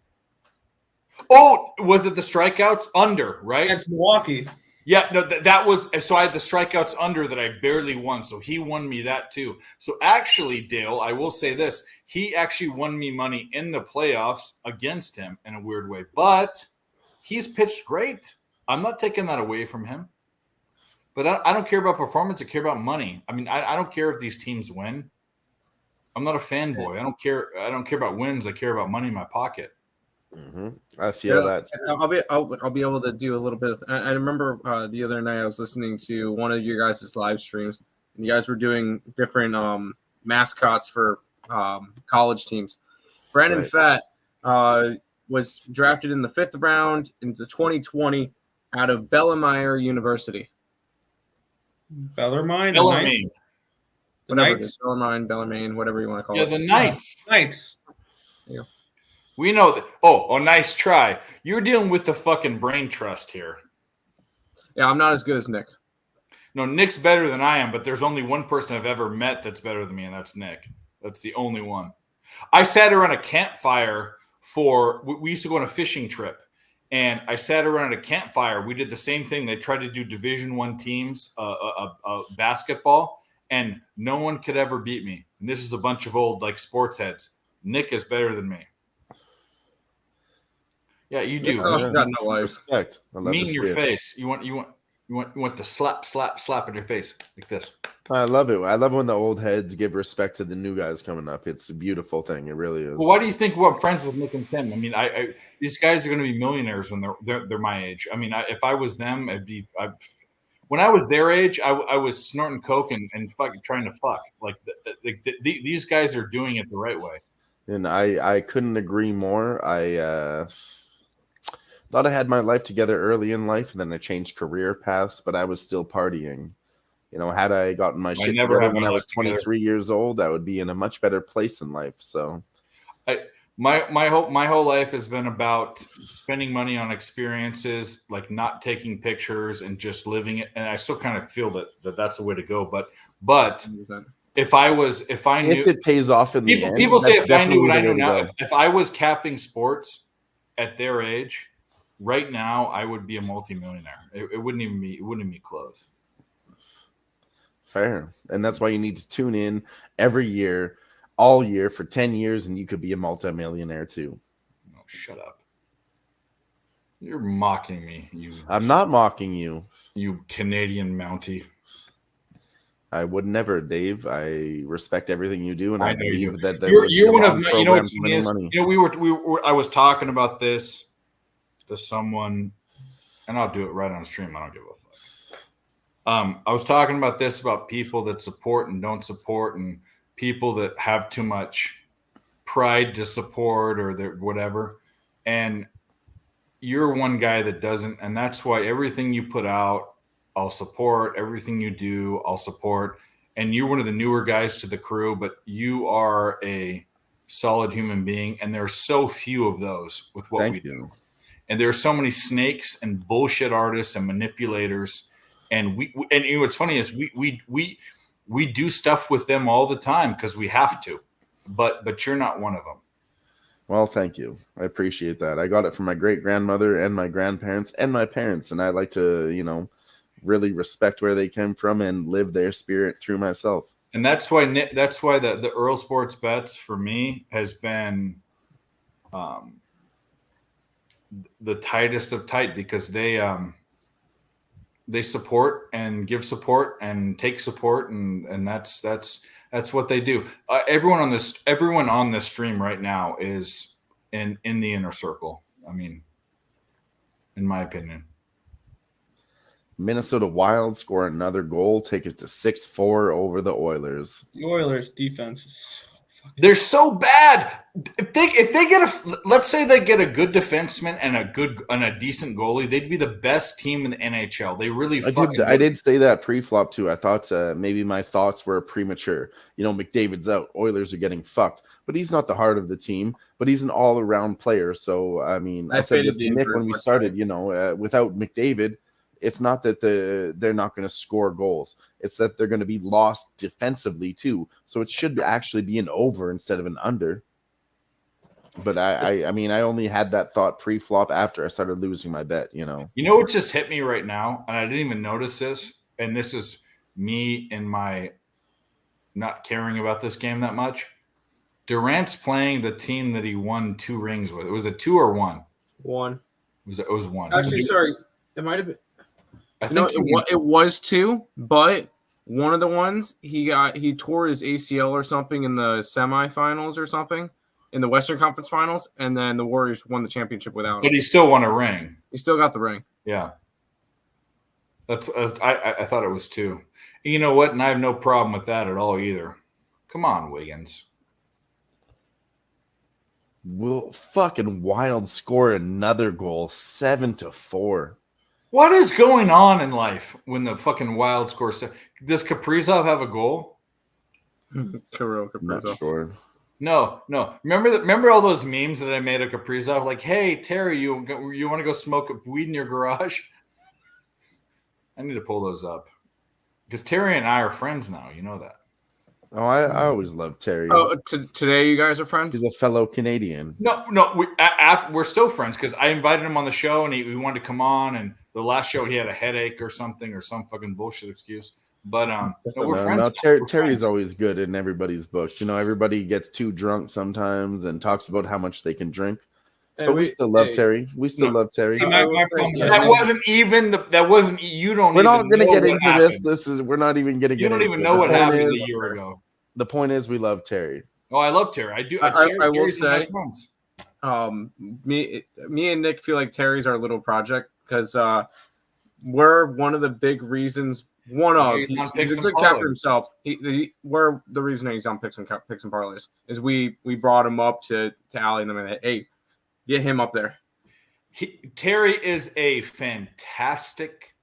Oh, was it the strikeouts under, right? That's Milwaukee. Yeah, no, that was – so I had the strikeouts under that I barely won, so he won me that too. So actually, Dale, I will say this. He actually won me money in the playoffs against him in a weird way, but he's pitched great. I'm not taking that away from him. But I don't care about performance. I care about money. I mean, I don't care if these teams win. I'm not a fanboy. I don't care about wins. I care about money in my pocket. Mm-hmm. I feel that. I'll be able to do a little bit of. I remember the other night I was listening to one of your guys' live streams, and you guys were doing different mascots for college teams. Brandon Fett was drafted in the 5th round into 2020 out of Bellarmine University. Bellarmine. Whatever it Knights? is. Bellarmine, whatever you want to call Yeah, it. the Knights. Knights. We know that. Oh, nice try. You're dealing with the fucking brain trust here. Yeah, I'm not as good as Nick. No, Nick's better than I am, but there's only one person I've ever met that's better than me, and that's Nick. That's the only one. I sat around a campfire we used to go on a fishing trip, and I sat around a campfire. We did the same thing. They tried to do Division I teams, basketball, and no one could ever beat me. And this is a bunch of old like sports heads. Nick is better than me. Yeah, you do. Nick's also got no life. Respect. I love Me to in see your it. face. You want the slap in your face like this. I love it. I love when the old heads give respect to the new guys coming up. It's a beautiful thing. It really is. Well, why do you think we're friends with Nick and Tim? I mean, these guys are going to be millionaires when they're my age. I mean, if I was them, when I was their age, I was snorting coke and fucking trying to fuck. Like these guys are doing it the right way. And I couldn't agree more. I thought I had my life together early in life, and then I changed career paths, but I was still partying. You know, had I gotten my shit never together had when my I was life together. 23 years old, I would be in a much better place in life. So My whole life has been about spending money on experiences, like not taking pictures and just living it. And I still kind of feel that that's the way to go. But 100%. if I knew, if it pays off in the end, people say that's if I knew what definitely I the know way to now, go. if I was capping sports at their age, right now I would be a multimillionaire. It wouldn't even be close. Fair. And that's why you need to tune in every year, all year for 10 years, and you could be a multimillionaire too. Oh, shut up. You're mocking me, I'm not mocking you. you Canadian Mountie. I would never, Dave. I respect everything you do, and I I know you believe that there You're, would be you're a one lot of of my, you know programs what's funny winning is, money. you know, we were I was talking about this to someone, and I'll do it right on stream. I don't give a fuck. I was talking about this about people that support and don't support, and people that have too much pride to support or whatever. And you're one guy that doesn't, and that's why everything you put out, I'll support. Everything you do, I'll support. And you're one of the newer guys to the crew, but you are a solid human being, and there are so few of those with what we do. And there are so many snakes and bullshit artists and manipulators. And and you know what's funny is we do stuff with them all the time because we have to, but you're not one of them. Well, thank you. I appreciate that. I got it from my great grandmother and my grandparents and my parents, and I like to, really respect where they came from and live their spirit through myself. And that's why the Earl Sports Bets for me has been the tightest of tight, because they support and give support and take support, and that's what they do. Everyone on this stream right now is in the inner circle. I mean, in my opinion. Minnesota Wild score another goal, take it to 6-4 over the Oilers. The Oilers defense is they're so bad. If they get let's say they get a good defenseman and a decent goalie, they'd be the best team in the NHL. They really I did say that pre-flop too. I thought maybe my thoughts were premature. McDavid's out. Oilers are getting fucked. But he's not the heart of the team, but he's an all-around player. So, I mean, I said this to Nick when we started, without McDavid, it's not that they're not going to score goals. It's that they're going to be lost defensively too. So it should actually be an over instead of an under. But I mean, I only had that thought pre-flop after I started losing my bet. You know what just hit me right now, and I didn't even notice this. And this is me and my not caring about this game that much. Durant's playing the team that he won 2 rings with. Was it 2 or 1? 1. It was 1. Actually, sorry, it might have been. I think it was 2, but one of the ones he tore his ACL or something in the semifinals or something in the Western Conference Finals, and then the Warriors won the championship without him. But he still won a ring. He still got the ring. Yeah, that's I thought it was 2. And you know what? And I have no problem with that at all either. Come on, Wiggins. Will fucking Wild score another goal, 7-4. What is going on in life when the fucking Wild scores? Does Kaprizov have a goal? Kirill I'm not Kaprizov. sure. No. Remember all those memes that I made of Kaprizov? Like, hey, Terry, you want to go smoke weed in your garage? I need to pull those up because Terry and I are friends now. You know that. Oh, I always loved Terry. Oh, today you guys are friends? He's a fellow Canadian. No, we're still friends because I invited him on the show and he wanted to come on. And the last show he had a headache or something or some fucking bullshit excuse. But no, we're friends. No, We're Terry's friends. always good in everybody's books. You know, everybody gets too drunk sometimes and talks about how much they can drink. But we still love Terry. We still love Terry. See, my problem is that wasn't even that wasn't you don't. We're not even going to know get what into happened. this. We're not even going to get. You don't into even it. know The what point happened is- a year ago. The point is, we love Terry. Oh, I love Terry. I do. I will Terry's one of my say, friends. me and Nick feel like Terry's our little project because we're one of the big reasons. He's a good captain himself. We're the reason he's on picks and parlays is we brought him up to Allie and them and hey, get him up there. Terry is a fantastic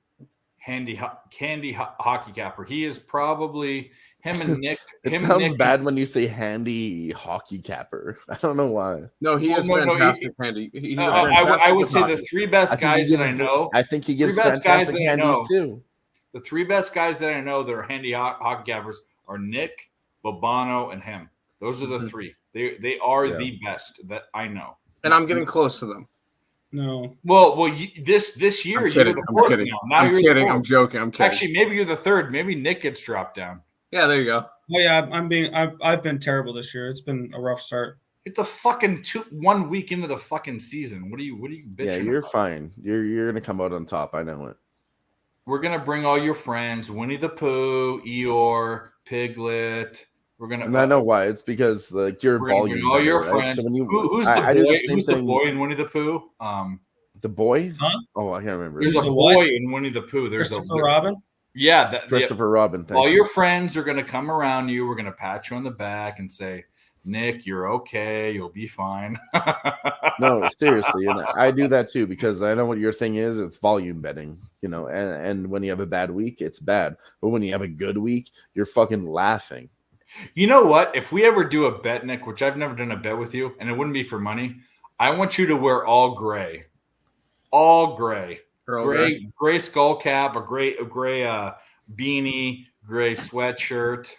candy hockey capper. He is probably him and Nick. It sounds bad when you say handy hockey capper. I don't know why. No, he is fantastic handy. I would say the three best guys that I know. I think he gives fantastic handies too. The three best guys that I know that are handy hockey cappers are Nick, Bobano, and him. Those are the three. They are the best that I know. And I'm getting close to them. No. Well, this year you're the fourth now. Now you're the fourth. I'm joking. I'm kidding. Actually, maybe you're the third. Maybe Nick gets dropped down. Yeah, there you go. Oh yeah, I've been terrible this year. It's been a rough start. It's a fucking 1 week into the fucking season. What are you bitching? Yeah, you're about? fine. You're gonna come out on top. I know it. We're gonna bring all your friends: Winnie the Pooh, Eeyore, Piglet. We're gonna. And I know why. It's because like your volume. All your right? friends. So when you, Who's the boy? Who's the boy in Winnie the Pooh? The boy? Huh? Oh, I can't remember. There's a boy in Winnie the Pooh. There's Christopher Robin. Yeah, Christopher Robin. All your friends are gonna come around you. We're gonna pat you on the back and say, "Nick, you're okay. You'll be fine." No, seriously, and I do that too because I know what your thing is. It's volume betting, you know. And when you have a bad week, it's bad. But when you have a good week, you're fucking laughing. You know what? If we ever do a bet, Nick, which I've never done a bet with you, and it wouldn't be for money, I want you to wear all gray. All gray. Gray skull cap, a gray beanie, gray sweatshirt.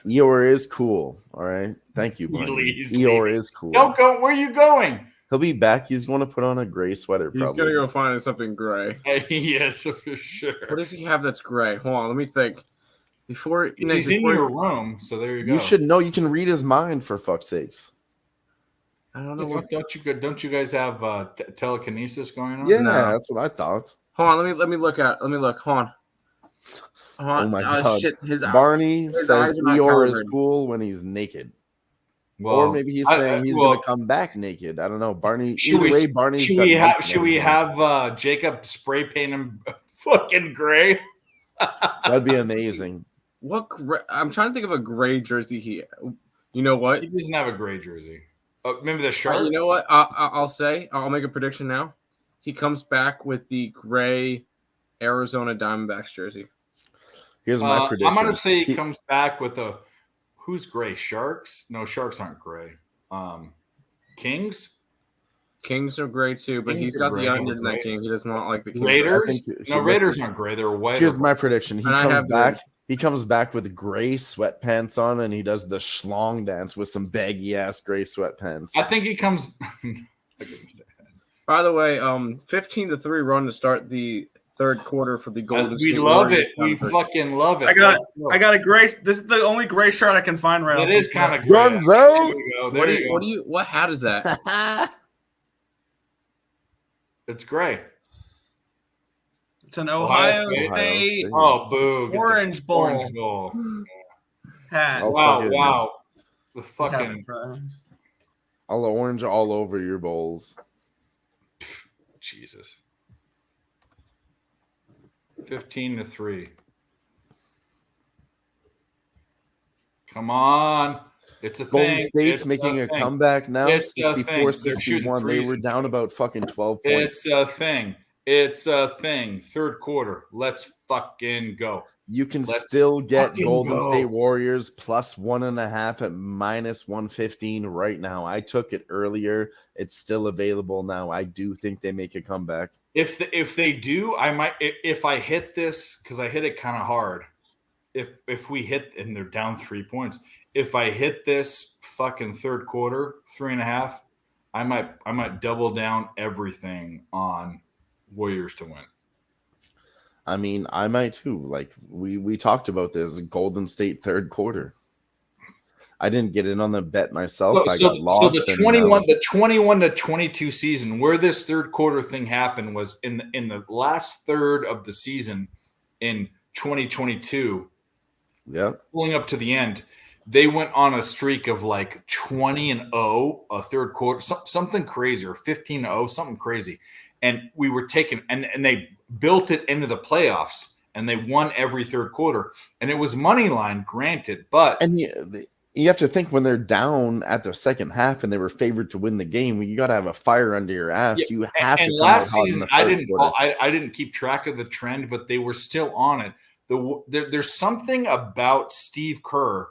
Eeyore is cool. All right. Thank you, buddy. Eeyore is cool. Don't go. Where are you going? He'll be back. He's going to put on a gray sweater. He's going to go find something gray. Yes, for sure. What does he have that's gray? Hold on. Let me think. He's in your room, so there you go. You should know. You can read his mind, for fuck's sakes. I don't know. Don't you guys have telekinesis going on? Yeah, that's what I thought. Hold on. Let me look. Hold on. Oh my god! Shit. Barney says Eeyore is cool when he's naked. Well, or maybe he's saying he's going to come back naked. I don't know. Barney. Should we have Jacob spray paint him fucking gray? That'd be amazing. I'm trying to think of a gray jersey. You know what? He doesn't have a gray jersey. Oh, maybe the Sharks. You know what? I'll make a prediction now. He comes back with the gray Arizona Diamondbacks jersey. Here's my prediction. I'm going to say he comes back with who's gray? Sharks? No, Sharks aren't gray. Kings? Kings are gray too, but he's got the under in that game. He does not like the Kings. Raiders? No, Raiders aren't gray. They're white. Here's my prediction. He comes back with gray sweatpants on, and he does the schlong dance with some baggy ass gray sweatpants. I think he comes. By the way, 15-3 run to start the third quarter for the Golden State. We love it. We fucking love it. I got a gray. This is the only gray shirt I can find right now. It is kind of gray. Runs out. What hat is that? It's gray. It's an Ohio State. Oh, boo! Orange Bowl hat. Wow! The fucking all orange all over your bowls. Jesus. 15-3. Come on. It's a Golden thing. State's making a comeback now. 64-61. They were down about fucking 12 points. It's a thing. It's a thing. Third quarter. Let's fucking go. You can Let's still get fucking Golden go. State Warriors plus 1.5 at minus 115 right now. I took it earlier. It's still available now. I do think they make a comeback. If they do, I might. If I hit this, because I hit it kind of hard. If we hit and they're down 3 points, if I hit this fucking third quarter 3.5, I might double down everything on Warriors to win. I mean, I might too. Like we talked about this Golden State third quarter. I didn't get in on the bet myself. I got lost. So the 21 to 22 season, where this third quarter thing happened was in the last third of the season in 2022. Yeah, pulling up to the end, they went on a streak of like 20-0 a third quarter, something crazy, or 15-0, something crazy. And we were taking, and they built it into the playoffs, and they won every third quarter. And it was money line, granted, but and you have to think when they're down at the second half and they were favored to win the game, you got to have a fire under your ass. You have to come last out hot in season, the third quarter. I didn't keep track of the trend, but they were still on it. There's something about Steve Kerr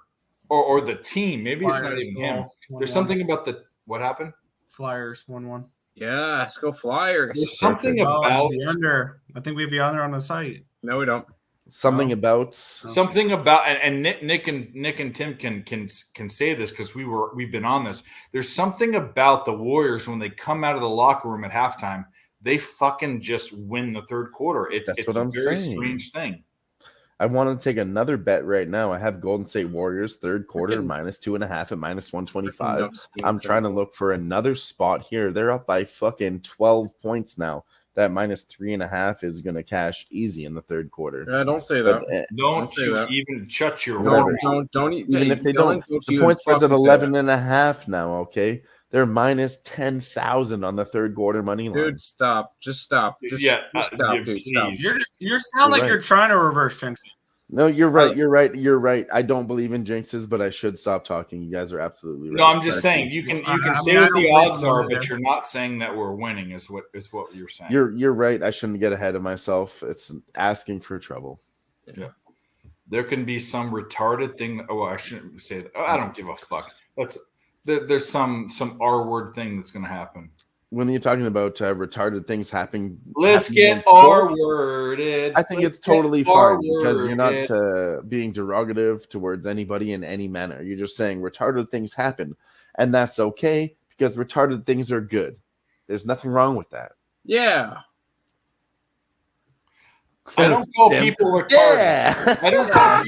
or the team. Maybe it's not even him. There's something about what happened? Flyers 1-1. Yeah, let's go Flyers. There's something about the under. I think we have the under on the site. No, we don't. Something about and Nick and Tim can say this because we've been on this. There's something about the Warriors when they come out of the locker room at halftime, they fucking just win the third quarter. It's what I'm very saying. Strange thing. I want to take another bet right now. I have Golden State Warriors third quarter minus 2.5 at minus 125. I'm trying to look for another spot here. They're up by fucking 12 points now. That minus 3.5 is going to cash easy in the third quarter. Yeah, don't say that. Don't you even shut your don't even if they don't. The point spread's at 11.5 now. Okay, they're minus 10,000 on the third quarter money line. Dude, stop. Just stop. Just stop, dude. Stop. You sound like you're trying to reverse jinx. No, you're right. You're right. You're right. I don't believe in jinxes, but I should stop talking. You guys are absolutely right. No, I'm just saying you can say what the odds are, but you're not saying that we're winning. Is what you're saying. You're right. I shouldn't get ahead of myself. It's asking for trouble. Yeah. There can be some retarded thing. I shouldn't say that. I don't give a fuck. There's some R word thing that's going to happen. When you're talking about retarded things happening, let's get R-worded. I think it's totally fine because you're not being derogative towards anybody in any manner. You're just saying retarded things happen, and that's okay because retarded things are good. There's nothing wrong with that. Yeah. I don't call people retarded. Yeah.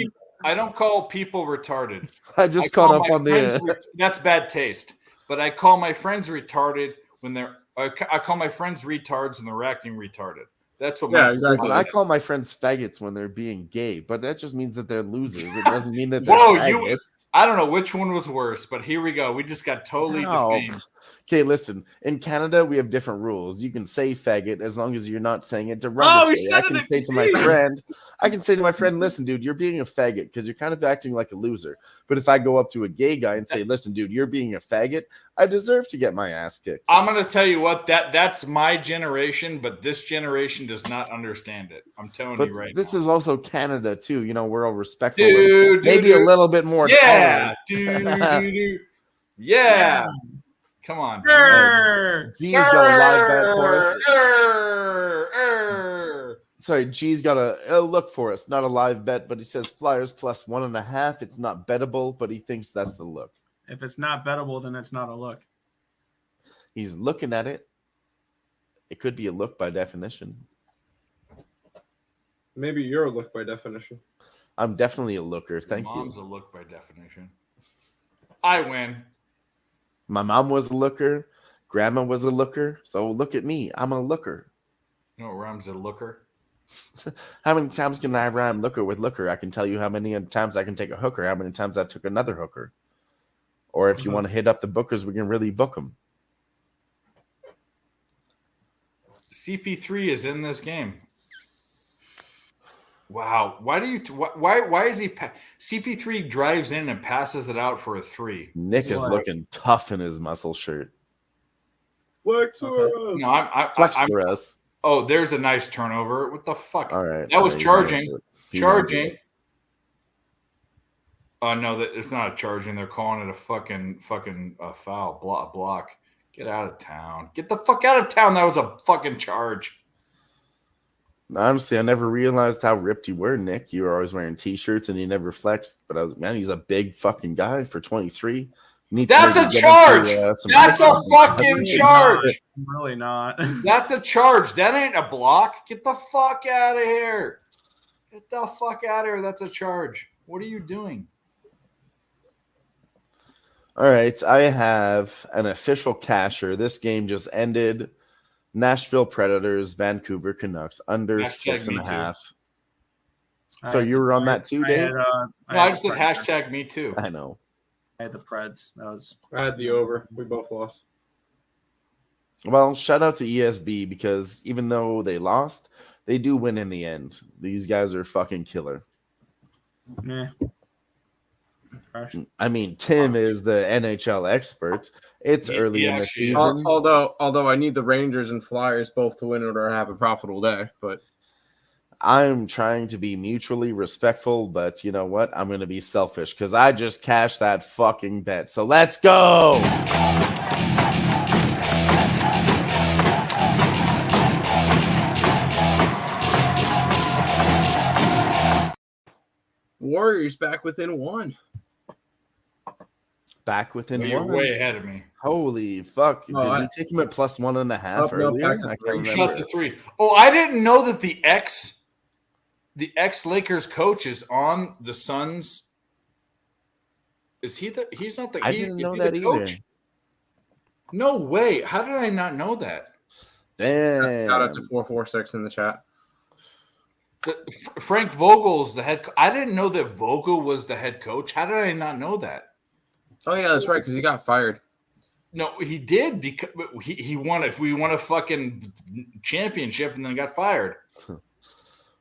I don't call people retarded. I just caught up on the. That's bad taste. But I call my friends retarded when I call my friends retards and they're acting retarded. That's what. Yeah, exactly. I call my friends faggots when they're being gay, but that just means that they're losers. It doesn't mean that they're faggots. I don't know which one was worse, but here we go. We just got totally defamed. Okay, listen. In Canada, we have different rules. You can say faggot as long as you're not saying it derogatively. I can say to my friend, listen, dude, you're being a faggot because you're kind of acting like a loser. But if I go up to a gay guy and say, listen, dude, you're being a faggot, I deserve to get my ass kicked. I'm going to tell you what, that's my generation, but this generation does not understand it. I'm telling you right now. This is also Canada, too. You know, we're all respectful. Maybe a little bit more. Yeah. Yeah. Come on. G's got a live bet for us. Sorry, G's got a look for us. Not a live bet, but he says Flyers plus 1.5. It's not bettable, but he thinks that's the look. If it's not bettable, then it's not a look. He's looking at it. It could be a look by definition. Maybe you're a look by definition. I'm definitely a looker. Thank you. Mom's a look by definition. I win. My mom was a looker. Grandma was a looker. So look at me. I'm a looker. You know what rhymes a looker? How many times can I rhyme looker with looker? I can tell you how many times I can take a hooker, how many times I took another hooker. Or if you want to hit up the bookers, we can really book them. CP3 is in this game. Wow. Why is he CP3 drives in and passes it out for a 3? Nick is looking tough in his muscle shirt. Flex for us. Flex for us. Oh, there's a nice turnover. What the fuck? All right. That was he's gonna charging. do it. He's gonna do Charging. it. No, it's not a charging. They're calling it a fucking foul block. Get out of town. Get the fuck out of town. That was a fucking charge. Honestly, I never realized how ripped you were, Nick. You were always wearing T-shirts and you never flexed. But I was, man, he's a big fucking guy for 23. That's a charge. That's a fucking charge. I'm really not. That's a charge. That ain't a block. Get the fuck out of here. Get the fuck out of here. That's a charge. What are you doing? All right, I have an official casher. This game just ended. Nashville Predators, Vancouver Canucks, under Hashtag 6.5. So you were on that too, Dave? I just said hashtag me too. I know. I had the Preds. I had the over. We both lost. Well, shout out to ESB because even though they lost, they do win in the end. These guys are fucking killer. Yeah. I mean, Tim is the NHL expert. It's early in the season. Although I need the Rangers and Flyers both to win in order to have a profitable day. But I'm trying to be mutually respectful, but you know what? I'm going to be selfish because I just cashed that fucking bet. So let's go. Warriors back within 1. Back within You're 1. way ahead of me. Holy fuck. Did Oh, we take him at plus 1.5 earlier? back to I 3. can't Shut remember. the 3. Oh, I didn't know that the ex Lakers coach is on the Suns. Is he the? He's not the. I he- didn't is know he that the either. coach? No way. How did I not know that? Shout out Damn. to 446 in the chat. Frank Vogel is the head. I didn't know that Vogel was the head coach. How did I not know that? Oh yeah, that's right, because he got fired. No, he did because he won. If we won a fucking championship and then got fired.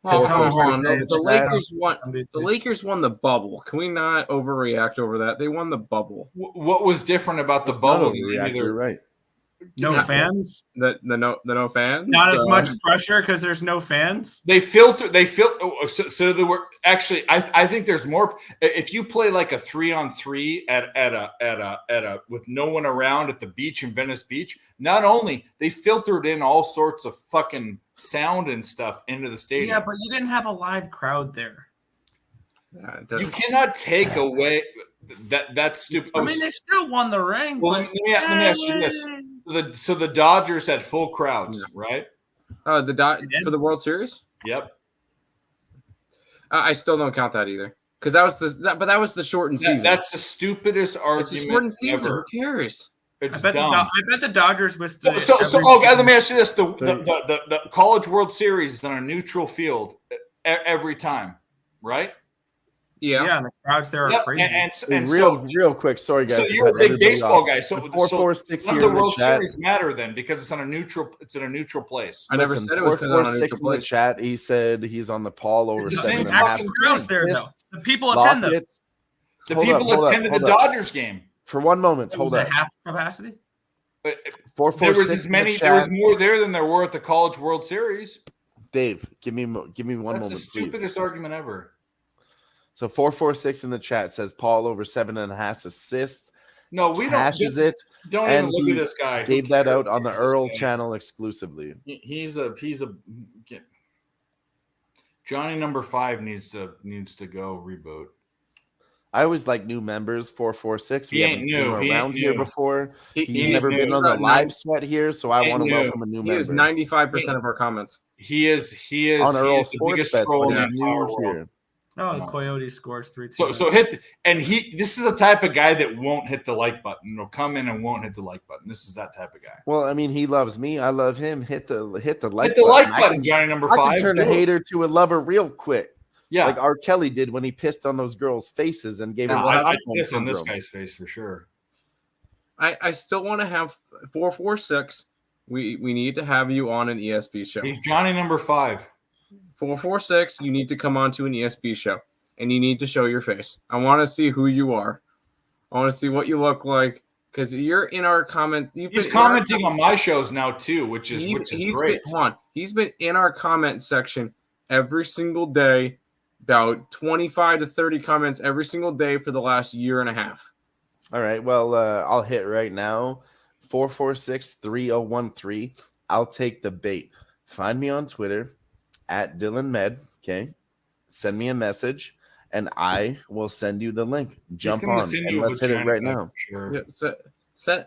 Oh, Four, come four, on. six, The seven, Lakers won. The Lakers won the bubble. Can we not overreact over that? They won the bubble. What was different about the That's not bubble? overreact, you're right. No Yeah. fans. The no fans. Not as much pressure because there's no fans. They filter. So there were actually. I think there's more. If you play like a 3-on-3 at a with no one around at the beach in Venice Beach, not only they filtered in all sorts of fucking sound and stuff into the stadium. Yeah, but you didn't have a live crowd there. You cannot take away that. That's stupid. I mean, they still won the ring. Well, but let me ask you this: so the Dodgers had full crowds, right? For the World Series. Yep. I still don't count that either because that was the shortened season. That's the stupidest It's argument a shortened season. ever. Who cares? It's I dumb. bet the Dodgers missed the. Let me ask you this: the College World Series is on a neutral field every time, right? Yeah, and the crowds there are Yep. crazy. And Real quick, sorry guys. so to you're a cut big everybody baseball off. guy. So The 446 none here of in the the World chat. Series matter then because it's on a neutral place. I never Listen, said it was because on a 446 neutral in the place. chat. He said he's on the Paul over It's the same 7.5. fucking crowds there though. The people attend them. Lockett. The Hold people up, attended the hold up. Dodgers game. For 1 moment, It hold was up. at half capacity. There 446 was as in many. the There was chat. more there than there were at the College World Series. Dave, give me 1 That's moment, the please. stupidest argument ever. So 446 in the chat says Paul over 7.5 assists. No, we Cashes don't. it. Don't and even look he at this guy. Who Gave that cares? out on the Who's this Earl guy? channel exclusively. He's a Johnny number 5 needs to go reboot. I always like new members. 446. We He haven't ain't seen him new. He around ain't here new. before. He's He's never new. been on the He's live not sweat here, so I Ain't want to new. welcome a new He is member 95% of our comments. He is on he Earl is the Sports biggest Bets, troll but in the he's entire new world. here. Oh, No. Coyote scores 3-2. So this is a type of guy that won't hit the like button. He'll come in and won't hit the like button. This is that type of guy. Well, I mean, he loves me. I love him. Hit the like Hit the button. like I button, can- Johnny number I 5. can turn a Do it. hater to a lover real quick, Yeah. like R. Kelly did when he pissed on those girls' faces and gave No, him I Stockholm piss on this syndrome. guy's face for sure. I still want to have 446. We need to have you on an ESP show. He's Johnny number 5. 446. You need to come on to an ESP show, and you need to show your face. I want to see who you are. I want to see what you look like, because you're in our comment. He's commenting on my shows now too, which is great. He's been in our comment section every single day, about 25 to 30 comments every single day for the last year and a half. All right. Well, I'll hit right now. 446-3013. I'll take the bait. Find me on Twitter at DylanMed. Okay. Send me a message and I will send you the link. Jump on and let's hit it right now. Sure. Yeah,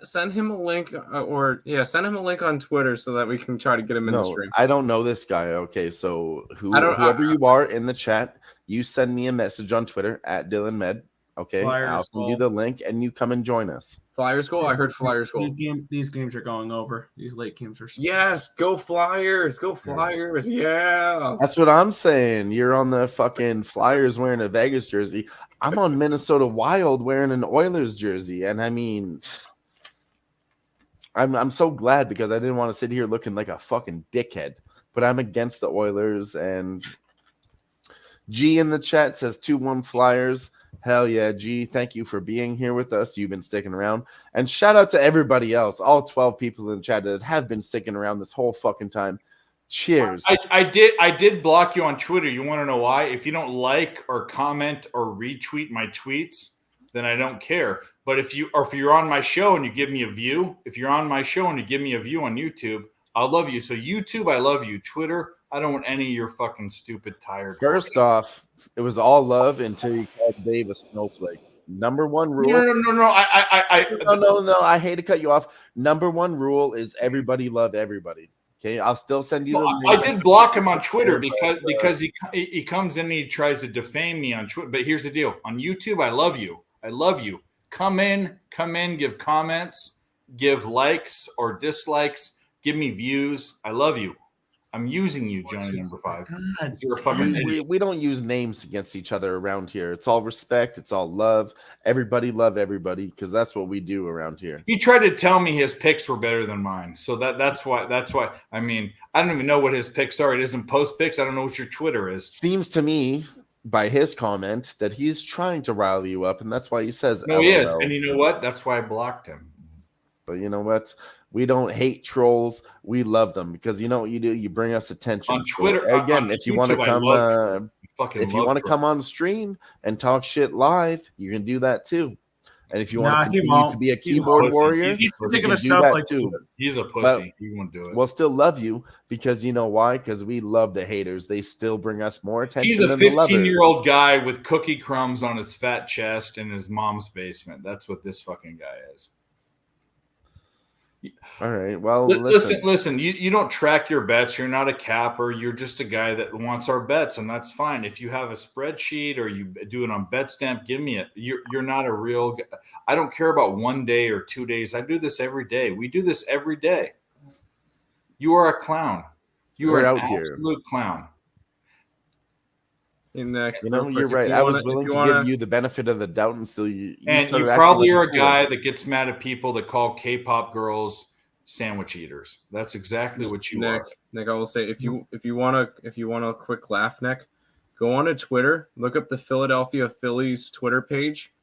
send him a link send him a link on Twitter so that we can try to get him in the stream. I don't know this guy. Okay. So whoever you are in the chat, you send me a message on Twitter at DylanMed. Okay, I'll send you the link and you come and join us. Flyers goal. I heard Flyers goal. These games are going over. These late games are. Yes, go Flyers. Go Flyers. Yes. Yeah. That's what I'm saying. You're on the fucking Flyers wearing a Vegas jersey. I'm on Minnesota Wild wearing an Oilers jersey. And I mean, I'm so glad because I didn't want to sit here looking like a fucking dickhead. But I'm against the Oilers. And G in the chat says 2-1 Flyers. Hell yeah, G. Thank you for being here with us. You've been sticking around. And shout out to everybody else, all 12 people in the chat that have been sticking around this whole fucking time. Cheers. I did block you on Twitter. You want to know why? If you don't like or comment or retweet my tweets, then I don't care. But if you're on my show and you give me a view, if you're on my show and you give me a view on YouTube, I'll love you. So YouTube, I love you. Twitter, I don't want any of your fucking stupid tired. First off, it was all love until you called Dave a snowflake. Number one rule. No. I hate to cut you off. Number one rule is everybody love everybody. Okay, I'll still send you the link. I did block him on Twitter because he comes in and he tries to defame me on Twitter. But here's the deal: on YouTube, I love you. I love you. Come in, give comments, give likes or dislikes, give me views. I love you. I'm using you, Johnny number 5. You're a fucking idiot. We don't use names against each other around here. It's all respect. It's all love. Everybody love everybody because that's what we do around here. He tried to tell me his picks were better than mine. So that's why. I mean, I don't even know what his picks are. It isn't post picks. I don't know what your Twitter is. Seems to me by his comment that he's trying to rile you up, and that's why he says no, he is. And you know what? That's why I blocked him. But you know what? We don't hate trolls. We love them because you know what you do? You bring us attention. On Twitter, so, again, if you want to come on the stream and talk shit live, you can do that too. And if you want to continue to be a keyboard warrior, he's you can do that like too. He's a pussy. But he won't do it. We'll still love you because you know why? Because we love the haters. They still bring us more attention. He's a 15-year-old guy with cookie crumbs on his fat chest in his mom's basement. That's what this fucking guy is. All right. Well, listen. You don't track your bets. You're not a capper. You're just a guy that wants our bets, and that's fine. If you have a spreadsheet or you do it on BetStamp, give me it. You're not a real guy. I don't care about 1 day or 2 days. I do this every day. We do this every day. You are a clown. You are an absolute clown. You're right. I was willing to give you the benefit of the doubt until you probably are a guy that gets mad at people that call K-pop girls sandwich eaters. That's exactly what you are. Nick, I will say if you want a quick laugh, Nick, go on to Twitter, look up the Philadelphia Phillies Twitter page,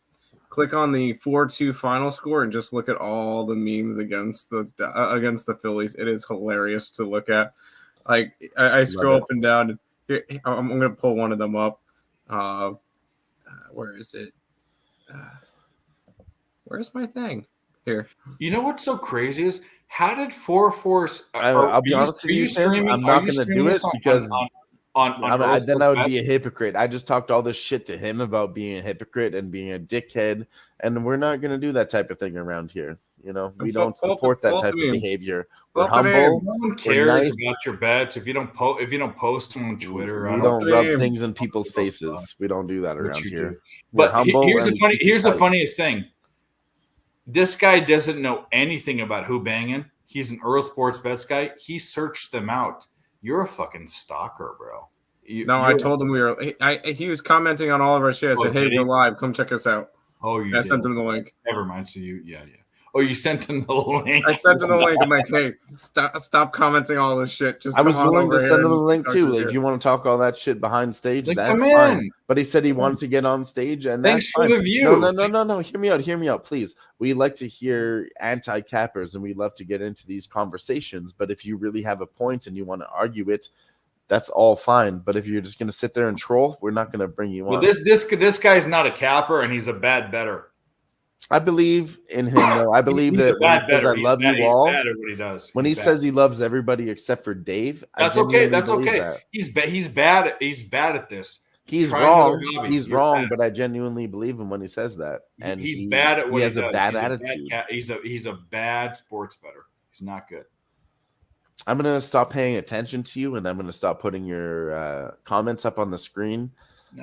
click on the 4-2 final score, and just look at all the memes against the Phillies. It is hilarious to look at. Like I scroll up and down. And here, I'm going to pull one of them up. Where is it? Where's my thing? Here. You know what's so crazy is how did 4-4? I'll be honest with you, Tim. I'm not going to do it because then I would be a hypocrite. I just talked all this shit to him about being a hypocrite and being a dickhead, and we're not going to do that type of thing around here. You know, we don't support that type of behavior. We're humble. No one cares about your bets if you don't post them on Twitter. We don't rub things in people's faces. We don't do that around here. But here's the funniest thing. This guy doesn't know anything about Who-Bangin. He's an Earl Sports Bets guy. He searched them out. You're a fucking stalker, bro. I told him we were. He was commenting on all of our shit. I said, "Hey, we're live. Come check us out." Oh, I sent him the link. Never mind. So yeah. Oh, you sent him the link. I sent him the link. I'm like, hey, stop commenting all this shit. Just I was come on willing to over send here him the and link talk too. to Like, you. if you want to talk all that shit behind stage, Like, that's come fine. in. But he said he wanted to get on stage, and Thanks that's for fine. the view. No. Hear me out, please. We like to hear anti-cappers, and we love to get into these conversations. But if you really have a point and you want to argue it, that's all fine. But if you're just going to sit there and troll, we're not going to bring you Well, on. this guy's not a capper, and he's a bad bettor. I believe in him, though. I believe He's that a when he bad says bettor. I love you He's all, bad at what he does. when He's he bad. says he loves everybody except for Dave, That's I okay. genuinely That's believe okay. that. He's bad. He's bad at this. He's Try another wrong. hobby. He's You're wrong, bad. but I genuinely believe him when he says that. And He's bad at what he has does. a bad He's attitude. He's a bad sports bettor. He's not good. I'm gonna stop paying attention to you, and I'm gonna stop putting your comments up on the screen.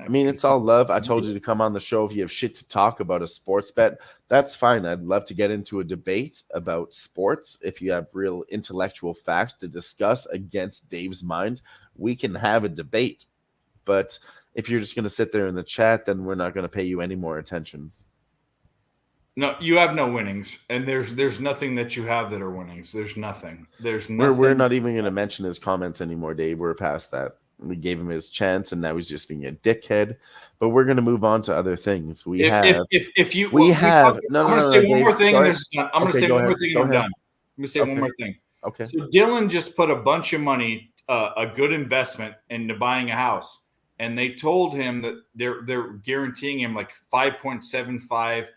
I mean, it's all love. I told you to come on the show if you have shit to talk about a sports bet. That's fine. I'd love to get into a debate about sports. If you have real intellectual facts to discuss against Dave's mind, we can have a debate. But if you're just going to sit there in the chat, then we're not going to pay you any more attention. No, you have no winnings, and there's nothing that you have that are winnings. There's nothing. There's nothing. We're not even going to mention his comments anymore, Dave. We're past that. We gave him his chance, and now he's just being a dickhead. But we're going to move on to other things. I'm gonna say one more thing. I'm gonna say one more thing, and I'm done. Let me say one more thing. Okay. So Dylan just put a bunch of money, a good investment, into buying a house, and they told him that they're guaranteeing him like 5.75%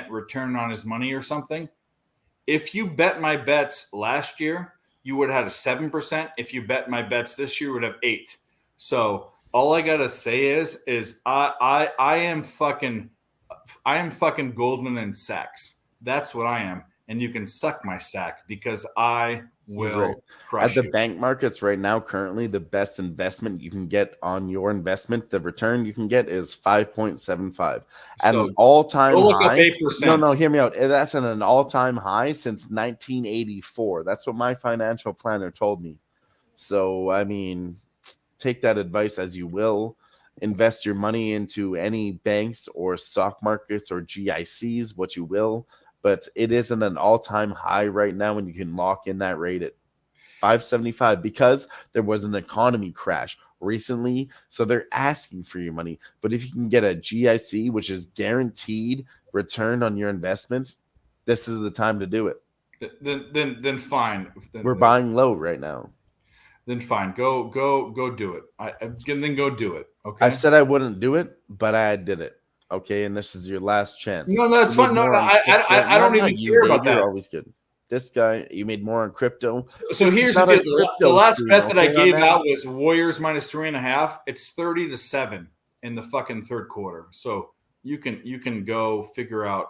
return on his money or something. If you bet my bets last year, you would have had a 7%. If you bet my bets this year, you would have 8%. So all I gotta say is I am fucking Goldman and Sachs. That's what I am, and you can suck my sack because I will crush at the you. bank markets right now. Currently, the best investment you can get on your investment, the return you can get is 5.75 at an all-time high. 8%. No, hear me out. That's at an all-time high since 1984. That's what my financial planner told me. So, I mean, take that advice as you will. Invest your money into any banks or stock markets or GICs, what you will. But it isn't an all-time high right now, and you can lock in that rate at 5.75 because there was an economy crash recently. So they're asking for your money. But if you can get a GIC, which is guaranteed return on your investment, this is the time to do it. Then fine. We're buying low right now. Then fine. Go do it. Then go do it. Okay. I said I wouldn't do it, but I did it. Okay, and this is your last chance. No, that's fine. No, I don't even care about that. You're always good. This guy, you made more on crypto. So here's the deal. The last bet that I gave out was Warriors minus 3.5. It's 30-7 in the fucking third quarter. So you can go figure out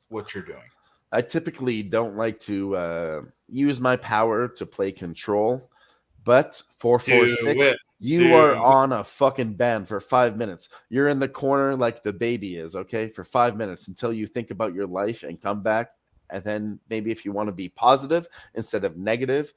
what you're doing. I typically don't like to use my power to play control, but 446. You are on a fucking ban for 5 minutes. You're in the corner like the baby is, okay, for 5 minutes until you think about your life and come back. And then maybe if you want to be positive instead of negative,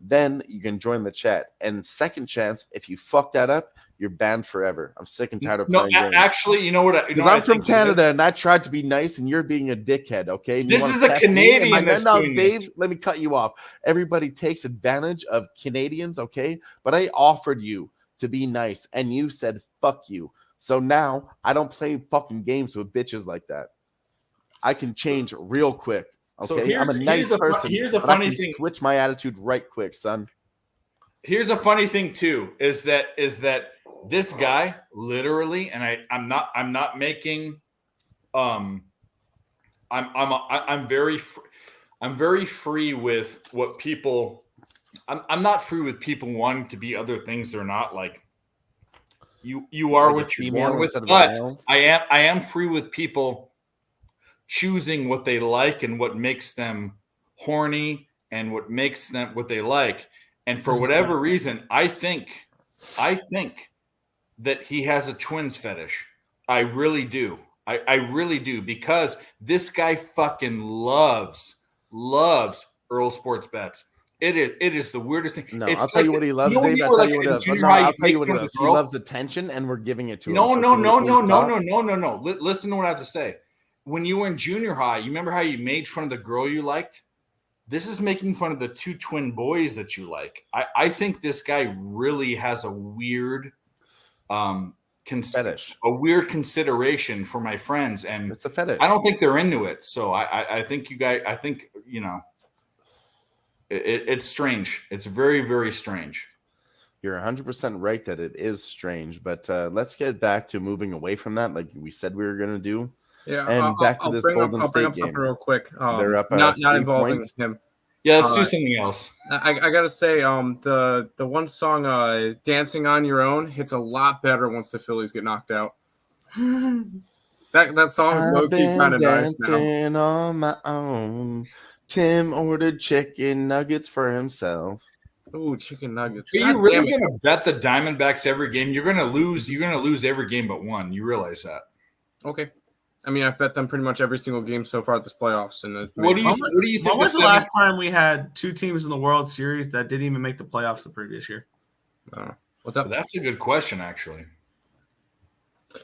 then you can join the chat. And second chance, if you fuck that up, you're banned forever. I'm sick and tired of playing games. Actually, you know what? Because I'm from Canada and I tried to be nice and you're being a dickhead, okay? This is a Canadian that's doing Dave, this. let me cut you off. Everybody takes advantage of Canadians, okay? But I offered you to be nice and you said fuck you. So now I don't play fucking games with bitches like that. I can change real quick. Okay, I'm a nice person. Here's a but funny I can thing. Switch my attitude right quick, son. Here's a funny thing too: is that this guy literally, and I'm not making, I'm very free with what people. I'm not free with people wanting to be other things they're not. Like you are like what you're born with, but I am free with people choosing what they like and what makes them horny and what makes them what they like. And for whatever reason, I think that he has a twins fetish. I really do. I really do, because this guy fucking loves Earl Sports Bets. It is the weirdest thing. No, I'll tell you what he loves, Dave. I'll tell you what he loves. No, I'll tell you what he loves. He loves attention, and we're giving it to him. No. Listen to what I have to say. when you were in junior high, you remember how you made fun of the girl you liked? This is making fun of the two twin boys that you like. I think this guy really has a weird Fetish. a weird consideration for my friends, and It's a fetish. I don't think they're into it. So I think you guys, I think, you know, it's strange. It's very, very strange. You're 100% right that it is strange, but let's get back to moving away from that, like we said we were going to do. Yeah, And back to this Golden I'll bring State up something game. real quick. They're up not 3 involving points. him. Yeah, let's do something else. I gotta say, the one song, "Dancing on Your Own," hits a lot better once the Phillies get knocked out. That song is low key kind of nice now. Dancing on my own. Tim ordered chicken nuggets for himself. Ooh, chicken nuggets. Are God you really damn it. going to bet the Diamondbacks every game? You're going to lose. You're going to lose every game but one. You realize that? Okay. I mean, I've bet them pretty much every single game so far this playoffs. And What do you think? When was the last time we had two teams in the World Series that didn't even make the playoffs the previous year? What's up? That's a good question, actually.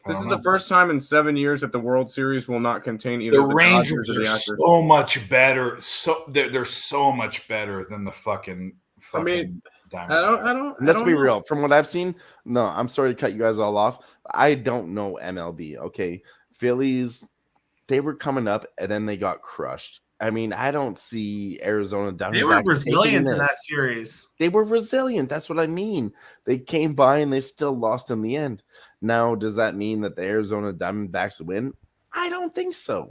This is the first time in 7 years that the World Series will not contain either The the Rangers Dodgers or are the Astros. so much better. So they're so much better than the fucking I mean, Diamondbacks. Let's be real. From what I've seen, no, I'm sorry to cut you guys all off. I don't know MLB. Okay, Phillies, they were coming up and then they got crushed. I mean, I don't see Arizona Diamondbacks. They were resilient taking in this. that series. They were resilient. That's what I mean. They came by and they still lost in the end. Now, does that mean that the Arizona Diamondbacks win? I don't think so.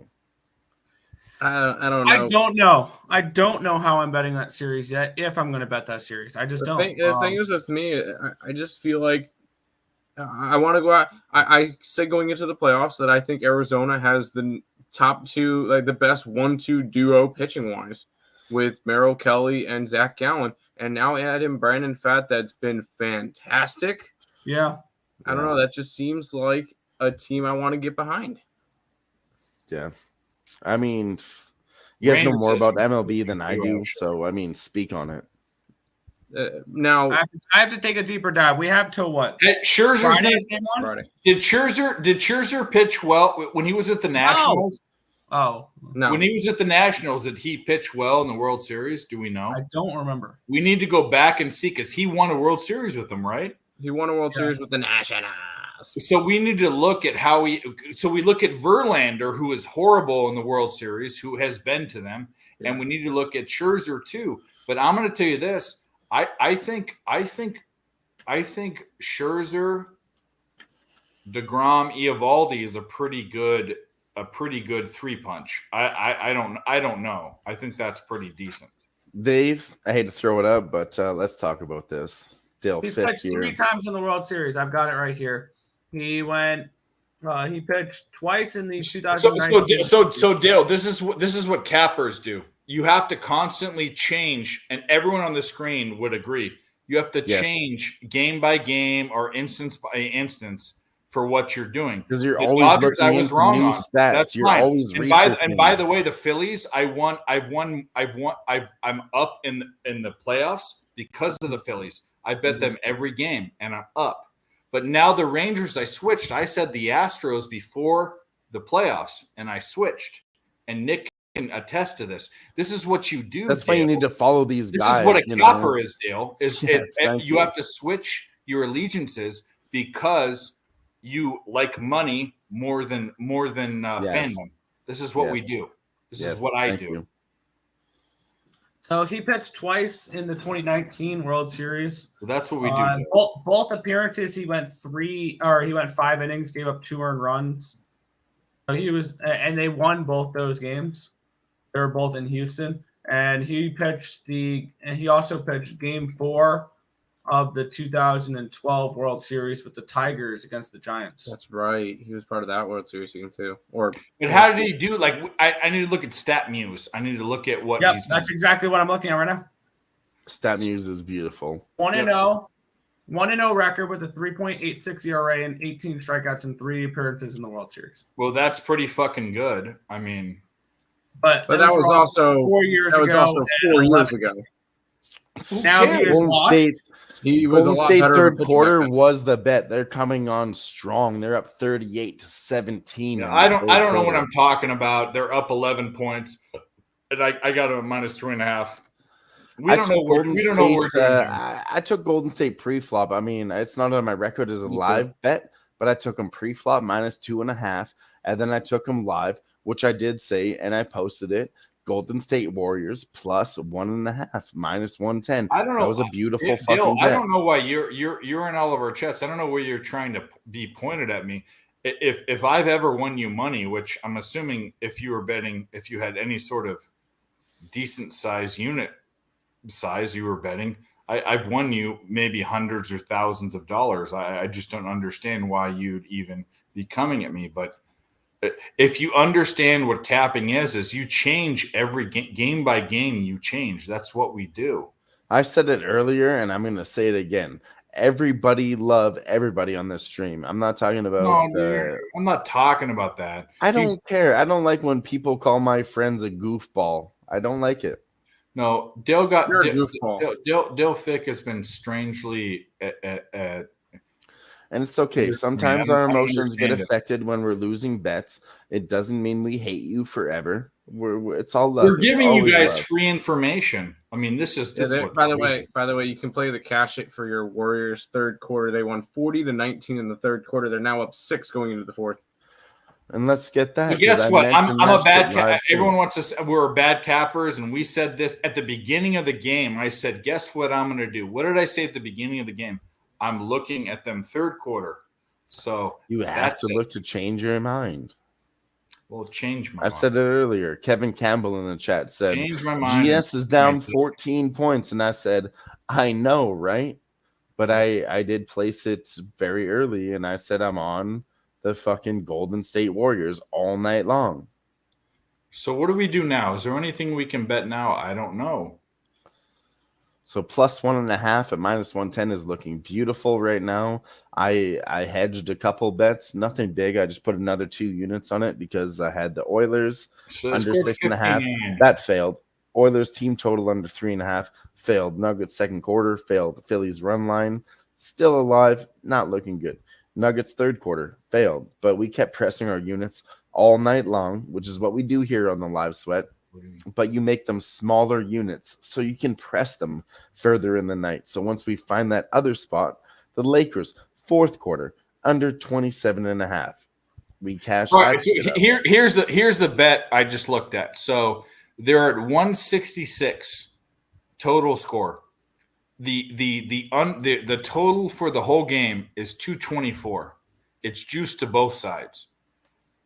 I don't know. I don't know how I'm betting that series yet. If I'm going to bet that series, I just don't. The thing is with me, I just feel like I want to go out. I said going into the playoffs that I think Arizona has the top two, like the best 1-2 duo pitching wise, with Merrill Kelly and Zach Gallen, and now add in Brandon Pfaadt. That's been fantastic. Yeah. I don't know. That just seems like a team I want to get behind. Yeah. I mean, you guys know Rangers more is- about MLB than I do, so I mean, speak on it. Now, I have to take a deeper dive. We have till what? Hey, Scherzer's Friday's game one? Friday. Did Scherzer pitch well when he was at the Nationals? Oh, No. When he was at the Nationals, did he pitch well in the World Series? Do we know? I don't remember. We need to go back and see because he won a World Series with them, right? He won a World Series with the Nationals. So we need to look at how we. So we look at Verlander, who is horrible in the World Series, who has been to them, and we need to look at Scherzer too. But I'm going to tell you this: I think Scherzer, DeGrom, Eovaldi is a pretty good 3-punch. I don't know. I think that's pretty decent. Dave, I hate to throw it up, but let's talk about this. Dale He's Fick pitched here. 3 times in the World Series. I've got it right here. He went. He pitched twice in the 2019. So Dale, this is what cappers do. You have to constantly change, and everyone on the screen would agree. You have to change game by game or instance by instance for what you're doing. Because you're The always Dodgers, I looking was into wrong new on. stats. That's You're fine. always And researching. by the way, the Phillies, I'm up in the playoffs because of the Phillies. I bet them every game, and I'm up. But now the Rangers, I switched. I said the Astros before the playoffs, and I switched. And Nick can attest to this. This is what you do. That's why you Dale. need to follow these This guys. is what a you capper know. is, Dale. Is Thank you you. have to switch your allegiances because you like money more than fandom. This is what we do. This is what I thank do. you. So he pitched twice in the 2019 World Series. So that's what we do. Both appearances, he went 5 innings, gave up 2 earned runs. So and they won both those games. They were both in Houston, and he also pitched Game 4 of the 2012 World Series with the Tigers against the Giants. That's right. He was part of that World Series team too. But how did he do? Like, I need to look at StatMuse. I need to look at what he's done. That's exactly what I'm looking at right now. StatMuse is beautiful. 1-0 record with a 3.86 ERA and 18 strikeouts and 3 appearances in the World Series. Well, that's pretty fucking good. I mean, but that was also 4 years that ago. was also 4 years ago. Now he is Golden washed. State. He was a Golden lot State better of a third pitching quarter offense. was the bet. They're coming on strong. They're up 38-17. Yeah, in I the don't third know what quarter. I'm talking about. They're up 11 points, and I got them at -3.5. We don't know what we're doing here. I took Golden State pre-flop. I mean, it's not on my record as a Me too. live bet, but I took them pre-flop -2.5, and then I took them live, which I did say, and I posted it. Golden State Warriors +1.5, -110. I don't know. That was a beautiful Dale, fucking I bet. don't know why you're in all of our chats. I don't know where you're trying to be pointed at me. If I've ever won you money, which I'm assuming if you were betting, if you had any sort of decent size unit size you were betting, I've won you maybe hundreds or thousands of dollars. I just don't understand why you'd even be coming at me. But if you understand what capping is you change every game by game. You change. That's what we do. I said it earlier, and I'm going to say it again. Everybody love everybody on this stream. I'm not talking about. I'm not talking about that. I don't care. I don't like when people call my friends a goofball. I don't like it. No, Dale got You're a goofball. Dale Fick has been strangely And it's okay. Sometimes our emotions get affected when we're losing bets. It doesn't mean we hate you forever. It's all love. We're giving you Always guys love. free information. I mean, this is what By the way, you can play the cash it for your Warriors third quarter. They won 40-19 in the third quarter. They're now up 6 going into the fourth. And let's get that. But guess what? I'm a bad cap. Everyone too. wants to. We're bad cappers, and we said this at the beginning of the game. I said, "Guess what I'm going to do?" What did I say at the beginning of the game? I'm looking at them third quarter. So You have to look to change your mind. Well, change my I mind. said it earlier. Kevin Campbell in the chat said, Change my mind. GS is down 14 points. And I said, I know, right? But I did place it very early, and I said I'm on the fucking Golden State Warriors all night long. So what do we do now? Is there anything we can bet now? I don't know. So +1.5 at -110 is looking beautiful right now. I hedged a couple bets, nothing big. I just put another 2 units on it because I had the Oilers under 6.5. That failed. Oilers team total under 3.5 failed. Nuggets second quarter failed. Phillies run line still alive, not looking good. Nuggets third quarter failed, but we kept pressing our units all night long, which is what we do here on the Live Sweat. But you make them smaller units so you can press them further in the night. So once we find that other spot, the Lakers fourth quarter under 27.5, we cash Right, that. So here's the bet I just looked at. So they're at 166 total score. The total for the whole game is 224. It's juiced to both sides.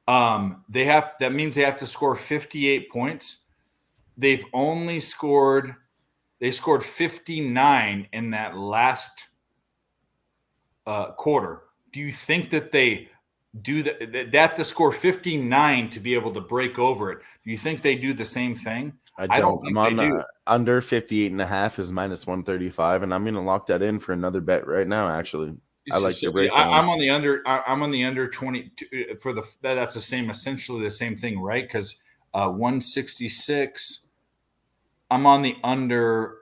That means they have to score 58 points. They scored 59 in that last quarter. Do you think that they do that? They have to score 59 to be able to break over it. Do you think they do the same thing? I don't think I'm on under 58.5 is -135, and I'm going to lock that in for another bet right now. Actually, I like your breakdown. I'm on the under. I'm on the under 20 for the. That's the same, essentially the same thing, right? Because 166. I'm on the under.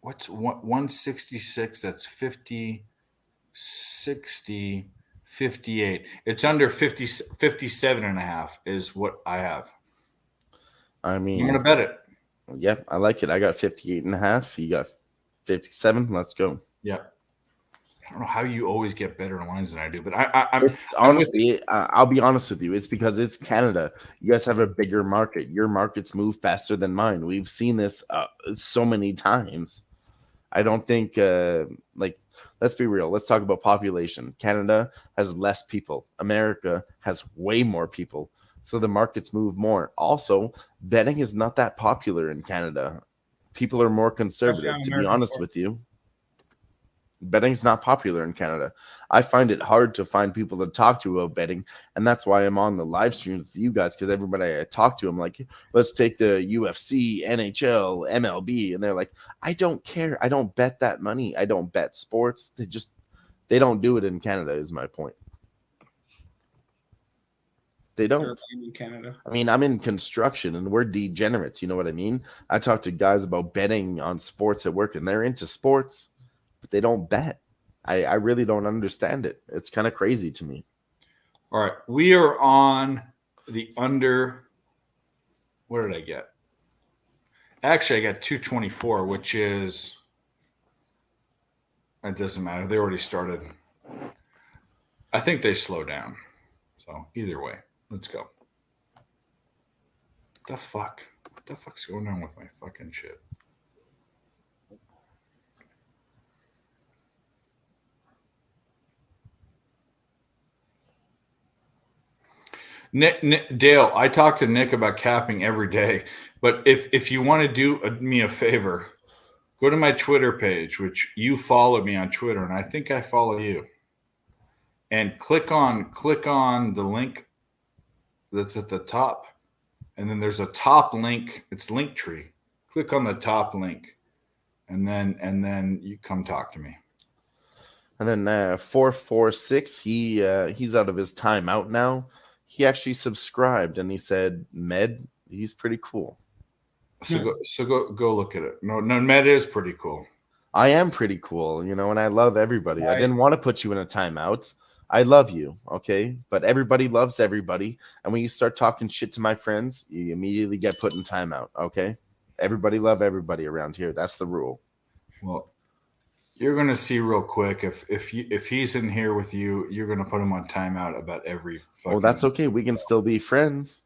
What's 166? That's 50, 60, 58. It's under 50, 57.5 is what I have. I mean, I'm gonna bet it. Yep, I like it. I got 58.5. You got 57. Let's go. Yep. I don't know how you always get better lines than I do, but I'll be honest with you. It's because it's Canada. You guys have a bigger market. Your markets move faster than mine. We've seen this so many times. I don't think, let's be real. Let's talk about population. Canada has less people. America has way more people. So the markets move more. Also, betting is not that popular in Canada. People are more conservative, to be honest with you. Betting's not popular in Canada. I find it hard to find people to talk to about betting, and that's why I'm on the live streams with you guys, because everybody I talk to, I'm like, let's take the UFC, NHL, MLB, and they're like, I don't care. I don't bet that money. I don't bet sports. They don't do it in Canada, is my point. They don't. They're in Canada. I mean, I'm in construction and we're degenerates. You know what I mean? I talk to guys about betting on sports at work and they're into sports, but they don't bet. I really don't understand it. It's kind of crazy to me. All right. We are on the under. What did I get? Actually, I got 224, which is. It doesn't matter. They already started. I think they slow down. So either way, let's go. The fuck? What the fuck's going on with my fucking shit? Nick, Dale, I talk to Nick about capping every day, but if you want to do me a favor, go to my Twitter page, which you follow me on Twitter, and I think I follow you, and click on the link that's at the top, and then there's a top link. It's Linktree. Click on the top link, and then you come talk to me. And then 446, he's out of his timeout now. He actually subscribed and he said, Med, he's pretty cool. So go look at it. No, Med is pretty cool. I am pretty cool, and I love everybody. I didn't want to put you in a timeout. I love you, okay? But everybody loves everybody. And when you start talking shit to my friends, you immediately get put in timeout, okay? Everybody love everybody around here. That's the rule. Well, you're gonna see real quick if he's in here with you, you're gonna put him on timeout about every. Oh, that's okay. We can still be friends.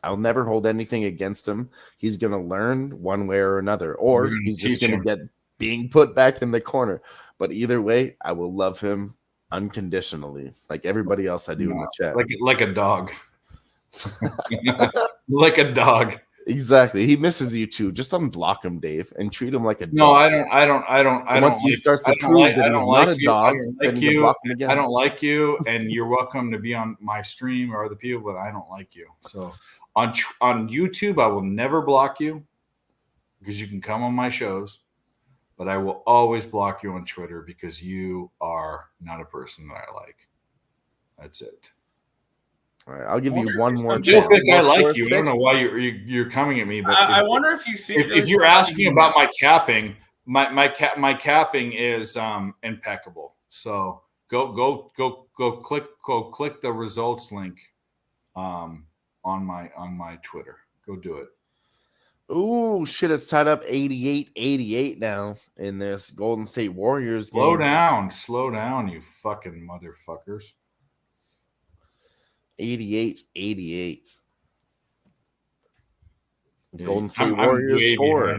I'll never hold anything against him. He's gonna learn one way or another, or he's just gonna get being put back in the corner. But either way, I will love him unconditionally, like everybody else I do in the chat. Like a dog. Like a dog. Exactly. He misses you too. Just unblock him, Dave, and treat him like a dog. No, I don't. Once he starts to prove that he's not a dog, then you block him again. I don't like you, and you're welcome to be on my stream or other people, but I don't like you. So on YouTube, I will never block you because you can come on my shows, but I will always block you on Twitter because you are not a person that I like. That's it. All right, I'll give you one more chance. I don't think I like you. I don't know why you're coming at me, but I wonder if you see if you're asking about my capping, my capping is impeccable. So go click the results link on my Twitter. Go do it. Ooh, shit, it's tied up 88-88 now in this Golden State Warriors game. Slow down, you fucking motherfuckers. 88-88. Golden State Warriors score.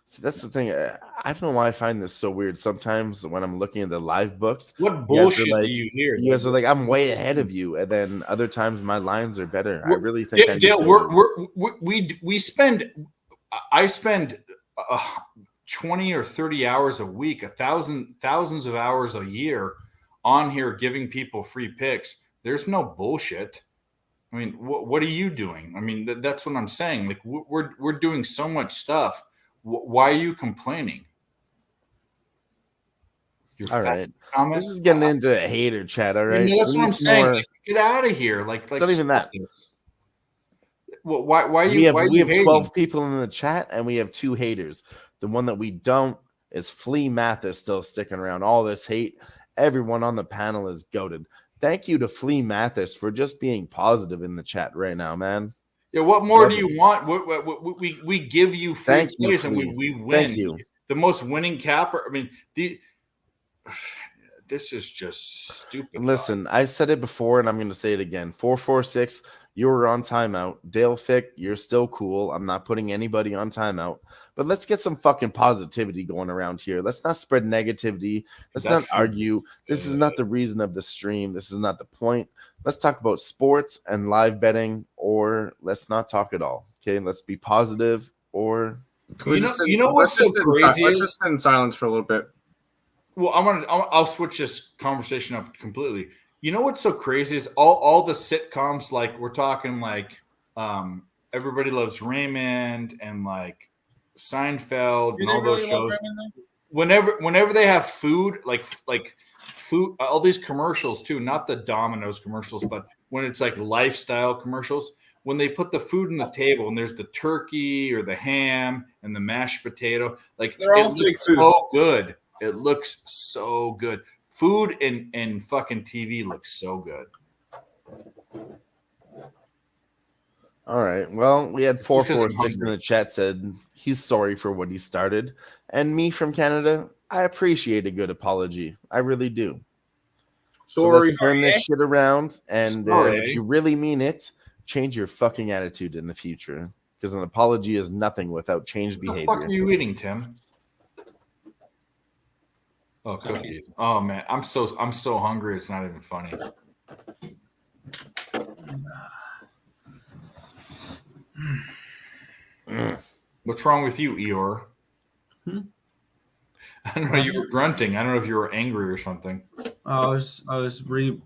See, that's the thing. I don't know why I find this so weird. Sometimes when I'm looking at the live books, what bullshit do you hear? You guys are like, I'm way ahead of you, and then other times my lines are better. I really think I spend 20 or 30 hours a week, thousands of hours a year on here giving people free picks. There's no bullshit. I mean, what are you doing? I mean, that's what I'm saying. Like we're doing so much stuff. Why are you complaining? All right. This is getting into hater chat. All right. That's what I'm saying. Like, get out of here. Like not even that. Well, why are you? We have 12 people in the chat, and we have 2 haters. The one that we don't is Flea Mathis still sticking around. All this hate. Everyone on the panel is goated. Thank you to Flea Mathis for just being positive in the chat right now, man. Yeah, what more do you want? We give you free players and we win. Thank you. The most winning capper. I mean, this is just stupid. Listen, I said it before and I'm going to say it again. 446, you were on timeout. Dale Fick, you're still cool. I'm not putting anybody on timeout. But let's get some fucking positivity going around here. Let's not spread negativity. Let's not argue. This is not the reason of the stream. This is not the point. Let's talk about sports and live betting, or let's not talk at all. Okay, let's be positive. Or you know what's so crazy? Let's just sit in silence for a little bit. Well, I'll switch this conversation up completely. You know what's so crazy is all the sitcoms, like we're talking like Everybody Loves Raymond and like Seinfeld and all those shows. Whenever they have food, like food, all these commercials too, not the Domino's commercials, but when it's like lifestyle commercials, when they put the food on the table and there's the turkey or the ham and the mashed potato, like They're all it fake looks food. so good. It looks so good. Food and fucking TV looks so good. All right. Well, we had Because I'm 446 in hungry. the chat said he's sorry for what he started. And me from Canada, I appreciate a good apology. I really do. So Sorry. let's turn this shit around. And Sorry. if you really mean it, change your fucking attitude in the future. Because an apology is nothing without changed What the behavior. fuck are you eating, Tim? Oh, cookies. Oh man, I'm so hungry. It's not even funny. What's wrong with you, Eeyore? I don't know. You were grunting. I don't know if you were angry or something. I was moving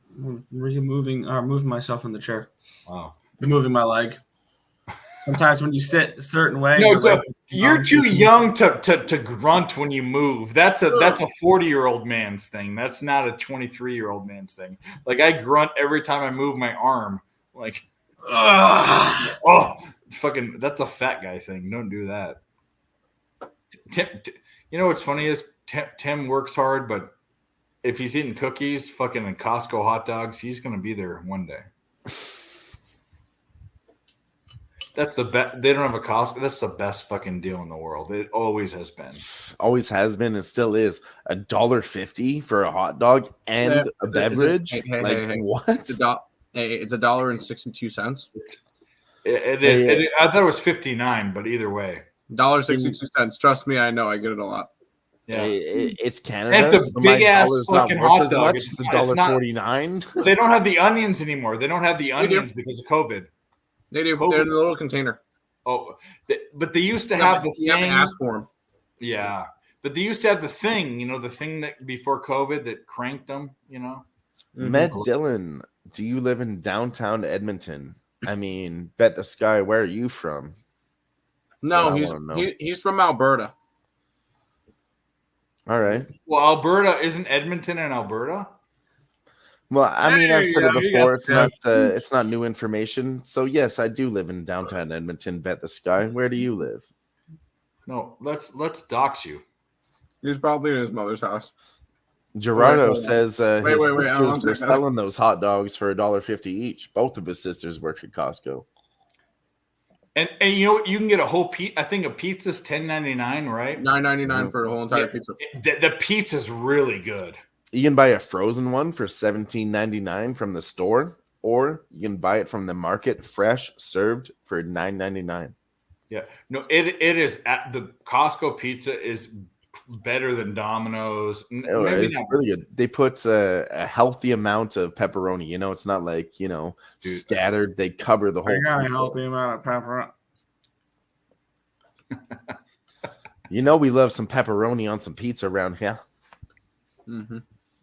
myself in the chair, Wow. moving my leg. Sometimes when you sit a certain way, No, your leg- you're too young to grunt when you move. That's a 40-year-old man's thing. That's not a 23-year-old man's thing. Like I grunt every time I move my arm. Like, oh, fucking, that's a fat guy thing. Don't do that. Tim, you know what's funny is Tim works hard, but if he's eating cookies, fucking and Costco hot dogs, he's gonna be there one day. That's the best. They don't have a Costco. That's the best fucking deal in the world. It always has been. Always has been and still is. $1.50 for a hot dog and a beverage. Hey. What? It's $1.62. It is. I thought it was 59, but either way, $1.62. Trust me, I know. I get it a lot. yeah. It's Canada. And it's a so my big-ass dollar's fucking not worth hot as dog. much. It's It's not- it's not- $1.49. They don't have the onions anymore. They don't have the do. onions because of COVID. They do. COVID. They're in a little container. Oh, but they used to have the You have to thing. ask for them. Yeah, but they used to have the thing. You know, the thing that before COVID that cranked them. You know. Med Dillon, do you live in downtown Edmonton? I mean, bet the sky. Where are you from? No, what I wanna know. he's from Alberta. All right. Well, Alberta isn't Edmonton and Alberta. Well, I mean, I've said it you before. got It's not new information. So yes, I do live in downtown Edmonton. Bet the sky. Where do you live? No, let's dox you. He's probably in his mother's house. Gerardo Wait, says wait, his wait, I sisters don't were think- selling those hot dogs for $1.50 each. Both of his sisters work at Costco. And you know what? You can get a whole pizza. I think a pizza's $10.99, right? $9.99 for a whole entire Yeah. pizza. The pizza's really good. You can buy a frozen one for $17.99 from the store, or you can buy it from the market fresh, served for $9.99. Yeah, no, it is at the Costco pizza is better than Domino's. Oh, Maybe it's not. really good. They put a healthy amount of pepperoni. You know, it's not like, Dude. scattered. They cover the I whole. got a pizza. healthy amount of pepper. You know, we love some pepperoni on some pizza around here. Mm-hmm.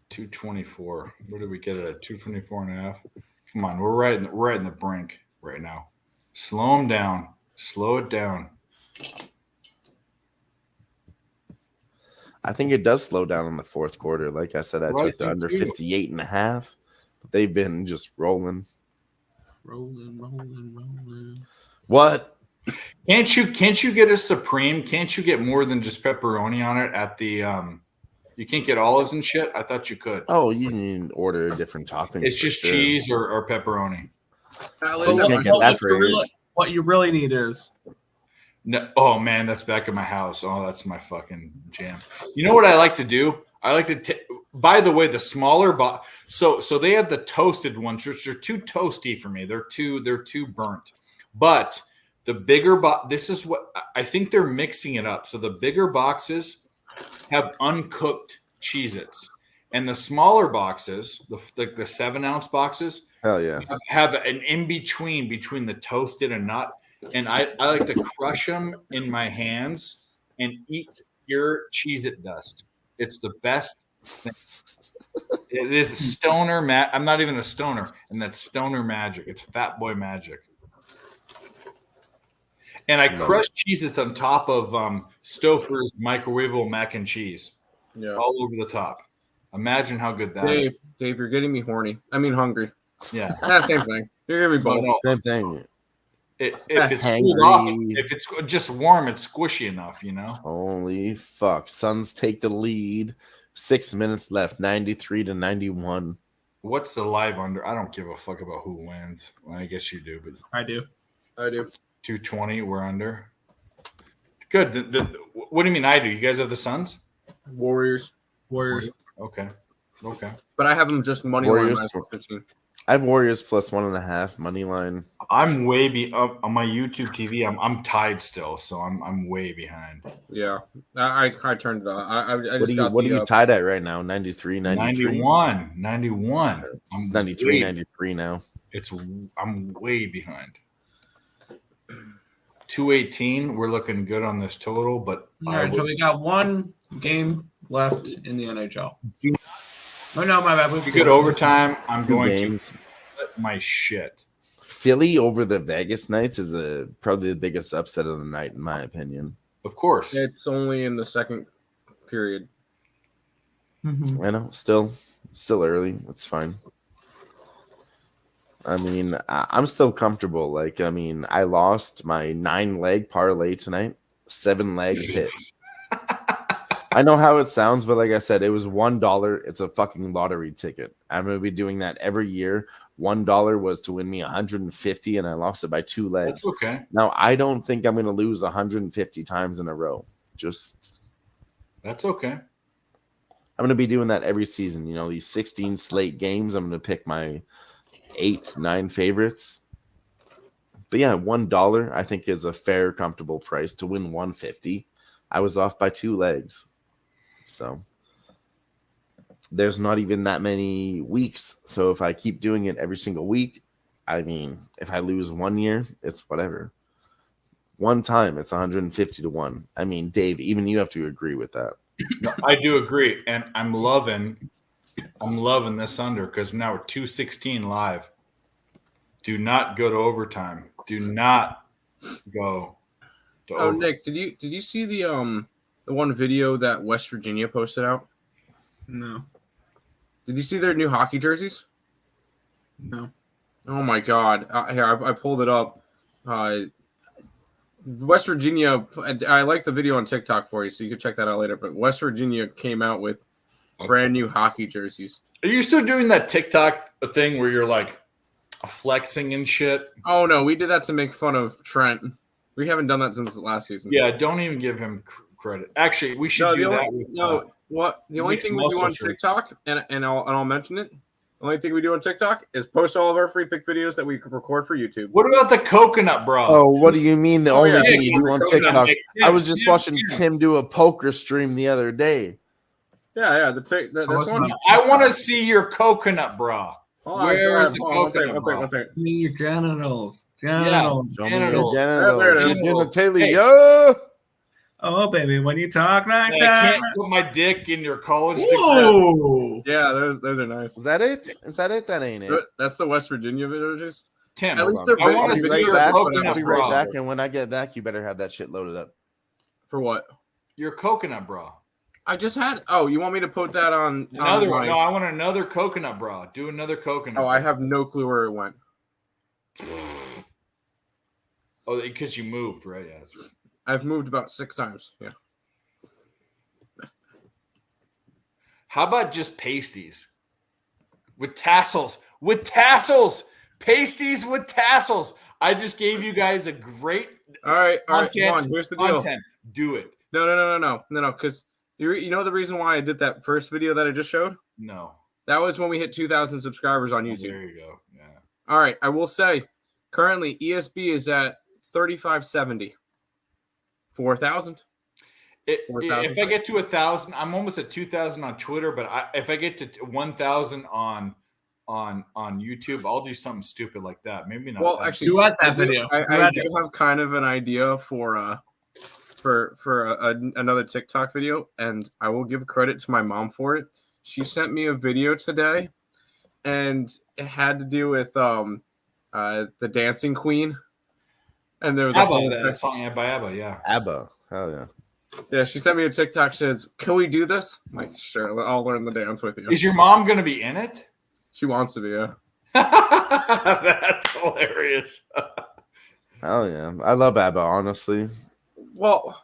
224. Where did we get it at? 224 and a half. Come on, we're right in the brink right now. Slow them down. Slow it down. I think it does slow down in the fourth quarter. Like I said, I Well, I took the think under too. 58.5. But they've been just rolling. Rolling. What? Can't you get a Supreme? Can't you get more than just pepperoni on it at the you can't get olives and shit? I thought you could. Oh, you can order different toppings. It's for just sure. cheese or pepperoni. What you really need is No, oh man, that's back at my house. Oh, that's my fucking jam. You know what I like to do? I like to. By the way, the smaller box. So they have the toasted ones, which are too toasty for me. They're too burnt. But the bigger box. This is what I think they're mixing it up. So the bigger boxes have uncooked Cheez-Its, and the smaller boxes, the 7-ounce boxes, Hell yeah. have an in between the toasted and not. And I like to crush them in my hands and eat pure Cheez-It dust. It's the best thing. It is stoner. I'm not even a stoner, and that's stoner magic. It's fat boy magic. And I crush Cheez-Its on top of Stouffer's microwavable mac and cheese. Yeah. All over the top. Imagine how good that is. Dave, you're getting me horny. I mean hungry. Yeah. Same thing. You're gonna be both. No. Same thing. If it's cooled off, if it's just warm, it's squishy enough, Holy fuck. Suns take the lead. 6 minutes left. 93-91. What's the live under? I don't give a fuck about who wins. Well, I guess you do, but I do. 220, we're under. Good. What do you mean I do? You guys have the Suns? Warriors. Okay. But I have them just money Warriors. line minus 15. I have Warriors plus 1.5 money line. I'm way up on my YouTube TV. I'm tied still, so I'm way behind. Yeah, I turned it on. I What are you tied at right now? 93, 93? 91. It's 93, 93 now. I'm way behind. 218. We're looking good on this total, but All right, so we got one game left in the NHL. Oh no, my bad. We good overtime. I'm 2 going games. to let my shit. Philly over the Vegas Knights is probably the biggest upset of the night, in my opinion. Of course. It's only in the second period. I know, still early. It's fine. I mean, I'm still comfortable. Like, I mean, I lost my 9-leg parlay tonight. 7 legs hit. I know how it sounds, but like I said, it was $1. It's a fucking lottery ticket. I'm gonna be doing that every year. $1 was to win me 150, and I lost it by 2 legs. That's okay. Now I don't think I'm gonna lose 150 times in a row. That's okay. I'm gonna be doing that every season. These 16 slate games. I'm gonna pick my 8, 9 favorites. But yeah, $1 I think is a fair, comfortable price to win 150. I was off by 2 legs. So there's not even that many weeks. So if I keep doing it every single week, I mean, if I lose 1 year, it's whatever. One time, it's 150-1. I mean, Dave, even you have to agree with that. No, I do agree, and I'm loving this under because now we're 216 live. Do not go to overtime. Do not go to overtime. Nick, did you see the one video that West Virginia posted out? No. Did you see their new hockey jerseys? No. Oh my God! Here, I pulled it up. West Virginia. I like the video on TikTok for you, so you can check that out later. But West Virginia came out with brand new hockey jerseys. Are you still doing that TikTok thing where you're like flexing and shit? Oh no, we did that to make fun of Trent. We haven't done that since last season. Yeah, don't even give him credit. Actually, we should do that. The only thing we do on TikTok, and I'll mention it. The only thing we do on TikTok is post all of our free pick videos that we record for YouTube. What about the coconut bra? Oh, what do you mean? The only thing you do on TikTok? Yeah, I was just watching Tim do a poker stream the other day. Yeah. This one. I want to see your coconut bra. Where is the coconut bra? I mean, your genitals. Show me your genitals. There it is. Genitalia. Hey. Oh, baby, when you talk like I that. can't put my dick in your college. Whoa! Yeah, those are nice. Is that it? That ain't it. That's the West Virginia videos. Tim, At least they're I want to see your coconut I'll be bra. right back. And when I get back, you better have that shit loaded up. For what? Your coconut bra. I just had. Oh, you want me to put that on Another one. my- No, I want another coconut bra. Do another coconut. Oh, I have no clue where it went. Oh, because you moved, right? Yeah, that's right. I've moved about 6 times. Yeah. How about just pasties with tassels? With tassels, pasties with tassels. I just gave you guys a great All right. content. Come on. Here's the deal. Content. Do it. No. Because you know the reason why I did that first video that I just showed? No. That was when we hit 2,000 subscribers on Oh, YouTube. there you go. Yeah. All right. I will say, currently ESB is at 3,570. 4,000. If I get to 1,000, I'm almost at 2,000 on Twitter. But if I get to 1,000 on YouTube, I'll do something stupid like that. Maybe not. Well, actually, You want that video. I do have kind of an idea for another TikTok video, and I will give credit to my mom for it. She sent me a video today, and it had to do with the Dancing Queen. And there was ABBA, that song by ABBA, yeah. ABBA. Hell yeah. Yeah, she sent me a TikTok. She says, "Can we do this?" I'm like, sure, I'll learn the dance with you. Is your mom going to be in it? She wants to be, yeah. That's hilarious. Hell yeah. I love ABBA, honestly. Well,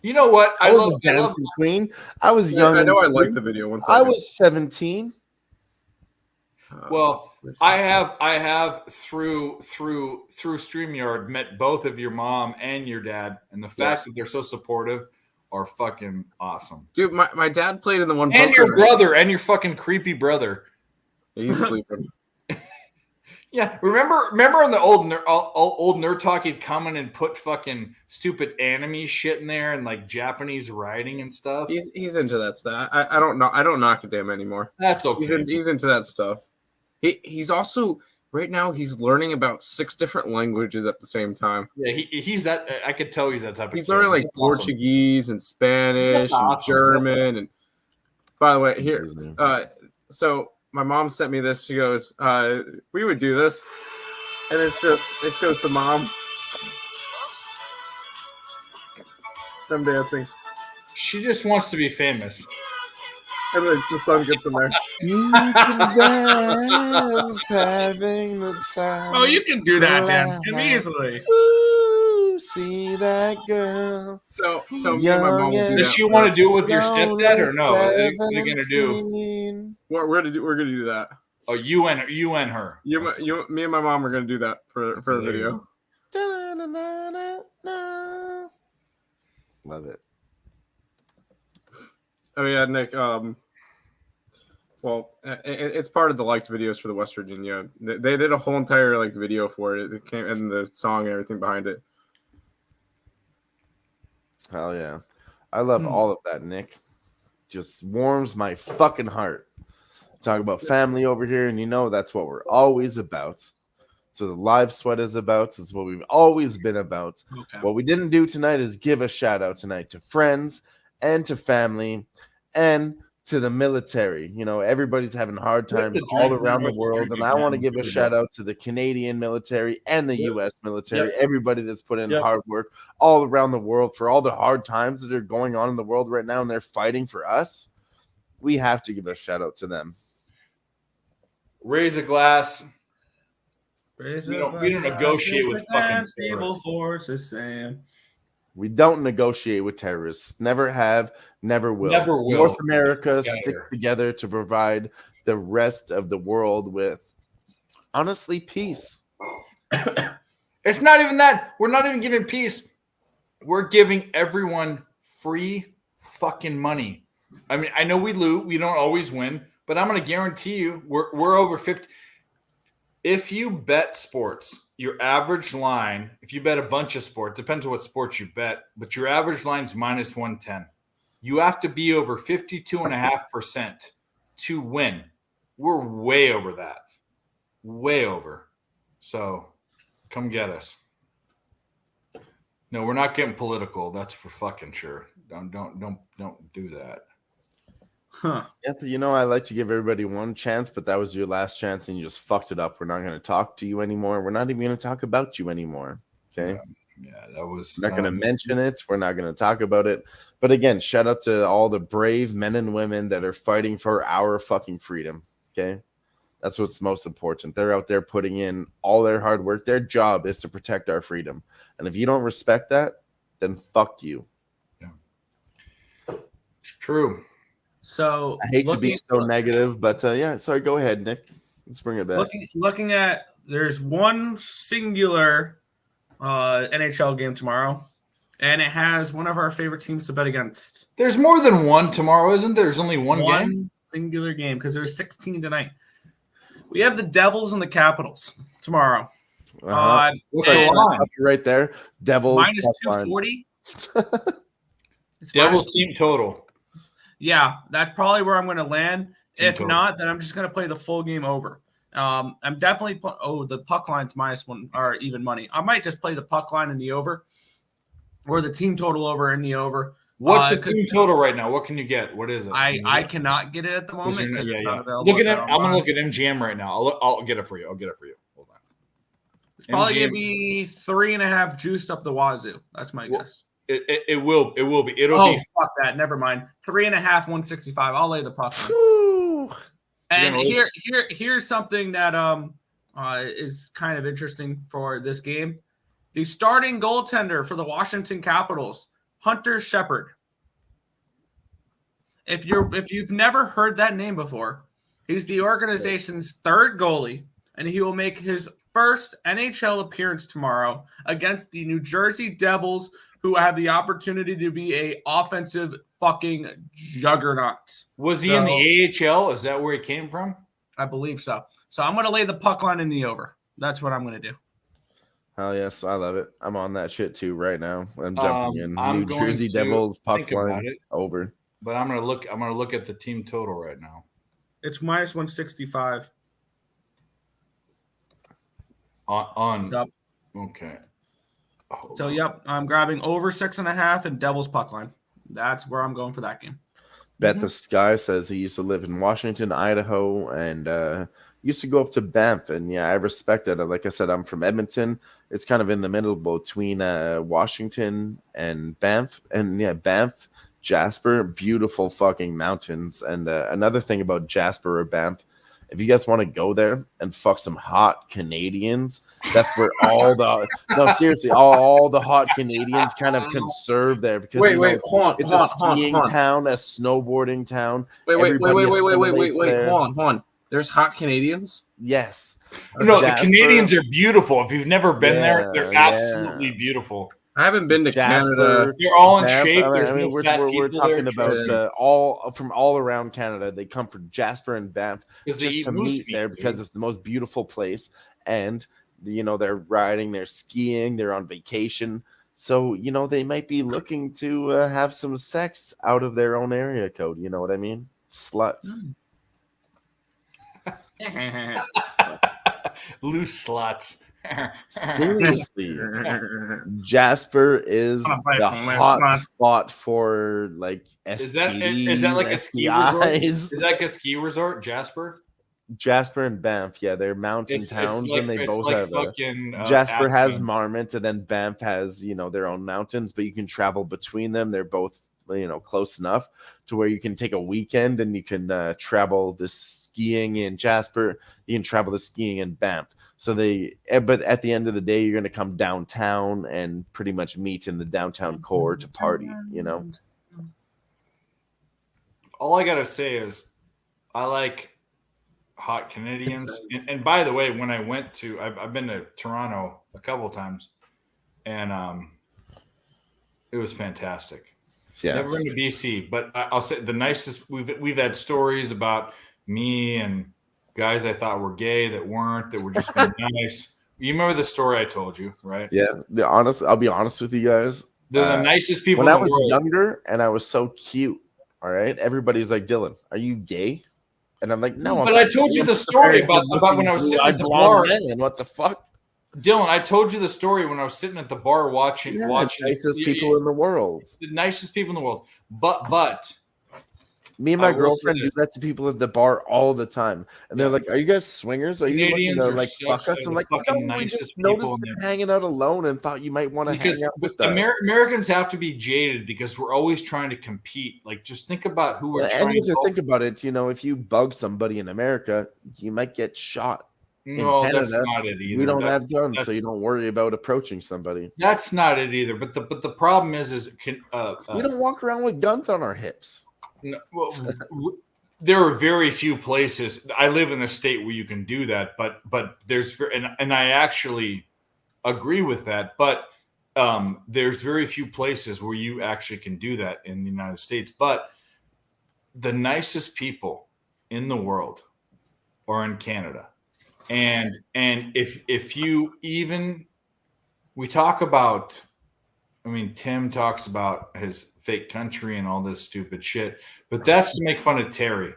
You know what? I was a dancing queen. I was young. I know I and liked sweet. the video. One I second. was 17. Well, I have through StreamYard met both of your mom and your dad, and the fact that they're so supportive are fucking awesome. Dude, my dad played in the one. And your brother, and your fucking creepy brother. He's sleeping. Yeah, remember on the old Nerd Talk, he'd come in and put fucking stupid anime shit in there and like Japanese writing and stuff. He's into that stuff. I don't know. I don't knock it him anymore. That's okay. He's into that stuff. He's also right now he's learning about 6 different languages at the same time. Yeah, he's that. I could tell he's that type of. He's learning like Portuguese and Spanish and German. And by the way, here, so my mom sent me this. She goes, "We would do this," and it shows the mom them dancing. She just wants to be famous. And then the sun gets in there. You can dance, having the time. Oh, you can do that, Dan, easily. Ooh, see that girl. So me and my mom. Does she want to do it with your stepdad or no? What are you gonna do? We're gonna do that. Oh, you and her. Me and my mom are gonna do that for a video. Love it. Oh yeah, Nick. Well, it's part of the liked videos for the West Virginia. They did a whole entire like video for it. It came and the song and everything behind it. Hell yeah, I love all of that, Nick. Just warms my fucking heart. Talk about family over here, and you know that's what we're always about. So the live sweat is about. It's what we've always been about. Okay. What we didn't do tonight is give a shout out tonight to friends and to family and to the military. You know, everybody's having hard times all around the world, and I want to give a shout out to the Canadian military and the U.S. military, everybody that's put in hard work all around the world for all the hard times that are going on in the world right now, and they're fighting for us. We have to give a shout out to them. Raise a glass. We don't negotiate with fucking evil forces, Sam. We don't negotiate with terrorists. Never have, never will. Never will. North America sticks together to provide the rest of the world with, honestly, peace. It's not even that. We're not even giving peace. We're giving everyone free fucking money. I mean, I know we lose. We don't always win, but I'm going to guarantee you we're over 50. If you bet sports, your average line, if you bet a bunch of sports, depends on what sports you bet, but your average line is minus 110. You have to be over 52.5% to win. We're way over that. Way over. So come get us. No, we're not getting political. That's for fucking sure. Don't do that. Huh. Yeah, but you know, I like to give everybody one chance, but that was your last chance and you just fucked it up. We're not going to talk to you anymore. We're not even going to talk about you anymore. Okay. Yeah, that was not going to mention it. We're not going to talk about it. But again, shout out to all the brave men and women that are fighting for our fucking freedom. Okay. That's what's most important. They're out there putting in all their hard work. Their job is to protect our freedom. And if you don't respect that, then fuck you. Yeah. It's true. So I hate to be so negative, but yeah. Sorry, go ahead, Nick. Let's bring it back. Looking at, there's one singular NHL game tomorrow, and it has one of our favorite teams to bet against. There's more than one tomorrow, isn't there? There's only one game? Singular game, because there's 16 tonight. We have the Devils and the Capitals tomorrow. What's the line? Right there. Devils. Minus 240. Devils team total. Yeah, that's probably where I'm going to land. If not, then I'm just going to play the full game over. I'm definitely the puck line's minus one or even money. I might just play the puck line in the over, or the team total over in the over. What's the team total right now? What can you get? What is it? I cannot get it at the moment. Look at it. I'm going to look at MGM right now. I'll get it for you. Hold on. It's probably going to be 3.5 juiced up the wazoo. That's my guess. It will be. It'll Oh, be. fuck that. Never mind. 3.5, 165. I'll lay the puck on. Woo! And here's something that is kind of interesting for this game. The starting goaltender for the Washington Capitals, Hunter Shepard. If you've never heard that name before, he's the organization's third goalie, and he will make his first NHL appearance tomorrow against the New Jersey Devils, who have the opportunity to be a offensive fucking juggernaut. Was he in the AHL? Is that where he came from? I believe so. So I'm going to lay the puck line in the over. That's what I'm going to do. Hell yes, I love it. I'm on that shit too right now. I'm jumping in. I'm New going Jersey to Devils puck think about line it. over. But I'm gonna look at the team total right now. It's minus 165. On Yep. Okay. So yep, I'm grabbing over 6.5 and Devils puck line. That's where I'm going for that game. Bet the Sky says he used to live in Washington, Idaho, and used to go up to Banff. And yeah, I respect it. Like I said, I'm from Edmonton. It's kind of in the middle between Washington and Banff. And yeah, Banff, Jasper, beautiful fucking mountains. And another thing about Jasper or Banff, if you guys want to go there and fuck some hot Canadians, that's where all the hot Canadians kind of conserve there because it's a skiing town, a snowboarding town. Wait, hold on. There's hot Canadians? Yes. No, Jasper, the Canadians are beautiful. If you've never been there, they're yeah. absolutely beautiful. I haven't been to Jasper, Canada. They're all in Banff. shape. I There's mean, no fat we're people talking there. about all from all around Canada. They come from Jasper and Banff Because they just eat to moose meet meat, there dude. because it's the most beautiful place. And they're riding, they're skiing, they're on vacation. So they might be looking to have some sex out of their own area code. You know what I mean? Sluts. Loose sluts. Seriously, Jasper is the hot spot for like STDs. Is that like a ski resort? STIs. Is that like a ski resort, Jasper? Jasper and Banff, yeah, they're mountain towns, and they both have. Jasper Aspen. has Marmot, and then Banff has their own mountains, but you can travel between them. They're both close enough to where you can take a weekend and you can travel the skiing in Jasper. You can travel the skiing in Banff. So but at the end of the day, you're going to come downtown and pretty much meet in the downtown core to party. All I gotta say is, I like hot Canadians. And by the way, when I went to, I've been to Toronto a couple of times, and it was fantastic. Yeah. Never been to BC, but I'll say the nicest. We've had stories about me and guys I thought were gay that weren't, that were just nice. You remember the story I told you, right? Yeah. I'll be honest with you guys. They're the nicest people. When in I the was world. younger and I was so cute, all right, everybody's like, Dylan, are you gay? And I'm like, no. But I told you the story about when I was sitting at the bar. And what the fuck? Dylan, I told you the story when I was sitting at the bar watching The nicest people in the world. The nicest people in the world. But me and my girlfriend do that to people at the bar all the time. And they're like, are you guys swingers? Are you looking to like fuck us? I'm like, no, we just noticed you're hanging out alone and thought you might want to hang out with us. Americans have to be jaded because we're always trying to compete. Like, just think about who we're trying to. And you have to think about it. If you bug somebody in America, you might get shot. No, in Canada, that's not it either. We don't have guns, so you don't worry about approaching somebody. That's not it either. But the problem is we don't walk around with guns on our hips. No, well, there are very few places. I live in a state where you can do that, but there's and I actually agree with that. But there's very few places where you actually can do that in the United States. But the nicest people in the world are in Canada. And if you even, we talk about, Tim talks about his fake country and all this stupid shit, but that's to make fun of Terry.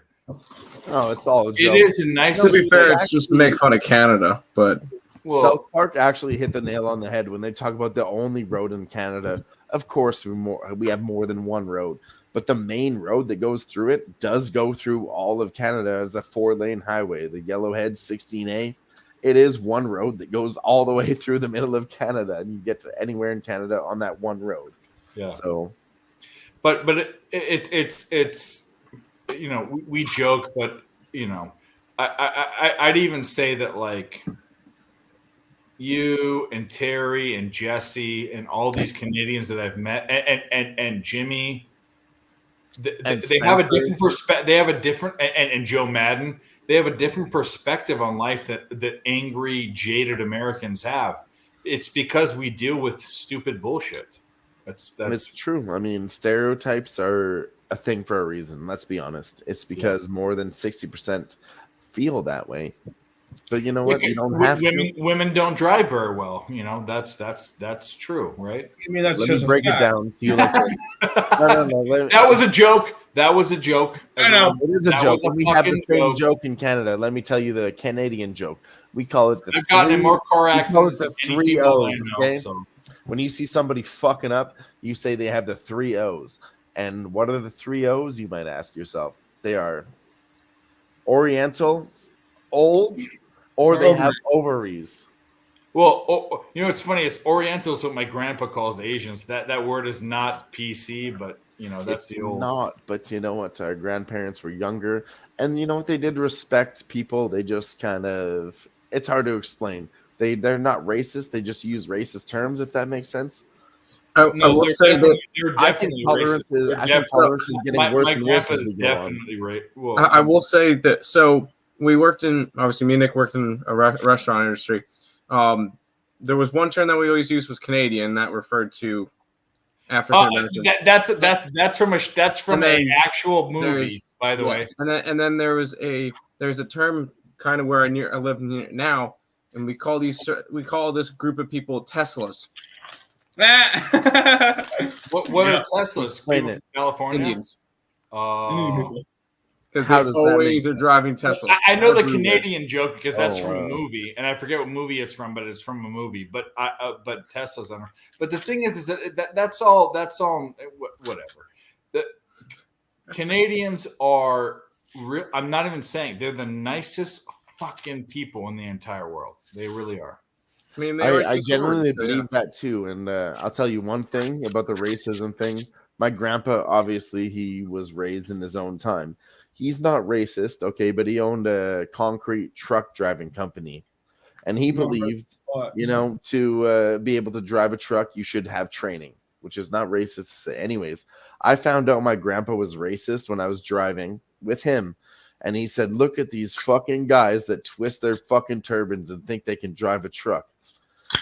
Oh, it's all a joke. It is the nicest. To be fair, it's just to make fun of Canada, but South Park actually hit the nail on the head when they talk about the only road in Canada. Of course, we have more than one road, but the main road that goes through it does go through all of Canada as a 4-lane highway. The Yellowhead 16A, it is one road that goes all the way through the middle of Canada, and you get to anywhere in Canada on that one road. Yeah. So, but it's we joke, but I'd even say that like you and Terry and Jesse and all these Canadians that I've met and Jimmy, they have a different perspective. They have a different and Joe Madden. They have a different perspective on life that angry, jaded Americans have. It's because we deal with stupid bullshit. It's true. I mean, stereotypes are a thing for a reason. Let's be honest. It's because more than 60% feel that way. But you know what? You don't have to. Women don't drive very well. That's true, right? I mean, that's Let just me break it down to you like this. No. That was a joke. That was a joke. I know. It is a That joke. was a And we have the fucking same joke. joke in Canada. Let me tell you the Canadian joke. We call it the I've gotten in more car we call it accidents the than any 3 female O's. I know, Okay. so. When you see somebody fucking up, you say they have the 3 O's. And what are the 3 O's, you might ask yourself? They are Oriental, old, or they have ovaries. Well, what's funny is Oriental is what my grandpa calls Asians. That word is not PC, but that's It's the old. not, but you know what? Our grandparents were younger, and you know what? They did respect people. They just kind of, it's hard to explain. They're not racist. They just use racist terms, if that makes sense. I will say that They're I think definitely tolerance racist. is, They're I think tolerance is getting worse my and worse grandpa as is we go on. definitely right. I will say that. So we worked in, obviously, me and Nick worked in a restaurant industry. There was one term that we always used was Canadian, that referred to African Americans. That's from an actual movie, by the way. And then there's a term kind of where I live near now, and we call this group of people Teslas. What are Teslas? Explain it. California? Indians. Because How they does that always make are driving Teslas. I know the Everywhere. Canadian joke because that's from a wow. movie, and I forget what movie it's from, but it's from a movie. But Tesla's on. But the thing is that's all. Whatever. The Canadians are real. I'm not even saying they're the nicest fucking people in the entire world. They really are. I mean, I genuinely believe that too. And I'll tell you one thing about the racism thing. My grandpa, obviously, he was raised in his own time. He's not racist, okay, but he owned a concrete truck driving company. And he believed, to be able to drive a truck, you should have training, which is not racist to say. Anyways, I found out my grandpa was racist when I was driving with him. And he said, look at these fucking guys that twist their fucking turbans and think they can drive a truck.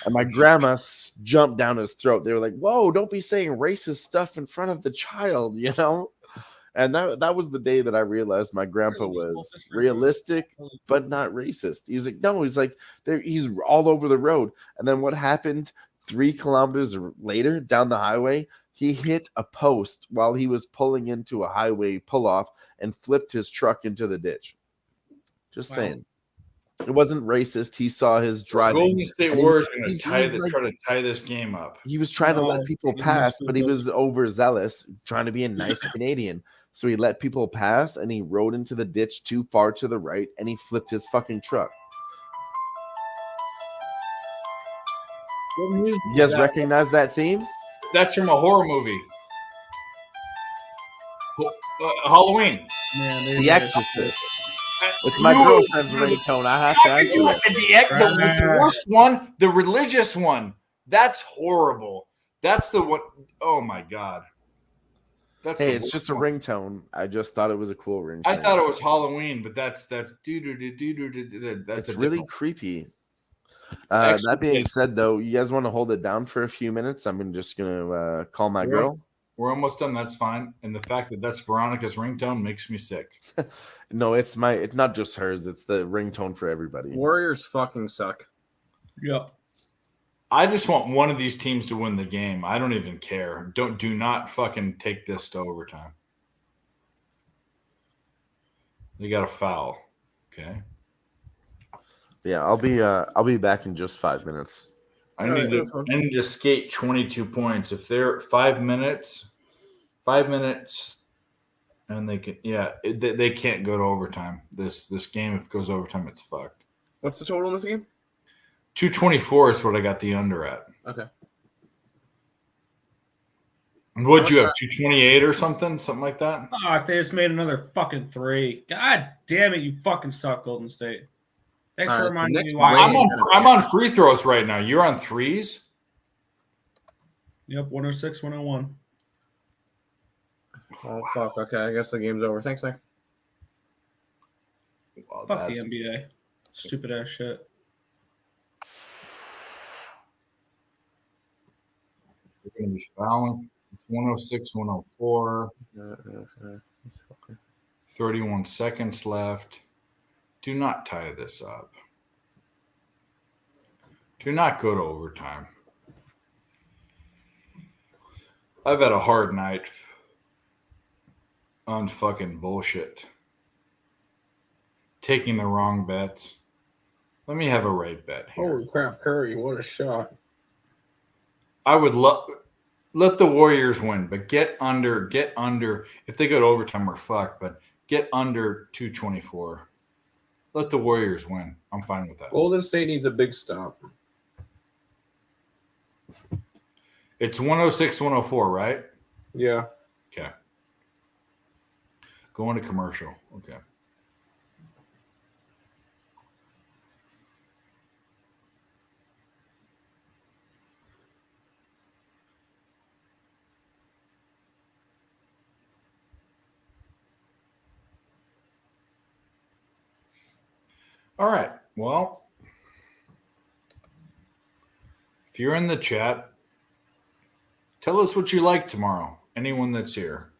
And my grandma jumped down his throat. They were like, whoa, don't be saying racist stuff in front of the child, And that was the day that I realized my grandpa was realistic, but not racist. He was like, no, he's all over the road. And then what happened 3 kilometers later down the highway? He hit a post while he was pulling into a highway pull-off and flipped his truck into the ditch. Just saying. It wasn't racist. He saw his driving. Golden State Warriors going to try to tie this game up. He was trying to let people pass, but he was overzealous, trying to be a nice Canadian. So he let people pass, and he rode into the ditch too far to the right, and he flipped his fucking truck. You guys recognize that theme? That's from a horror movie. Halloween. The Exorcist. It's my girlfriend's ringtone. I have to answer the worst one, the religious one. That's horrible. That's the one. Oh my god. Hey, it's just a ringtone. I just thought it was a cool ringtone. I thought it was Halloween, but that's it's really creepy. That being said, though, you guys want to hold it down for a few minutes? I'm just gonna call my girl. We're almost done. That's fine. And the fact that that's Veronica's ringtone makes me sick. No, it's not just hers. It's the ringtone for everybody. Warriors fucking suck. Yep. I just want one of these teams to win the game. I don't even care. Do not fucking take this to overtime. They got a foul. Okay. Yeah, I'll be back in just 5 minutes. I need to skate 22 points. If they're 5 minutes, and they can, they can't go to overtime. This game, if it goes overtime, it's fucked. What's the total in this game? 224 is what I got the under at. Okay. And what'd you have? 228 or something like that. Fuck, they just made another fucking 3. God damn it, you fucking suck, Golden State. Thanks for reminding me why. I'm on free throws right now. You're on threes. Yep, 106, 101. Oh fuck. Okay, I guess the game's over. Thanks, Nick. Well, Fuck the NBA. Stupid ass shit. You're going to be fouling. It's 106, 104. 31 seconds left. Do not tie this up. Do not go to overtime. I've had a hard night on fucking bullshit. Taking the wrong bets. Let me have a right bet here. Holy crap, Curry! What a shot! I would let the Warriors win, but get under. If they go to overtime, we're fucked. But get under 224. Let the Warriors win. I'm fine with that. Golden State needs a big stop. It's 106, 104, right? Yeah. Okay. Going to commercial. Okay. All right. Well, if you're in the chat, tell us what you like tomorrow. Anyone that's here.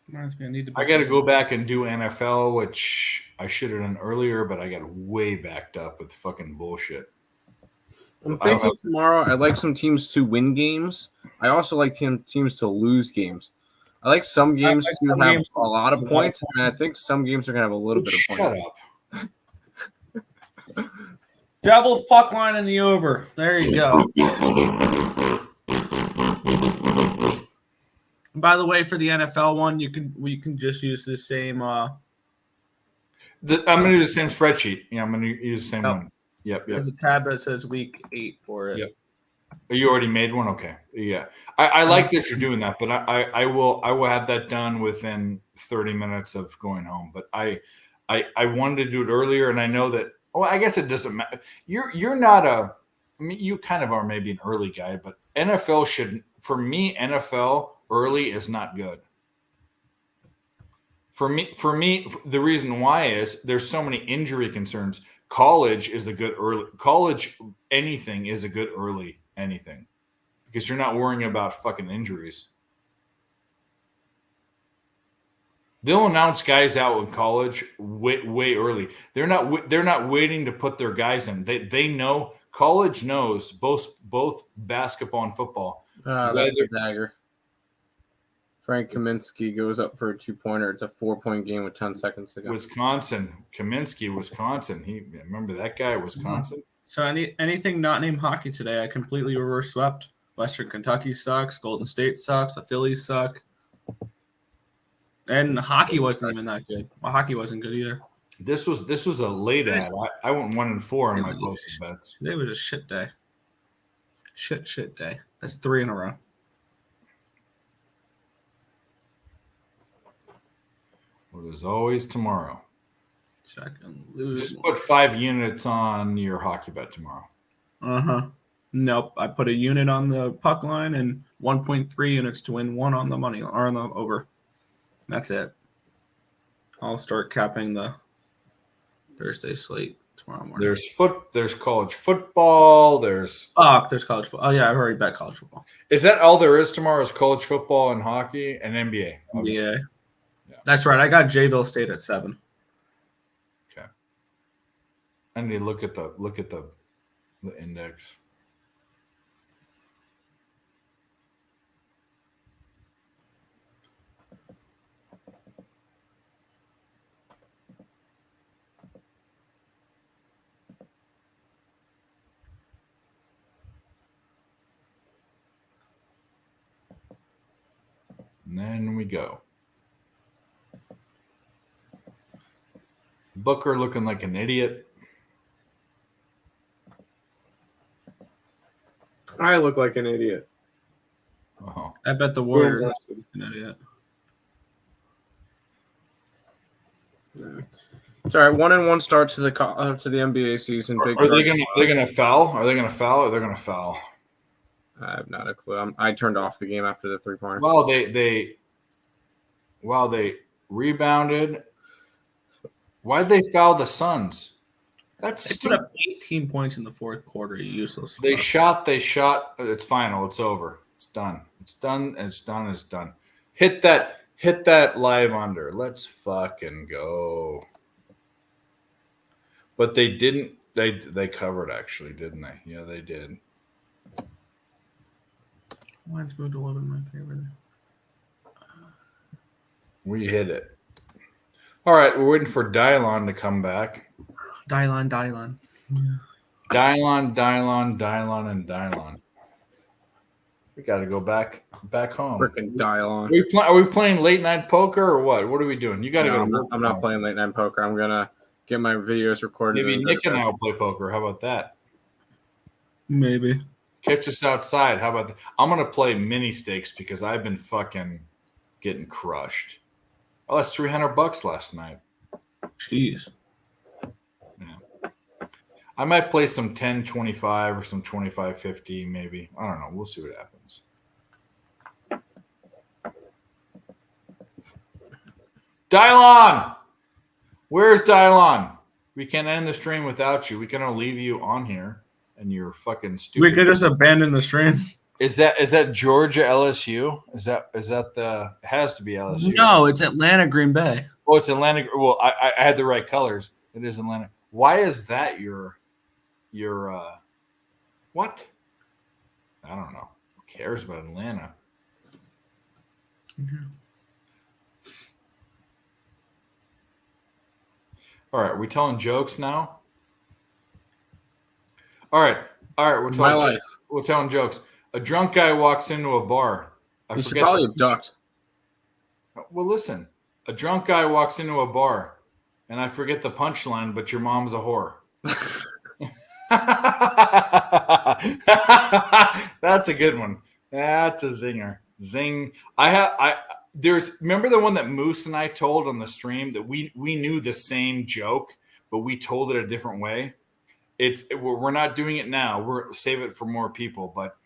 Reminds me, I need to. I got to go back and do NFL, which I should have done earlier, but I got way backed up with fucking bullshit. I'm thinking tomorrow I'd like some teams to win games. I also like teams to lose games. I like some games to have a lot of points, and I think some games are going to have a little bit of points. Shut up. Devils puck line in the over. There you go. By the way, for the NFL one, we can just use the same. I'm going to do the same spreadsheet. Yeah, I'm going to use the same one. Yep. There's a tab that says week 8 for it. Yep. You already made one? Okay. Yeah. I like that you're doing that, but I will have that done within 30 minutes of going home. But I wanted to do it earlier, and I know that. Well, I guess it doesn't matter. You're not a. I mean, you kind of are maybe an early guy, but NFL should. For me, NFL early is not good. For me, the reason why is there's so many injury concerns. College is a good early. College anything is a good early anything, because you're not worrying about fucking injuries. They'll announce guys out in college way early. They're not waiting to put their guys in. They know, college knows both basketball and football. That's a dagger. Frank Kaminsky goes up for a 2-pointer. It's a 4-point game with 10 seconds to go. Wisconsin. He remember that guy, Wisconsin. So anything not named hockey today, I completely reverse swept. Western Kentucky sucks. Golden State sucks. The Phillies suck. And hockey wasn't even that good. Well, hockey wasn't good either. This was a late ad. I went 1-4 on my posted bets. Today was a shit day. Shit day. That's 3 in a row. Well, there's always tomorrow. Check and lose. Just put 5 units on your hockey bet tomorrow. Nope. I put a unit on the puck line and 1.3 units to win 1 on the money or on the over. That's it. I'll start capping the Thursday slate tomorrow morning. There's college football. There's college football. Oh yeah, I've already bet college football. Is that all there is tomorrow? Is college football and hockey and NBA? Obviously. NBA. Yeah. That's right. I got Jayville State at 7. Okay. I need to look at the index. And then we go. Booker looking like an idiot. I look like an idiot. Oh, I bet the Warriors are looking at it. It's all right. 1-1 start to the NBA season. Big. Are they gonna foul? Are they gonna foul? Or they're gonna foul? I have not a clue. I turned off the game after the 3-pointer. Well, they rebounded. Why'd they foul the Suns? That's They put up 18 points in the fourth quarter. Useless. They shot. It's final. It's over. It's done. It's done. It's done. It's done. Hit that live under. Let's fucking go. But they didn't. They covered actually, didn't they? Yeah, they did. Lions moved 11 in my favor. We hit it. All right, we're waiting for Dylon to come back. Dylon. Dylon, and Dylon. We got to go back home. Freaking Dylon. Are we playing late night poker or what? What are we doing? You got to go. I'm not playing late night poker. I'm gonna get my videos recorded. Maybe Nick and I will play poker. How about that? Maybe. Catch us outside. How about that? I'm gonna play mini stakes because I've been fucking getting crushed. I lost $300 last night. Jeez. Yeah. I might play some 10-25 or some 25-50 maybe. I don't know. We'll see what happens. Dylon! Where's Dylon? We can't end the stream without you. We cannot leave you on here and you're fucking stupid. We could just abandon the stream. Is that Georgia LSU? Is that the? It has to be LSU. No, it's Atlanta Green Bay. Oh, it's Atlanta. Well, I had the right colors. It is Atlanta. Why is that your what? I don't know. Who cares about Atlanta? Mm-hmm. All right, we telling jokes now. All right. We're telling jokes. A drunk guy walks into a bar. You should probably have ducked. Well, listen. A drunk guy walks into a bar, and I forget the punchline, but your mom's a whore. That's a good one. That's a zinger. Zing. Remember the one that Moose and I told on the stream that we knew the same joke, but we told it a different way. We're not doing it now. We're save it for more people, but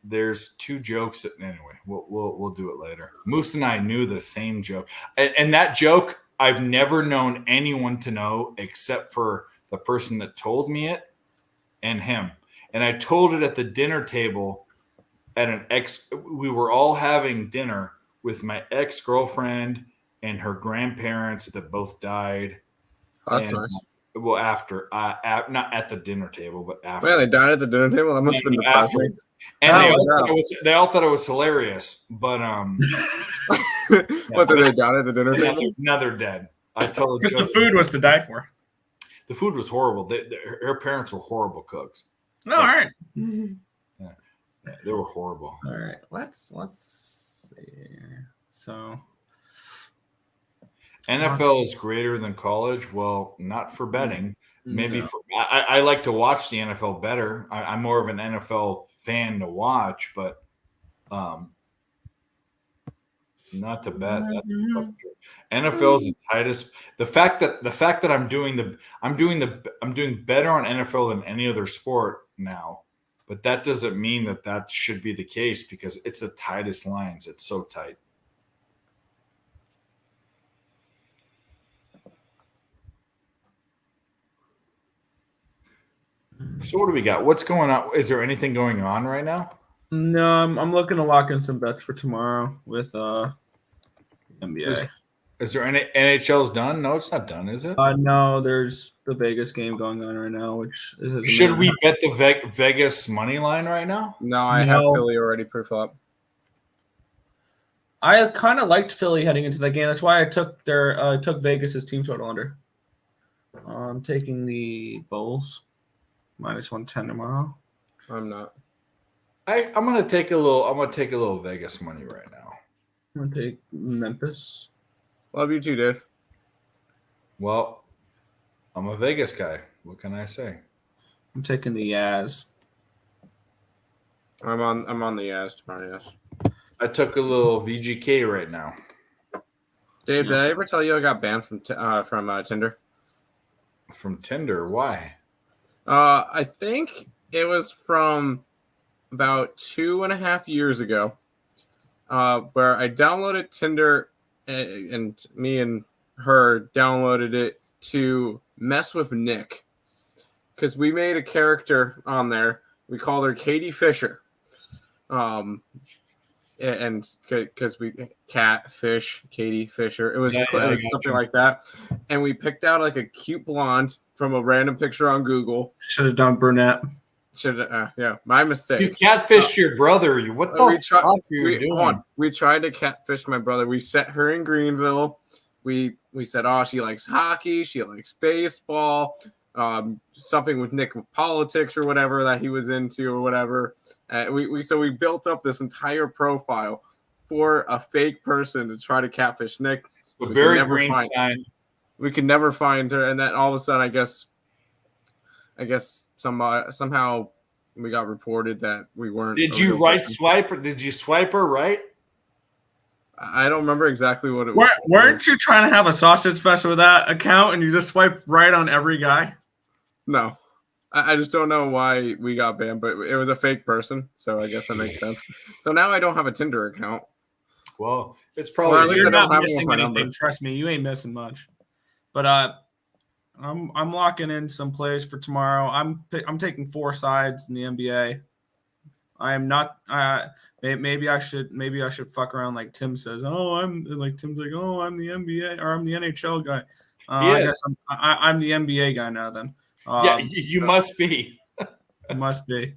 there's two jokes. Anyway, we'll do it later. Moose and I knew the same joke, and that joke I've never known anyone to know except for the person that told me it and him. And I told it at the dinner table we were all having dinner with my ex-girlfriend and her grandparents that both died. Oh, that's nice. Well, after, not at the dinner table, but after. Man, they died at the dinner table? That must have been depressing. And they all thought it was hilarious, but what, did they die at the dinner table? Now they're dead. I told Because the food was to die for. The food was horrible. Her parents were horrible cooks. No, all right. Yeah, they were horrible. All right. Let's see. So NFL is greater than college. Well, not for betting. Maybe I like to watch the NFL better. I'm more of an NFL fan to watch, but not to bet. NFL is the tightest. The fact that I'm doing better on NFL than any other sport now, but that doesn't mean that should be the case because it's the tightest lines. It's so tight. So what do we got? What's going on? Is there anything going on right now? no, I'm looking to lock in some bets for tomorrow with NBA. Is there any NHL's done? No, it's not done, is it? No, there's the Vegas game going on right now, which is Should we bet the Vegas money line right now? No, I have Philly already pre-flop. I kind of liked Philly heading into that game. That's why I took Vegas's team total under. I'm taking the Bulls -110 tomorrow. I'm not. I'm gonna take a little Vegas money right now. I'm gonna take Memphis. Love you too, Dave. Well, I'm a Vegas guy. What can I say? I'm taking the Jazz. I'm on the Jazz tomorrow. Yes. I took a little VGK right now. Dave, did I ever tell you I got banned from Tinder? From Tinder? Why? I think it was from about 2.5 years ago, where I downloaded Tinder, and me and her downloaded it to mess with Nick, because we made a character on there. We called her Katie Fisher, and because we catfish Katie Fisher, it was something like that, and we picked out like a cute blonde from a random picture on Google. Should have done brunette. Yeah, my mistake. You catfished your brother. What the fuck are you doing? We tried to catfish my brother. We set her in Greenville. We said, oh, she likes hockey. She likes baseball. Something with Nick with politics or whatever that he was into or whatever. So we built up this entire profile for a fake person to try to catfish Nick. So Barry Greenstein. We could never find her, and then all of a sudden, I guess somehow we got reported that we weren't. Did you right swipe, or did you swipe her right? I don't remember exactly what it was. Weren't you trying to have a sausage fest with that account and you just swipe right on every guy? No. I just don't know why we got banned, but it was a fake person, so I guess that makes sense. So now I don't have a Tinder account. Well, it's probably you're not missing anything. Trust me, you ain't missing much. But I'm locking in some plays for tomorrow. I'm taking 4 sides in the NBA. I am not. Maybe I should fuck around like Tim says. Tim's like, I'm the NBA or I'm the NHL guy. I guess I'm the NBA guy now. Then you must be. Must be.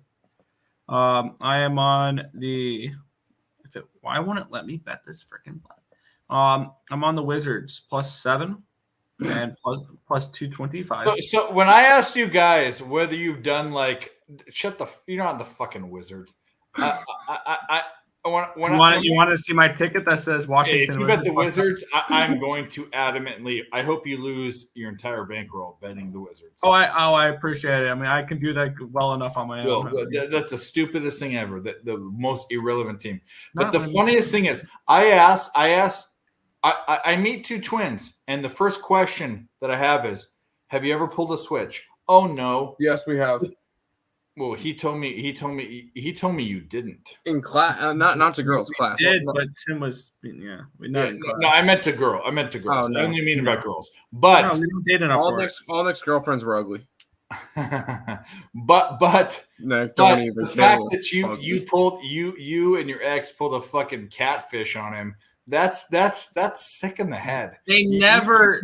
I am on the. Why won't it let me bet this freaking play? I'm on the Wizards +7 and plus 225. So when I asked you guys whether you've done you're not the fucking Wizards. You want to see my ticket that says Washington? If you bet the Wizards, I'm going to adamantly. I hope you lose your entire bankroll betting the Wizards. I appreciate it. I mean, I can do that well enough on my own. That's the stupidest thing ever. The most irrelevant team. But the funniest thing is, I meet 2 twins, and the first question that I have is, "Have you ever pulled a switch?" Oh no. Yes, we have. Well, he told me you didn't. In class, not to girls' class. Did, but Tim was No, I meant to girl. I meant to girls. Oh, no. I only mean about girls. But we don't date enough all Nick's girlfriends were ugly. but Nick, the fact that you and your ex pulled a fucking catfish on him, that's sick in the head. They never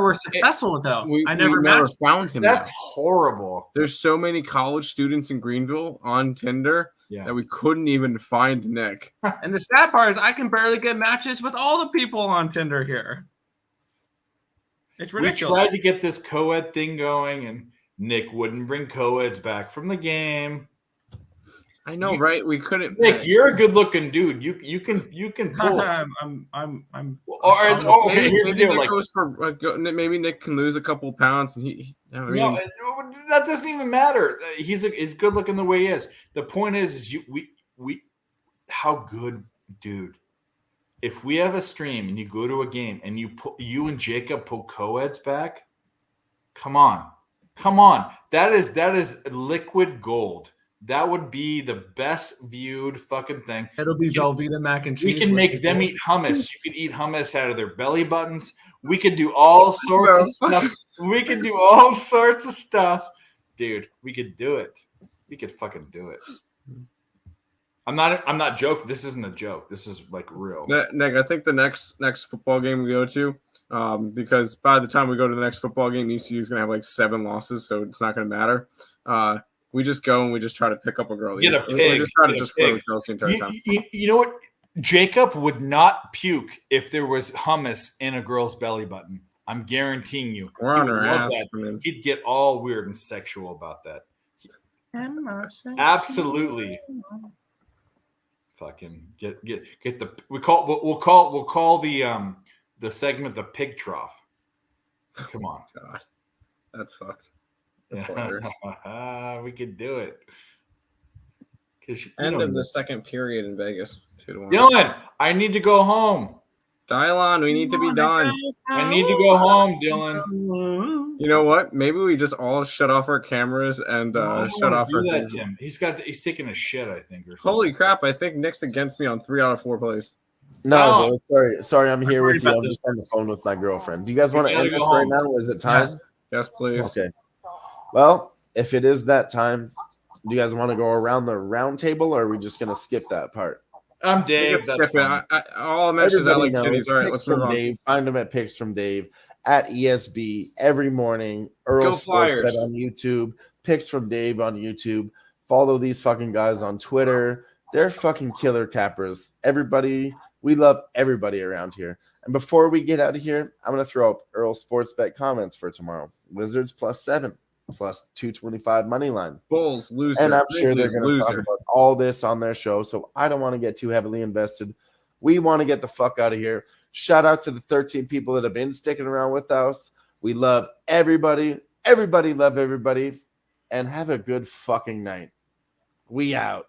were successful though. I never found him. That's horrible. There's so many college students in Greenville on Tinder that we couldn't even find Nick. And the sad part is I can barely get matches with all the people on Tinder here. It's ridiculous. We tried to get this co-ed thing going, and Nick wouldn't bring co-eds back from the game. I know, right? We couldn't. Nick, you're a good-looking dude. You can pull. Here's the deal. Maybe Nick can lose a couple pounds, and no, that doesn't even matter. He's good-looking the way he is. The point is how good, dude. If we have a stream and you go to a game and you and Jacob pull co-eds back, come on. That is liquid gold. That would be the best viewed fucking thing. It'll be Velveeta mac and cheese. We can make them eat hummus. You could eat hummus out of their belly buttons. We could do all sorts of stuff. We could do all sorts of stuff. Dude, we could do it. We could fucking do it. I'm not joking. This isn't a joke. This is like real. Nick, I think the next football game we go to, because by the time we go to the next football game, ECU is going to have like 7 losses, so it's not going to matter. We just go and we just try to pick up a girl. Get a pig. We just try to just flirt with girls the entire time. You know what? Jacob would not puke if there was hummus in a girl's belly button. I'm guaranteeing you. We're on her ass. He'd get all weird and sexual about that. Absolutely. Fucking get the we'll call the segment the pig trough. Come on. God. That's fucked. We could do it. End of the second period in Vegas. 2-1. Dylan, I need to go home. Dial on. We need to be done. I need to go home, Dylan. You know what? Maybe we just all shut off our cameras and shut off our things. Tim. He's taking a shit, I think, or something. Holy crap! I think Nick's against me on 3 out of 4 plays. No, sorry, I'm here with you. I'm just on the phone with my girlfriend. Do you guys want to end this right now? Is it time? Yes, please. Okay. Well, if it is that time, do you guys want to go around the round table, or are we just gonna skip that part? I'm Dave. That's fine. All I mentioned is I like titties. All right, let's move on. Dave. Find him at Picks from Dave at ESB every morning. Earl Sports Bet on YouTube. Picks from Dave on YouTube. Follow these fucking guys on Twitter. They're fucking killer cappers. Everybody, we love everybody around here. And before we get out of here, I'm gonna throw up Earl Sports Bet comments for tomorrow. Wizards +7. Plus 225 money line. Bulls, loser. And I'm sure they're going to talk about all this on their show, so I don't want to get too heavily invested. We want to get the fuck out of here. Shout out to the 13 people that have been sticking around with us. We love everybody. Everybody love everybody. And have a good fucking night. We out.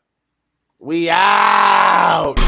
We out.